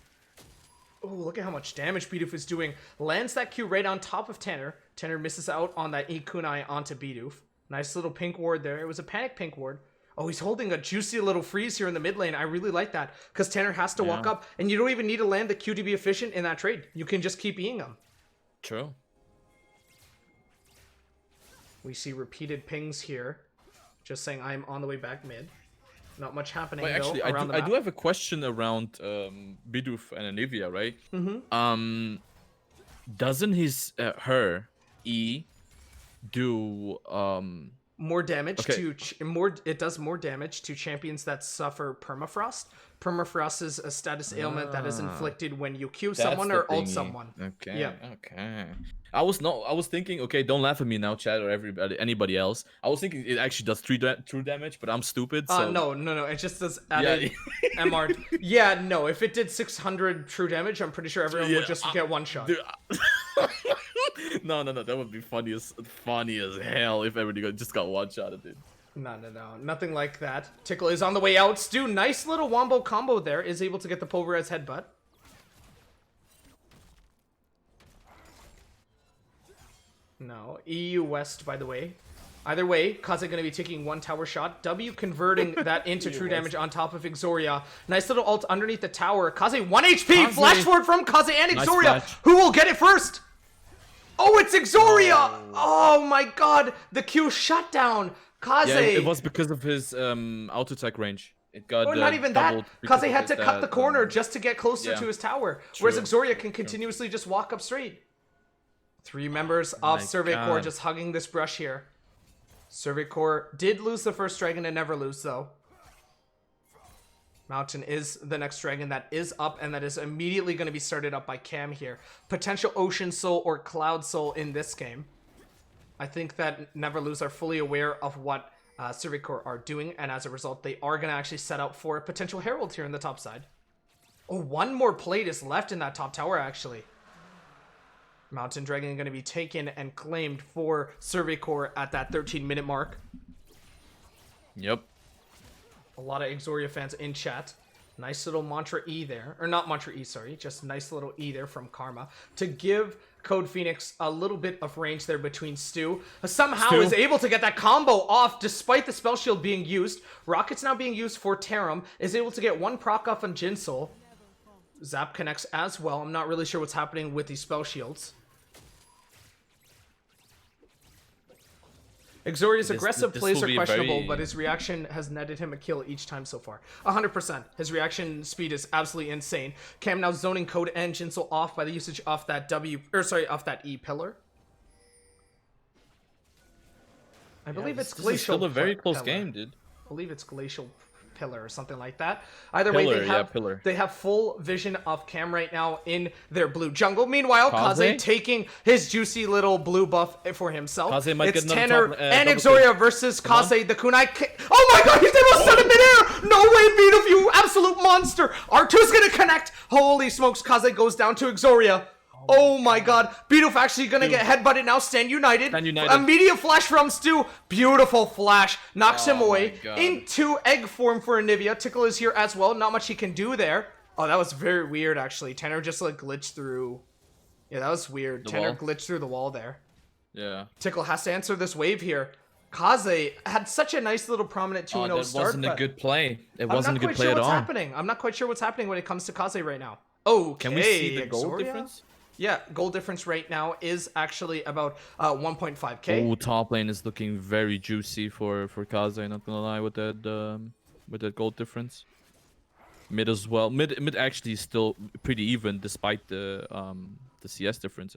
Speaker 12: Oh, look at how much damage Bidoof is doing. Lands that Q right on top of Tanner. Tanner misses out on that Ikunai onto Bidoof. Nice little pink ward there. It was a panic pink ward. Oh, he's holding a juicy little freeze here in the mid lane. I really like that, because Tanner has to walk up, and you don't even need to land the Q to be efficient in that trade. You can just keep Eing him.
Speaker 13: True.
Speaker 12: We see repeated pings here. Just saying I'm on the way back mid. Not much happening,
Speaker 13: But actually,
Speaker 12: though, around the
Speaker 13: I
Speaker 12: map.
Speaker 13: do have a question around Bidoof and Anivia, right?
Speaker 12: Mm-hmm.
Speaker 13: Doesn't his her E do
Speaker 12: more damage
Speaker 13: Okay.
Speaker 12: it does more damage to champions that suffer permafrost. Permafrost is a status ailment that is inflicted when you Q someone or ult someone.
Speaker 13: Okay.
Speaker 12: Yeah.
Speaker 13: Okay. I was thinking, okay, don't laugh at me now, Chad, or anybody else. I was thinking it actually does true damage, but I'm stupid. So
Speaker 12: No. It just does added MR. Yeah, no. If it did 600 true damage, I'm pretty sure everyone would just get one shot.
Speaker 13: Dude, no, that would be funny as hell if everybody just got one shot at it.
Speaker 12: No. Nothing like that. Tickle is on the way out. Stu, nice little wombo combo there. Is able to get the pulverized headbutt. No. EU West, by the way. Either way, Kaze going to be taking one tower shot. W converting that into true damage on top of Exoria. Nice little ult underneath the tower. Kaze 1 HP. Flash forward from Kaze and Exoria.
Speaker 13: Nice
Speaker 12: Who will get it first? Oh, it's Exoria! Oh my god. The Q shut down. Kaze.
Speaker 13: Yeah, it was because of his auto attack range. It got
Speaker 12: not even that.
Speaker 13: doubled because
Speaker 12: Kaze
Speaker 13: of
Speaker 12: had to
Speaker 13: his,
Speaker 12: cut the corner just to get closer
Speaker 13: yeah.
Speaker 12: to his tower. Whereas
Speaker 13: True.
Speaker 12: Exoria can continuously just walk up straight. 3 members of Survey Corps just hugging this brush here. Survey Corps did lose the first dragon and never lose, though. Mountain is the next dragon that is up, and that is immediately going to be started up by Cam here. Potential Ocean Soul or Cloud Soul in this game. I think that Never Lose are fully aware of what Survey Corps are doing, and as a result, they are going to actually set out for a potential Herald here in the top side. Oh, one more plate is left in that top tower, actually. Mountain Dragon going to be taken and claimed for Survey Corps at that 13-minute mark.
Speaker 13: Yep.
Speaker 12: A lot of Exoria fans in chat. Nice little Mantra E there. Or not Mantra E, sorry. Just nice little E there from Karma. To give Code Phoenix a little bit of range there between Stu. Somehow is able to get that combo off despite the spell shield being used. Rocket's now being used for Terim. Is able to get one proc off on Jinsol. Zap connects as well. I'm not really sure what's happening with these spell shields. Exoria's aggressive
Speaker 13: this
Speaker 12: plays
Speaker 13: will
Speaker 12: are
Speaker 13: be a
Speaker 12: questionable,
Speaker 13: very-
Speaker 12: but his reaction has netted him a kill each time so far. 100%. His reaction speed is absolutely insane. Cam now zoning Code and Jinsel off by the usage of that off that E pillar. I believe it's
Speaker 13: This is
Speaker 12: Glacial.
Speaker 13: still a very close
Speaker 12: Pillar.
Speaker 13: game, dude.
Speaker 12: I believe it's Glacial Pillar or something like that. Either way,
Speaker 13: Pillar.
Speaker 12: they have full vision of Cam right now in their blue jungle. Meanwhile, Kaze
Speaker 13: Kaze?
Speaker 12: taking his juicy little blue buff for himself.
Speaker 13: Kaze might
Speaker 12: It's
Speaker 13: get another
Speaker 12: Tanner
Speaker 13: top,
Speaker 12: and
Speaker 13: double
Speaker 12: Exoria
Speaker 13: kill.
Speaker 12: versus
Speaker 13: Come on.
Speaker 12: Kaze. The kunai kick. Oh my god, he's almost set in midair! No way, Bidoof, you absolute monster! R2's gonna connect! Holy smokes, Kaze goes down to Exoria. Oh my god, Bidoof actually gonna get headbutted now. Stand United. Immediate flash from Stu. Beautiful flash. Knocks him away into egg form for Anivia. Tickle is here as well. Not much he can do there. Oh, that was very weird actually. Tanner just like glitched through. Yeah, that was weird.
Speaker 13: The
Speaker 12: Tanner
Speaker 13: wall?
Speaker 12: glitched through the wall there.
Speaker 13: Yeah.
Speaker 12: Tickle has to answer this wave here. Kaze had such a nice little prominent 2-0
Speaker 13: that
Speaker 12: start.
Speaker 13: wasn't a
Speaker 12: but
Speaker 13: good play. It
Speaker 12: I'm
Speaker 13: wasn't
Speaker 12: not
Speaker 13: a good
Speaker 12: quite
Speaker 13: play
Speaker 12: sure
Speaker 13: at
Speaker 12: what's
Speaker 13: all.
Speaker 12: happening. I'm not quite sure what's happening when it comes to Kaze right now. Okay,
Speaker 13: Can we see the gold
Speaker 12: Exoria?
Speaker 13: difference?
Speaker 12: Yeah, gold difference right now is actually about 1.5k.
Speaker 13: Oh, top lane is looking very juicy for Kaze. Not gonna lie with that gold difference. Mid as well. Mid actually is still pretty even despite the CS difference.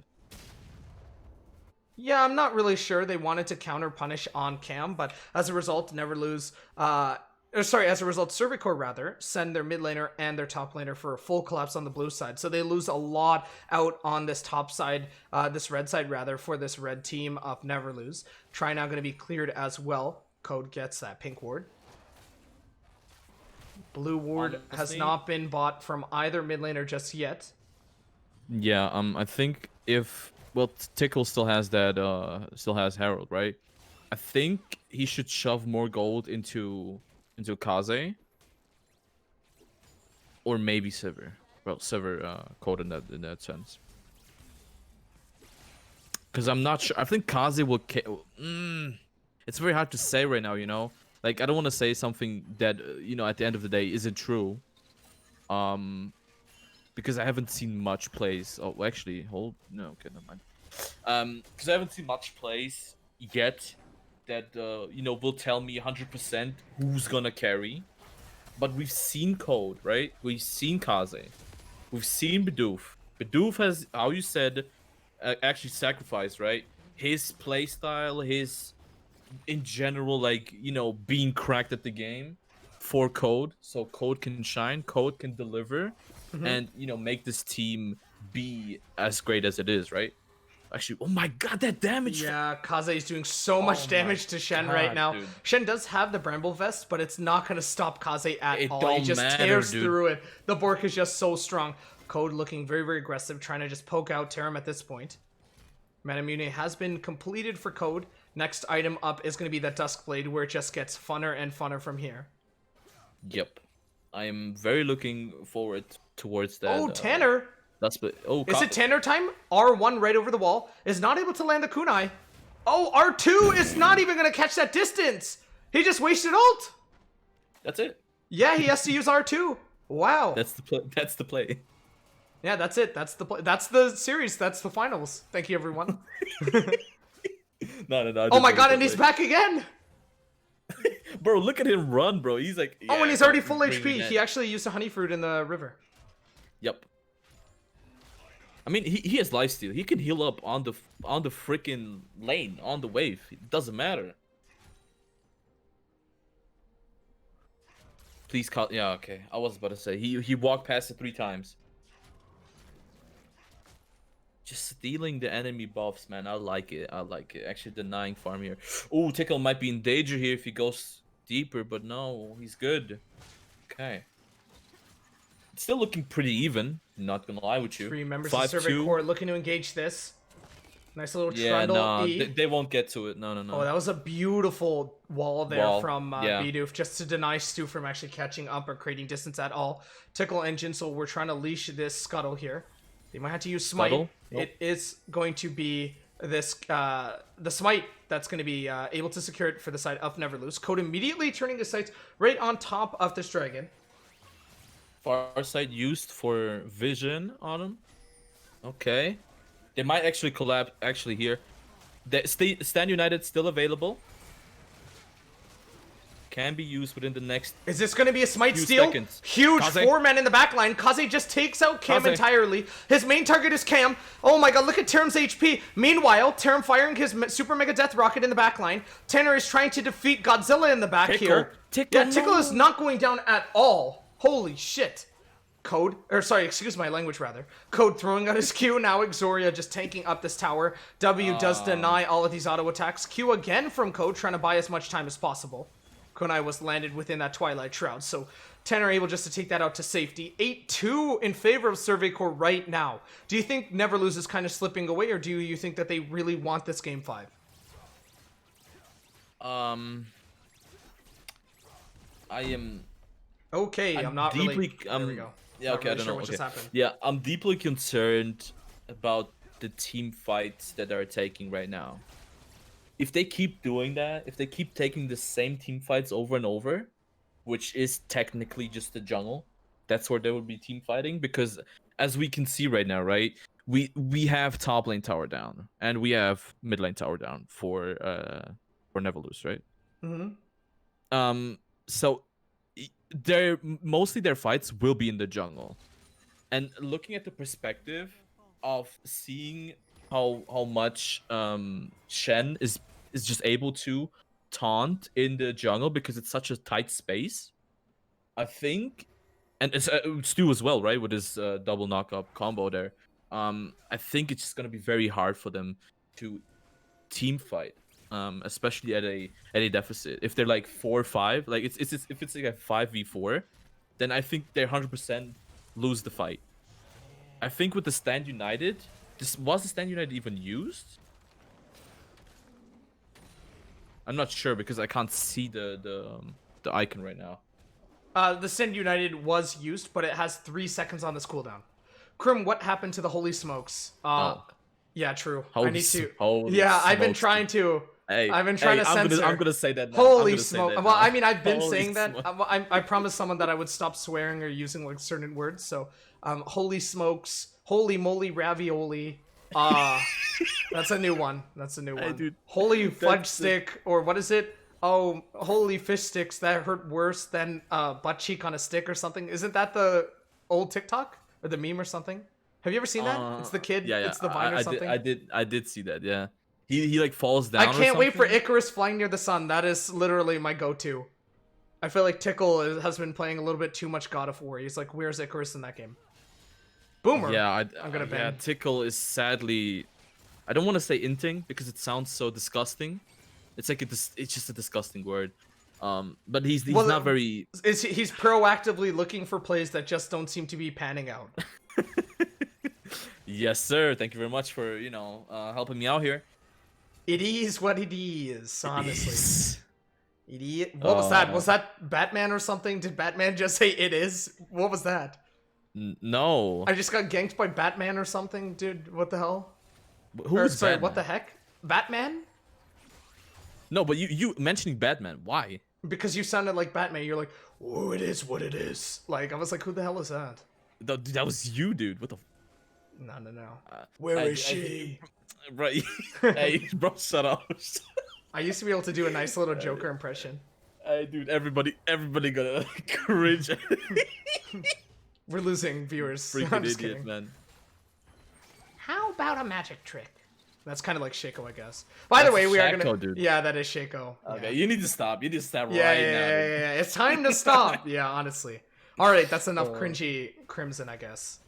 Speaker 12: Yeah, I'm not really sure. They wanted to counter punish on Cam, but as a result, Never Lose. As a result, Cervicor rather send their mid laner and their top laner for a full collapse on the blue side. So they lose a lot out on this top side, this red side rather, for this red team of Never Lose. Try now going to be cleared as well. Code gets that pink ward. Blue ward has not been bought from either mid laner just yet.
Speaker 13: Yeah, I think if Tickle still has that still has Herald, right? I think he should shove more gold into Kaze. Or maybe Sivir. Well, Sivir code in that sense. Because I'm not sure. I think Kaze will it's very hard to say right now, you know? Like, I don't want to say something that, at the end of the day isn't true. Because I haven't seen much plays. Oh, actually, no, okay, never mind. Because I haven't seen much plays yet that, will tell me 100% who's gonna carry. But we've seen Code, right? We've seen Kaze. We've seen Bidoof. Bidoof has, how you said, actually sacrificed, right? His playstyle, in general, like, being cracked at the game for Code. So Code can shine, Code can deliver, and, make this team be as great as it is, right? Actually, oh my god, that damage!
Speaker 12: Yeah, Kaze is doing so much damage to Shen right now.
Speaker 13: dude.
Speaker 12: Shen does have the Bramble Vest, but it's not going to stop Kaze at
Speaker 13: It
Speaker 12: all.
Speaker 13: don't
Speaker 12: He just
Speaker 13: matter,
Speaker 12: tears
Speaker 13: dude.
Speaker 12: through it. The Bork is just so strong. Code looking very, very aggressive, trying to just poke out Terim at this point. Manamune has been completed for Code. Next item up is going to be that Duskblade, where it just gets funner and funner from here.
Speaker 13: Yep. I am very looking forward towards that.
Speaker 12: Oh, Tanner! Is it Tanner time? R1 right over the wall. Is not able to land the kunai. Oh, R2 is not even going to catch that distance. He just wasted ult.
Speaker 13: That's it.
Speaker 12: Yeah, he has to use R2. Wow.
Speaker 13: That's the play.
Speaker 12: Yeah, that's it. That's the play. That's the series. That's the finals. Thank you, everyone.
Speaker 13: No.
Speaker 12: Oh my god, and he's back again.
Speaker 13: Bro, look at him run, bro. He's like...
Speaker 12: Oh,
Speaker 13: yeah,
Speaker 12: and he's already
Speaker 13: don't
Speaker 12: full
Speaker 13: bring me
Speaker 12: HP.
Speaker 13: that.
Speaker 12: He actually used a honey fruit in the river.
Speaker 13: Yep. I mean, he has lifesteal. He can heal up on the freaking lane, on the wave. It doesn't matter. Please call. Yeah, okay. I was about to say he walked past it 3 times. Just stealing the enemy buffs, man. I like it. Actually denying farm here. Oh, Tickle might be in danger here if he goes deeper, but no, he's good. Okay. It's still looking pretty even. Not gonna lie with you.
Speaker 12: 3 members of the Survey Corps looking to engage this. Nice little trundle.
Speaker 13: no,
Speaker 12: E.
Speaker 13: they won't get to it. No.
Speaker 12: Oh, that was a beautiful wall there from
Speaker 13: yeah.
Speaker 12: Bidoof, just to deny Stu from actually catching up or creating distance at all. Tickle and Jinsel, we're trying to leash this Scuttle here. They might have to use Smite.
Speaker 13: Scuttle? Nope.
Speaker 12: It is going to be this the Smite that's going to be able to secure it for the side of Never Lose. Code immediately turning his sights right on top of this dragon.
Speaker 13: Farsight used for vision on him. Okay. They might actually collapse actually here. Stand United still available. can be used within the next.
Speaker 12: Is this going to be a smite
Speaker 13: few
Speaker 12: steal?
Speaker 13: seconds.
Speaker 12: Huge
Speaker 13: Kaze.
Speaker 12: 4 men in the back line. Kaze just takes out Cam
Speaker 13: Kaze.
Speaker 12: entirely. His main target is Cam. Oh my god, look at Terim's HP. Meanwhile, Terim firing his super mega death rocket in the back line. Tanner is trying to defeat Godzilla in the back here.
Speaker 13: Tickle,
Speaker 12: yeah, Tickle
Speaker 13: no.
Speaker 12: is not going down at all. Holy shit. Code, or sorry, excuse my language rather. Code throwing out his Q, now Exoria just tanking up this tower. W does deny all of these auto attacks. Q again from Code, trying to buy as much time as possible. Kunai was landed within that Twilight Shroud, so Tanner able just to take that out to safety. 8-2 in favor of Survey Corps right now. Do you think Never Lose is kind of slipping away, or do you think that they really want this Game 5?
Speaker 13: I am...
Speaker 12: Okay, I'm not
Speaker 13: deeply,
Speaker 12: really... There we go.
Speaker 13: Yeah,
Speaker 12: Not
Speaker 13: okay,
Speaker 12: really
Speaker 13: I don't
Speaker 12: sure
Speaker 13: know.
Speaker 12: what just happened.
Speaker 13: Yeah, I'm deeply concerned about the team fights that they're taking right now. If they keep doing that, if they keep taking the same team fights over and over, which is technically just the jungle, that's where they would be team fighting. Because as we can see right now, right, we have top lane tower down and we have mid lane tower down for Never Lose, right?
Speaker 12: Mm-hmm.
Speaker 13: So they're mostly their fights will be in the jungle, and looking at the perspective of seeing how much Shen is just able to taunt in the jungle because it's such a tight space, I think, and it's Stu as well, right, with his double knock-up combo there. I think it's just gonna be very hard for them to team fight, especially at a deficit. If they're like 4-5, like if it's like a 5v4, then I think they 100% lose the fight. I think with the Stand United, was the Stand United even used? I'm not sure because I can't see the icon right now.
Speaker 12: The Stand United was used, but it has 3 seconds on this cooldown. Krim, what happened to the Holy Smokes? Yeah, true. I need to. I've been trying to.
Speaker 13: Hey,
Speaker 12: I've been trying to censor.
Speaker 13: I'm gonna say that now.
Speaker 12: Holy smoke! Well, I mean, I've been
Speaker 13: Holy
Speaker 12: saying that.
Speaker 13: smoke.
Speaker 12: I promised someone that I would stop swearing or using like certain words. So, holy smokes, holy moly ravioli. That's a new one. That's a new one.
Speaker 13: Hey, dude,
Speaker 12: holy fudge stick, or what is it? Oh, holy fish sticks that hurt worse than butt cheek on a stick or something. Isn't that the old TikTok or the meme or something? Have you ever seen that? It's the kid.
Speaker 13: Yeah,
Speaker 12: It's the Vine or something.
Speaker 13: I did see that. Yeah, he like falls down.
Speaker 12: I can't wait for Icarus flying near the sun. That is literally my go-to. I feel like Tickle has been playing a little bit too much God of War. He's like, where's Icarus in that game? Boomer.
Speaker 13: Yeah,
Speaker 12: I'm gonna ban.
Speaker 13: Yeah, Tickle is sadly, I don't want to say inting because it sounds so disgusting. It's like it's just a disgusting word. But he's not very.
Speaker 12: He's proactively looking for plays that just don't seem to be panning out.
Speaker 13: Yes, sir. Thank you very much for helping me out here.
Speaker 12: It is what it is, honestly. Idiot. What was that? Was that Batman or something? Did Batman just say it is? What was that?
Speaker 13: No.
Speaker 12: I just got ganked by Batman or something, dude. What the hell?
Speaker 13: Sorry,
Speaker 12: what the heck? Batman?
Speaker 13: No, but you mentioning Batman. Why?
Speaker 12: Because you sounded like Batman. You're like, oh, it is what it is. Like, I was like, who the hell is that?
Speaker 13: That was you, dude. What the?
Speaker 12: No. Where is she?
Speaker 13: Right. Hey, bro, shut up.
Speaker 12: I used to be able to do a nice little Joker impression.
Speaker 13: Hey, dude, everybody gonna cringe.
Speaker 12: We're losing viewers.
Speaker 13: Freaking
Speaker 12: I'm just
Speaker 13: idiot,
Speaker 12: kidding.
Speaker 13: man.
Speaker 12: How about a magic trick? That's kind of like Shaco, I guess. By the way, we are gonna.
Speaker 13: Shaco, dude.
Speaker 12: Yeah, that is Shaco.
Speaker 13: Okay, you need to stop. You need to stop
Speaker 12: Yeah,
Speaker 13: right
Speaker 12: yeah,
Speaker 13: now.
Speaker 12: yeah. It's time to stop. Yeah, honestly. All right, that's enough cringy Crimson, I guess.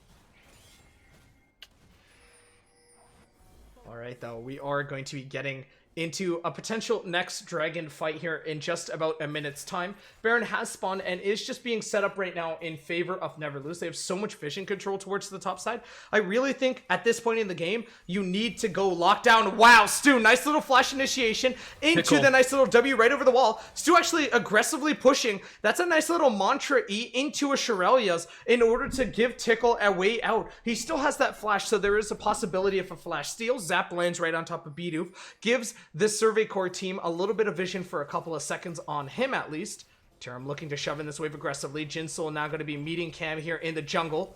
Speaker 12: All right, though, we are going to be getting into a potential next dragon fight here in just about a minute's time. Baron has spawned and is just being set up right now in favor of Never Lose. They have so much vision control towards the top side. I really think at this point in the game, you need to go lockdown. Wow, Stu, nice little flash initiation into the nice little W right over the wall. Stu actually aggressively pushing. That's a nice little mantra E into a Shirelia's in order to give Tickle a way out. He still has that flash, so there is a possibility of a flash steal. Zap lands right on top of Bidoof, gives this Survey Corps team a little bit of vision for a couple of seconds on him at least. Terim looking to shove in this wave aggressively. Jinsoul now going to be meeting Cam here in the jungle.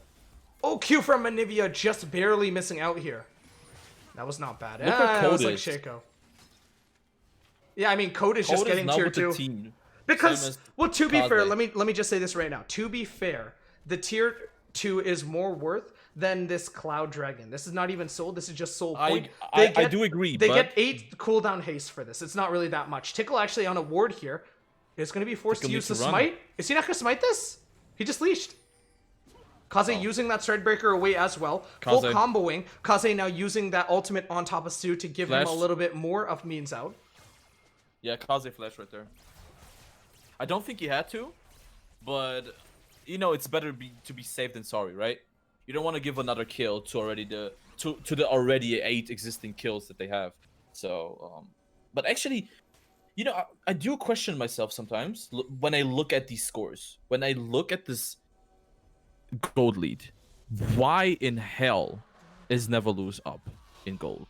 Speaker 12: Oh, Q from Manivia just barely missing out here. That was not bad.
Speaker 13: Look at
Speaker 12: That was like
Speaker 13: Codis.
Speaker 12: Shaco. Yeah, I mean, Code is just getting tier 2. Because,
Speaker 13: as
Speaker 12: well, to be fair,
Speaker 13: Kaze.
Speaker 12: let me just say this right now. To be fair, the tier 2 is more worth than this Cloud Dragon. This is not even soul. This is just soul point.
Speaker 13: I do agree,
Speaker 12: They
Speaker 13: but
Speaker 12: get 8 cooldown haste for this. It's not really that much. Tickle actually on a ward here is going to be forced to
Speaker 13: Tickle
Speaker 12: use the
Speaker 13: needs to run.
Speaker 12: smite. Is he not going to smite this? He just leashed. Kaze using that Threadbreaker away as well. Full
Speaker 13: Kaze.
Speaker 12: comboing. Kaze now using that ultimate on top of Stu to give him a
Speaker 13: Flash.
Speaker 12: little bit more of means out.
Speaker 13: Yeah, Kaze flash right there. I don't think he had to, but you know it's better to be safe than sorry, right? You don't want to give another kill to the already 8 existing kills that they have. So, but actually, you know, I do question myself sometimes when I look at these scores. When I look at this gold lead, why in hell is Never Lose up in gold?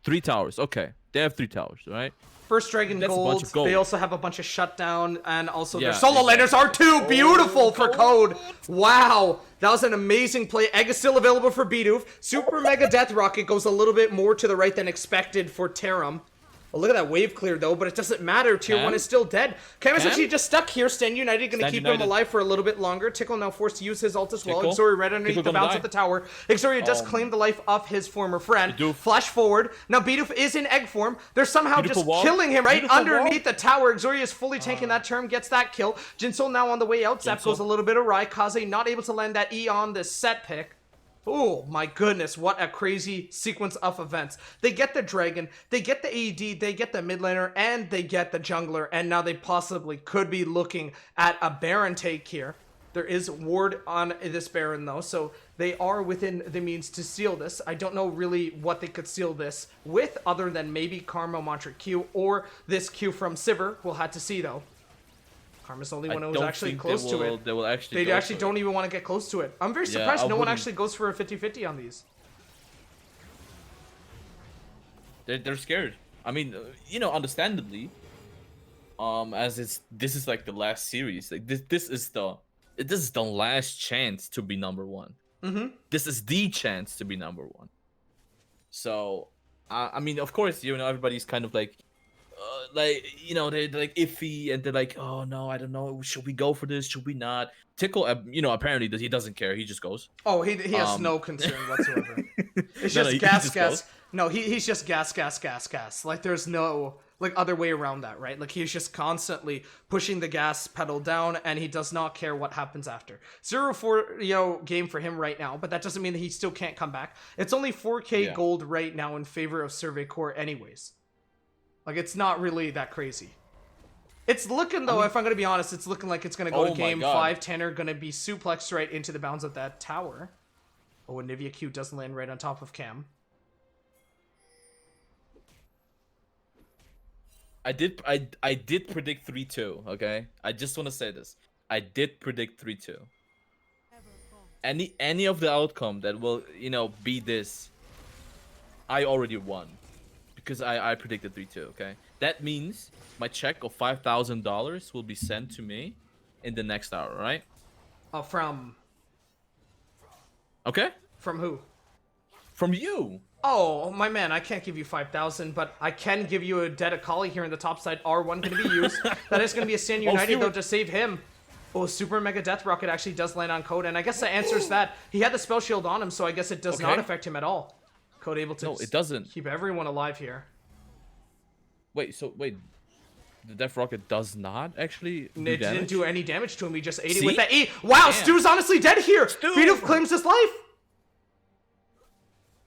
Speaker 13: 3 towers, okay. They have 3 towers, right?
Speaker 12: First Dragon
Speaker 13: That's a bunch
Speaker 12: gold.
Speaker 13: of gold.
Speaker 12: They also have a bunch of shutdown, and also their
Speaker 13: Yeah,
Speaker 12: solo laners are too
Speaker 13: Oh,
Speaker 12: beautiful for Code. Wow, that was an amazing play. Egg is still available for Bidoof. Super Mega Death Rocket goes a little bit more to the right than expected for Terim. Oh, look at that wave clear though, but it doesn't matter. Tier
Speaker 13: Cam?
Speaker 12: 1 is still dead. Cam is
Speaker 13: Cam?
Speaker 12: actually just stuck here. Stand United gonna
Speaker 13: Stand
Speaker 12: keep
Speaker 13: United.
Speaker 12: him alive for a little bit longer. Tickle now forced to use his ult as well.
Speaker 13: Tickle?
Speaker 12: Exori right underneath
Speaker 13: Tickle
Speaker 12: the
Speaker 13: gonna
Speaker 12: bounce
Speaker 13: die.
Speaker 12: of the tower. Exoria just claimed the life of his former friend.
Speaker 13: Bidoof.
Speaker 12: Flash forward. Now Bidoof is in egg form. They're somehow
Speaker 13: Beautiful
Speaker 12: just
Speaker 13: wall.
Speaker 12: killing him right
Speaker 13: Beautiful
Speaker 12: underneath the tower. Exoria is fully tanking that turn, gets that kill. Jinsol now on the way out. Zap
Speaker 13: Jinsol.
Speaker 12: goes a little bit awry. Kaze not able to land that E on the set pick. Oh my goodness, what a crazy sequence of events. They get the Dragon, they get the AD, they get the mid laner, and they get the jungler, and now they possibly could be looking at a Baron take here. There is ward on this Baron though, so they are within the means to seal this. I don't know really what they could seal this with other than maybe Karma Mantra Q or this Q from Sivir. We'll have to see though. Karma's the only one who was actually close to it.
Speaker 13: They will actually.
Speaker 12: They
Speaker 13: go
Speaker 12: actually
Speaker 13: for
Speaker 12: don't
Speaker 13: it.
Speaker 12: even want to get close to it. I'm very
Speaker 13: Yeah,
Speaker 12: surprised
Speaker 13: I
Speaker 12: no one
Speaker 13: wouldn't.
Speaker 12: actually goes for a 50-50 on these.
Speaker 13: They're scared. I mean, you know, understandably. As this is like the last series. Like this is the last chance to be number 1.
Speaker 12: Mm-hmm.
Speaker 13: This is the chance to be number 1. So, I mean, of course, you know, everybody's kind of like you know, they're like iffy and they're like, oh no, I don't know, should we go for this? Should we not? Tickle, you know, apparently he doesn't care. He just goes.
Speaker 12: Oh, he has no concern whatsoever. It's
Speaker 13: No,
Speaker 12: just
Speaker 13: he
Speaker 12: gas,
Speaker 13: just
Speaker 12: gas.
Speaker 13: goes.
Speaker 12: No, he's just gas, gas, gas, gas. Like there's no like other way around that, right? Like he's just constantly pushing the gas pedal down, and he does not care what happens after. 0-4, game for him right now, but that doesn't mean that he still can't come back. It's only 4K
Speaker 13: Yeah.
Speaker 12: gold right now in favor of Survey Core, anyways. Like it's not really that crazy. It's looking though, if I'm gonna be honest, it's looking like it's gonna go
Speaker 13: Oh
Speaker 12: to
Speaker 13: my
Speaker 12: game
Speaker 13: God.
Speaker 12: 5. Tanner gonna be suplexed right into the bounds of that tower. Oh, and Nivea Q doesn't land right on top of Cam.
Speaker 13: I did predict 3-2, okay? I just want to say this. I did predict 3-2. Any of the outcome that will, you know, be this, I already won. Because I predicted 3-2, okay? That means my check of $5,000 will be sent to me in the next hour, right?
Speaker 12: From
Speaker 13: Okay?
Speaker 12: From who?
Speaker 13: From you.
Speaker 12: Oh, my man, I can't give you 5,000, but I can give you a dead Akali here in the top side. R1 going to be used. That is going to be a Stand
Speaker 13: Oh,
Speaker 12: United,
Speaker 13: Stuart.
Speaker 12: though, to save him. Oh, Super Mega Death Rocket actually does land on Code, and I guess that answers that. He had the spell shield on him, so I guess it does not
Speaker 13: Okay.
Speaker 12: affect him at all. Code able to
Speaker 13: No, it doesn't.
Speaker 12: keep everyone alive here.
Speaker 13: Wait, the Death Rocket does not actually do
Speaker 12: It didn't
Speaker 13: damage?
Speaker 12: do any damage to him. He just ate it
Speaker 13: See?
Speaker 12: with that E. Wow,
Speaker 13: Damn.
Speaker 12: Stu's honestly dead here.
Speaker 13: Stu!
Speaker 12: Bidoof claims his life.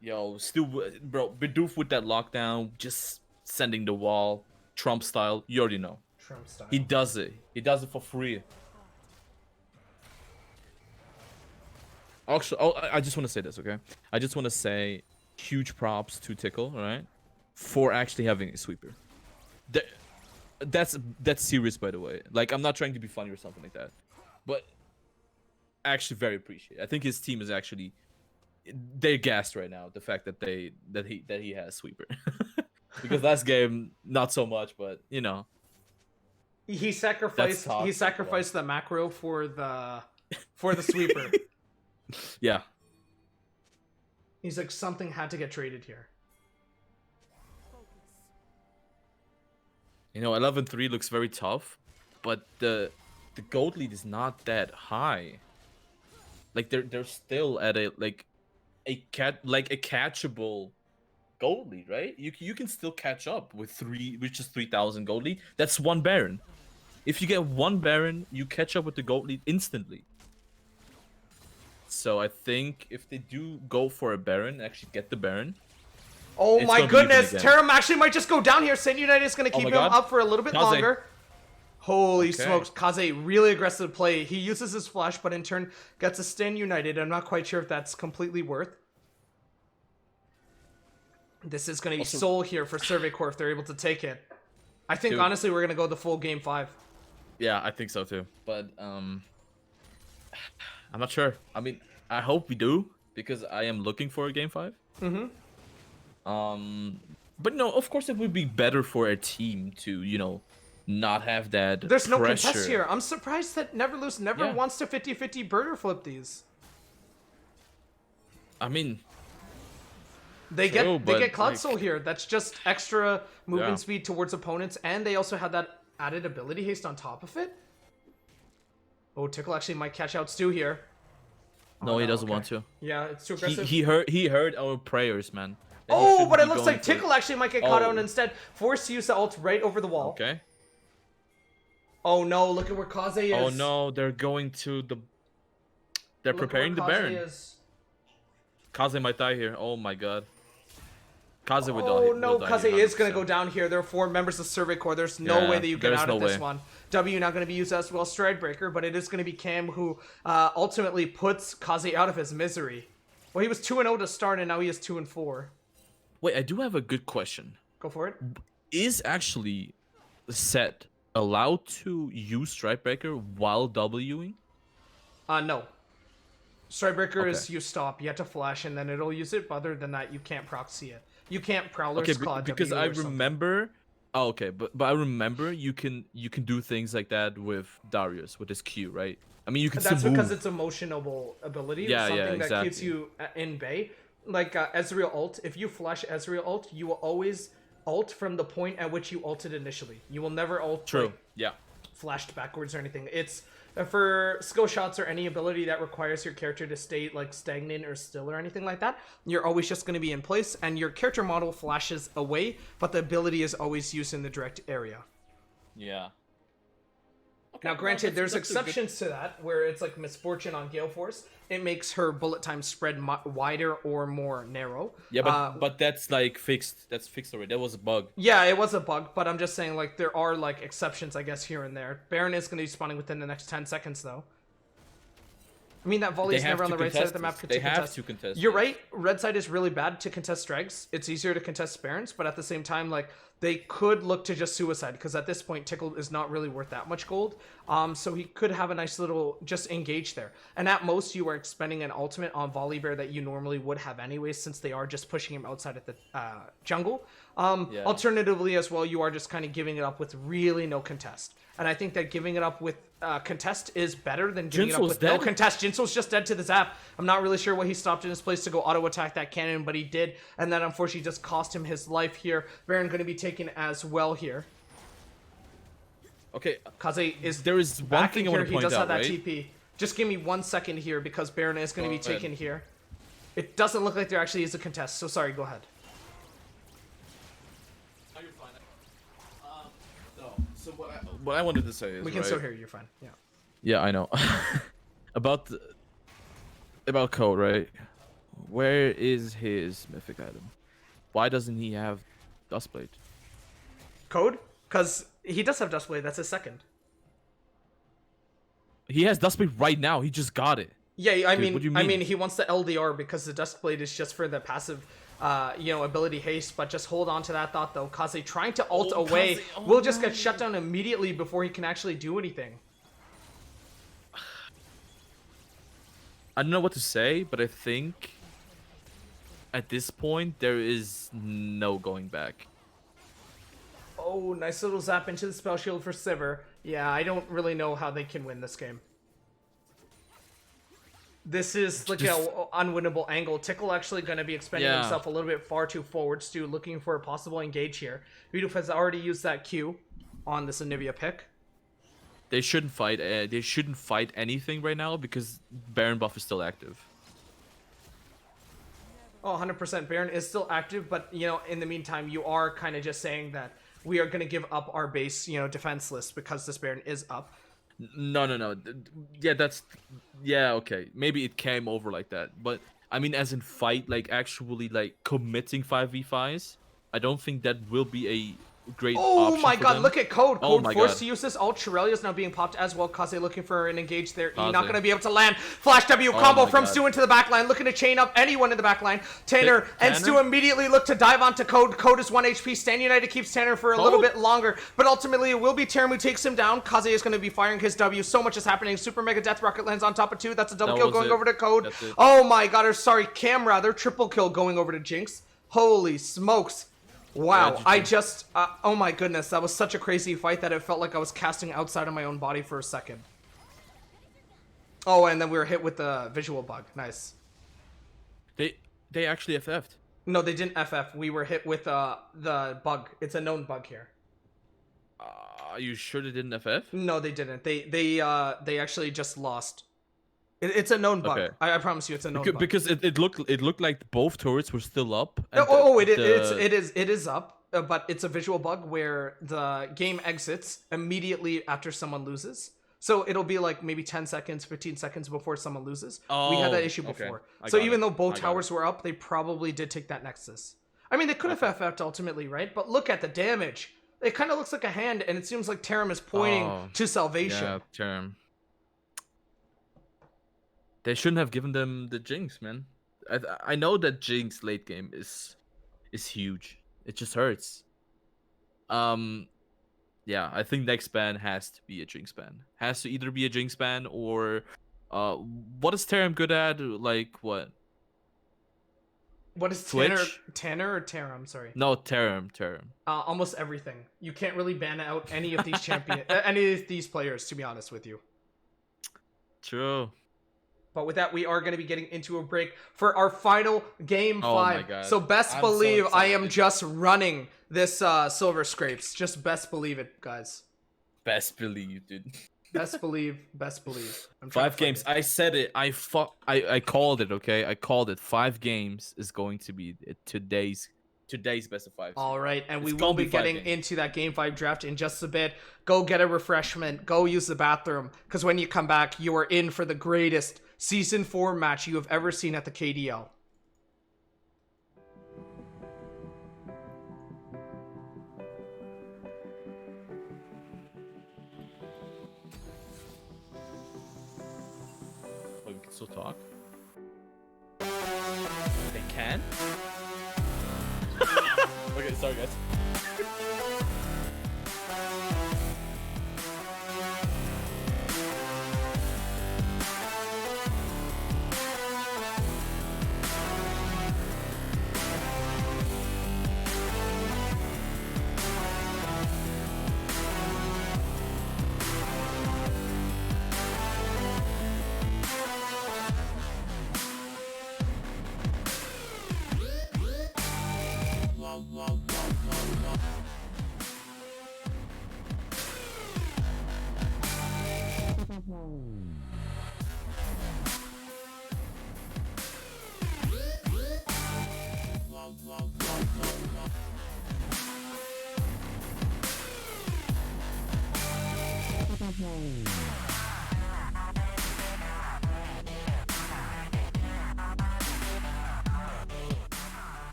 Speaker 13: Yo, bro, Bidoof with that lockdown, just sending the wall, Trump style. You already know.
Speaker 12: Trump style.
Speaker 13: He does it. He does it for free. Also, I just want to say this, okay? I just want to say huge props to Tickle, alright? For actually having a sweeper. That's serious, by the way. Like, I'm not trying to be funny or something like that. But actually very appreciate it. I think his team is actually... They're gassed right now, the fact that he has sweeper. Because last game, not so much, but, you know.
Speaker 12: He sacrificed the macro for the sweeper.
Speaker 13: Yeah.
Speaker 12: He's like, something had to get traded here.
Speaker 13: You know, 11-3 looks very tough. but the gold lead is not that high. Like they're still at a catchable gold lead, right? You can still catch up with 3,000 gold lead. That's one Baron. If you get one Baron, you catch up with the gold lead instantly. So I think if they do go for a Baron, actually get the Baron.
Speaker 12: Oh
Speaker 13: it's
Speaker 12: my
Speaker 13: gonna be even
Speaker 12: goodness,
Speaker 13: again.
Speaker 12: Terim actually might just go down here. Sin United is going to
Speaker 13: Oh
Speaker 12: keep
Speaker 13: my
Speaker 12: him
Speaker 13: God.
Speaker 12: up for a little bit
Speaker 13: Kaze.
Speaker 12: longer. Holy
Speaker 13: Okay.
Speaker 12: smokes, Kaze, really aggressive play. He uses his flash, but in turn gets a Stand United. I'm not quite sure if that's completely worth. This is going to be
Speaker 13: Also-
Speaker 12: soul here for Survey Corps if they're able to take it. I think,
Speaker 13: Dude.
Speaker 12: honestly, we're going to go the full game 5.
Speaker 13: Yeah, I think so too. But I'm not sure. I mean, I hope we do because I am looking for a game 5.
Speaker 12: Mm-hmm.
Speaker 13: But no, of course it would be better for a team to, not have that
Speaker 12: There's no
Speaker 13: pressure.
Speaker 12: contest here. I'm surprised that Neverloose never
Speaker 13: Yeah.
Speaker 12: wants to 50-50 birder flip these.
Speaker 13: I mean,
Speaker 12: They
Speaker 13: True,
Speaker 12: get
Speaker 13: but,
Speaker 12: Cloud
Speaker 13: like-
Speaker 12: Soul here. That's just extra movement
Speaker 13: Yeah.
Speaker 12: speed towards opponents, and they also had that added ability haste on top of it. Oh, Tickle actually might catch out Stu here.
Speaker 13: no, he
Speaker 12: no,
Speaker 13: doesn't
Speaker 12: okay.
Speaker 13: want to.
Speaker 12: Yeah, it's too
Speaker 13: He,
Speaker 12: aggressive.
Speaker 13: he heard our prayers, man. that he
Speaker 12: Oh,
Speaker 13: shouldn't
Speaker 12: but it
Speaker 13: be
Speaker 12: looks
Speaker 13: going
Speaker 12: like
Speaker 13: for-
Speaker 12: Tickle actually might get caught
Speaker 13: Oh.
Speaker 12: out and instead. Forced to use the ult right over the wall.
Speaker 13: Okay.
Speaker 12: Oh no, look at where Kaze is.
Speaker 13: Oh no, they're going to the. They're
Speaker 12: Look at
Speaker 13: preparing the
Speaker 12: where Kaze
Speaker 13: Baron.
Speaker 12: is.
Speaker 13: Kaze might die here. Oh my god. Kaze would die.
Speaker 12: Oh no,
Speaker 13: will die
Speaker 12: Kaze
Speaker 13: here,
Speaker 12: is going to
Speaker 13: 100%.
Speaker 12: go down here. There are 4 members of Survey Corps. There's no
Speaker 13: Yeah,
Speaker 12: way that you get
Speaker 13: there's
Speaker 12: out
Speaker 13: no
Speaker 12: of this
Speaker 13: way.
Speaker 12: one. W not going to be used as well, Stridebreaker, but it is going to be Cam who ultimately puts Kaze out of his misery. Well, he was 2-0 to start, and now he is 2-4.
Speaker 13: Wait, I do have a good question.
Speaker 12: Go for it.
Speaker 13: Is actually set allowed to use Strikebreaker while Wing?
Speaker 12: No. Stridebreaker is
Speaker 13: Okay.
Speaker 12: you stop, you have to flash, and then it'll use it, but other than that, you can't proxy it. You can't Prowler's
Speaker 13: Okay,
Speaker 12: Claw
Speaker 13: because
Speaker 12: W
Speaker 13: I
Speaker 12: or something.
Speaker 13: remember. Oh, okay, but I remember you can do things like that with Darius with his Q, right? I mean, you can
Speaker 12: That's
Speaker 13: still
Speaker 12: because
Speaker 13: move.
Speaker 12: it's emotionable ability.
Speaker 13: Yeah,
Speaker 12: Something
Speaker 13: yeah,
Speaker 12: that keeps
Speaker 13: exactly.
Speaker 12: you in bay. Like Ezreal ult, if you flash Ezreal ult, you will always ult from the point at which you ulted initially. You will never ult
Speaker 13: True.
Speaker 12: like,
Speaker 13: Yeah.
Speaker 12: flashed backwards or anything. It's for skill shots or any ability that requires your character to stay like stagnant or still or anything like that. You're always just going to be in place, and your character model flashes away, but the ability is always used in the direct area.
Speaker 13: Yeah.
Speaker 12: Now, granted, there's exceptions to that, where it's like Misfortune on Gale Force. It makes her bullet time spread wider or more narrow.
Speaker 13: Yeah, but that's like fixed. That's fixed already. That was a bug.
Speaker 12: Yeah, it was a bug, but I'm just saying, like, there are, like, exceptions, I guess, here and there. Baron is going to be spawning within the next 10 seconds, though. I mean, that volley is
Speaker 13: They have
Speaker 12: never on
Speaker 13: to
Speaker 12: the right side of
Speaker 13: contest
Speaker 12: the map.
Speaker 13: this.
Speaker 12: to
Speaker 13: They have
Speaker 12: contest.
Speaker 13: to contest
Speaker 12: You're
Speaker 13: this.
Speaker 12: right. Red side is really bad to contest strikes. It's easier to contest Barons, but at the same time, like, they could look to just suicide, because at this point, Tickle is not really worth that much gold. So he could have a nice little just engage there. And at most, you are expending an ultimate on Volley Bear that you normally would have anyways, since they are just pushing him outside of the jungle.
Speaker 13: Yeah.
Speaker 12: Alternatively, as well, you are just kind of giving it up with really no contest. And I think that giving it up with contest is better than giving it up
Speaker 13: Jinso's
Speaker 12: with no
Speaker 13: dead?
Speaker 12: contest. Jinso's just dead to the zap. I'm not really sure what he stopped in his place to go auto attack that cannon, but he did, and that unfortunately just cost him his life here. Baron going to be taken as well here.
Speaker 13: Okay.
Speaker 12: Kaze is
Speaker 13: There is one
Speaker 12: back
Speaker 13: thing
Speaker 12: in
Speaker 13: I
Speaker 12: here.
Speaker 13: want to
Speaker 12: He
Speaker 13: point
Speaker 12: does have
Speaker 13: out,
Speaker 12: that
Speaker 13: right?
Speaker 12: TP. Just give me 1 second here because Baron is going to be
Speaker 13: Go ahead.
Speaker 12: taken here. It doesn't look like there actually is a contest, so sorry, go ahead.
Speaker 13: So what I wanted to say is
Speaker 12: We can
Speaker 13: right?
Speaker 12: still hear you, you're fine. Yeah.
Speaker 13: Yeah, I know. about Code, right? Where is his mythic item? Why doesn't he have Dustblade?
Speaker 12: Code? Because he does have Dustblade, that's his second.
Speaker 13: He has Dustblade right now. He just got it.
Speaker 12: Yeah, I
Speaker 13: Dude, what do you mean?
Speaker 12: he wants the LDR because the Dustblade is just for the passive, ability haste. But just hold on to that thought, though. Kaze trying to ult
Speaker 13: Oh,
Speaker 12: away
Speaker 13: Kaze, oh
Speaker 12: will just
Speaker 13: no.
Speaker 12: get shut down immediately before he can actually do anything.
Speaker 13: I don't know what to say, but I think at this point there is no going back.
Speaker 12: Oh, nice little zap into the spell shield for Sivir. Yeah, I don't really know how they can win this game. This is like
Speaker 13: Just-
Speaker 12: an unwinnable angle. Tickle actually going to be expending
Speaker 13: Yeah.
Speaker 12: himself a little bit far too forward. Stu looking for a possible engage here. Beautiful has already used that Q on this Anivia pick.
Speaker 13: they shouldn't fight. They shouldn't fight anything right now because Baron buff is still active.
Speaker 12: Oh, 100%. Baron is still active, but, you know, in the meantime, you are kind of just saying that we are going to give up our base, you know, defense list because this Baron is up.
Speaker 13: No. Yeah, yeah, okay. Maybe it came over like that, but I mean, as in fight, like actually, like committing 5v5s. I don't think that will be a great
Speaker 12: Oh
Speaker 13: option
Speaker 12: my
Speaker 13: for
Speaker 12: god,
Speaker 13: them.
Speaker 12: look at Code.
Speaker 13: Oh
Speaker 12: Code
Speaker 13: my
Speaker 12: forced
Speaker 13: god.
Speaker 12: to use this. Ult Shirelli is now being popped as well. Kaze looking for an engage there. E not
Speaker 13: Kaze.
Speaker 12: going to be able to land. Flash W
Speaker 13: Oh
Speaker 12: combo
Speaker 13: my
Speaker 12: from
Speaker 13: god.
Speaker 12: Stu into the backline. Looking to chain up anyone in the backline. Tanner and
Speaker 13: Tanner?
Speaker 12: Stu immediately look to dive onto Code. Code is 1 HP. Stan United keeps Tanner for a little bit longer. But ultimately, it will be Terim who takes him down. Kaze is going to be firing his W. So much is happening. Super Mega Death Rocket lands on top of 2. That's a double
Speaker 13: That
Speaker 12: kill
Speaker 13: was
Speaker 12: going
Speaker 13: it.
Speaker 12: over to Code.
Speaker 13: That's it.
Speaker 12: Oh my god, or sorry, Cam rather. Triple kill going over to Jinx. Holy smokes. Wow,
Speaker 13: Yeah,
Speaker 12: I
Speaker 13: GG.
Speaker 12: just, oh my goodness, that was such a crazy fight that it felt like I was casting outside of my own body for a second. Oh, and then we were hit with the visual bug. Nice.
Speaker 13: They actually FF'd.
Speaker 12: No, they didn't FF. We were hit with the bug. It's a known bug here.
Speaker 13: Are you sure they didn't FF?
Speaker 12: No, they didn't. They actually just lost. It's a known bug.
Speaker 13: Okay.
Speaker 12: I promise you, it's a known bug.
Speaker 13: Because it looked like both turrets were still up. and
Speaker 12: It is up, but it's a visual bug where the game exits immediately after someone loses. So it'll be like maybe 10 seconds, 15 seconds before someone loses. We had that issue
Speaker 13: okay.
Speaker 12: before.
Speaker 13: I
Speaker 12: So
Speaker 13: got
Speaker 12: even
Speaker 13: it.
Speaker 12: though both
Speaker 13: I got
Speaker 12: towers were up, they probably did take that Nexus. I mean, they could have FF'd ultimately, right? But look at the damage. It kind of looks like a hand, and it seems like Terim is pointing to salvation.
Speaker 13: Yeah, Terim. They shouldn't have given them the Jinx, man. I know that Jinx late game is huge. It just hurts. Yeah, I think next ban has to be a Jinx ban. Has to either be a Jinx ban or what is Terim good at? Like what?
Speaker 12: What is
Speaker 13: Twitch?
Speaker 12: Tanner or Terim? Sorry.
Speaker 13: No, Terim.
Speaker 12: Almost everything. You can't really ban out any of these any of these players, to be honest with you.
Speaker 13: True.
Speaker 12: But with that, we are going to be getting into a break for our final game 5.
Speaker 13: Oh my God.
Speaker 12: So best
Speaker 13: I'm so
Speaker 12: believe I am
Speaker 13: excited.
Speaker 12: just running this Silver Scrapes. Just best believe it, guys.
Speaker 13: Best believe, dude.
Speaker 12: Best believe. I'm trying
Speaker 13: 5
Speaker 12: to find
Speaker 13: games.
Speaker 12: it.
Speaker 13: I said it. I called it. Okay, I called it. 5 games is going to be today's best of 5.
Speaker 12: All right, and we
Speaker 13: It's
Speaker 12: will
Speaker 13: gonna
Speaker 12: be
Speaker 13: be 5
Speaker 12: getting
Speaker 13: games.
Speaker 12: into that Game 5 draft in just a bit. Go get a refreshment. Go use the bathroom. Because when you come back, you are in for the greatest Season 4 match you have ever seen at the KDL.
Speaker 13: Oh, we can still talk. They can? Okay, sorry guys.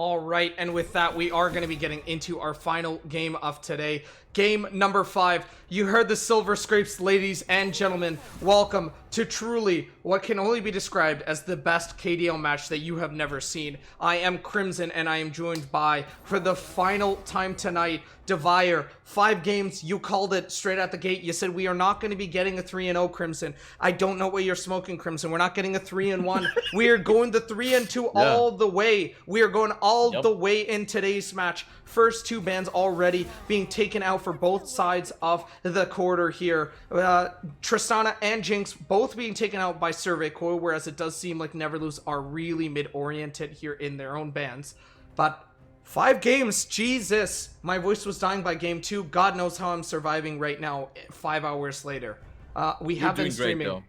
Speaker 12: All right, and with that, we are going to be getting into our final game of today. Game number 5. You heard the silver scrapes, ladies and gentlemen. Welcome to truly what can only be described as the best KDL match that you have never seen. I am Crimson, and I am joined by, for the final time tonight, Devire. 5 games, you called it straight out the gate. You said we are not going to be getting a 3-0, Crimson. I don't know what you're smoking, Crimson. We're not getting a 3-1. We are going the 3-2 all the way. We are going all the way in today's match. First 2 bans already being taken out for both sides of the quarter here. Tristana and Jinx both being taken out by Survey Coil, whereas it does seem like Neverlose are really mid-oriented here in their own bans. But 5 games, Jesus. My voice was dying by game 2. God knows how I'm surviving right now, 5 hours later. We have been streaming.
Speaker 13: Great,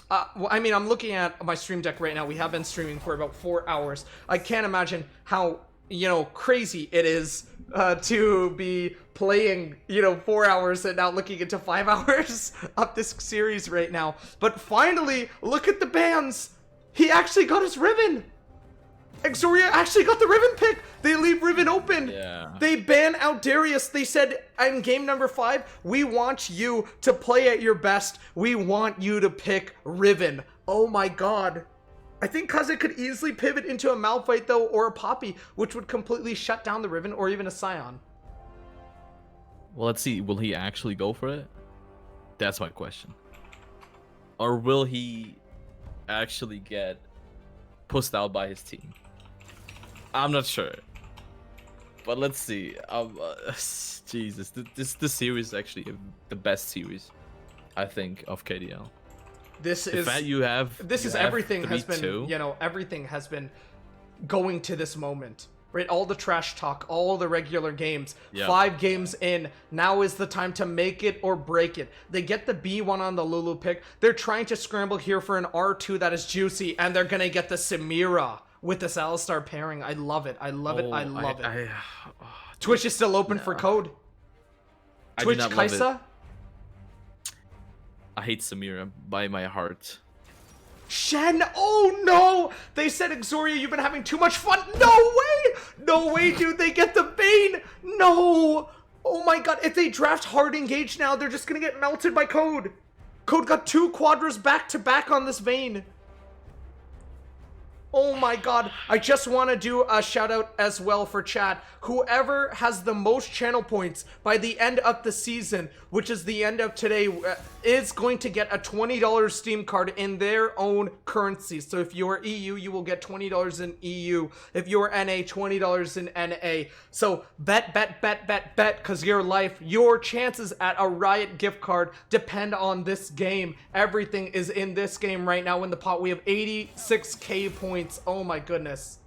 Speaker 13: though.
Speaker 12: Well, I mean, I'm looking at my stream deck right now. We have been streaming for about 4 hours. I can't imagine how, crazy it is to be playing, 4 hours and now looking into 5 hours of this series right now. But finally, look at the bans. He actually got his Riven. Exoria actually got the Riven pick. They leave Riven open.
Speaker 13: Yeah.
Speaker 12: They ban out Darius. They said in game number 5, we want you to play at your best. We want you to pick Riven. Oh my god. I think Kaze could easily pivot into a Malphite though, or a Poppy, which would completely shut down the Riven, or even a Scion.
Speaker 13: Well, let's see. Will he actually go for it? That's my question. Or will he actually get pushed out by his team? I'm not sure. But let's see. Jesus, this series is actually the best series, I think, of KDL.
Speaker 12: This is everything has been, everything has been going to this moment. Right, all the trash talk, all the regular games, 5 games in, now is the time to make it or break it. They get the B1 on the Lulu pick. They're trying to scramble here for an R2 that is juicy, and they're gonna get the Samira with this Alistar pairing. I love it. I love it. I love it. Twitch is still open for code. Twitch Kaisa?
Speaker 13: I hate Samira by my heart.
Speaker 12: Shen, oh no! They said, Exoria, you've been having too much fun. No way! No way, dude, they get the Bane! No! Oh my god, if they draft hard engage now, they're just gonna get melted by Code. Code got 2 quadras back to back on this Vayne. Oh my god, I just want to do a shout out as well for chat. Whoever has the most channel points by the end of the season, which is the end of today, is going to get a $20 Steam card in their own currency. So if you're EU, you will get $20 in EU. If you're NA, $20 in NA. So bet, because your life, your chances at a Riot gift card depend on this game. Everything is in this game right now in the pot. We have 86k points. Oh my goodness.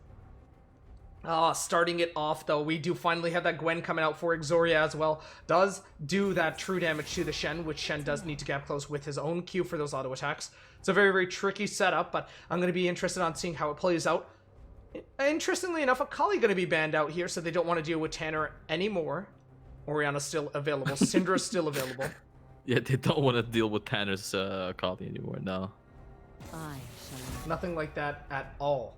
Speaker 12: Starting it off though, we do finally have that Gwen coming out for Exoria as well. Does do that true damage to the Shen, which Shen does need to get close with his own Q for those auto attacks. It's a very, very tricky setup, but I'm going to be interested on seeing how it plays out. Interestingly enough, Akali going to be banned out here, so they don't want to deal with Tanner anymore. Oriana's still available. Syndra's still available.
Speaker 13: Yeah, they don't want to deal with Tanner's Akali anymore, no.
Speaker 12: Nothing like that at all.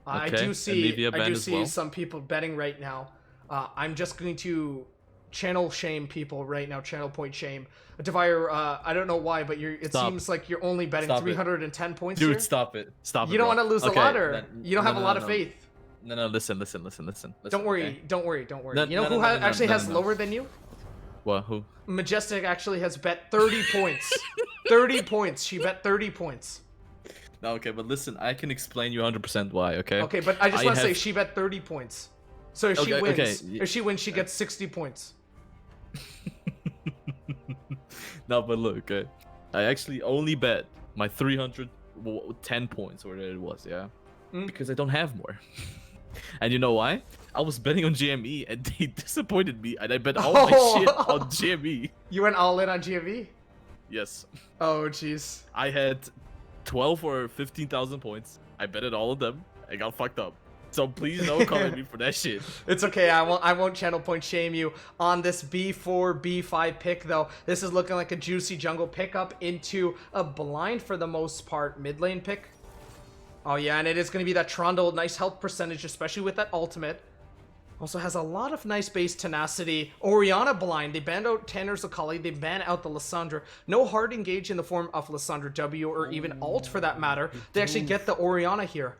Speaker 13: Okay.
Speaker 12: I do see
Speaker 13: well.
Speaker 12: some people betting right now. I'm just going to channel shame people right now. Channel point shame. Devire, I don't know why, but it seems like you're only betting 310 points.
Speaker 13: Dude,
Speaker 12: here.
Speaker 13: stop it. Stop it.
Speaker 12: You don't want to lose a lot, or
Speaker 13: then,
Speaker 12: you don't have a lot of faith.
Speaker 13: No, listen.
Speaker 12: Don't worry,
Speaker 13: okay?
Speaker 12: don't worry. You know who actually has lower than you?
Speaker 13: What? Who?
Speaker 12: Majestic actually has bet 30 points. 30 points. She bet 30 points.
Speaker 13: No, okay, but listen, I can explain you 100% why, okay?
Speaker 12: Okay, but I just want to say she bet 30 points. So if she wins, she gets 60 points.
Speaker 13: No, but look, okay. I actually only bet my 310 points, or whatever it was, yeah? Because I don't have more. And you know why? I was betting on GME, and they disappointed me, and I bet all my shit on GME.
Speaker 12: You went all in on GME?
Speaker 13: Yes.
Speaker 12: Oh, jeez.
Speaker 13: I had 12 or 15,000 points. I betted all of them. I got fucked up. So please don't come at me for that shit.
Speaker 12: It's okay. I won't channel point shame you on this B4, B5 pick though. This is looking like a juicy jungle pickup into a blind for the most part mid lane pick. Oh yeah, and it is going to be that Trundle. Nice health percentage, especially with that ultimate. Also has a lot of nice base tenacity. Orianna blind. They banned out Tanner's Akali. They ban out the Lissandra. No hard engage in the form of Lissandra W or even ult for that matter. They actually get the Orianna here.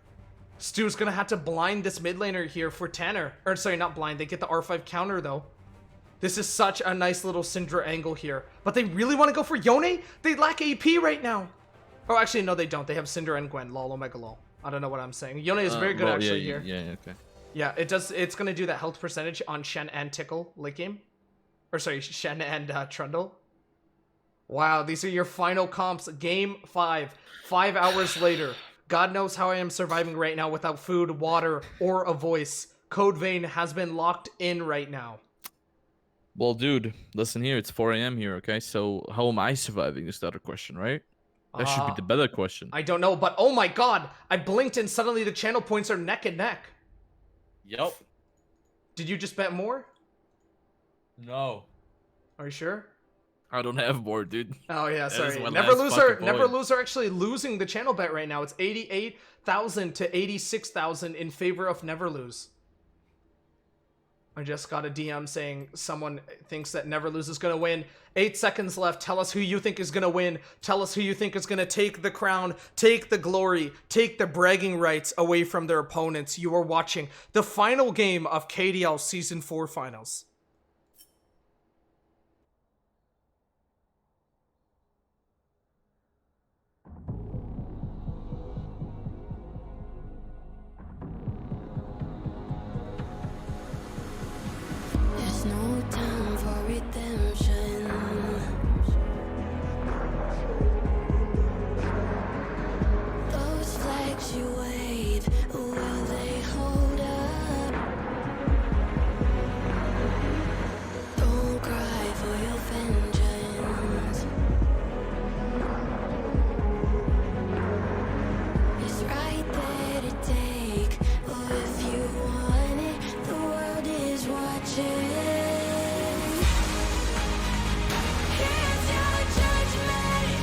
Speaker 12: Stu's gonna have to blind this mid laner here for Tanner. Or sorry, not blind. They get the R5 counter though. This is such a nice little Syndra angle here. But they really want to go for Yone? They lack AP right now. Oh, actually, no, they don't. They have Syndra and Gwen. Lol, omega lol. I don't know what I'm saying. Yone is very good actually here.
Speaker 13: Yeah, okay.
Speaker 12: Yeah, it does. It's gonna do that health percentage on Shen and Tickle late game, or sorry, Shen and Trundle. Wow, these are your final comps. Game 5. 5 hours later. God knows how I am surviving right now without food, water, or a voice. Code Vein has been locked in right now.
Speaker 13: Well, dude, listen here. It's 4 a.m. here, okay? So how am I surviving is the other question, right? That should be the better question.
Speaker 12: I don't know, but oh my god, I blinked and suddenly the channel points are neck and neck.
Speaker 13: Yep.
Speaker 12: Did you just bet more?
Speaker 13: No.
Speaker 12: Are you sure?
Speaker 13: I don't have more, dude.
Speaker 12: Oh yeah,
Speaker 13: That
Speaker 12: sorry.
Speaker 13: is my
Speaker 12: Never
Speaker 13: last
Speaker 12: lose
Speaker 13: fucking
Speaker 12: Never
Speaker 13: point.
Speaker 12: lose are actually losing the channel bet right now. It's 88,000 to 86,000 in favor of Never Lose. I just got a DM saying someone thinks that Never Lose is gonna win. 8 seconds left. Tell us who you think is gonna win. Tell us who you think is gonna take the crown, take the glory, take the bragging rights away from their opponents. You are watching the final game of KDL Season 4 Finals.
Speaker 1: There's no time for redemption. Those flags you wave, will they hold up? Don't cry for your vengeance. It's right there to take. Oh, if you want it, the world is watching. Here's your judgment.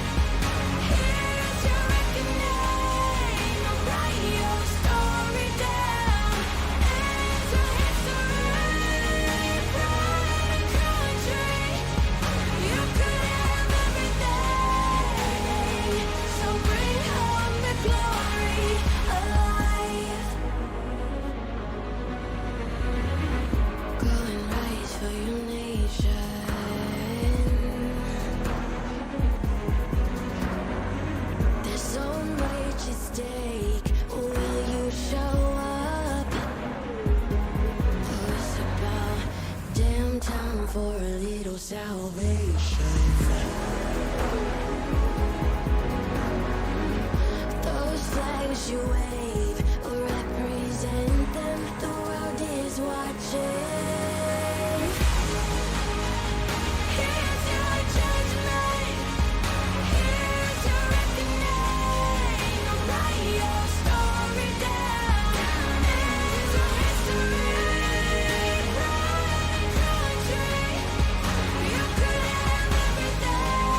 Speaker 1: Here's your reckoning. I'll write your story down. Into history. Pride and country. You could have everything. So bring home the glory alive. Go and rise for your nation. There's so much at stake. Will you show up? Oh, it's about damn time for a little salvation. Those flags you wave represent them. The world is watching. Here's your judgment. Here's your reckoning. I'll write your story down. Into history. Pride and country. You could have everything.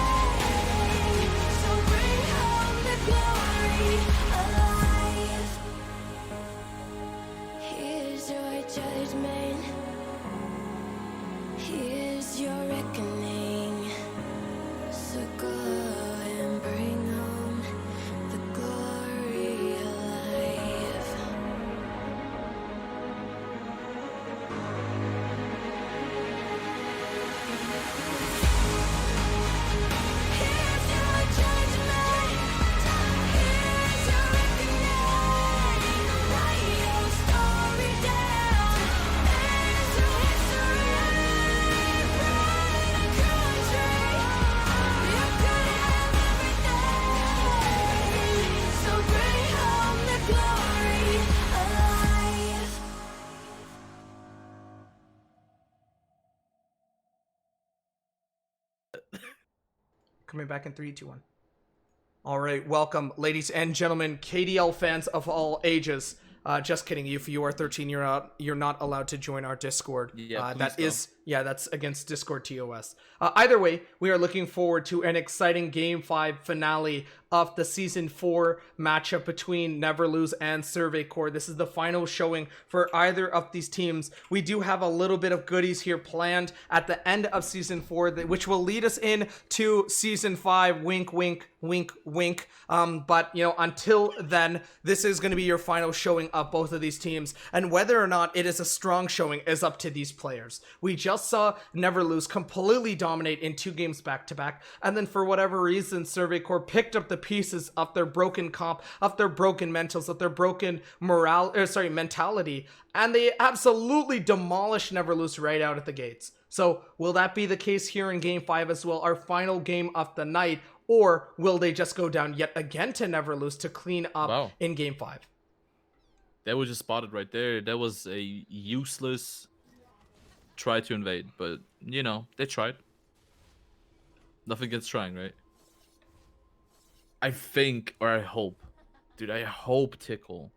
Speaker 1: So bring home the glory alive. Here's your judgment. Here's your reckoning. So go and bring home the glory alive. Here's your judgment. Here's your reckoning. Write your story down. Into history. Pride and country. You could have everything. So bring home the glory alive.
Speaker 12: Coming back in 3, 2, 1. All right, welcome, ladies and gentlemen, KDL fans of all ages. Just kidding. If you are 13, you're not allowed to join our Discord.
Speaker 13: Yeah,
Speaker 12: that
Speaker 13: please
Speaker 12: is Yeah, that's against Discord TOS. Either way, we are looking forward to an exciting Game 5 finale of the Season 4 matchup between Never Lose and Survey Corps. This is the final showing for either of these teams. We do have a little bit of goodies here planned at the end of Season 4, which will lead us into Season 5. Wink, wink, wink, wink. But, you know, until then, this is going to be your final showing of both of these teams. And whether or not it is a strong showing is up to these players. We just saw Never Lose completely dominate in 2 games back-to-back, and then for whatever reason, Survey Corps picked up the pieces of their broken comp, of their broken mentals, of their broken mentality, and they absolutely demolished Never Lose right out at the gates. So, will that be the case here in Game 5 as well, our final game of the night, or will they just go down yet again to Never Lose to clean up in Game 5?
Speaker 13: That was just spotted right there. That was a useless try to invade, but you know, they tried. Nothing gets trying, right? I think, or I hope, dude, I hope Tickle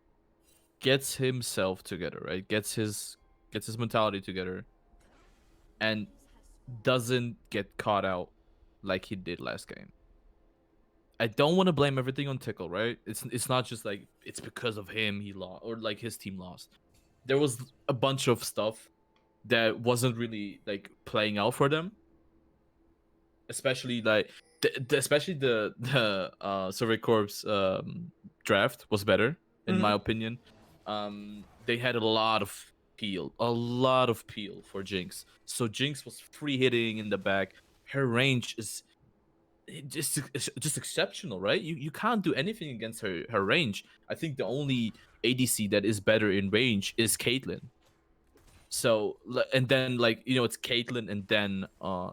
Speaker 13: gets himself together, right? Gets his mentality together and doesn't get caught out like he did last game. I don't want to blame everything on Tickle, right? It's not just like it's because of him he lost or like his team lost. There was a bunch of stuff that wasn't really like playing out for them, especially like the Survey Corps draft was better in my opinion. They had a lot of peel for Jinx, so Jinx was free hitting in the back. Her range is just exceptional, right? You can't do anything against her range. I think the only ADC that is better in range is Caitlyn. So, and then like, you know, it's Caitlyn and then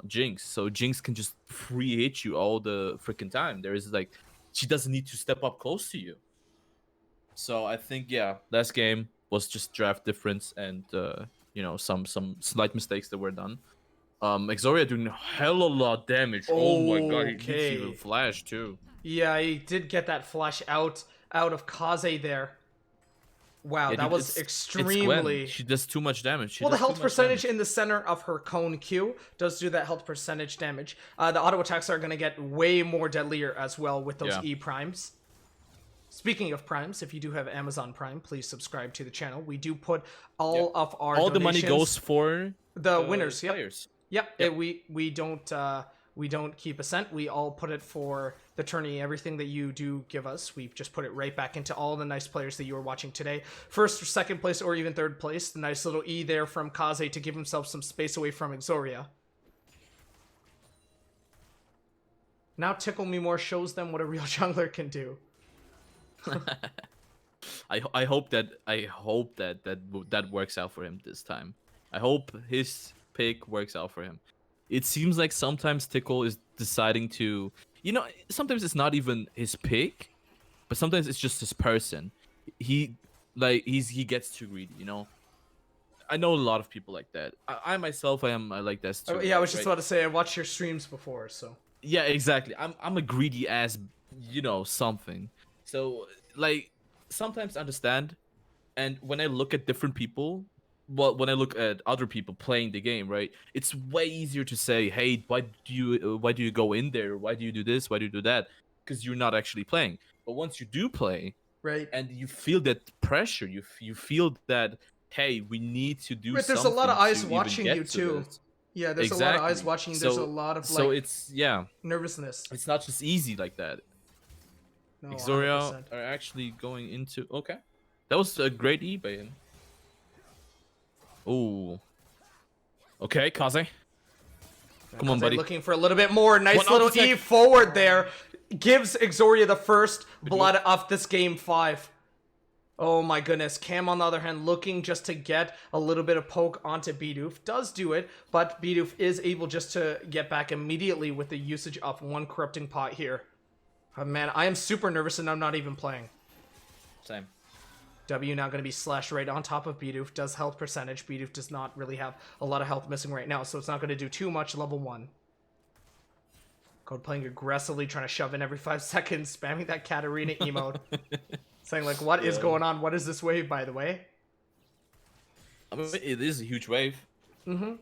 Speaker 13: Jinx. So Jinx can just free hit you all the freaking time. There is like, she doesn't need to step up close to you. So I think, yeah, last game was just draft difference and you know, some slight mistakes that were done. Exoria doing hell a lot damage. Oh my god, he needs even flash too.
Speaker 12: Yeah, he did get that flash out of Kaze there. Wow,
Speaker 13: Yeah,
Speaker 12: that
Speaker 13: dude,
Speaker 12: was
Speaker 13: it's
Speaker 12: extremely...
Speaker 13: Gwen. She does too much damage.
Speaker 12: Well, the health percentage in the center of her cone Q does do that health percentage damage. The auto attacks are going to get way more deadlier as well with those E primes. Speaking of primes, if you do have Amazon Prime, please subscribe to the channel. We do put all of our
Speaker 13: the money goes for
Speaker 12: the winners.
Speaker 13: Players.
Speaker 12: Yep. We don't keep a cent. We all put it for the tourney. Everything that you do give us, we just put it right back into all the nice players that you are watching today. First or second place or even third place. The nice little E there from Kaze to give himself some space away from Exoria. Now Tickle Me More shows them what a real jungler can do.
Speaker 13: I hope that works out for him this time. I hope his pick works out for him. It seems like sometimes Tickle is deciding to, you know, sometimes it's not even his pick, but sometimes it's just his person. He gets too greedy, you know. I know a lot of people like that. I myself, I like this too.
Speaker 12: Oh, yeah, I was just about to say I watched your streams before, so.
Speaker 13: Yeah, exactly. I'm a greedy ass, you know, something. So like sometimes I understand, and when I look at different people. Well, when I look at other people playing the game, right, it's way easier to say, hey, why do you go in there? Why do you do this? Why do you do that? Because you're not actually playing. But once you do play,
Speaker 12: right,
Speaker 13: and you feel that pressure, you feel that, hey, we need to do something.
Speaker 12: There's a lot of eyes watching you too. Yeah, there's a lot of eyes watching. There's a lot of like,
Speaker 13: it's
Speaker 12: nervousness.
Speaker 13: It's not just easy like that.
Speaker 12: No,
Speaker 13: Exoria
Speaker 12: 100%.
Speaker 13: are actually going into that was a great E by him. Oh. Okay, Kaze. Come on, buddy.
Speaker 12: Looking for a little bit more. Nice
Speaker 13: One
Speaker 12: little
Speaker 13: object.
Speaker 12: E forward there. Gives Exoria the first blood of this game 5. Oh my goodness. Cam, on the other hand, looking just to get a little bit of poke onto Bidoof. Does do it, but Bidoof is able just to get back immediately with the usage of one corrupting pot here. Oh, man, I am super nervous and I'm not even playing.
Speaker 13: Same.
Speaker 12: W now going to be slashed right on top of Bidoof. Does health percentage. Bidoof does not really have a lot of health missing right now, so it's not going to do too much level 1. Code playing aggressively, trying to shove in every 5 seconds, spamming that Katarina emote. Saying like, what is going on? What is this wave, by the way?
Speaker 13: I mean, it is a huge wave.
Speaker 12: Mm-hmm.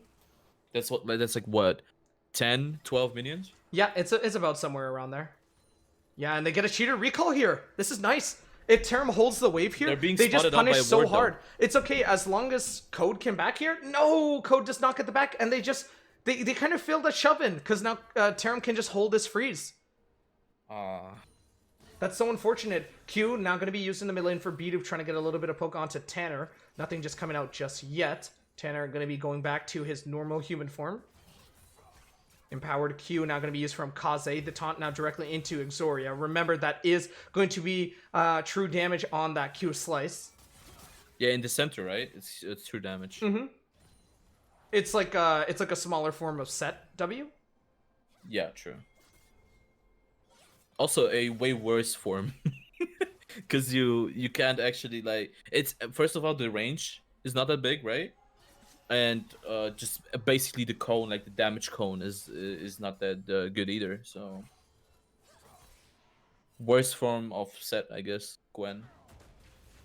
Speaker 13: That's like what, 10, 12 minions?
Speaker 12: Yeah, it's about somewhere around there. Yeah, and they get a cheater recall here. This is nice. If Terim holds the wave here,
Speaker 13: They're being
Speaker 12: they just
Speaker 13: spotted out by
Speaker 12: punish
Speaker 13: a
Speaker 12: so
Speaker 13: ward, though.
Speaker 12: hard. It's okay as long as Code can back here. No, Code does not get the back, and they kind of failed that shove in because now Terim can just hold this freeze. That's so unfortunate. Q now going to be used in the mid lane for B2, trying to get a little bit of poke onto Tanner. Nothing just coming out just yet. Tanner going to be going back to his normal human form. Empowered Q now going to be used from Kaze. The taunt now directly into Exoria. Remember, that is going to be true damage on that Q slice.
Speaker 13: Yeah, in the center, right? It's true damage.
Speaker 12: Mm-hmm. It's like a smaller form of set W.
Speaker 13: Yeah, true. Also, a way worse form, because you can't actually like. It's first of all, the range is not that big, right? And just basically the cone, like the damage cone, is not that good either. So worst form of set, I guess. Gwen.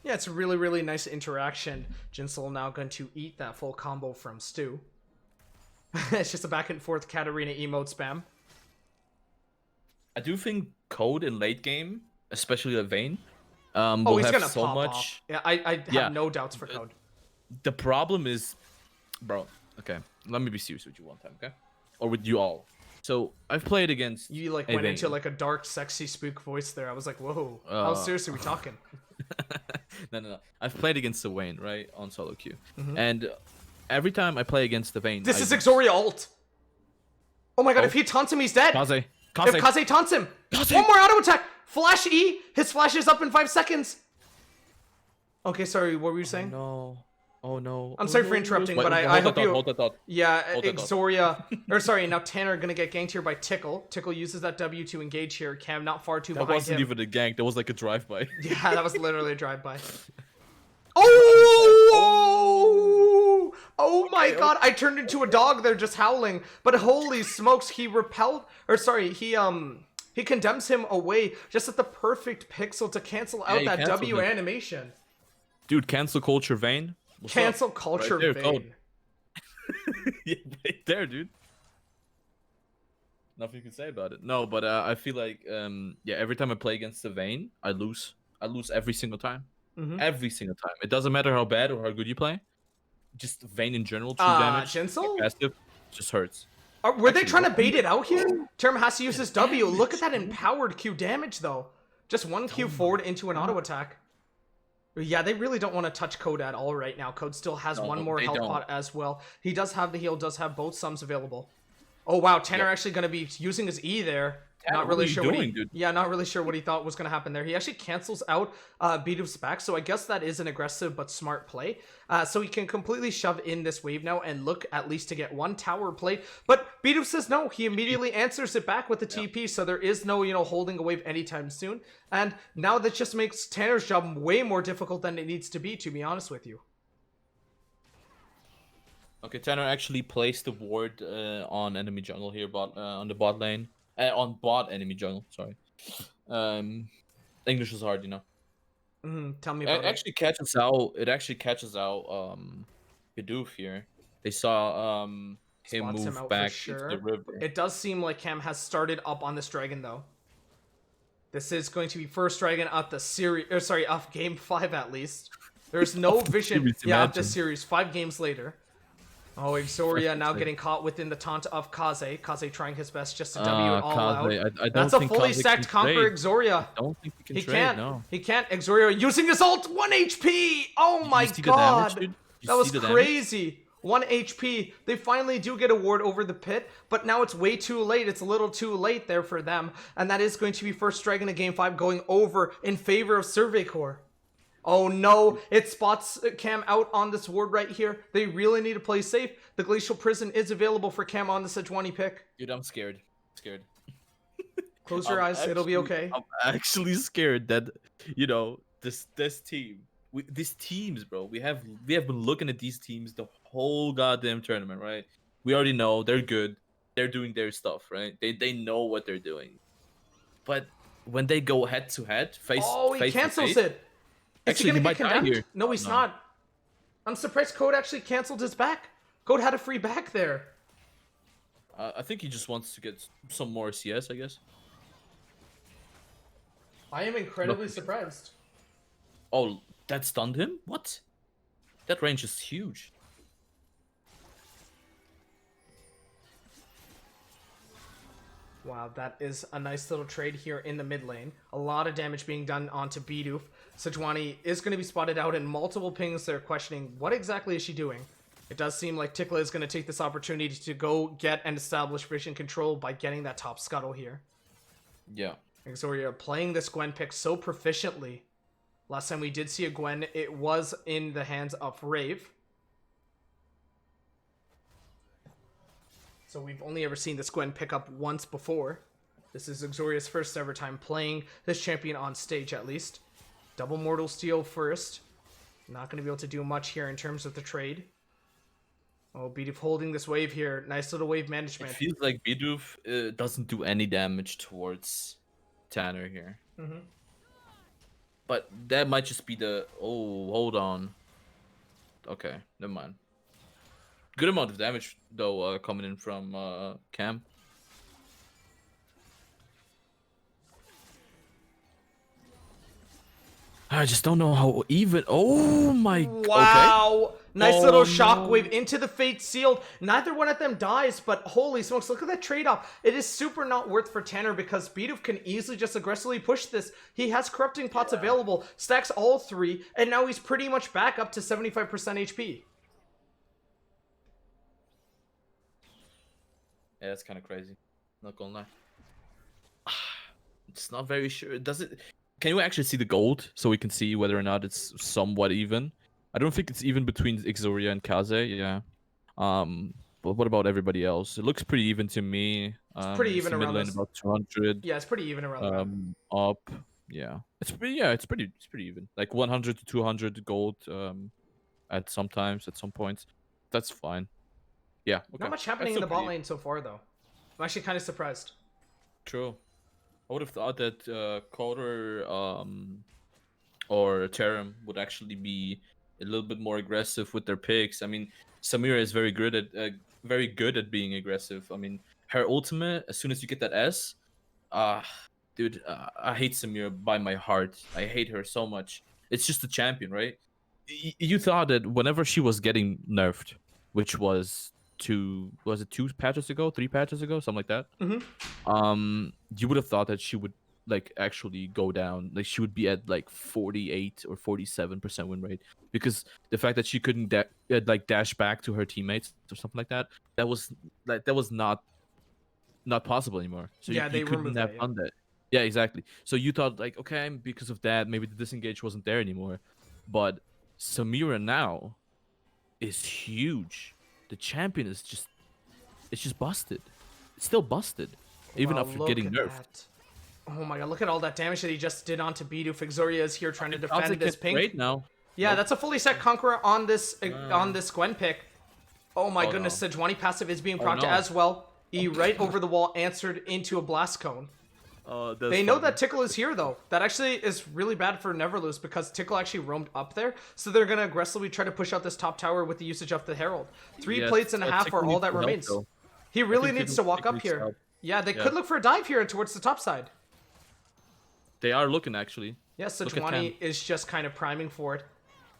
Speaker 12: Yeah, it's a really, really nice interaction. Jinsel now going to eat that full combo from Stu. It's just a back and forth Katarina emote spam.
Speaker 13: I do think Code in late game, especially at Vayne,
Speaker 12: Oh,
Speaker 13: will
Speaker 12: he's
Speaker 13: have
Speaker 12: gonna
Speaker 13: so
Speaker 12: pop
Speaker 13: much.
Speaker 12: off. Yeah, I have no doubts for Code.
Speaker 13: The problem is, bro. Okay, let me be serious with you one time, okay? Or with you all. So I've played against.
Speaker 12: You like
Speaker 13: a
Speaker 12: went
Speaker 13: Vayne.
Speaker 12: into like a dark, sexy spook voice there. I was like, whoa, how serious are we talking?
Speaker 13: No. I've played against the Vayne, right, on solo queue,
Speaker 12: Mhm.
Speaker 13: and every time I play against the Vayne,
Speaker 12: This is Exoria ult. Oh my god,
Speaker 13: Oh.
Speaker 12: if he taunts him, he's dead.
Speaker 13: Kaze.
Speaker 12: If Kaze taunts him, one more auto attack. Flash E. His flash is up in 5 seconds. Okay, sorry. What were you saying?
Speaker 13: No. Oh no.
Speaker 12: I'm sorry for interrupting, but I
Speaker 13: hold
Speaker 12: hope
Speaker 13: that
Speaker 12: you.
Speaker 13: thought, hold that thought.
Speaker 12: Yeah,
Speaker 13: Hold that thought.
Speaker 12: Exoria. Or sorry, now Tanner gonna get ganked here by Tickle. Tickle uses that W to engage here. Cam not far too
Speaker 13: That
Speaker 12: behind
Speaker 13: wasn't
Speaker 12: him.
Speaker 13: even a gank. That was like a drive-by.
Speaker 12: Yeah, that was literally a drive-by. Oh! Oh my god, I turned into a dog there just howling. But holy smokes, he repelled, or sorry, he condemns him away just at the perfect pixel to cancel out
Speaker 13: you
Speaker 12: that
Speaker 13: canceled
Speaker 12: W
Speaker 13: him.
Speaker 12: animation.
Speaker 13: Dude, cancel culture Vayne. What's
Speaker 12: Cancel
Speaker 13: up?
Speaker 12: culture
Speaker 13: Right there, Code.
Speaker 12: Vayne.
Speaker 13: Yeah, right there, dude. Nothing you can say about it. No, but I feel like yeah, every time I play against the Vayne, I lose. I lose every single time.
Speaker 12: Mhm.
Speaker 13: Every single time. It doesn't matter how bad or how good you play. Just Vayne in general, true damage,
Speaker 12: Jinsel?
Speaker 13: passive, just hurts.
Speaker 12: Were they
Speaker 13: Actually,
Speaker 12: trying to
Speaker 13: what-
Speaker 12: bait it out here? Term has to use his W. Look at that empowered Q damage, though. Just one Q forward into an auto attack. Yeah, they really don't want to touch Code at all right now. Code still has one more
Speaker 13: they
Speaker 12: health
Speaker 13: don't.
Speaker 12: pot as well. He does have the heal, does have both sums available. Oh wow, Tanner actually going to be using his E there.
Speaker 13: Tanner,
Speaker 12: Not
Speaker 13: what
Speaker 12: really
Speaker 13: are you
Speaker 12: sure
Speaker 13: doing,
Speaker 12: what he,
Speaker 13: dude?
Speaker 12: Yeah, not really sure what he thought was going to happen there. He actually cancels out Beatup's back, so I guess that is an aggressive but smart play. So he can completely shove in this wave now and look at least to get one tower play. But Beatup says no. He immediately answers it back with the TP, so there is no, holding a wave anytime soon. And now that just makes Tanner's job way more difficult than it needs to be honest with you.
Speaker 13: Okay, Tanner actually placed the ward on enemy jungle here, on the bot lane. On bot enemy jungle, sorry. English is hard, you know.
Speaker 12: Tell me
Speaker 13: It
Speaker 12: about it.
Speaker 13: actually catches out. It actually catches out Bidoof here. They saw him
Speaker 12: Spots
Speaker 13: move
Speaker 12: him out
Speaker 13: back
Speaker 12: for sure.
Speaker 13: into the river.
Speaker 12: It does seem like Cam has started up on this dragon though. This is going to be first dragon of the series, or sorry, of game 5 at least. There's no vision.
Speaker 13: series,
Speaker 12: Yeah, of
Speaker 13: imagine.
Speaker 12: this series. 5 games later. Oh, Exoria now getting caught within the taunt of Kaze. Kaze trying his best just to W it all
Speaker 13: Kaze.
Speaker 12: out.
Speaker 13: I don't
Speaker 12: That's a
Speaker 13: think
Speaker 12: fully
Speaker 13: Kaze
Speaker 12: stacked
Speaker 13: can
Speaker 12: conquer
Speaker 13: trade.
Speaker 12: Exoria.
Speaker 13: I don't think he can
Speaker 12: He
Speaker 13: trade,
Speaker 12: can't.
Speaker 13: no.
Speaker 12: He can't. Exoria using his ult. 1 HP. Oh
Speaker 13: Did
Speaker 12: my
Speaker 13: you see the damage,
Speaker 12: god.
Speaker 13: dude? Did you
Speaker 12: That was
Speaker 13: see the damage?
Speaker 12: crazy. 1 HP. They finally do get a ward over the pit, but now it's way too late. It's a little too late there for them. And that is going to be first dragon of game 5 going over in favor of Survey Corps. Oh no, it spots Cam out on this ward right here. They really need to play safe. The Glacial Prison is available for Cam on the Sejuani pick.
Speaker 13: Dude, I'm scared. Scared.
Speaker 12: Close your eyes, it'll be okay.
Speaker 13: I'm actually scared that this team, these teams, bro. We have been looking at these teams the whole goddamn tournament, right? We already know they're good. They're doing their stuff, right? They know what they're doing. But when they go head to head, face
Speaker 12: Oh, he cancels it. Is
Speaker 13: Actually,
Speaker 12: he
Speaker 13: he
Speaker 12: gonna
Speaker 13: might
Speaker 12: get
Speaker 13: die
Speaker 12: condemned?
Speaker 13: here.
Speaker 12: No, he's not. I'm surprised Code actually canceled his back. Code had a free back there.
Speaker 13: I think he just wants to get some more CS, I guess.
Speaker 12: I am incredibly surprised.
Speaker 13: Oh, that stunned him? What? That range is huge.
Speaker 12: Wow, that is a nice little trade here in the mid lane. A lot of damage being done onto Bidoof. Sejuani is going to be spotted out in multiple pings. They're questioning what exactly is she doing. It does seem like Tickla is going to take this opportunity to go get and establish vision control by getting that top scuttle here.
Speaker 13: Yeah.
Speaker 12: Exoria playing this Gwen pick so proficiently. Last time we did see a Gwen, it was in the hands of Rave. So we've only ever seen this Gwen pick up once before. This is Exoria's first ever time playing this champion on stage, at least. Double Mortal Steel first. Not going to be able to do much here in terms of the trade. Oh, Bidoof holding this wave here. Nice little wave management.
Speaker 13: It feels like Bidoof doesn't do any damage towards Tanner here.
Speaker 12: Mm-hmm.
Speaker 13: But that might just be the... Oh, hold on. Okay, never mind. Good amount of damage, though, coming in from Cam. I just don't know how even... Oh my...
Speaker 12: Wow!
Speaker 13: Okay.
Speaker 12: Nice little shockwave into the Fate Sealed. Neither one of them dies, but holy smokes, look at that trade-off. It is super not worth for Tanner because Bidoof can easily just aggressively push this. He has Corrupting Pots available, stacks all three, and now he's pretty much back up to 75% HP.
Speaker 13: Yeah, that's kind of crazy. Not gonna lie. It's not very sure. Does it... Can you actually see the gold so we can see whether or not it's somewhat even? I don't think it's even between Exoria and Kaze, yeah. But what about everybody else? It looks pretty even to me.
Speaker 12: It's pretty even around
Speaker 13: lane
Speaker 12: this.
Speaker 13: about 200.
Speaker 12: Yeah, it's pretty even around the map.
Speaker 13: Up, yeah. It's pretty even. Like 100 to 200 gold at some points. That's fine. Yeah. Okay.
Speaker 12: Not much happening in the bot lane so far, though. I'm actually kind of surprised.
Speaker 13: True. I would have thought that Coder or Terim would actually be a little bit more aggressive with their picks. I mean, Samira is very good at being aggressive. I mean, her ultimate, as soon as you get that S, dude, I hate Samira by my heart. I hate her so much. It's just a champion, right? You thought that whenever she was getting nerfed, which was two patches ago, 3 patches ago, something like that.
Speaker 12: Mm-hmm.
Speaker 13: You would have thought that she would like actually go down, like she would be at like 48 or 47% win rate, because the fact that she couldn't like dash back to her teammates or something like that, that was not possible anymore. So
Speaker 12: yeah,
Speaker 13: you couldn't have done that. Yeah, exactly. So you thought like, okay, because of that, maybe the disengage wasn't there anymore, but Samira now is huge. The champion is just, it's just busted. It's still busted, even after getting nerfed.
Speaker 12: That. Oh my god, look at all that damage that he just did onto Bidoof. Exoria is here trying to defend this pink.
Speaker 13: Right now.
Speaker 12: Yeah, that's a fully set Conqueror on this Gwen pick. Oh my goodness, Sejuani passive is being procced as well. E right over the wall answered into a blast cone. They know that Tickle is here though. That actually is really bad for Neverloose because Tickle actually roamed up there. So they're going to aggressively try to push out this top tower with the usage of the Herald. 3 plates and a half are all that remains. He really needs to walk up here. Yeah, they could look for a dive here towards the top side.
Speaker 13: They are looking actually.
Speaker 12: Yes, Sejuani is just kind of priming for it.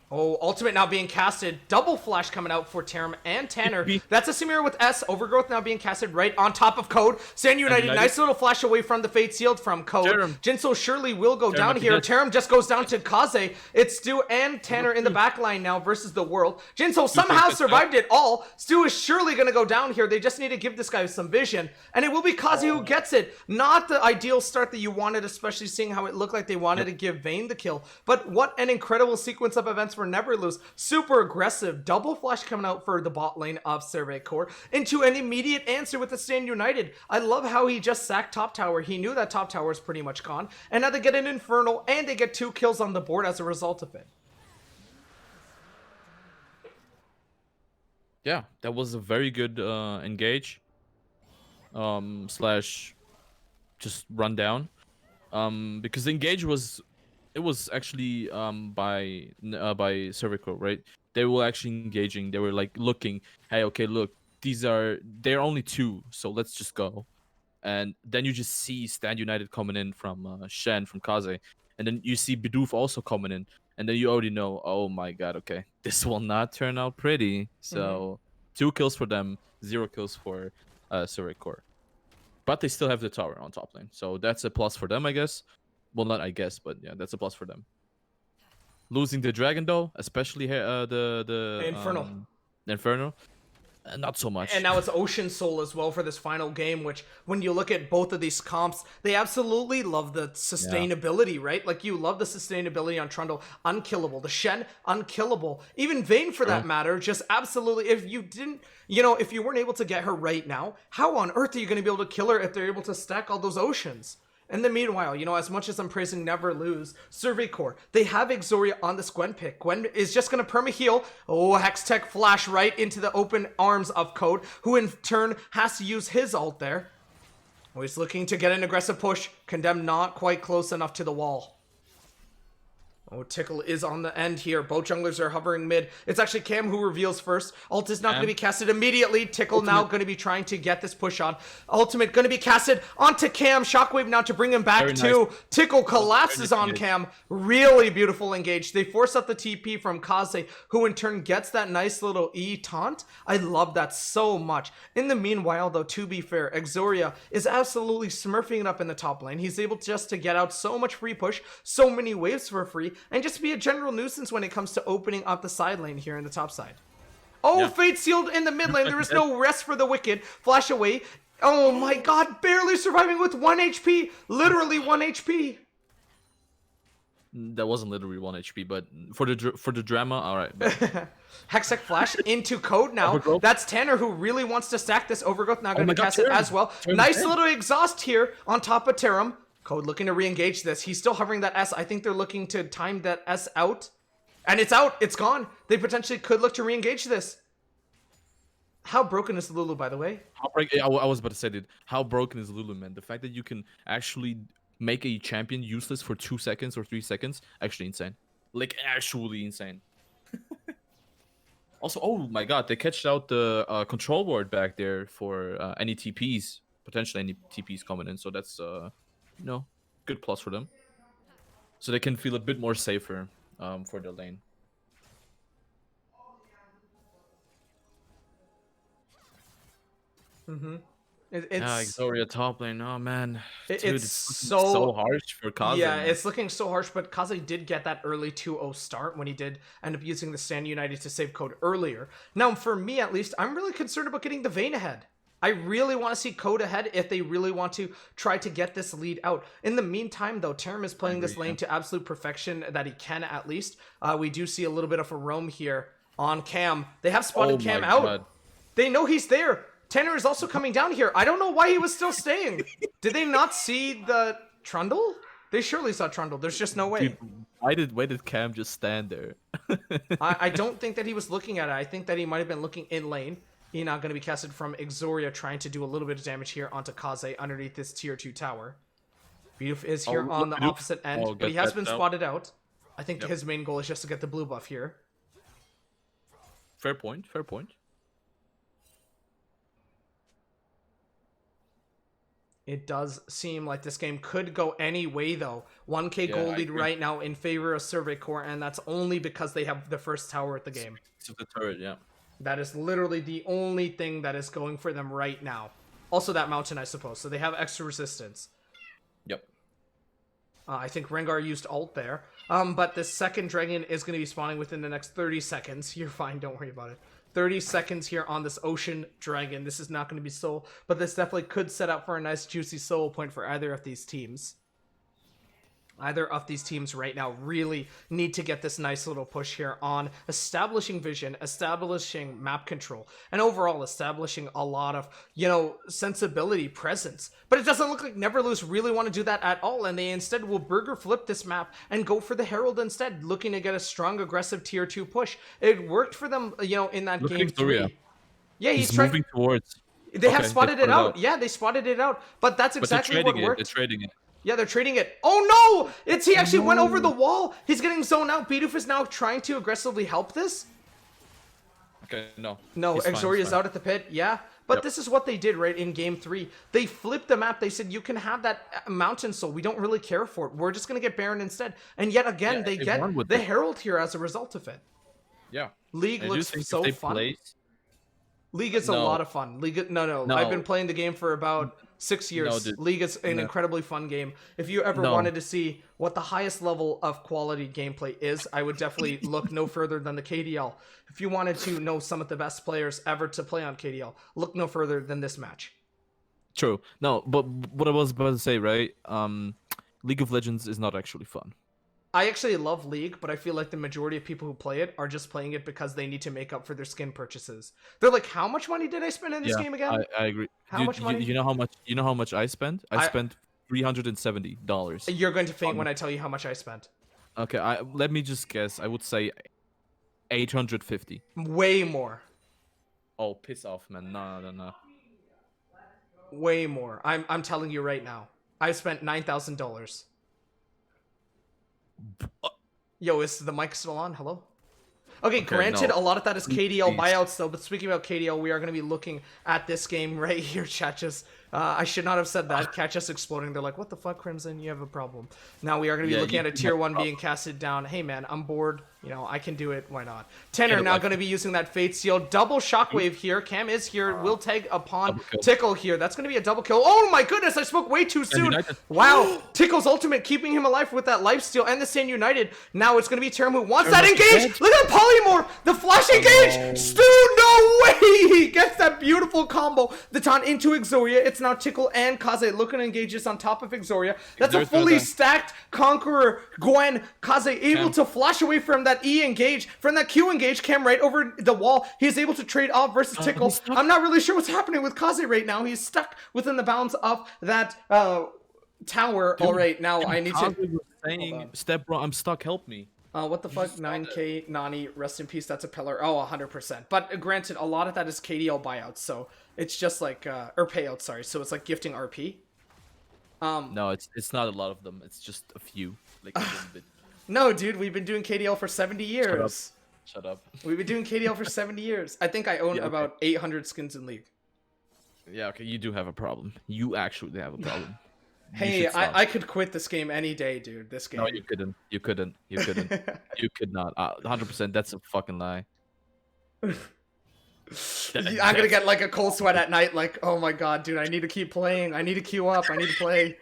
Speaker 12: Oh, ultimate now being casted. Double flash coming out for Terim and Tanner. That's a Samira with S. Overgrowth now being casted right on top of Code. Stand United, nice little flash away from the Fate Sealed from Code. Jinso surely will go down here. Terim just goes down to Kaze. It's Stu and Tanner in the back line now versus the world. Jinso somehow survived it all. Stu is surely going to go down here. They just need to give this guy some vision. And it will be Kaze who gets it. Not the ideal start that you wanted, especially seeing how it looked like they wanted to give Vayne the kill. But what an incredible sequence of events for Neverloose. Super aggressive double flash coming out for the bot lane of Survey Core into an immediate answer with the Stand United. I love how he just sacked top tower. He knew that top tower is pretty much gone, and now they get an Infernal and they get 2 kills on the board as a result of it.
Speaker 13: Yeah, that was a very good engage slash just run down, because the engage was, it was actually by Cervical, right? They were actually engaging. They were like looking, hey, okay, look, they're only 2, so let's just go. And then you just see Stand United coming in from Shen, from Kaze, and then you see Bidoof also coming in, and then you already know, oh my god, okay, this will not turn out pretty. So 2 kills for them, 0 kills for Survey Core. But they still have the tower on top lane, so that's a plus for them, I guess. Well, not I guess, but yeah, that's a plus for them. Losing the dragon though, especially the
Speaker 12: Infernal.
Speaker 13: Inferno, not so much.
Speaker 12: And now it's Ocean Soul as well for this final game, which when you look at both of these comps, they absolutely love the sustainability, right? Like, you love the sustainability on Trundle, unkillable. The Shen, unkillable. Even Vayne, for that matter, just absolutely, if you didn't, if you weren't able to get her right now, how on earth are you going to be able to kill her if they're able to stack all those Oceans? In the meanwhile, as much as I'm praising Never Lose, Survey Core, they have Exoria on this Gwen pick. Gwen is just going to perma-heal. Oh, Hextech flash right into the open arms of Code, who in turn has to use his ult there. Oh, he's looking to get an aggressive push. Condemned not quite close enough to the wall. Oh, Tickle is on the end here. Both junglers are hovering mid. It's actually Cam who reveals first. Ult is not going to be casted immediately. Tickle now going to be trying to get this push on. Ultimate going to be casted onto Cam. Shockwave now to bring him back too. Nice. Tickle collapses on Cam. Really beautiful engage. They force out the TP from Kaze, who in turn gets that nice little E taunt. I love that so much. In the meanwhile, though, to be fair, Exoria is absolutely smurfing it up in the top lane. He's able just to get out so much free push, so many waves for free, and just be a general nuisance when it comes to opening up the side lane here in the top side. Oh, Fate Sealed in the mid lane. There is no rest for the wicked. Flash away. Oh my god, barely surviving with 1 HP. Literally 1 HP.
Speaker 13: That wasn't literally 1 HP, but for the drama, all right.
Speaker 12: Hextech flash into Code now. Overgrowth. That's Tanner who really wants to stack this. Overgrowth now going to cast it as well. Nice little exhaust here on top of Terim. Code looking to re-engage this. He's still hovering that S. I think they're looking to time that S out. And it's out. It's gone. They potentially could look to re-engage this. How broken is Lulu, by the way?
Speaker 13: I was about to say, dude. How broken is Lulu, man? The fact that you can actually make a champion useless for 2 seconds or 3 seconds, actually insane. Like, actually insane. Also, oh my god, they catched out the control ward back there for any TPs. Potentially any TPs coming in. So that's... good plus for them. So they can feel a bit more safer for their lane. Exoria top lane. Oh man, dude,
Speaker 12: it's
Speaker 13: so harsh for Kaze.
Speaker 12: Yeah, it's looking so harsh, but Kaze did get that early 2-0 start when he did end up using the Stand United to save Code earlier. Now, for me at least, I'm really concerned about getting the Vayne ahead. I really want to see Code ahead if they really want to try to get this lead out. In the meantime, though, Terim is playing this lane to absolute perfection that he can at least. We do see a little bit of a roam here on Cam. They have spotted Cam out. God. They know he's there. Tanner is also coming down here. I don't know why he was still staying. Did they not see the Trundle? They surely saw Trundle. There's just no way.
Speaker 13: Dude, why did Cam just stand there?
Speaker 12: I don't think that he was looking at it. I think that he might have been looking in lane. He's now going to be casted from Exoria, trying to do a little bit of damage here onto Kaze underneath this tier 2 tower. Bidoof is here on the opposite end, but he has been spotted out. I think his main goal is just to get the blue buff here.
Speaker 13: Fair point, fair point.
Speaker 12: It does seem like this game could go any way, though. 1k gold lead right now in favor of Survey Core, and that's only because they have the first tower at the game.
Speaker 13: It's the turret, yeah.
Speaker 12: That is literally the only thing that is going for them right now. Also that mountain, I suppose. So they have extra resistance.
Speaker 13: Yep.
Speaker 12: I think Rengar used ult there. But the second dragon is going to be spawning within the next 30 seconds. You're fine, don't worry about it. 30 seconds here on this ocean dragon. This is not going to be soul, but this definitely could set up for a nice juicy soul point for either of these teams. Either of these teams right now really need to get this nice little push here on establishing vision, establishing map control, and overall establishing a lot of, sensibility, presence. But it doesn't look like Neverlose really want to do that at all, and they instead will burger flip this map and go for the Herald instead, looking to get a strong, aggressive tier 2 push. It worked for them, in that game 3. Yeah, he's
Speaker 13: moving towards.
Speaker 12: They have spotted it out. Yeah, they spotted it out, but that's exactly what worked.
Speaker 13: They're trading it.
Speaker 12: Yeah, they're trading it. Oh no! He actually went over the wall. He's getting zoned out. Bidoof is now trying to aggressively help this.
Speaker 13: Okay, no.
Speaker 12: No,
Speaker 13: He's fine,
Speaker 12: Exoria's
Speaker 13: he's fine.
Speaker 12: out at the pit. Yeah. But
Speaker 13: Yep.
Speaker 12: this is what they did, right, in game 3. They flipped the map. They said, you can have that Mountain Soul. We don't really care for it. We're just going to get Baron instead. And yet again,
Speaker 13: Yeah,
Speaker 12: they
Speaker 13: they
Speaker 12: get
Speaker 13: won with
Speaker 12: the
Speaker 13: it.
Speaker 12: Herald here as a result of it.
Speaker 13: Yeah.
Speaker 12: League
Speaker 13: I do
Speaker 12: looks
Speaker 13: think if
Speaker 12: so
Speaker 13: they
Speaker 12: fun.
Speaker 13: place-
Speaker 12: League is a
Speaker 13: No.
Speaker 12: lot of fun. No. I've been playing the game for about 6 years.
Speaker 13: dude.
Speaker 12: League is an
Speaker 13: No.
Speaker 12: incredibly fun game. If you ever
Speaker 13: No.
Speaker 12: wanted to see what the highest level of quality gameplay is, I would definitely look no further than the KDL. If you wanted to know some of the best players ever to play on KDL, look no further than this match.
Speaker 13: True. No, but what I was about to say, right? League of Legends is not actually fun.
Speaker 12: I actually love League, but I feel like the majority of people who play it are just playing it because they need to make up for their skin purchases. They're like, how much money did I spend in this game again?
Speaker 13: I agree.
Speaker 12: How much money?
Speaker 13: You know how much? You know how much I spent? I spent $370.
Speaker 12: You're going to faint when I tell you how much I spent.
Speaker 13: Okay, let me just guess. I would say 850.
Speaker 12: Way more.
Speaker 13: Oh, piss off, man! No.
Speaker 12: Way more. I'm telling you right now. I spent $9,000. Yo, is the mic still on? Hello? Okay, granted,
Speaker 13: no.
Speaker 12: a lot of that is KDL
Speaker 13: Please.
Speaker 12: buyouts, though. But speaking about KDL, we are going to be looking at this game right here, chat. I should not have said that. Catch us exploding. They're like, what the fuck, Crimson? You have a problem. Now we are going to be looking at a tier 1 being casted down. Hey, man, I'm bored. You know, I can do it. Why not? Tenor now going to be using that Fate Seal. Double Shockwave here. Cam is here. Will tag upon Tickle here. That's going to be a double kill. Oh, my goodness. I spoke way too soon. Wow. Tickle's ultimate keeping him alive with that life steal and the Stand United. Now it's going to be Terim who wants that engage. Look at Polymorph. The flash engage. Stu, no way. He gets that beautiful combo. The taunt into Exoria. It's now Tickle and Kaze looking to engage this on top of Exoria. That's a fully stacked Conqueror. Gwen, Kaze able to flash away from that E engage, from that Q engage. Cam right over the wall. He's able to trade off versus Tickle. I'm not really sure what's happening with Kaze right now. He's stuck within the bounds of that tower. All right, now I need to...
Speaker 13: Saying, Step bro, I'm stuck, help me.
Speaker 12: What the fuck? 9k Nani, rest in peace. That's a pillar. Oh, 100%. But granted, a lot of that is KDL buyouts, so it's just like or payouts. Sorry, so it's like gifting RP.
Speaker 13: No, it's not a lot of them. It's just a few, like a little bit.
Speaker 12: No, dude, we've been doing KDL for 70 years.
Speaker 13: Shut up.
Speaker 12: We've been doing KDL for 70 years. I think I own about 800 skins in League.
Speaker 13: Yeah, okay, you do have a problem. You actually have a problem.
Speaker 12: Hey, I could quit this game any day, dude. This game.
Speaker 13: No, you couldn't. You couldn't. You couldn't. You could not. 100%. That's a fucking lie.
Speaker 12: I'm gonna get like a cold sweat at night. Like, oh my god, dude, I need to keep playing. I need to queue up. I need to play.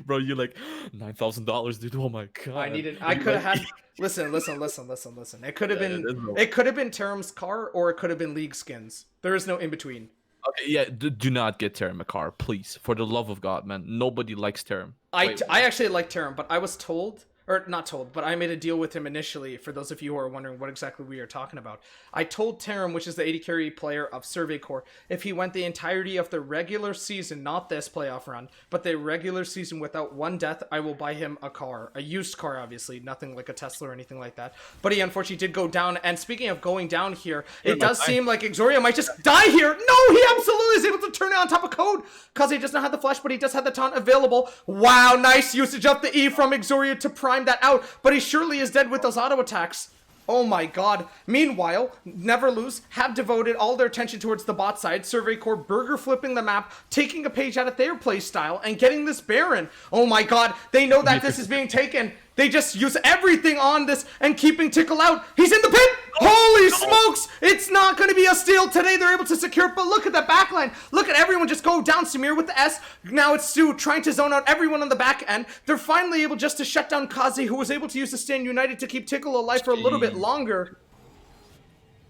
Speaker 13: Bro, you're like $9,000, dude. Oh my god.
Speaker 12: I needed. I could have had. Listen. It could have been. It could have been Terim's car, or it could have been League skins. There is no in between.
Speaker 13: Okay, yeah. Do not get Terim a car, please. For the love of God, man. Nobody likes Terim.
Speaker 12: I actually like Terim, but I was told, or not told, but I made a deal with him initially. For those of you who are wondering what exactly we are talking about, I told Terim, which is the 80 carry player of Survey Corps, if he went the entirety of the regular season, not this playoff run, but the regular season without one death, I will buy him a car, a used car, obviously, nothing like a Tesla or anything like that. But he unfortunately did go down. And speaking of going down here, it does seem like Exoria might just die here. No, he absolutely is able to turn it on top of Code because he does not have the flash, but he does have the taunt available. Wow, nice usage of the E from Exoria to prime that out, but he surely is dead with those auto attacks. Oh my god. Meanwhile, Never Lose have devoted all their attention towards the bot side. Survey Corps burger flipping the map, taking a page out of their play style, and getting this Baron. Oh my god. They know that this is being taken. They just use everything on this and keeping Tickle out. He's in the pit! Holy smokes! It's not going to be a steal today. They're able to secure it, but look at the backline. Look at everyone just go down. Samir with the S. Now it's Stu trying to zone out everyone on the back end. They're finally able just to shut down Kazi, who was able to use the Stand United to keep Tickle alive for a little bit longer.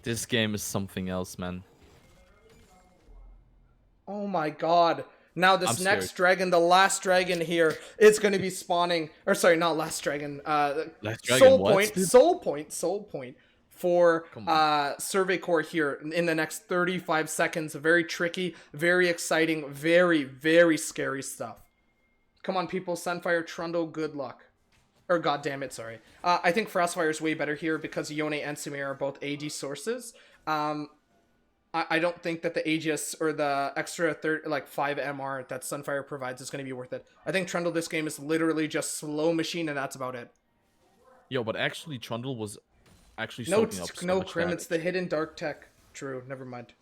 Speaker 13: This game is something else, man.
Speaker 12: Oh my god. Now this next dragon, the last dragon here, is going to be spawning, or sorry, not last dragon, soul point for Survey Corps here in the next 35 seconds. Very tricky, very exciting, very, very scary stuff. Come on, people. Sunfire, Trundle, good luck. Or goddammit, sorry. I think Frostfire is way better here because Yone and Samir are both AD sources. I don't think that the Aegis or the extra 5 MR that Sunfire provides is going to be worth it. I think Trundle this game is literally just slow machine, and that's about it.
Speaker 13: Yo, but actually Trundle was actually
Speaker 12: No,
Speaker 13: soaking up so
Speaker 12: no
Speaker 13: much
Speaker 12: Crim.
Speaker 13: damage.
Speaker 12: It's the hidden dark tech. True. Never mind.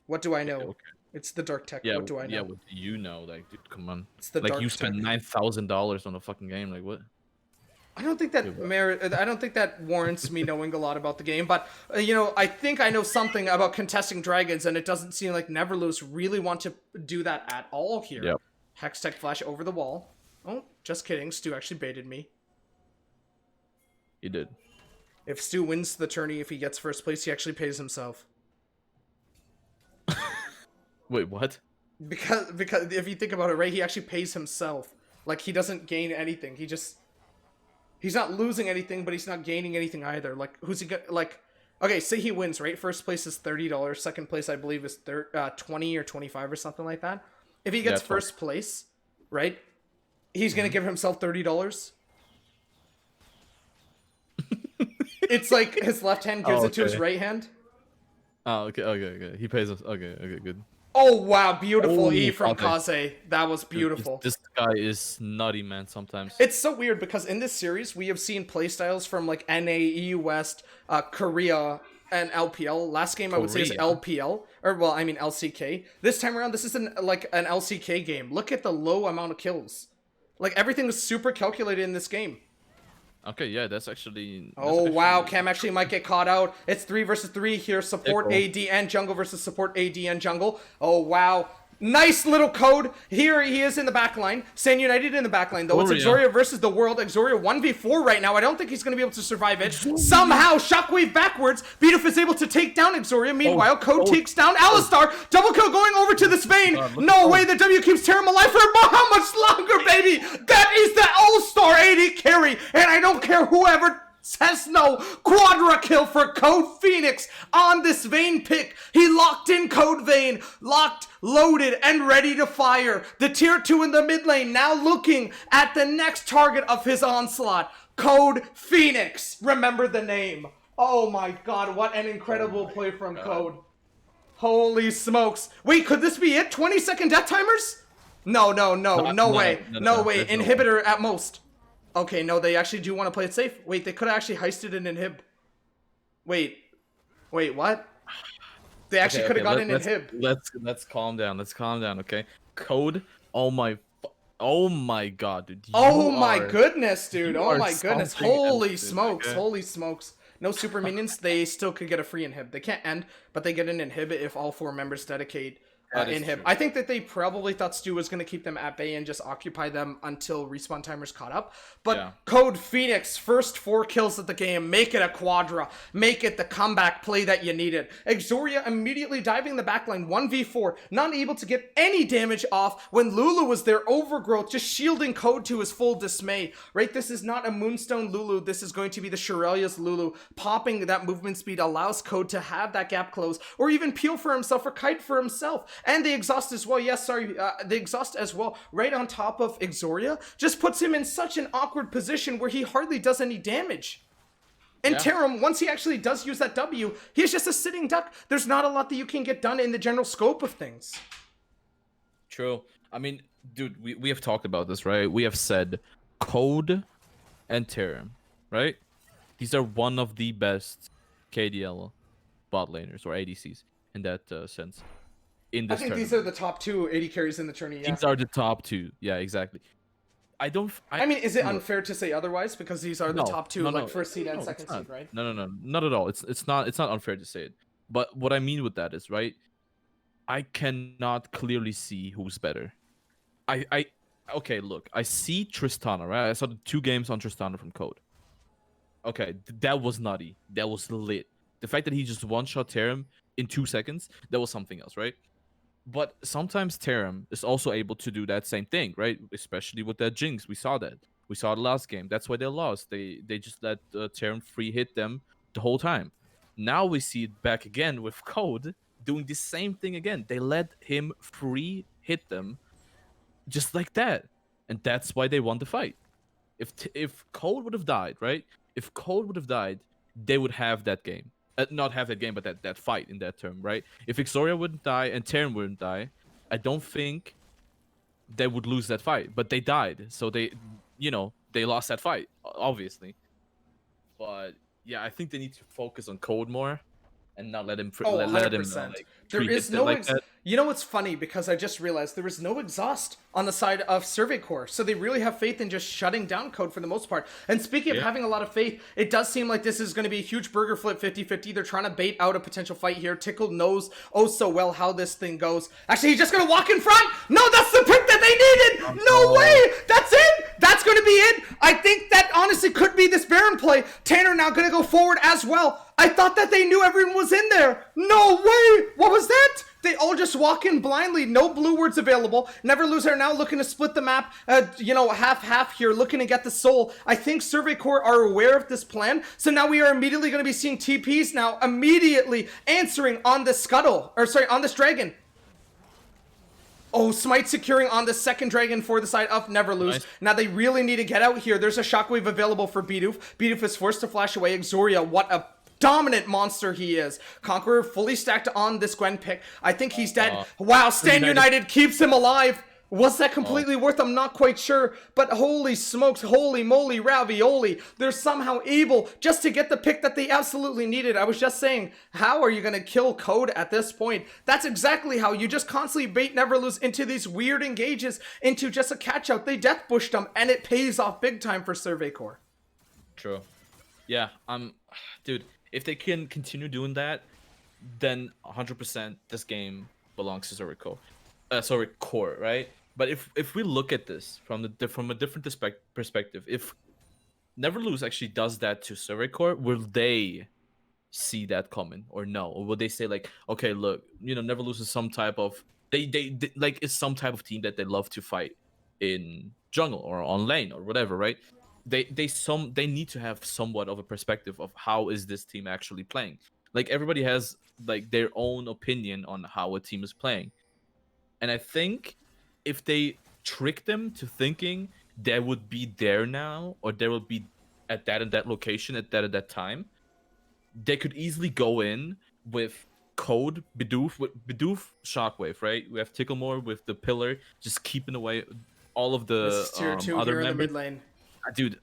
Speaker 12: What do I know?
Speaker 13: Okay.
Speaker 12: It's the dark tech.
Speaker 13: Yeah,
Speaker 12: What do I know?
Speaker 13: yeah. What do you know? Like, dude, come on.
Speaker 12: It's the
Speaker 13: Like,
Speaker 12: dark
Speaker 13: you spent
Speaker 12: tech.
Speaker 13: $9,000 on a fucking game. Like, what?
Speaker 12: I don't think that I don't think that warrants me knowing a lot about the game, but I think I know something about contesting dragons, and it doesn't seem like Neverloose really want to do that at all here.
Speaker 13: Yep.
Speaker 12: Hextech flash over the wall. Oh, just kidding. Stu actually baited me.
Speaker 13: He did.
Speaker 12: If Stu wins the tourney, if he gets first place, he actually pays himself.
Speaker 13: Wait, what?
Speaker 12: Because if you think about it, right, he actually pays himself. Like, he doesn't gain anything. He's not losing anything, but he's not gaining anything either. Like, who's he got? Like, okay, say he wins, right? First place is $30. Second place, I believe, is 20 or 25 or something like that. If he gets first place, right, he's gonna give himself $30. It's like his left hand gives it to his right hand.
Speaker 13: Oh, okay. He pays us. Okay, good.
Speaker 12: Oh wow, beautiful
Speaker 13: Holy
Speaker 12: E from
Speaker 13: fuck.
Speaker 12: Kaze. That was beautiful.
Speaker 13: This guy is nutty, man. Sometimes.
Speaker 12: It's so weird because in this series we have seen playstyles from like NA, EU West, Korea, and LPL. Last game I would say is
Speaker 13: Korea?
Speaker 12: LPL, or well, I mean LCK. This time around, this is an LCK game. Look at the low amount of kills. Like everything is super calculated in this game.
Speaker 13: Okay, yeah, that's actually.
Speaker 12: Oh wow, Cam actually might get caught out. It's 3 versus 3 here. Support
Speaker 13: Echo.
Speaker 12: AD and jungle versus support AD and jungle. Oh wow. Nice little code. Here he is in the back line. Sand United in the back line, though. It's
Speaker 13: Exoria.
Speaker 12: Exoria versus the world. Exoria 1v4 right now. I don't think he's going to be able to survive it. Somehow, Shockwave backwards. Beatuf is able to take down Exoria. Meanwhile, Code takes down Alistar. Double kill going over to this vein. No way, the W keeps Terim alive for how much longer, baby? That is the all-star AD carry. And I don't care whoever says no. Quadra kill for Code Phoenix on this Vayne pick. He locked in Code Vayne. Locked, loaded, and ready to fire. The tier 2 in the mid lane now looking at the next target of his onslaught. Code Phoenix. Remember the name. Oh my god, what an incredible play from Code. Holy smokes. Wait, could this be it? 20-second death timers? No way. No way.
Speaker 13: there's no way.
Speaker 12: Inhibitor at most. Okay, no, they actually do want to play it safe. Wait, they could have actually heisted an inhib. Wait, what? They actually could have got an inhib.
Speaker 13: Let's calm down. Let's calm down, okay? Code. Oh my god, dude.
Speaker 12: Oh my goodness, dude.
Speaker 13: you
Speaker 12: Oh
Speaker 13: are
Speaker 12: my goodness.
Speaker 13: something
Speaker 12: Holy
Speaker 13: else, dude,
Speaker 12: smokes.
Speaker 13: okay?
Speaker 12: Holy smokes. No super minions. They still could get a free inhib. They can't end, but they get an inhib if all 4 members dedicate
Speaker 13: That is
Speaker 12: inhib.
Speaker 13: true.
Speaker 12: I think that they probably thought Stu was going to keep them at bay and just occupy them until respawn timers caught up. But
Speaker 13: Yeah.
Speaker 12: Code Phoenix, first 4 kills of the game. Make it a quadra. Make it the comeback play that you needed. Exoria immediately diving the backline 1v4. Not able to get any damage off when Lulu was there. Overgrowth just shielding Code to his full dismay. Right? This is not a Moonstone Lulu. This is going to be the Shirelia's Lulu. Popping that movement speed allows Code to have that gap close. Or even peel for himself or kite for himself. And the exhaust as well. Yes, sorry. The exhaust as well. Right on top of Exoria. Just puts him in such an awkward position where he hardly does any damage. And
Speaker 13: Yeah.
Speaker 12: Terim, once he actually does use that W, he's just a sitting duck. There's not a lot that you can get done in the general scope of things.
Speaker 13: True. I mean, dude, we have talked about this, right? We have said Code and Terim, right? These are one of the best KDL bot laners or ADCs in that sense. In
Speaker 12: I
Speaker 13: this
Speaker 12: think these are the top 2 80 carries in the tourney, yeah.
Speaker 13: These are the top 2. Yeah, exactly.
Speaker 12: I mean, is it unfair to say otherwise? Because these are the top 2, like first seed and
Speaker 13: no,
Speaker 12: second
Speaker 13: it's not.
Speaker 12: seed, right?
Speaker 13: No, not at all. It's not unfair to say it. But what I mean with that is, right, I cannot clearly see who's better. Okay, look, I see Tristana, right? I saw the 2 games on Tristana from Code. Okay, that was nutty. That was lit. The fact that he just one-shot Terim in 2 seconds, that was something else, right? But sometimes Terim is also able to do that same thing, right? Especially with that Jinx. We saw that. We saw the last game. That's why they lost. They just let Terim free hit them the whole time. Now we see it back again with Code doing the same thing again. They let him free hit them just like that. And that's why they won the fight. If Code would have died, right? If Code would have died, they would have that game. Not have that game, but that fight in that term, right? If Exoria wouldn't die and Terim wouldn't die, I don't think they would lose that fight. But they died, so they lost that fight, obviously. But yeah, I think they need to focus on code more and not let him
Speaker 12: Oh,
Speaker 13: let him
Speaker 12: 100%.
Speaker 13: like
Speaker 12: There
Speaker 13: treat
Speaker 12: is
Speaker 13: it
Speaker 12: no
Speaker 13: like that.
Speaker 12: You know what's funny? Because I just realized there was no exhaust on the side of Survey Core. So they really have faith in just shutting down code for the most part. And speaking of
Speaker 13: Yeah.
Speaker 12: having a lot of faith, it does seem like this is going to be a huge burger flip 50-50. They're trying to bait out a potential fight here. Tickle knows oh so well how this thing goes. Actually, he's just going to walk in front. No, that's the pick that they needed. No way. That's it. That's going to be it. I think that honestly could be this Baron play. Tanner now going to go forward as well. I thought that they knew everyone was in there. No way. What was that? They all just walk in blindly. No blue words available. Never Loser now looking to split the map, half here, looking to get the soul. I think Survey Corps are aware of this plan. So now we are immediately going to be seeing TPs now immediately answering on this on this dragon. Oh, Smite securing on the second dragon for the side of Never Lose.
Speaker 13: Nice.
Speaker 12: Now they really need to get out here. There's a shockwave available for Bidoof. Bidoof is forced to flash away. Exoria, what a dominant monster he is. Conqueror fully stacked on this Gwen pick. I think he's dead. Wow, Stand United keeps him alive. Was that completely worth? I'm not quite sure, but holy smokes, holy moly, ravioli. They're somehow able just to get the pick that they absolutely needed. I was just saying, how are you going to kill Code at this point? That's exactly how. You just constantly bait Never Lose into these weird engages, into just a catch out. They death bushed them, and it pays off big time for Survey Corps.
Speaker 13: True. Yeah, dude, if they can continue doing that, then 100% this game belongs to Survey Core, right? But if we look at this from a different perspective, if Never Lose actually does that to Survey Corps, will they see that coming or no? Or will they say like, okay, look, Never Lose is some type of they like it's some type of team that they love to fight in jungle or on lane or whatever, right? They need to have somewhat of a perspective of how is this team actually playing. Like everybody has like their own opinion on how a team is playing. And I think if they trick them to thinking they would be there now, or they will be at that and that location at that time, they could easily go in with Code, Bidoof, Shockwave, right? We have Ticklemore with the pillar, just keeping away all of the
Speaker 12: This is tier 2
Speaker 13: other
Speaker 12: here in the
Speaker 13: members.
Speaker 12: mid lane.
Speaker 13: Dude,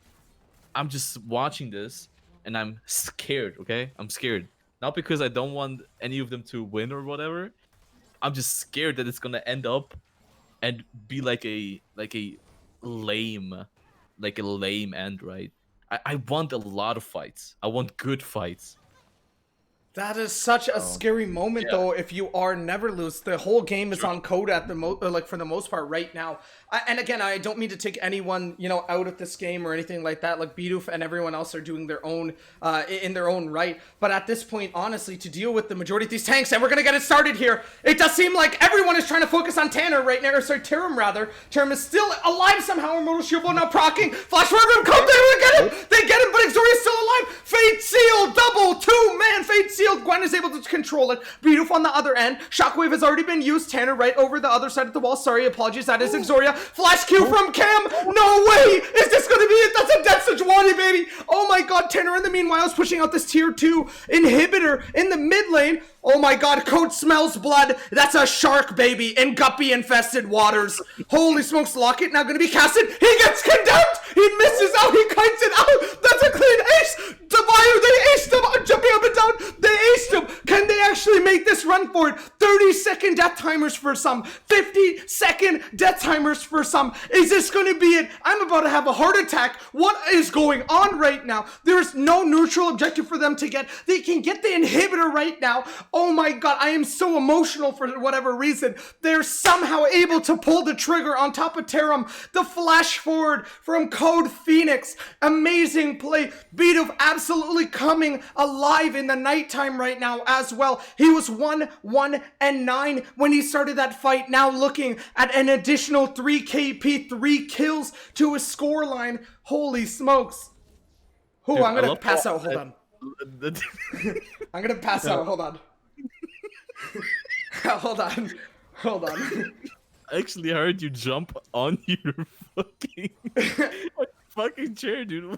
Speaker 13: I'm just watching this and I'm scared, okay? I'm scared. Not because I don't want any of them to win or whatever. I'm just scared that it's gonna end up and be like a lame end, right? I want a lot of fights. I want good fights.
Speaker 12: That is such a scary moment, though. If you are Never Lose, the whole game is on Code at the for the most part right now. And again, I don't mean to take anyone out of this game or anything like that. Like Bidoof and everyone else are doing their own in their own right. But at this point, honestly, to deal with the majority of these tanks, and we're gonna get it started here. It does seem like everyone is trying to focus on Tanner right now. Or sorry, Terim rather. Terim is still alive somehow. Immortal Shield now procking. Flash forward him. Come there, we get him. They get him, but Exoria's still alive. Fate Seal double 2-man Fate Seal. Gwen is able to control it. Bidoof on the other end. Shockwave has already been used. Tanner right over the other side of the wall. Sorry, apologies. That is Exoria. Flash Q from Cam. No way. Is this going to be it? That's a Death Sejuani, baby. Oh my god. Tanner in the meanwhile is pushing out this tier 2 inhibitor in the mid lane. Oh my god, Code smells blood. That's a shark, baby, in guppy-infested waters. Holy smokes, Locket now gonna be casted. He gets condemned! He misses out, he kites it out! That's a clean ace! Devayu, they aced him! Jumping up and down, they aced him! Can they actually make this run for it? 30-second death timers for some. 50-second death timers for some. Is this gonna be it? I'm about to have a heart attack. What is going on right now? There is no neutral objective for them to get. They can get the inhibitor right now. Oh my god, I am so emotional for whatever reason. They're somehow able to pull the trigger on top of Terim. The flash forward from Code Phoenix. Amazing play. Bidoof absolutely coming alive in the nighttime right now as well. He was 1-1-9 when he started that fight. Now looking at an additional 3 KP, 3 kills to his scoreline. Holy smokes.
Speaker 13: Dude,
Speaker 12: I'm gonna pass out. Hold on.
Speaker 13: on.
Speaker 12: I'm gonna pass out. Hold on. Hold on.
Speaker 13: I actually heard you jump on your fucking chair, dude. Oh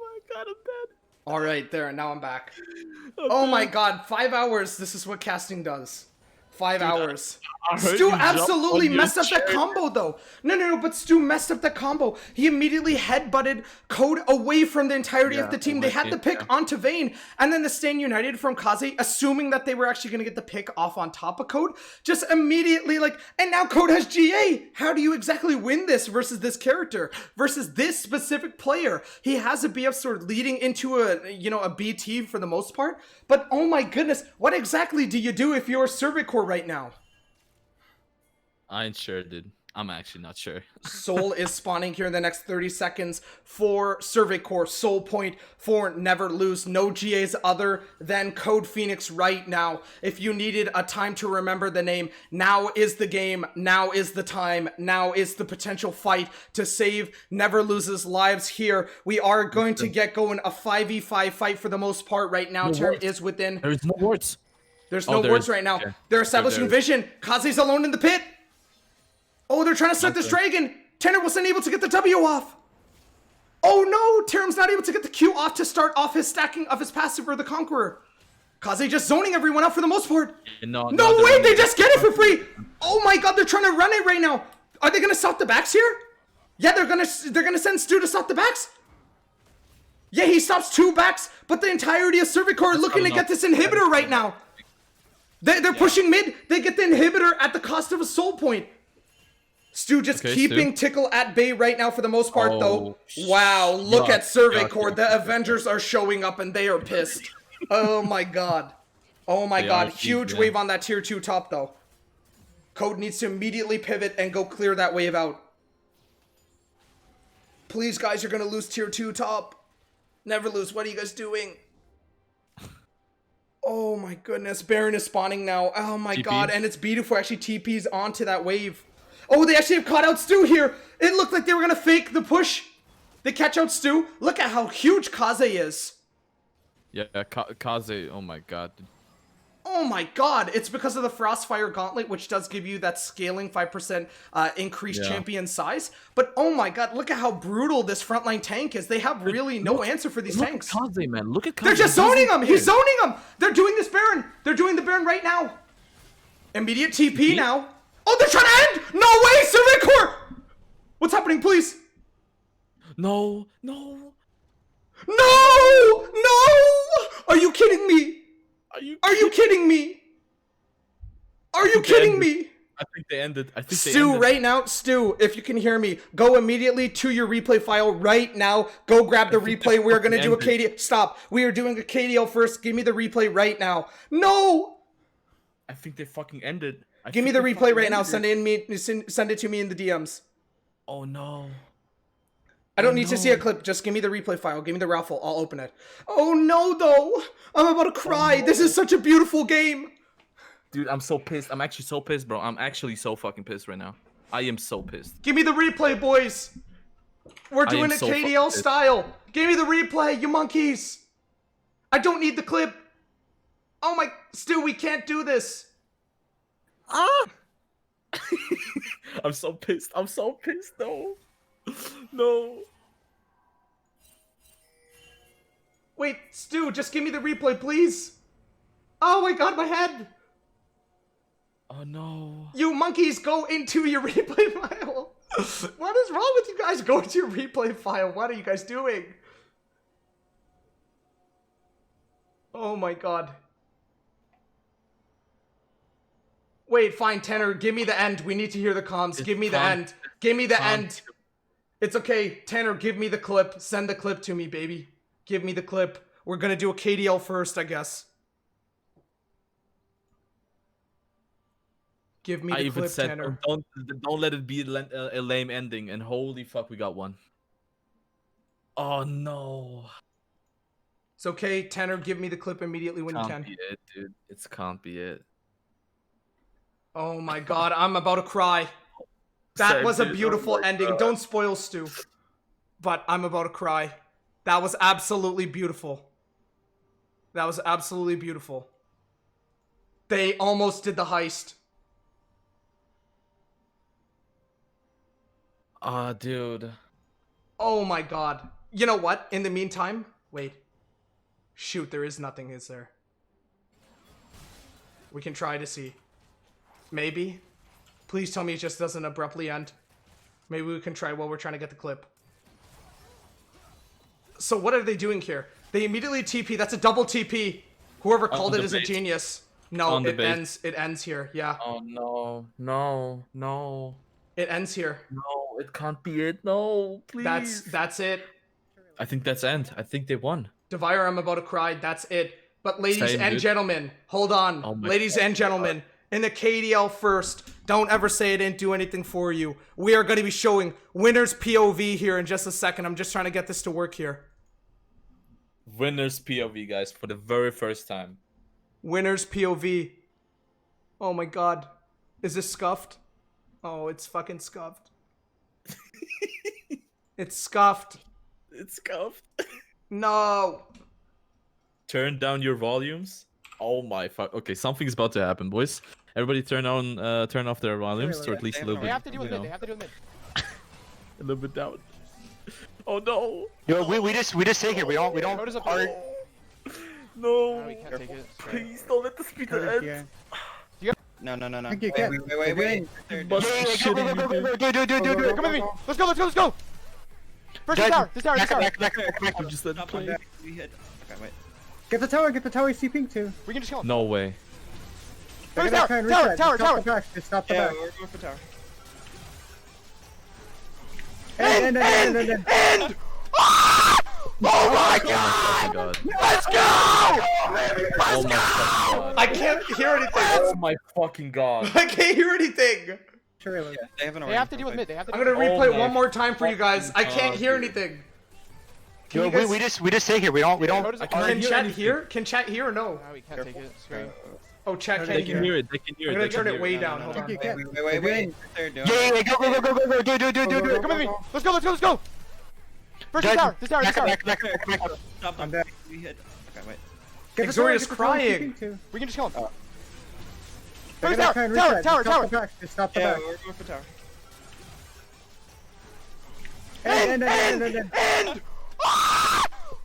Speaker 13: my god, I'm dead.
Speaker 12: All right, there. Now I'm back. Oh my god, 5 hours. This is what casting does. 5 hours.
Speaker 13: I heard
Speaker 12: Stu
Speaker 13: you jump
Speaker 12: absolutely
Speaker 13: on your
Speaker 12: messed up that
Speaker 13: chair.
Speaker 12: combo though. No, but Stu messed up that combo. He immediately headbutted Code away from the entirety of the team. They had the pick onto Vayne, and then the Stand United from Kaze, assuming that they were actually going to get the pick off on top of Code, just immediately like, and now Code has GA. How do you exactly win this versus this character, versus this specific player? He has a BF sword leading into a BT for the most part, but oh my goodness, what exactly do you do if you're Cervicore right now?
Speaker 13: I ain't sure, dude. I'm actually not sure.
Speaker 12: Soul is spawning here in the next 30 seconds for Cervicore. Soul point for Never Lose. No GAs other than Code Phoenix right now. If you needed a time to remember the name, now is the game. Now is the time. Now is the potential fight to save Never Lose's lives here. We are going to get going a 5v5 fight for the most part right now. Terim is within.
Speaker 13: There's no wards.
Speaker 12: There's no wards right now.
Speaker 13: Okay.
Speaker 12: They're establishing
Speaker 13: There is.
Speaker 12: vision. Kaze's alone in the pit. Oh, they're trying to start this dragon. Tanner wasn't able to get the W off. Oh no, Terim's not able to get the Q off to start off his stacking of his passive for the Conqueror. Kaze just zoning everyone out for the most part.
Speaker 13: No
Speaker 12: way, they just get it for free. Oh my god, they're trying to run it right now. Are they gonna stop the backs here? Yeah, they're gonna send Stu to stop the backs. Yeah, he stops 2 backs, but the entirety of Cervicore are looking to get this inhibitor right now. They're pushing mid. They get the inhibitor at the cost of a soul point. Stu just keeping Tickle at bay right now for the most part, though. Wow, look at Cervicore. The Avengers are showing up and they are pissed. Oh my god. Oh my god. Huge wave on that tier 2 top, though. Code needs to immediately pivot and go clear that wave out. Please, guys, you're going to lose tier 2 top. Never lose. What are you guys doing? Oh my goodness. Baron is spawning now. Oh my god. And it's beautiful. Actually, TP's onto that wave. Oh, they actually have caught out Stu here. It looked like they were going to fake the push. They catch out Stu. Look at how huge Kaze is.
Speaker 13: Yeah, Kaze. Oh my god.
Speaker 12: Oh my god. It's because of the Frostfire Gauntlet, which does give you that scaling 5% increased champion size. But oh my god, look at how brutal this frontline tank is. They have really no answer for these tanks.
Speaker 13: Look at Kaze, man. Look at Kaze.
Speaker 12: They're just zoning him. He's zoning him. They're doing this Baron. They're doing the Baron right now. Immediate TP now. Oh, they're trying to end! No way, Cervicore! What's happening, please?
Speaker 13: No.
Speaker 12: No! Are you kidding me? Are you kidding me? Are you kidding me?
Speaker 13: I think they ended.
Speaker 12: Stu, right now, Stu, if you can hear me, go immediately to your replay file right now. Go grab the replay. We're going to do a KDL. Stop. We are doing a KDL first. Give me the replay right now. No!
Speaker 13: I think they fucking ended.
Speaker 12: Give me the replay right now. Send it to me in the DMs.
Speaker 13: Oh no.
Speaker 12: I don't need to see a clip. Just give me the replay file. Give me the raffle. I'll open it. Oh no, though. I'm about to cry. This is such a beautiful game.
Speaker 13: Dude, I'm so pissed. I'm actually so pissed, bro. I'm actually so fucking pissed right now. I am so pissed.
Speaker 12: Give me the replay, boys. We're doing it KDL style. Give me the replay, you monkeys. I don't need the clip. Oh my, Stu, we can't do this.
Speaker 13: I'm so pissed. I'm so pissed. No. No.
Speaker 12: Wait, Stu, just give me the replay, please. Oh my god, my head.
Speaker 13: Oh no.
Speaker 12: You monkeys, go into your replay file. What is wrong with you guys? Go to your replay file. What are you guys doing? Oh my god. Wait, fine, Tanner, give me the end. We need to hear the comms. Give me the end. Give me the end. It's okay. Tanner, give me the clip. Send the clip to me, baby. Give me the clip. We're gonna do a KDL first, I guess. Give me the clip, Tanner.
Speaker 13: Don't let it be a lame ending. And holy fuck, we got one. Oh no.
Speaker 12: It's okay, Tanner. Give me the clip immediately when you can.
Speaker 13: Can't be it, dude. It can't be it.
Speaker 12: Oh my god, I'm about to cry. That was a beautiful ending. Don't spoil Stu. But I'm about to cry. That was absolutely beautiful. That was absolutely beautiful. They almost did the heist.
Speaker 13: Ah, dude.
Speaker 12: Oh my god. You know what? In the meantime, wait. Shoot, there is nothing, is there? We can try to see. Maybe. Please tell me it just doesn't abruptly end. Maybe we can try while we're trying to get the clip. So what are they doing here? They immediately TP. That's a double TP. Whoever called it is a genius. No, it ends. It ends here. Yeah.
Speaker 13: Oh no, no, no.
Speaker 12: It ends here.
Speaker 13: No, it can't be it. No, please.
Speaker 12: That's it.
Speaker 13: I think that's end. I think they won.
Speaker 12: Devire, I'm about to cry. That's it. But ladies
Speaker 13: Same,
Speaker 12: and
Speaker 13: dude.
Speaker 12: gentlemen, hold on.
Speaker 13: Oh my
Speaker 12: Ladies
Speaker 13: God.
Speaker 12: and gentlemen, in the KDL first, don't ever say it didn't do anything for you. We are going to be showing winner's POV here in just a second. I'm just trying to get this to work here.
Speaker 13: Winners POV, guys, for the very first time.
Speaker 12: Winner's POV. Oh my God. Is this scuffed? Oh, it's fucking scuffed. It's scuffed.
Speaker 13: It's scuffed.
Speaker 12: No.
Speaker 13: Turn down your volumes. Oh my fuck. Okay, something's about to happen, boys. Everybody turn off their volumes, or at least a little bit.
Speaker 11: They have to deal with
Speaker 13: you
Speaker 11: mid.
Speaker 13: know,
Speaker 11: They have to deal with mid.
Speaker 13: a little bit down. Oh no.
Speaker 16: Yo, we just take it. We don't
Speaker 11: Coda's up.
Speaker 16: hard.
Speaker 13: No.
Speaker 11: We can't take it.
Speaker 13: Please don't let the speaker end.
Speaker 16: No.
Speaker 17: Wait.
Speaker 16: Yeah, go.
Speaker 11: Come with me. Let's go. First tower. This tower.
Speaker 13: I'm just letting play.
Speaker 17: Get the tower, see ping too.
Speaker 11: We can just kill him.
Speaker 13: No way.
Speaker 11: First
Speaker 17: They're gonna try and
Speaker 11: tower.
Speaker 17: reset. Just stop the back.
Speaker 16: We're going for tower.
Speaker 17: End.
Speaker 11: Oh my
Speaker 13: God.
Speaker 11: Let's go!
Speaker 13: Oh my fucking god.
Speaker 12: I can't hear anything.
Speaker 13: Oh my fucking god.
Speaker 12: I can't hear anything.
Speaker 16: They
Speaker 11: have to deal with mid. They have to.
Speaker 12: I'm gonna replay one more time for you guys. I can't hear anything.
Speaker 16: Yo, we just take it. We don't.
Speaker 12: Can chat hear? Can chat hear or no?
Speaker 11: No, we can't take it. Screen.
Speaker 12: Oh, chat
Speaker 13: They
Speaker 12: can't
Speaker 13: can hear it. They can hear it.
Speaker 12: I'm gonna
Speaker 13: they
Speaker 12: turn
Speaker 13: can
Speaker 12: it
Speaker 13: hear
Speaker 12: way
Speaker 13: it.
Speaker 12: down. Hold on.
Speaker 16: Wait.
Speaker 17: Yeah,
Speaker 16: Go. Do it.
Speaker 11: Come with me. Let's go. First tower. This tower.
Speaker 16: Back.
Speaker 17: I'm dead.
Speaker 16: Okay, wait.
Speaker 17: Get the
Speaker 12: Exoria's
Speaker 17: tower, see
Speaker 12: crying.
Speaker 17: ping too.
Speaker 11: We can just kill him.
Speaker 17: They're
Speaker 11: First
Speaker 17: gonna try and reset.
Speaker 11: tower.
Speaker 17: Just stop the back. Just stop the
Speaker 16: Yeah,
Speaker 17: back.
Speaker 16: we're going for tower.
Speaker 17: End.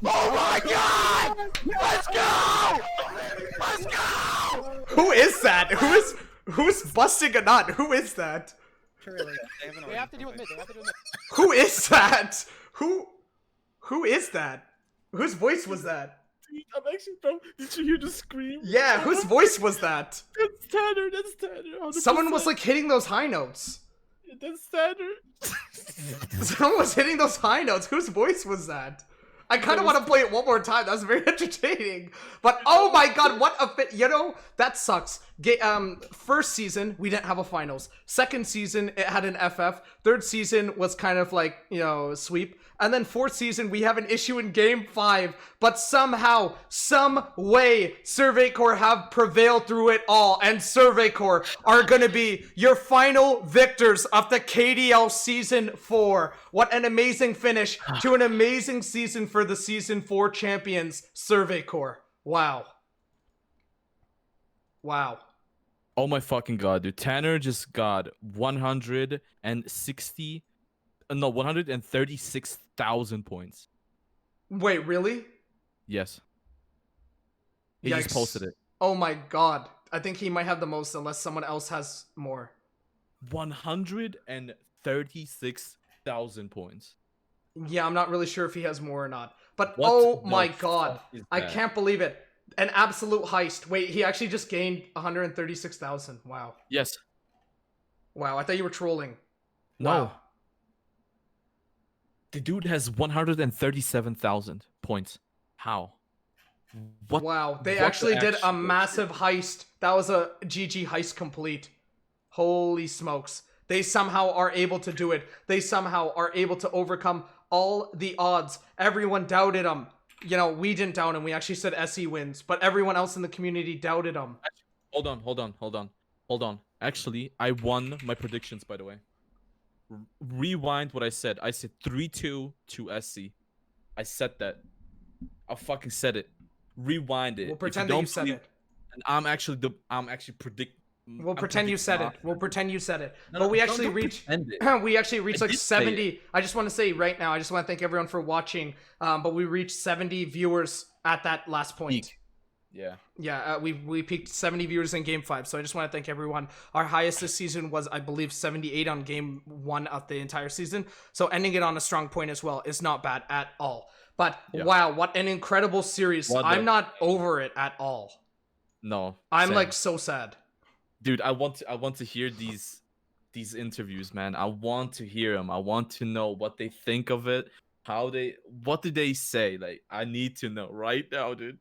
Speaker 11: Oh my god! Let's go!
Speaker 12: Who is that? Who's busting a nut? Who is that?
Speaker 11: They have to deal with mid.
Speaker 12: Who is that? Who is that? Whose voice was that?
Speaker 13: I'm actually dumb. Did you hear the scream?
Speaker 12: Yeah, whose voice was that?
Speaker 13: That's Tanner. 100%.
Speaker 12: Someone was like hitting those high notes.
Speaker 13: That's Tanner.
Speaker 12: Someone was hitting those high notes. Whose voice was that? I kind of want to play it one more time. That was very entertaining. But oh my god, what a fit. You know, that sucks. First season, we didn't have a finals. Second season, it had an FF. Third season was kind of like, you know, sweep. And then fourth season, we have an issue in Game 5. But somehow, some way, Survey Corps have prevailed through it all. And Survey Corps are going to be your final victors of the KDL Season 4. What an amazing finish to an amazing season for the Season 4 champions, Survey Corps. Wow. Wow.
Speaker 13: Oh my fucking god, dude. Tanner just got 136,000 points.
Speaker 12: Wait, really?
Speaker 13: Yes. He just
Speaker 12: Yikes.
Speaker 13: posted it.
Speaker 12: Oh my god. I think he might have the most unless someone else has more.
Speaker 13: 136,000 points.
Speaker 12: Yeah, I'm not really sure if he has more or not. But
Speaker 13: What
Speaker 12: oh
Speaker 13: the
Speaker 12: my god.
Speaker 13: fuck is
Speaker 12: I
Speaker 13: that?
Speaker 12: can't believe it. An absolute heist. Wait, he actually just gained 136,000. Wow.
Speaker 13: Yes.
Speaker 12: Wow, I thought you were trolling.
Speaker 13: No.
Speaker 12: Wow.
Speaker 13: The dude has 137,000 points. How? What?
Speaker 12: Wow, they
Speaker 13: what
Speaker 12: actually
Speaker 13: the
Speaker 12: did a
Speaker 13: actual
Speaker 12: massive heist. That was a GG heist complete. Holy smokes. They somehow are able to do it. They somehow are able to overcome all the odds. Everyone doubted them. You know, we didn't doubt him. We actually said SE wins, but everyone else in the community doubted him.
Speaker 13: Hold on. Actually, I won my predictions, by the way. Rewind what I said. I said 3-2 to SC. I said that. I fucking said it. Rewind it.
Speaker 12: We'll
Speaker 13: If
Speaker 12: pretend that
Speaker 13: don't
Speaker 12: you said
Speaker 13: believe-
Speaker 12: it.
Speaker 13: And I'm actually predict.
Speaker 12: We'll
Speaker 13: I'm
Speaker 12: pretend you said it.
Speaker 13: predicting-
Speaker 12: We'll pretend you said it.
Speaker 13: No,
Speaker 12: But
Speaker 13: no,
Speaker 12: we
Speaker 13: don't-
Speaker 12: actually
Speaker 13: don't
Speaker 12: reached
Speaker 13: pretend it.
Speaker 12: we actually reached
Speaker 13: I
Speaker 12: like
Speaker 13: did say
Speaker 12: 70. I just want to say right now, I just want to thank everyone for watching. But we reached 70 viewers at that last point.
Speaker 13: Yeah.
Speaker 12: Yeah, we peaked 70 viewers in Game 5, so I just want to thank everyone. Our highest this season was, I believe, 78 on Game 1 of the entire season, so ending it on a strong point as well is not bad at all. But
Speaker 13: Yeah.
Speaker 12: wow, what an incredible series.
Speaker 13: What
Speaker 12: I'm
Speaker 13: the-
Speaker 12: not over it at all.
Speaker 13: No.
Speaker 12: I'm
Speaker 13: same.
Speaker 12: like so sad.
Speaker 13: Dude, I want to hear these interviews, man. I want to hear them. I want to know what they think of it. What do they say? Like, I need to know right now, dude.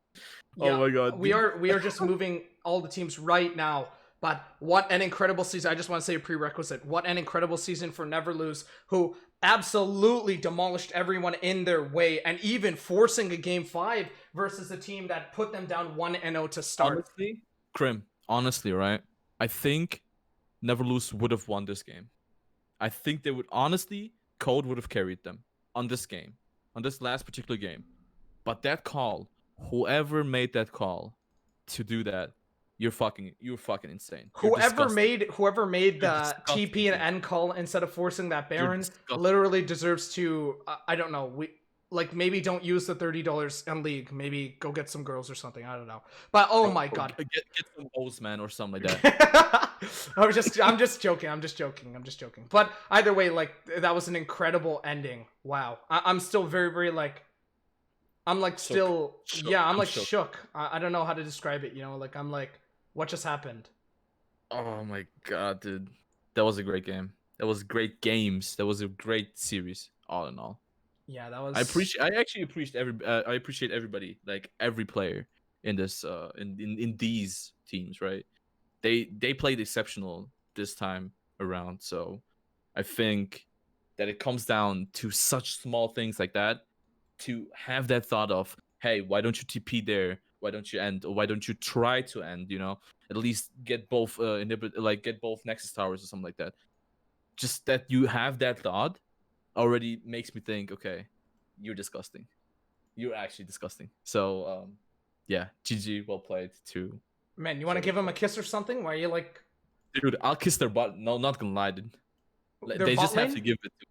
Speaker 13: Oh my god.
Speaker 12: We are just moving all the teams right now. But what an incredible season. I just want to say a prerequisite. What an incredible season for Never Lose, who absolutely demolished everyone in their way and even forcing a Game 5 versus a team that put them down 1-0 to start.
Speaker 13: Honestly, Krim, honestly, right? I think Never Lose would have won this game. I think they would, honestly, Code would have carried them on this game, on this last particular game. But that call, whoever made that call to do that, you're fucking insane. You're
Speaker 12: Whoever
Speaker 13: disgusting.
Speaker 12: made the
Speaker 13: disgusting,
Speaker 12: TP and N call instead of forcing that Baron
Speaker 13: disgusting.
Speaker 12: literally deserves to I don't know. Maybe don't use the $30 in League. Maybe go get some girls or something. I don't know. But oh my god.
Speaker 13: Get some hoes, man, or something like that.
Speaker 12: I'm just joking. But either way, like, that was an incredible ending. Wow. I'm still very, very like, I'm like still,
Speaker 13: Shook.
Speaker 12: yeah, I'm
Speaker 13: I'm
Speaker 12: like
Speaker 13: shook.
Speaker 12: shook. I don't know how to describe it, you know, like I'm like, what just happened?
Speaker 13: Oh my god, dude. That was a great game. That was great games. That was a great series, all in all.
Speaker 12: Yeah, that was.
Speaker 13: I actually appreciate everybody, like every player in this in these teams, right? They played exceptional this time around, so I think that it comes down to such small things like that, to have that thought of, hey, why don't you TP there? Why don't you end? Or why don't you try to end? You know, at least get both get both Nexus towers or something like that. Just that you have that thought already makes me think, okay, you're disgusting. You're actually disgusting. So yeah, GG, well played too.
Speaker 12: Man, you want to give him a kiss or something? Why are you like?
Speaker 13: Dude, I'll kiss their butt. No, not gonna lie, dude.
Speaker 12: Their
Speaker 13: They
Speaker 12: butt
Speaker 13: just have
Speaker 12: lane?
Speaker 13: to give it to.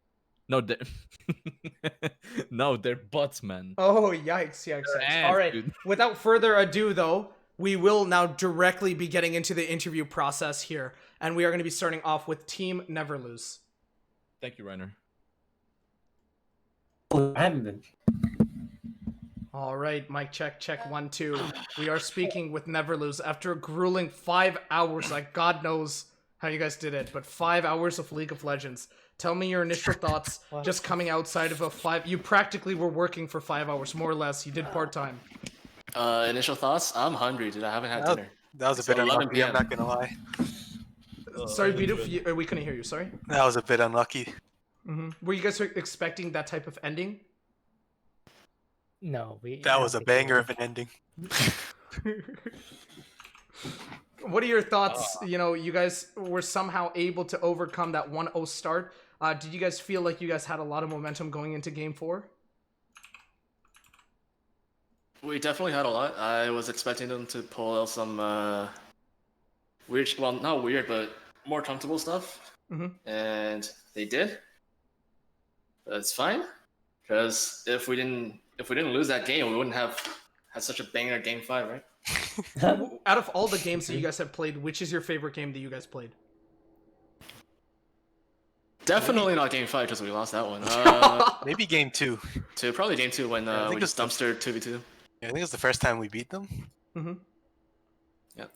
Speaker 13: No, no, they're butts, man.
Speaker 12: Oh, yikes.
Speaker 13: ass,
Speaker 12: All right.
Speaker 13: dude.
Speaker 12: Without further ado, though, we will now directly be getting into the interview process here, and we are going to be starting off with Team Never Lose.
Speaker 13: Thank you, Reiner.
Speaker 12: All right, mic check, 1, 2. We are speaking with Never Lose after a grueling 5 hours. Like, God knows how you guys did it, but 5 hours of League of Legends. Tell me your initial thoughts just coming outside of a 5. You practically were working for 5 hours, more or less. You did part-time.
Speaker 18: Initial thoughts? I'm hungry, dude. I haven't had dinner.
Speaker 9: That was a
Speaker 18: It's
Speaker 9: bit
Speaker 18: 11
Speaker 9: unlucky, I'm
Speaker 18: PM.
Speaker 9: not gonna lie.
Speaker 12: Sorry, Beto, we couldn't hear you, sorry.
Speaker 9: That was a bit unlucky.
Speaker 12: Were you guys expecting that type of ending?
Speaker 19: No,
Speaker 9: That was a banger of an ending.
Speaker 12: What are your thoughts? You know, you guys were somehow able to overcome that 1-0 start. Did you guys feel like you guys had a lot of momentum going into Game 4?
Speaker 18: We definitely had a lot. I was expecting them to pull out some weird, well, not weird, but more comfortable stuff. And they did. That's fine, because if we didn't lose that game, we wouldn't have had such a banger Game 5, right?
Speaker 12: Out of all the games that you guys have played, which is your favorite game that you guys played?
Speaker 18: Definitely not Game 5, because we lost that one.
Speaker 9: Maybe Game 2.
Speaker 18: Probably Game 2 when
Speaker 9: I think
Speaker 18: we just dumpstered 2v2.
Speaker 9: Yeah, I think it's the first time we beat them.
Speaker 18: Yeah.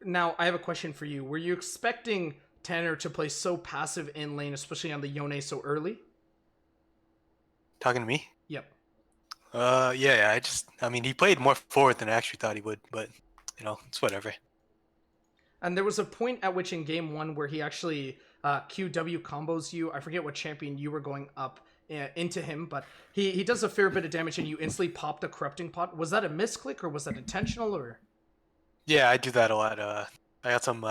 Speaker 12: Now, I have a question for you. Were you expecting Tanner to play so passive in lane, especially on the Yone so early?
Speaker 9: Talking to me?
Speaker 12: Yep.
Speaker 9: Yeah, I mean, he played more forward than I actually thought he would, but, you know, it's whatever.
Speaker 12: And there was a point at which in Game 1 where he actually QW combos you. I forget what champion you were going up into him, but he does a fair bit of damage and you instantly pop the Corrupting Pot. Was that a misclick or was that intentional or?
Speaker 9: Yeah, I do that a lot. I got some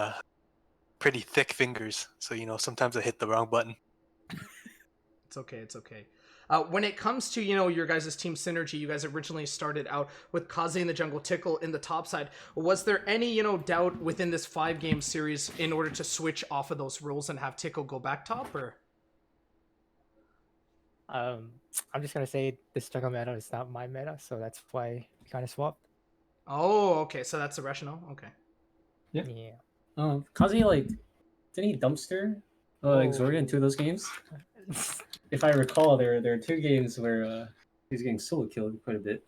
Speaker 9: pretty thick fingers, so, you know, sometimes I hit the wrong button.
Speaker 12: It's okay. When it comes to, you know, your guys' team synergy, you guys originally started out with Kaze in the jungle, Tickle in the top side. Was there any, you know, doubt within this 5-game series in order to switch off of those roles and have Tickle go back top, or?
Speaker 19: I'm just gonna say this jungle meta is not my meta, so that's why we kind of swapped.
Speaker 12: Oh, okay. So that's the rationale. Okay.
Speaker 19: Yeah. Kazuya, like, didn't he dumpster Exoria in 2 of those games? If I recall, there are 2 games where he was getting solo killed quite a bit.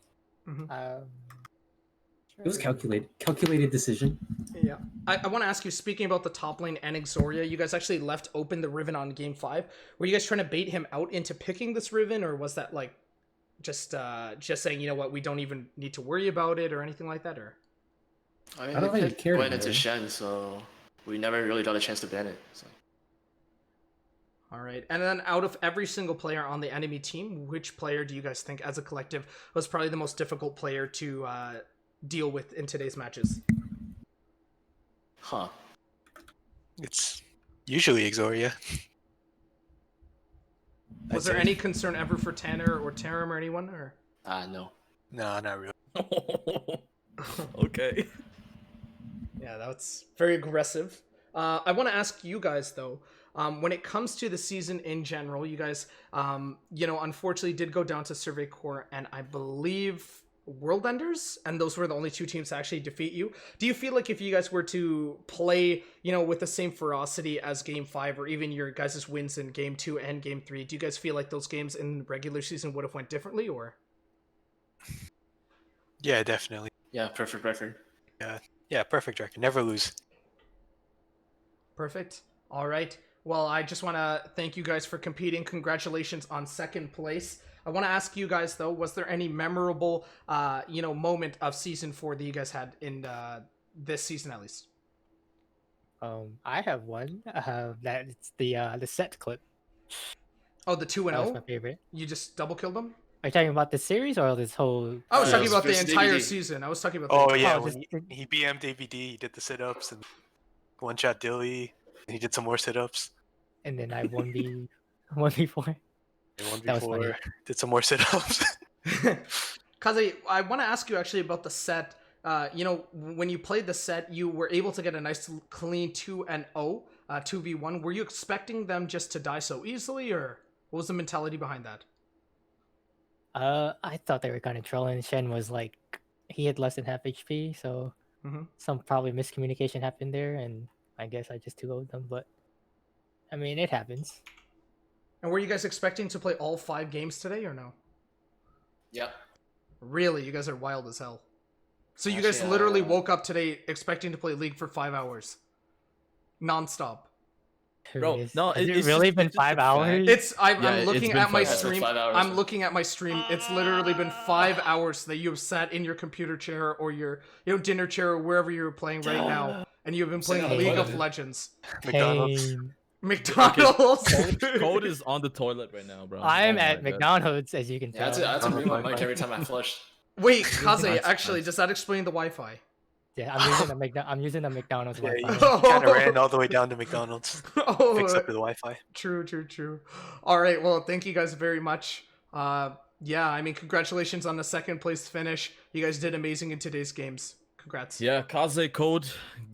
Speaker 19: It was calculated decision.
Speaker 12: Yeah. I want to ask you, speaking about the top lane and Exoria, you guys actually left open the Riven on game 5. Were you guys trying to bait him out into picking this Riven, or was that like just saying, you know what, we don't even need to worry about it or anything like that? Or
Speaker 18: I mean,
Speaker 19: I don't think he cared.
Speaker 18: went into Shen, so we never really got a chance to ban it. So.
Speaker 12: All right. And then out of every single player on the enemy team, which player do you guys think as a collective was probably the most difficult player to deal with in today's matches?
Speaker 9: Huh. It's usually Exoria.
Speaker 12: Was there any concern ever for Tanner or Terim or anyone? Or
Speaker 18: No.
Speaker 9: No, not really.
Speaker 13: Okay.
Speaker 12: Yeah, that's very aggressive. I want to ask you guys, though, when it comes to the season in general, you guys, unfortunately did go down to Survey Corps and I believe World Enders, and those were the only 2 teams to actually defeat you. Do you feel like if you guys were to play, with the same ferocity as Game 5 or even your guys' wins in Game 2 and Game 3, do you guys feel like those games in regular season would have went differently, or?
Speaker 9: Yeah, definitely.
Speaker 18: Yeah, perfect record.
Speaker 9: Yeah, perfect record. Never lose.
Speaker 12: Perfect. All right. Well, I just want to thank you guys for competing. Congratulations on 2nd place. I want to ask you guys, though, was there any memorable, moment of Season 4 that you guys had in this season, at least?
Speaker 20: I have one. That it's the set clip.
Speaker 12: Oh, the 2-0?
Speaker 20: That was my favorite.
Speaker 12: You just double killed them?
Speaker 20: Are you talking about this series or this whole?
Speaker 12: I was talking about the entire season. I was talking about.
Speaker 9: Oh yeah, when he BM'd AVD, he did the sit-ups and one-shot Dilly. And he did some more sit-ups.
Speaker 20: And then I 1v4.
Speaker 9: And 1v4 did some more sit-ups.
Speaker 12: Kaze, I want to ask you actually about the set. When you played the set, you were able to get a nice clean 2-0, 2v1. Were you expecting them just to die so easily, or what was the mentality behind that?
Speaker 20: I thought they were kind of trolling. Shen was like, he had less than half HP, so some probably miscommunication happened there, and I guess I just 2-0'd them, but I mean, it happens.
Speaker 12: And were you guys expecting to play all 5 games today, or no?
Speaker 18: Yep.
Speaker 12: Really? You guys are wild as hell. So you guys literally woke up today expecting to play League for 5 hours. Non-stop.
Speaker 20: Bro, no, it's really been 5 hours.
Speaker 12: I'm looking at my stream. I'm looking at my stream. It's literally been 5 hours that you have sat in your computer chair or your dinner chair or wherever you're playing right now, and you've been playing League of Legends. McDonald's.
Speaker 13: Code is on the toilet right now, bro.
Speaker 20: I'm at McDonald's, as you can tell.
Speaker 18: Yeah, I had to mute my mic every time I flush.
Speaker 12: Wait, Kaze, actually, does that explain the Wi-Fi?
Speaker 20: Yeah, I'm using the McDonald's Wi-Fi.
Speaker 9: You kind of ran all the way down to McDonald's. Fix up your Wi-Fi.
Speaker 12: True. All right, well, thank you guys very much. Yeah, I mean, congratulations on the 2nd place finish. You guys did amazing in today's games. Congrats.
Speaker 13: Yeah, Kaze, Code,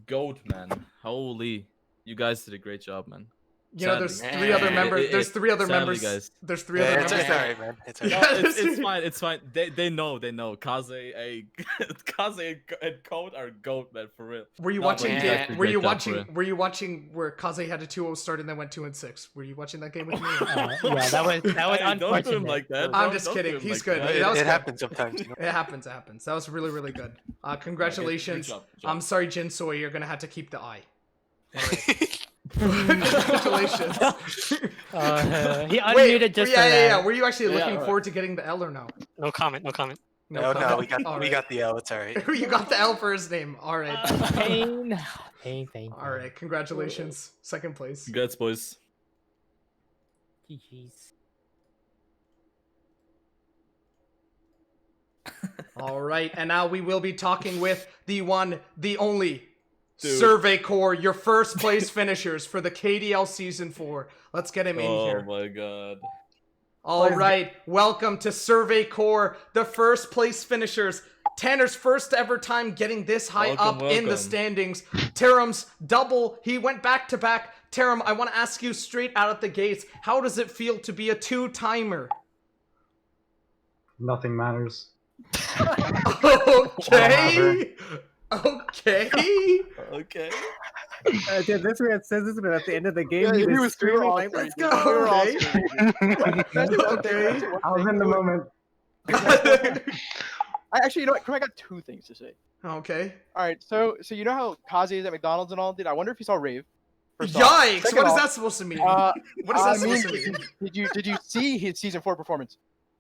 Speaker 13: GOAT, man. Holy, you guys did a great job, man.
Speaker 12: There's 3 other members. There's 3 other members.
Speaker 13: Guys.
Speaker 12: There's 3 other members.
Speaker 9: It's alright, man. It's alright.
Speaker 13: Yeah, it's fine. They know. Kaze, Kaze and Code are GOAT, man, for real.
Speaker 12: Were you watching? Were you watching where Kaze had a 2-0 start and then went 2-6? Were you watching that game with me?
Speaker 20: Yeah, that was unfortunate.
Speaker 13: Don't do him like that.
Speaker 12: I'm just kidding. He's good.
Speaker 9: It happens sometimes.
Speaker 12: It happens. That was really, really good. Congratulations. Good job. I'm sorry, Jin Soy. You're gonna have to keep the eye. Congratulations.
Speaker 20: He unmuted just for that.
Speaker 12: Yeah. Were you actually looking forward to getting the L or no?
Speaker 21: No comment.
Speaker 9: No, we got the L. It's alright.
Speaker 12: You got the L for his name. All right.
Speaker 20: Pain.
Speaker 12: All right. Congratulations. 2nd place.
Speaker 13: Congrats, boys.
Speaker 20: GG's.
Speaker 12: All right. And now we will be talking with the one, the only
Speaker 13: Dude.
Speaker 12: Survey Corps, your 1st place finishers for the KDL Season 4. Let's get him in here.
Speaker 13: Oh my god.
Speaker 12: All right, welcome to Survey Corps, the 1st place finishers. Tanner's first ever time getting this high up in the standings. Terim's double, he went back to back. Terim, I want to ask you straight out of the gates, how does it feel to be a 2-timer?
Speaker 22: Nothing matters.
Speaker 12: Okay. Okay.
Speaker 13: Okay.
Speaker 17: Dude, this man says this, but at the end of the game,
Speaker 11: Yeah,
Speaker 17: he
Speaker 11: he
Speaker 17: was
Speaker 11: was
Speaker 17: screaming
Speaker 11: all
Speaker 17: like,
Speaker 11: screaming.
Speaker 17: "Let's go!"
Speaker 11: We were all
Speaker 12: Okay.
Speaker 11: screaming. Can I say one thing? Can I say one
Speaker 17: I was
Speaker 11: thing?
Speaker 17: in the moment.
Speaker 11: Actually, you know what? I got two things to say.
Speaker 12: Okay.
Speaker 11: All right, so you know how Kazi is at McDonald's and all? Dude, I wonder if he saw Rave. First off.
Speaker 12: Yikes!
Speaker 11: Second
Speaker 12: What is
Speaker 11: off,
Speaker 12: that supposed to mean?
Speaker 11: What
Speaker 12: What is that supposed to mean?
Speaker 11: Did you see his season 4 performance?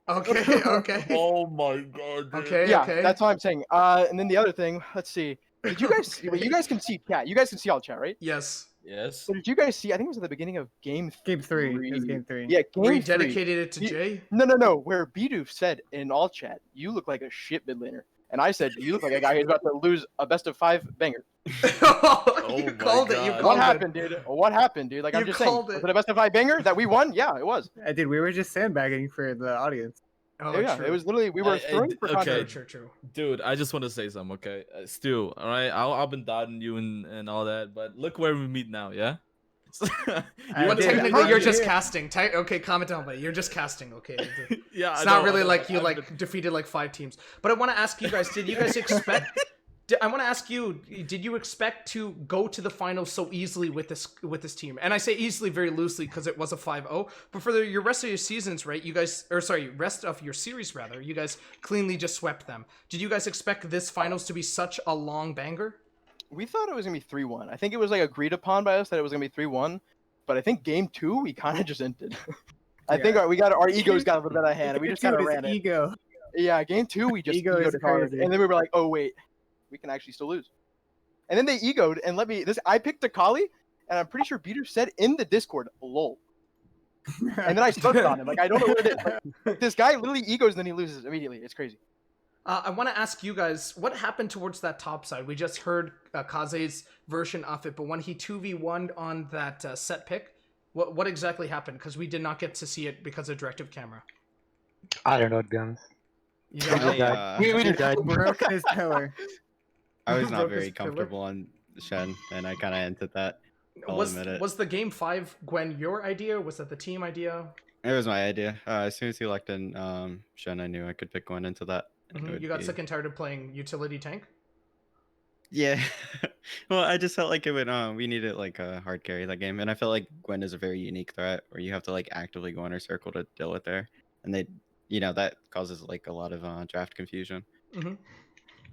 Speaker 12: Okay. Okay.
Speaker 13: Oh my god. Dude.
Speaker 12: Okay.
Speaker 11: Yeah,
Speaker 12: Okay.
Speaker 11: that's all I'm saying. And then the other thing, let's see. Did you guys? Wait, you guys can see chat. You guys can see all chat, right?
Speaker 12: Yes.
Speaker 13: Yes.
Speaker 11: So did you guys see? I think it was at the beginning of game
Speaker 17: 3. It was game 3.
Speaker 11: Yeah, game 3.
Speaker 12: Rededicated it to Jay.
Speaker 11: No. Where Bidoof said in all chat, "You look like a shit mid laner," and I said, "You look like a guy who's about to lose a best of 5 banger."
Speaker 12: You called it. You called
Speaker 11: What
Speaker 12: it.
Speaker 11: happened, dude? What happened, dude? Like I'm
Speaker 12: You
Speaker 11: just saying,
Speaker 12: called
Speaker 11: was
Speaker 12: it.
Speaker 11: it a best of 5 banger that we won? Yeah, it was.
Speaker 17: I did. We were just sandbagging for the audience.
Speaker 12: Oh,
Speaker 11: yeah,
Speaker 12: true.
Speaker 11: it was literally we were throwing for
Speaker 13: okay.
Speaker 11: content.
Speaker 12: True.
Speaker 13: Dude, I just want to say something, okay? Stu, all right? I've been doubting you and all that, but look where we meet now, yeah?
Speaker 12: But technically, you're just casting. Okay, comment down below. You're just casting. Okay.
Speaker 13: Yeah,
Speaker 12: It's
Speaker 13: I
Speaker 12: not
Speaker 13: know,
Speaker 12: really
Speaker 13: I know,
Speaker 12: like you
Speaker 13: I've
Speaker 12: like defeated like 5 teams. But I want to ask you guys: did you guys expect? I want to ask you: did you expect to go to the finals so easily with this team? And I say easily very loosely because it was a 5-0. But for your rest of your seasons, right? You guys, or sorry, rest of your series rather, you guys cleanly just swept them. Did you guys expect this finals to be such a long banger?
Speaker 11: We thought it was gonna be 3-1. I think it was like agreed upon by us that it was gonna be 3-1. But I think game 2 we kind of just ended. I think our egos got a little bit out of hand, and we just kind of ran it.
Speaker 17: Ego.
Speaker 11: Yeah, game 2 we just
Speaker 17: Ego is
Speaker 11: egoed hard,
Speaker 17: crazy.
Speaker 11: and then we were like, oh wait, we can actually still lose. And then they egoed and let me. I picked Akali, and I'm pretty sure Peter said in the Discord, "lol." And then I started on him. Like I don't know what it is. Like, this guy literally egos and then he loses immediately. It's crazy.
Speaker 12: I want to ask you guys, what happened towards that top side? We just heard Kaze's version of it, but when he 2v1'd on that set pick, what exactly happened? Because we did not get to see it because of directive camera.
Speaker 21: I don't know, to be honest.
Speaker 12: You don't know?
Speaker 21: We died.
Speaker 17: Broke his pillar.
Speaker 22: I was not
Speaker 12: Broke his
Speaker 22: very
Speaker 12: pillar.
Speaker 22: comfortable on Shen, and I kind of entered that. I'll admit it.
Speaker 12: Was the game 5 Gwen your idea? Or was that the team idea?
Speaker 22: It was my idea. As soon as he locked in Shen, I knew I could pick Gwen into that. It would
Speaker 12: You got
Speaker 22: be-
Speaker 12: sick and tired of playing utility tank?
Speaker 22: Yeah. Well, I just felt like it would. We needed like a hard carry that game, and I felt like Gwen is a very unique threat where you have to like actively go in her circle to deal with her, and that causes like a lot of draft confusion.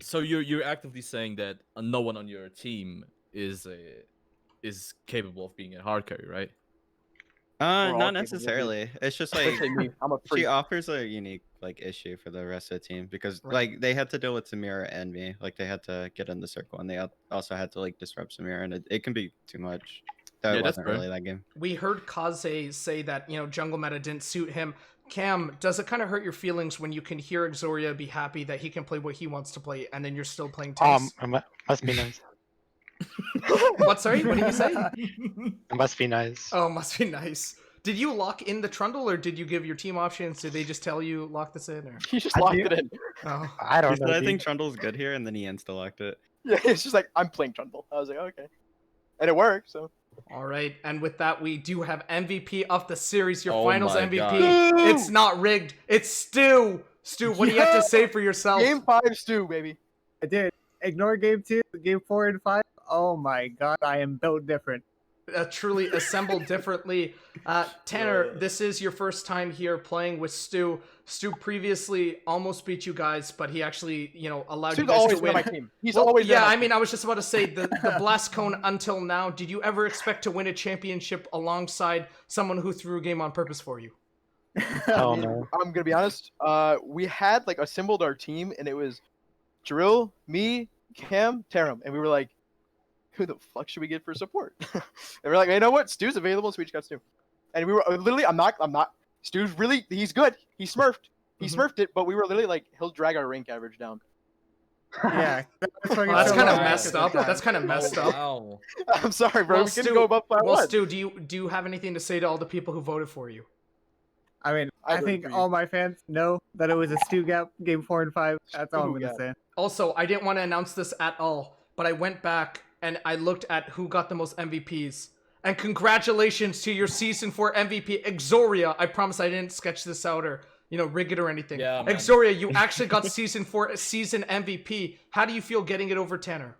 Speaker 13: So you're actively saying that no one on your team is capable of being a hard carry, right?
Speaker 22: Not
Speaker 11: all capable of
Speaker 22: necessarily. It's just like
Speaker 11: Especially me. I'm a
Speaker 22: she
Speaker 11: freak.
Speaker 22: offers a unique like issue for the rest of the team because like they had to deal with Samira and me. Like they had to get in the circle, and they also had to like disrupt Samira, and it can be too much. That
Speaker 13: Yeah, that's
Speaker 22: wasn't
Speaker 13: fair.
Speaker 22: really that game.
Speaker 12: We heard Kaze say that, jungle meta didn't suit him. Cam, does it kind of hurt your feelings when you can hear Exoria be happy that he can play what he wants to play, and then you're still playing tennis?
Speaker 21: It must be nice.
Speaker 12: What, sorry? What did you say?
Speaker 21: It must be nice.
Speaker 12: Oh, must be nice. Did you lock in the trundle, or did you give your team options? Did they just tell you lock this in? Or?
Speaker 11: He just locked it in.
Speaker 12: Oh.
Speaker 21: I don't
Speaker 22: He said,
Speaker 21: know.
Speaker 22: I think
Speaker 21: dude.
Speaker 22: Trundle's good here, and then he insta-locked it.
Speaker 11: Yeah, it's just like I'm playing Trundle. I was like, okay, and it worked. So
Speaker 12: All right, and with that, we do have MVP of the series, your
Speaker 13: Oh
Speaker 12: finals
Speaker 13: my
Speaker 12: MVP.
Speaker 13: God.
Speaker 12: It's not rigged. It's Stu. Stu, what do you have to say for yourself?
Speaker 11: game 5 Stu, baby.
Speaker 17: I did. Ignore game 2, game 4 and 5. Oh my god, I am built different.
Speaker 12: Truly assembled differently. Tanner, this is your first time here playing with Stu. Stu previously almost beat you guys, but he actually, allowed
Speaker 11: Stu's
Speaker 12: you guys
Speaker 11: always
Speaker 12: to
Speaker 11: been
Speaker 12: win.
Speaker 11: on my team. He's always been
Speaker 12: yeah.
Speaker 11: on my
Speaker 12: I mean, I was just about to say the Blast Cone until now. Did you ever expect to win a championship alongside someone who threw a game on purpose for you?
Speaker 21: Oh
Speaker 11: I mean,
Speaker 21: no.
Speaker 11: I'm gonna be honest. We had like assembled our team, and it was Drill, me, Cam, Terim, and we were like, "Who the fuck should we get for support?" And we're like, "You know what? Stu's available, so we just got Stu." And we were literally, I'm not. Stu's really, he's good. He smurfed. He smurfed it, but we were literally like, he'll drag our rank average down.
Speaker 17: Yeah.
Speaker 12: That's kind of messed up. That's kind of messed up.
Speaker 13: Wow.
Speaker 11: I'm sorry, bro.
Speaker 12: Well,
Speaker 11: We
Speaker 12: Stu,
Speaker 11: couldn't go above 5-1.
Speaker 12: well, Stu, do you have anything to say to all the people who voted for you?
Speaker 17: I mean,
Speaker 11: I
Speaker 17: I
Speaker 11: voted
Speaker 17: think
Speaker 11: for you.
Speaker 17: all my fans know that it was a Stu gap game 4 and 5. That's all I'm
Speaker 11: Stu
Speaker 17: gonna
Speaker 11: gap.
Speaker 17: say.
Speaker 12: Also, I didn't want to announce this at all, but I went back and I looked at who got the most MVPs. And congratulations to your season 4 MVP, Exoria. I promise I didn't sketch this out or rig it or anything.
Speaker 13: Yeah, man.
Speaker 12: Exoria, you actually got season 4 season MVP. How do you feel getting it over Tanner?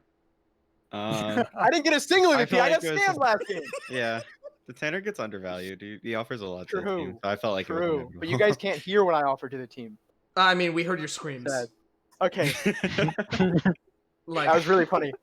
Speaker 11: I didn't get a single
Speaker 22: I
Speaker 11: MVP.
Speaker 22: feel
Speaker 11: I got
Speaker 22: like it was
Speaker 11: scammed
Speaker 22: just-
Speaker 11: last game.
Speaker 22: Yeah, the Tanner gets undervalued. He offers a lot to the team,
Speaker 11: True.
Speaker 22: so I felt like it was
Speaker 11: True.
Speaker 22: inevitable.
Speaker 11: But you guys can't hear what I offer to the team.
Speaker 12: I mean, we heard your screams.
Speaker 11: Sad. Okay.
Speaker 12: Like
Speaker 11: That was really funny.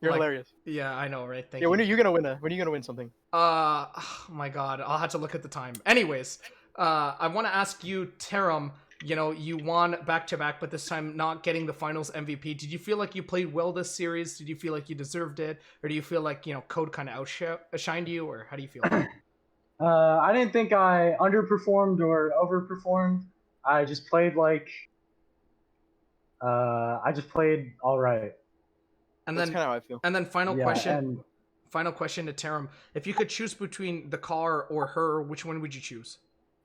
Speaker 11: You're
Speaker 12: like-
Speaker 11: hilarious.
Speaker 12: Yeah, I know, right? Thank
Speaker 11: Yeah,
Speaker 12: you.
Speaker 11: when are you gonna win? When are you gonna win something?
Speaker 12: Oh my god, I'll have to look at the time. Anyways, I want to ask you, Terim, you won back-to-back, but this time not getting the finals MVP. Did you feel like you played well this series? Did you feel like you deserved it? Or do you feel like, Code kind of outshined you? Or how do you feel?
Speaker 3: I didn't think I underperformed or overperformed. I just played all right.
Speaker 12: And
Speaker 11: That's
Speaker 12: then,
Speaker 11: kind of how I feel.
Speaker 12: And then final
Speaker 3: Yeah,
Speaker 12: question.
Speaker 3: and-
Speaker 12: Final question to Terim. If you could choose between the car or her, which one would you choose?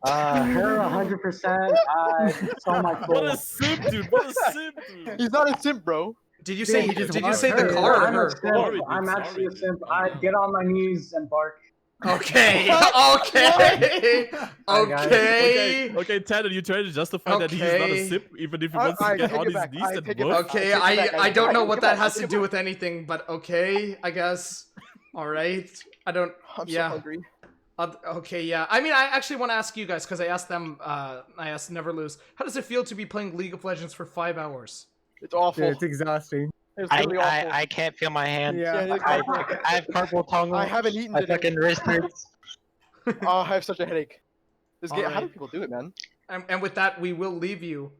Speaker 3: Her 100%. I saw my
Speaker 13: What
Speaker 3: goal.
Speaker 13: a simp, dude. What a simp, dude.
Speaker 11: He's not a simp, bro.
Speaker 12: Did you say
Speaker 3: Dude,
Speaker 12: did you say the
Speaker 3: Dude,
Speaker 12: car or
Speaker 3: I'm
Speaker 12: her?
Speaker 3: a simp. I'm actually a simp. I'd get on my knees and bark.
Speaker 12: Okay. Okay. Okay.
Speaker 13: Okay, Tanner, you trying to justify that he's not
Speaker 12: Okay.
Speaker 13: a simp, even if he wants to get on his knees and work?
Speaker 12: Okay, I don't know what that has to do with anything, but okay, I guess. All right. I don't.
Speaker 11: I'm
Speaker 12: yeah.
Speaker 11: so hungry.
Speaker 12: Okay, yeah. I mean, I actually want to ask you guys because I asked them. I asked Never Lose. How does it feel to be playing League of Legends for 5 hours?
Speaker 11: It's awful.
Speaker 17: Dude, it's exhausting.
Speaker 11: It's really awful.
Speaker 21: I can't feel my hands.
Speaker 17: Yeah.
Speaker 21: I have carpal tunnel.
Speaker 11: I haven't eaten
Speaker 21: My
Speaker 11: today.
Speaker 21: fucking wrist hurts.
Speaker 11: Oh, I have such a headache. This game. How do
Speaker 12: Alright.
Speaker 11: people do it, man?
Speaker 12: And with that, we will leave you.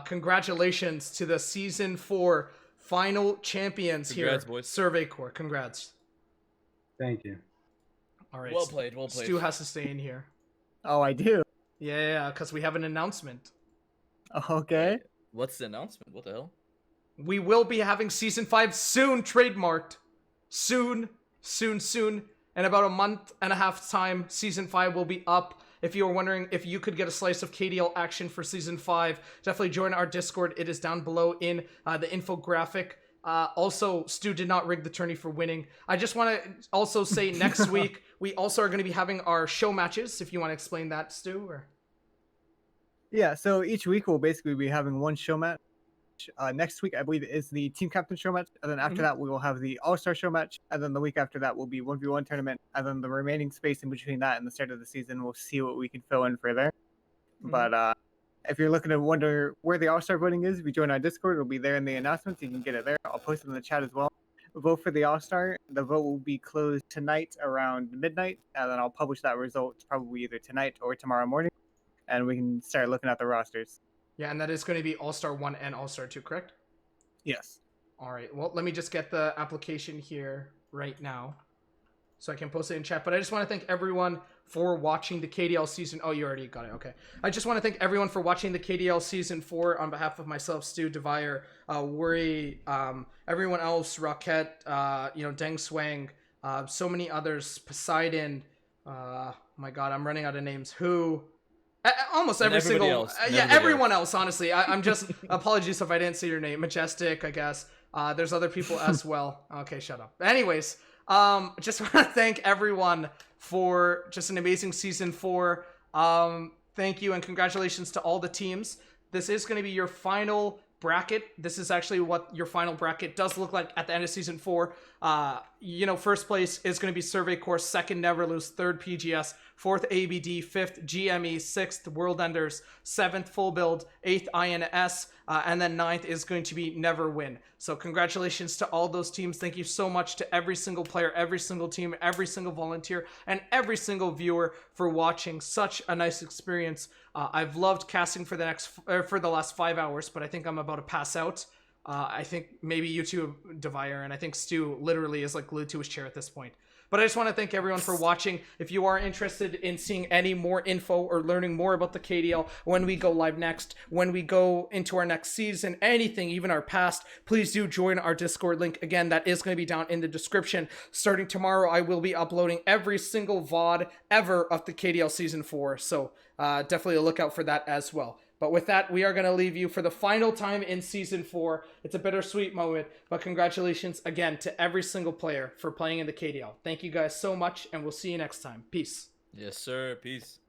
Speaker 12: Congratulations to the Season 4 final champions
Speaker 13: Congrats,
Speaker 12: here.
Speaker 13: boys.
Speaker 12: Survey Corps. Congrats.
Speaker 3: Thank you.
Speaker 12: All right.
Speaker 13: Well played, well played.
Speaker 12: Stu has to stay in here.
Speaker 17: Oh, I do.
Speaker 12: Yeah, because we have an announcement.
Speaker 17: Okay.
Speaker 13: What's the announcement? What the hell?
Speaker 12: We will be having Season 5 soon trademarked. Soon. In about a month and a half time, Season 5 will be up. If you are wondering if you could get a slice of KDL action for Season 5, definitely join our Discord. It is down below in the infographic. Also, Stu did not rig the tourney for winning. I just want to also say next week, we also are going to be having our show matches, if you want to explain that, Stu. Or...
Speaker 17: Yeah, so each week we'll basically be having one show match. Next week, I believe, is the team captain show match, and then after that, we will have the all-star show match, and then the week after that will be 1v1 tournament, and then the remaining space in between that and the start of the season, we'll see what we can fill in for there. But if you're looking to wonder where the all-star voting is, if you join our Discord, it'll be there in the announcements. You can get it there. I'll post it in the chat as well. Vote for the all-star. The vote will be closed tonight around midnight, and then I'll publish that result probably either tonight or tomorrow morning, and we can start looking at the rosters.
Speaker 12: Yeah, and that is going to be All-Star 1 and All-Star 2, correct?
Speaker 17: Yes.
Speaker 12: All right. Well, let me just get the application here right now so I can post it in chat. But I just want to thank everyone for watching the KDL season. Oh, you already got it. Okay. I just want to thank everyone for watching the KDL season 4 on behalf of myself, Stu, Devire, Worry, everyone else, Rocket, Deng Swang, so many others, Poseidon. My God, I'm running out of names. Who? Almost
Speaker 13: And
Speaker 12: every
Speaker 13: everybody
Speaker 12: single,
Speaker 13: else.
Speaker 12: yeah, everyone else. Honestly, I'm just apologies if I didn't say your name. Majestic, I guess. There's other people as well. Okay, shut up. Anyways, just want to thank everyone for just an amazing season 4. Thank you and congratulations to all the teams. This is going to be your final bracket. This is actually what your final bracket does look like at the end of season 4. First place is going to be Survey Corps, second Never Lose, third PGS, fourth ABD, fifth GME, sixth World Enders, seventh Full Build, eighth INS, and then ninth is going to be Never Win. So congratulations to all those teams. Thank you so much to every single player, every single team, every single volunteer, and every single viewer for watching. Such a nice experience. I've loved casting for the last 5 hours, but I think I'm about to pass out. I think maybe you two, Devire, and I think Stu literally is like glued to his chair at this point. But I just want to thank everyone for watching. If you are interested in seeing any more info or learning more about the KDL, when we go live next, when we go into our next season, anything, even our past, please do join our Discord link. Again, that is going to be down in the description. Starting tomorrow, I will be uploading every single VOD ever of the KDL Season 4. So definitely a lookout for that as well. But with that, we are going to leave you for the final time in Season 4. It's a bittersweet moment, but congratulations again to every single player for playing in the KDL. Thank you guys so much, and we'll see you next time. Peace.
Speaker 13: Yes, sir. Peace.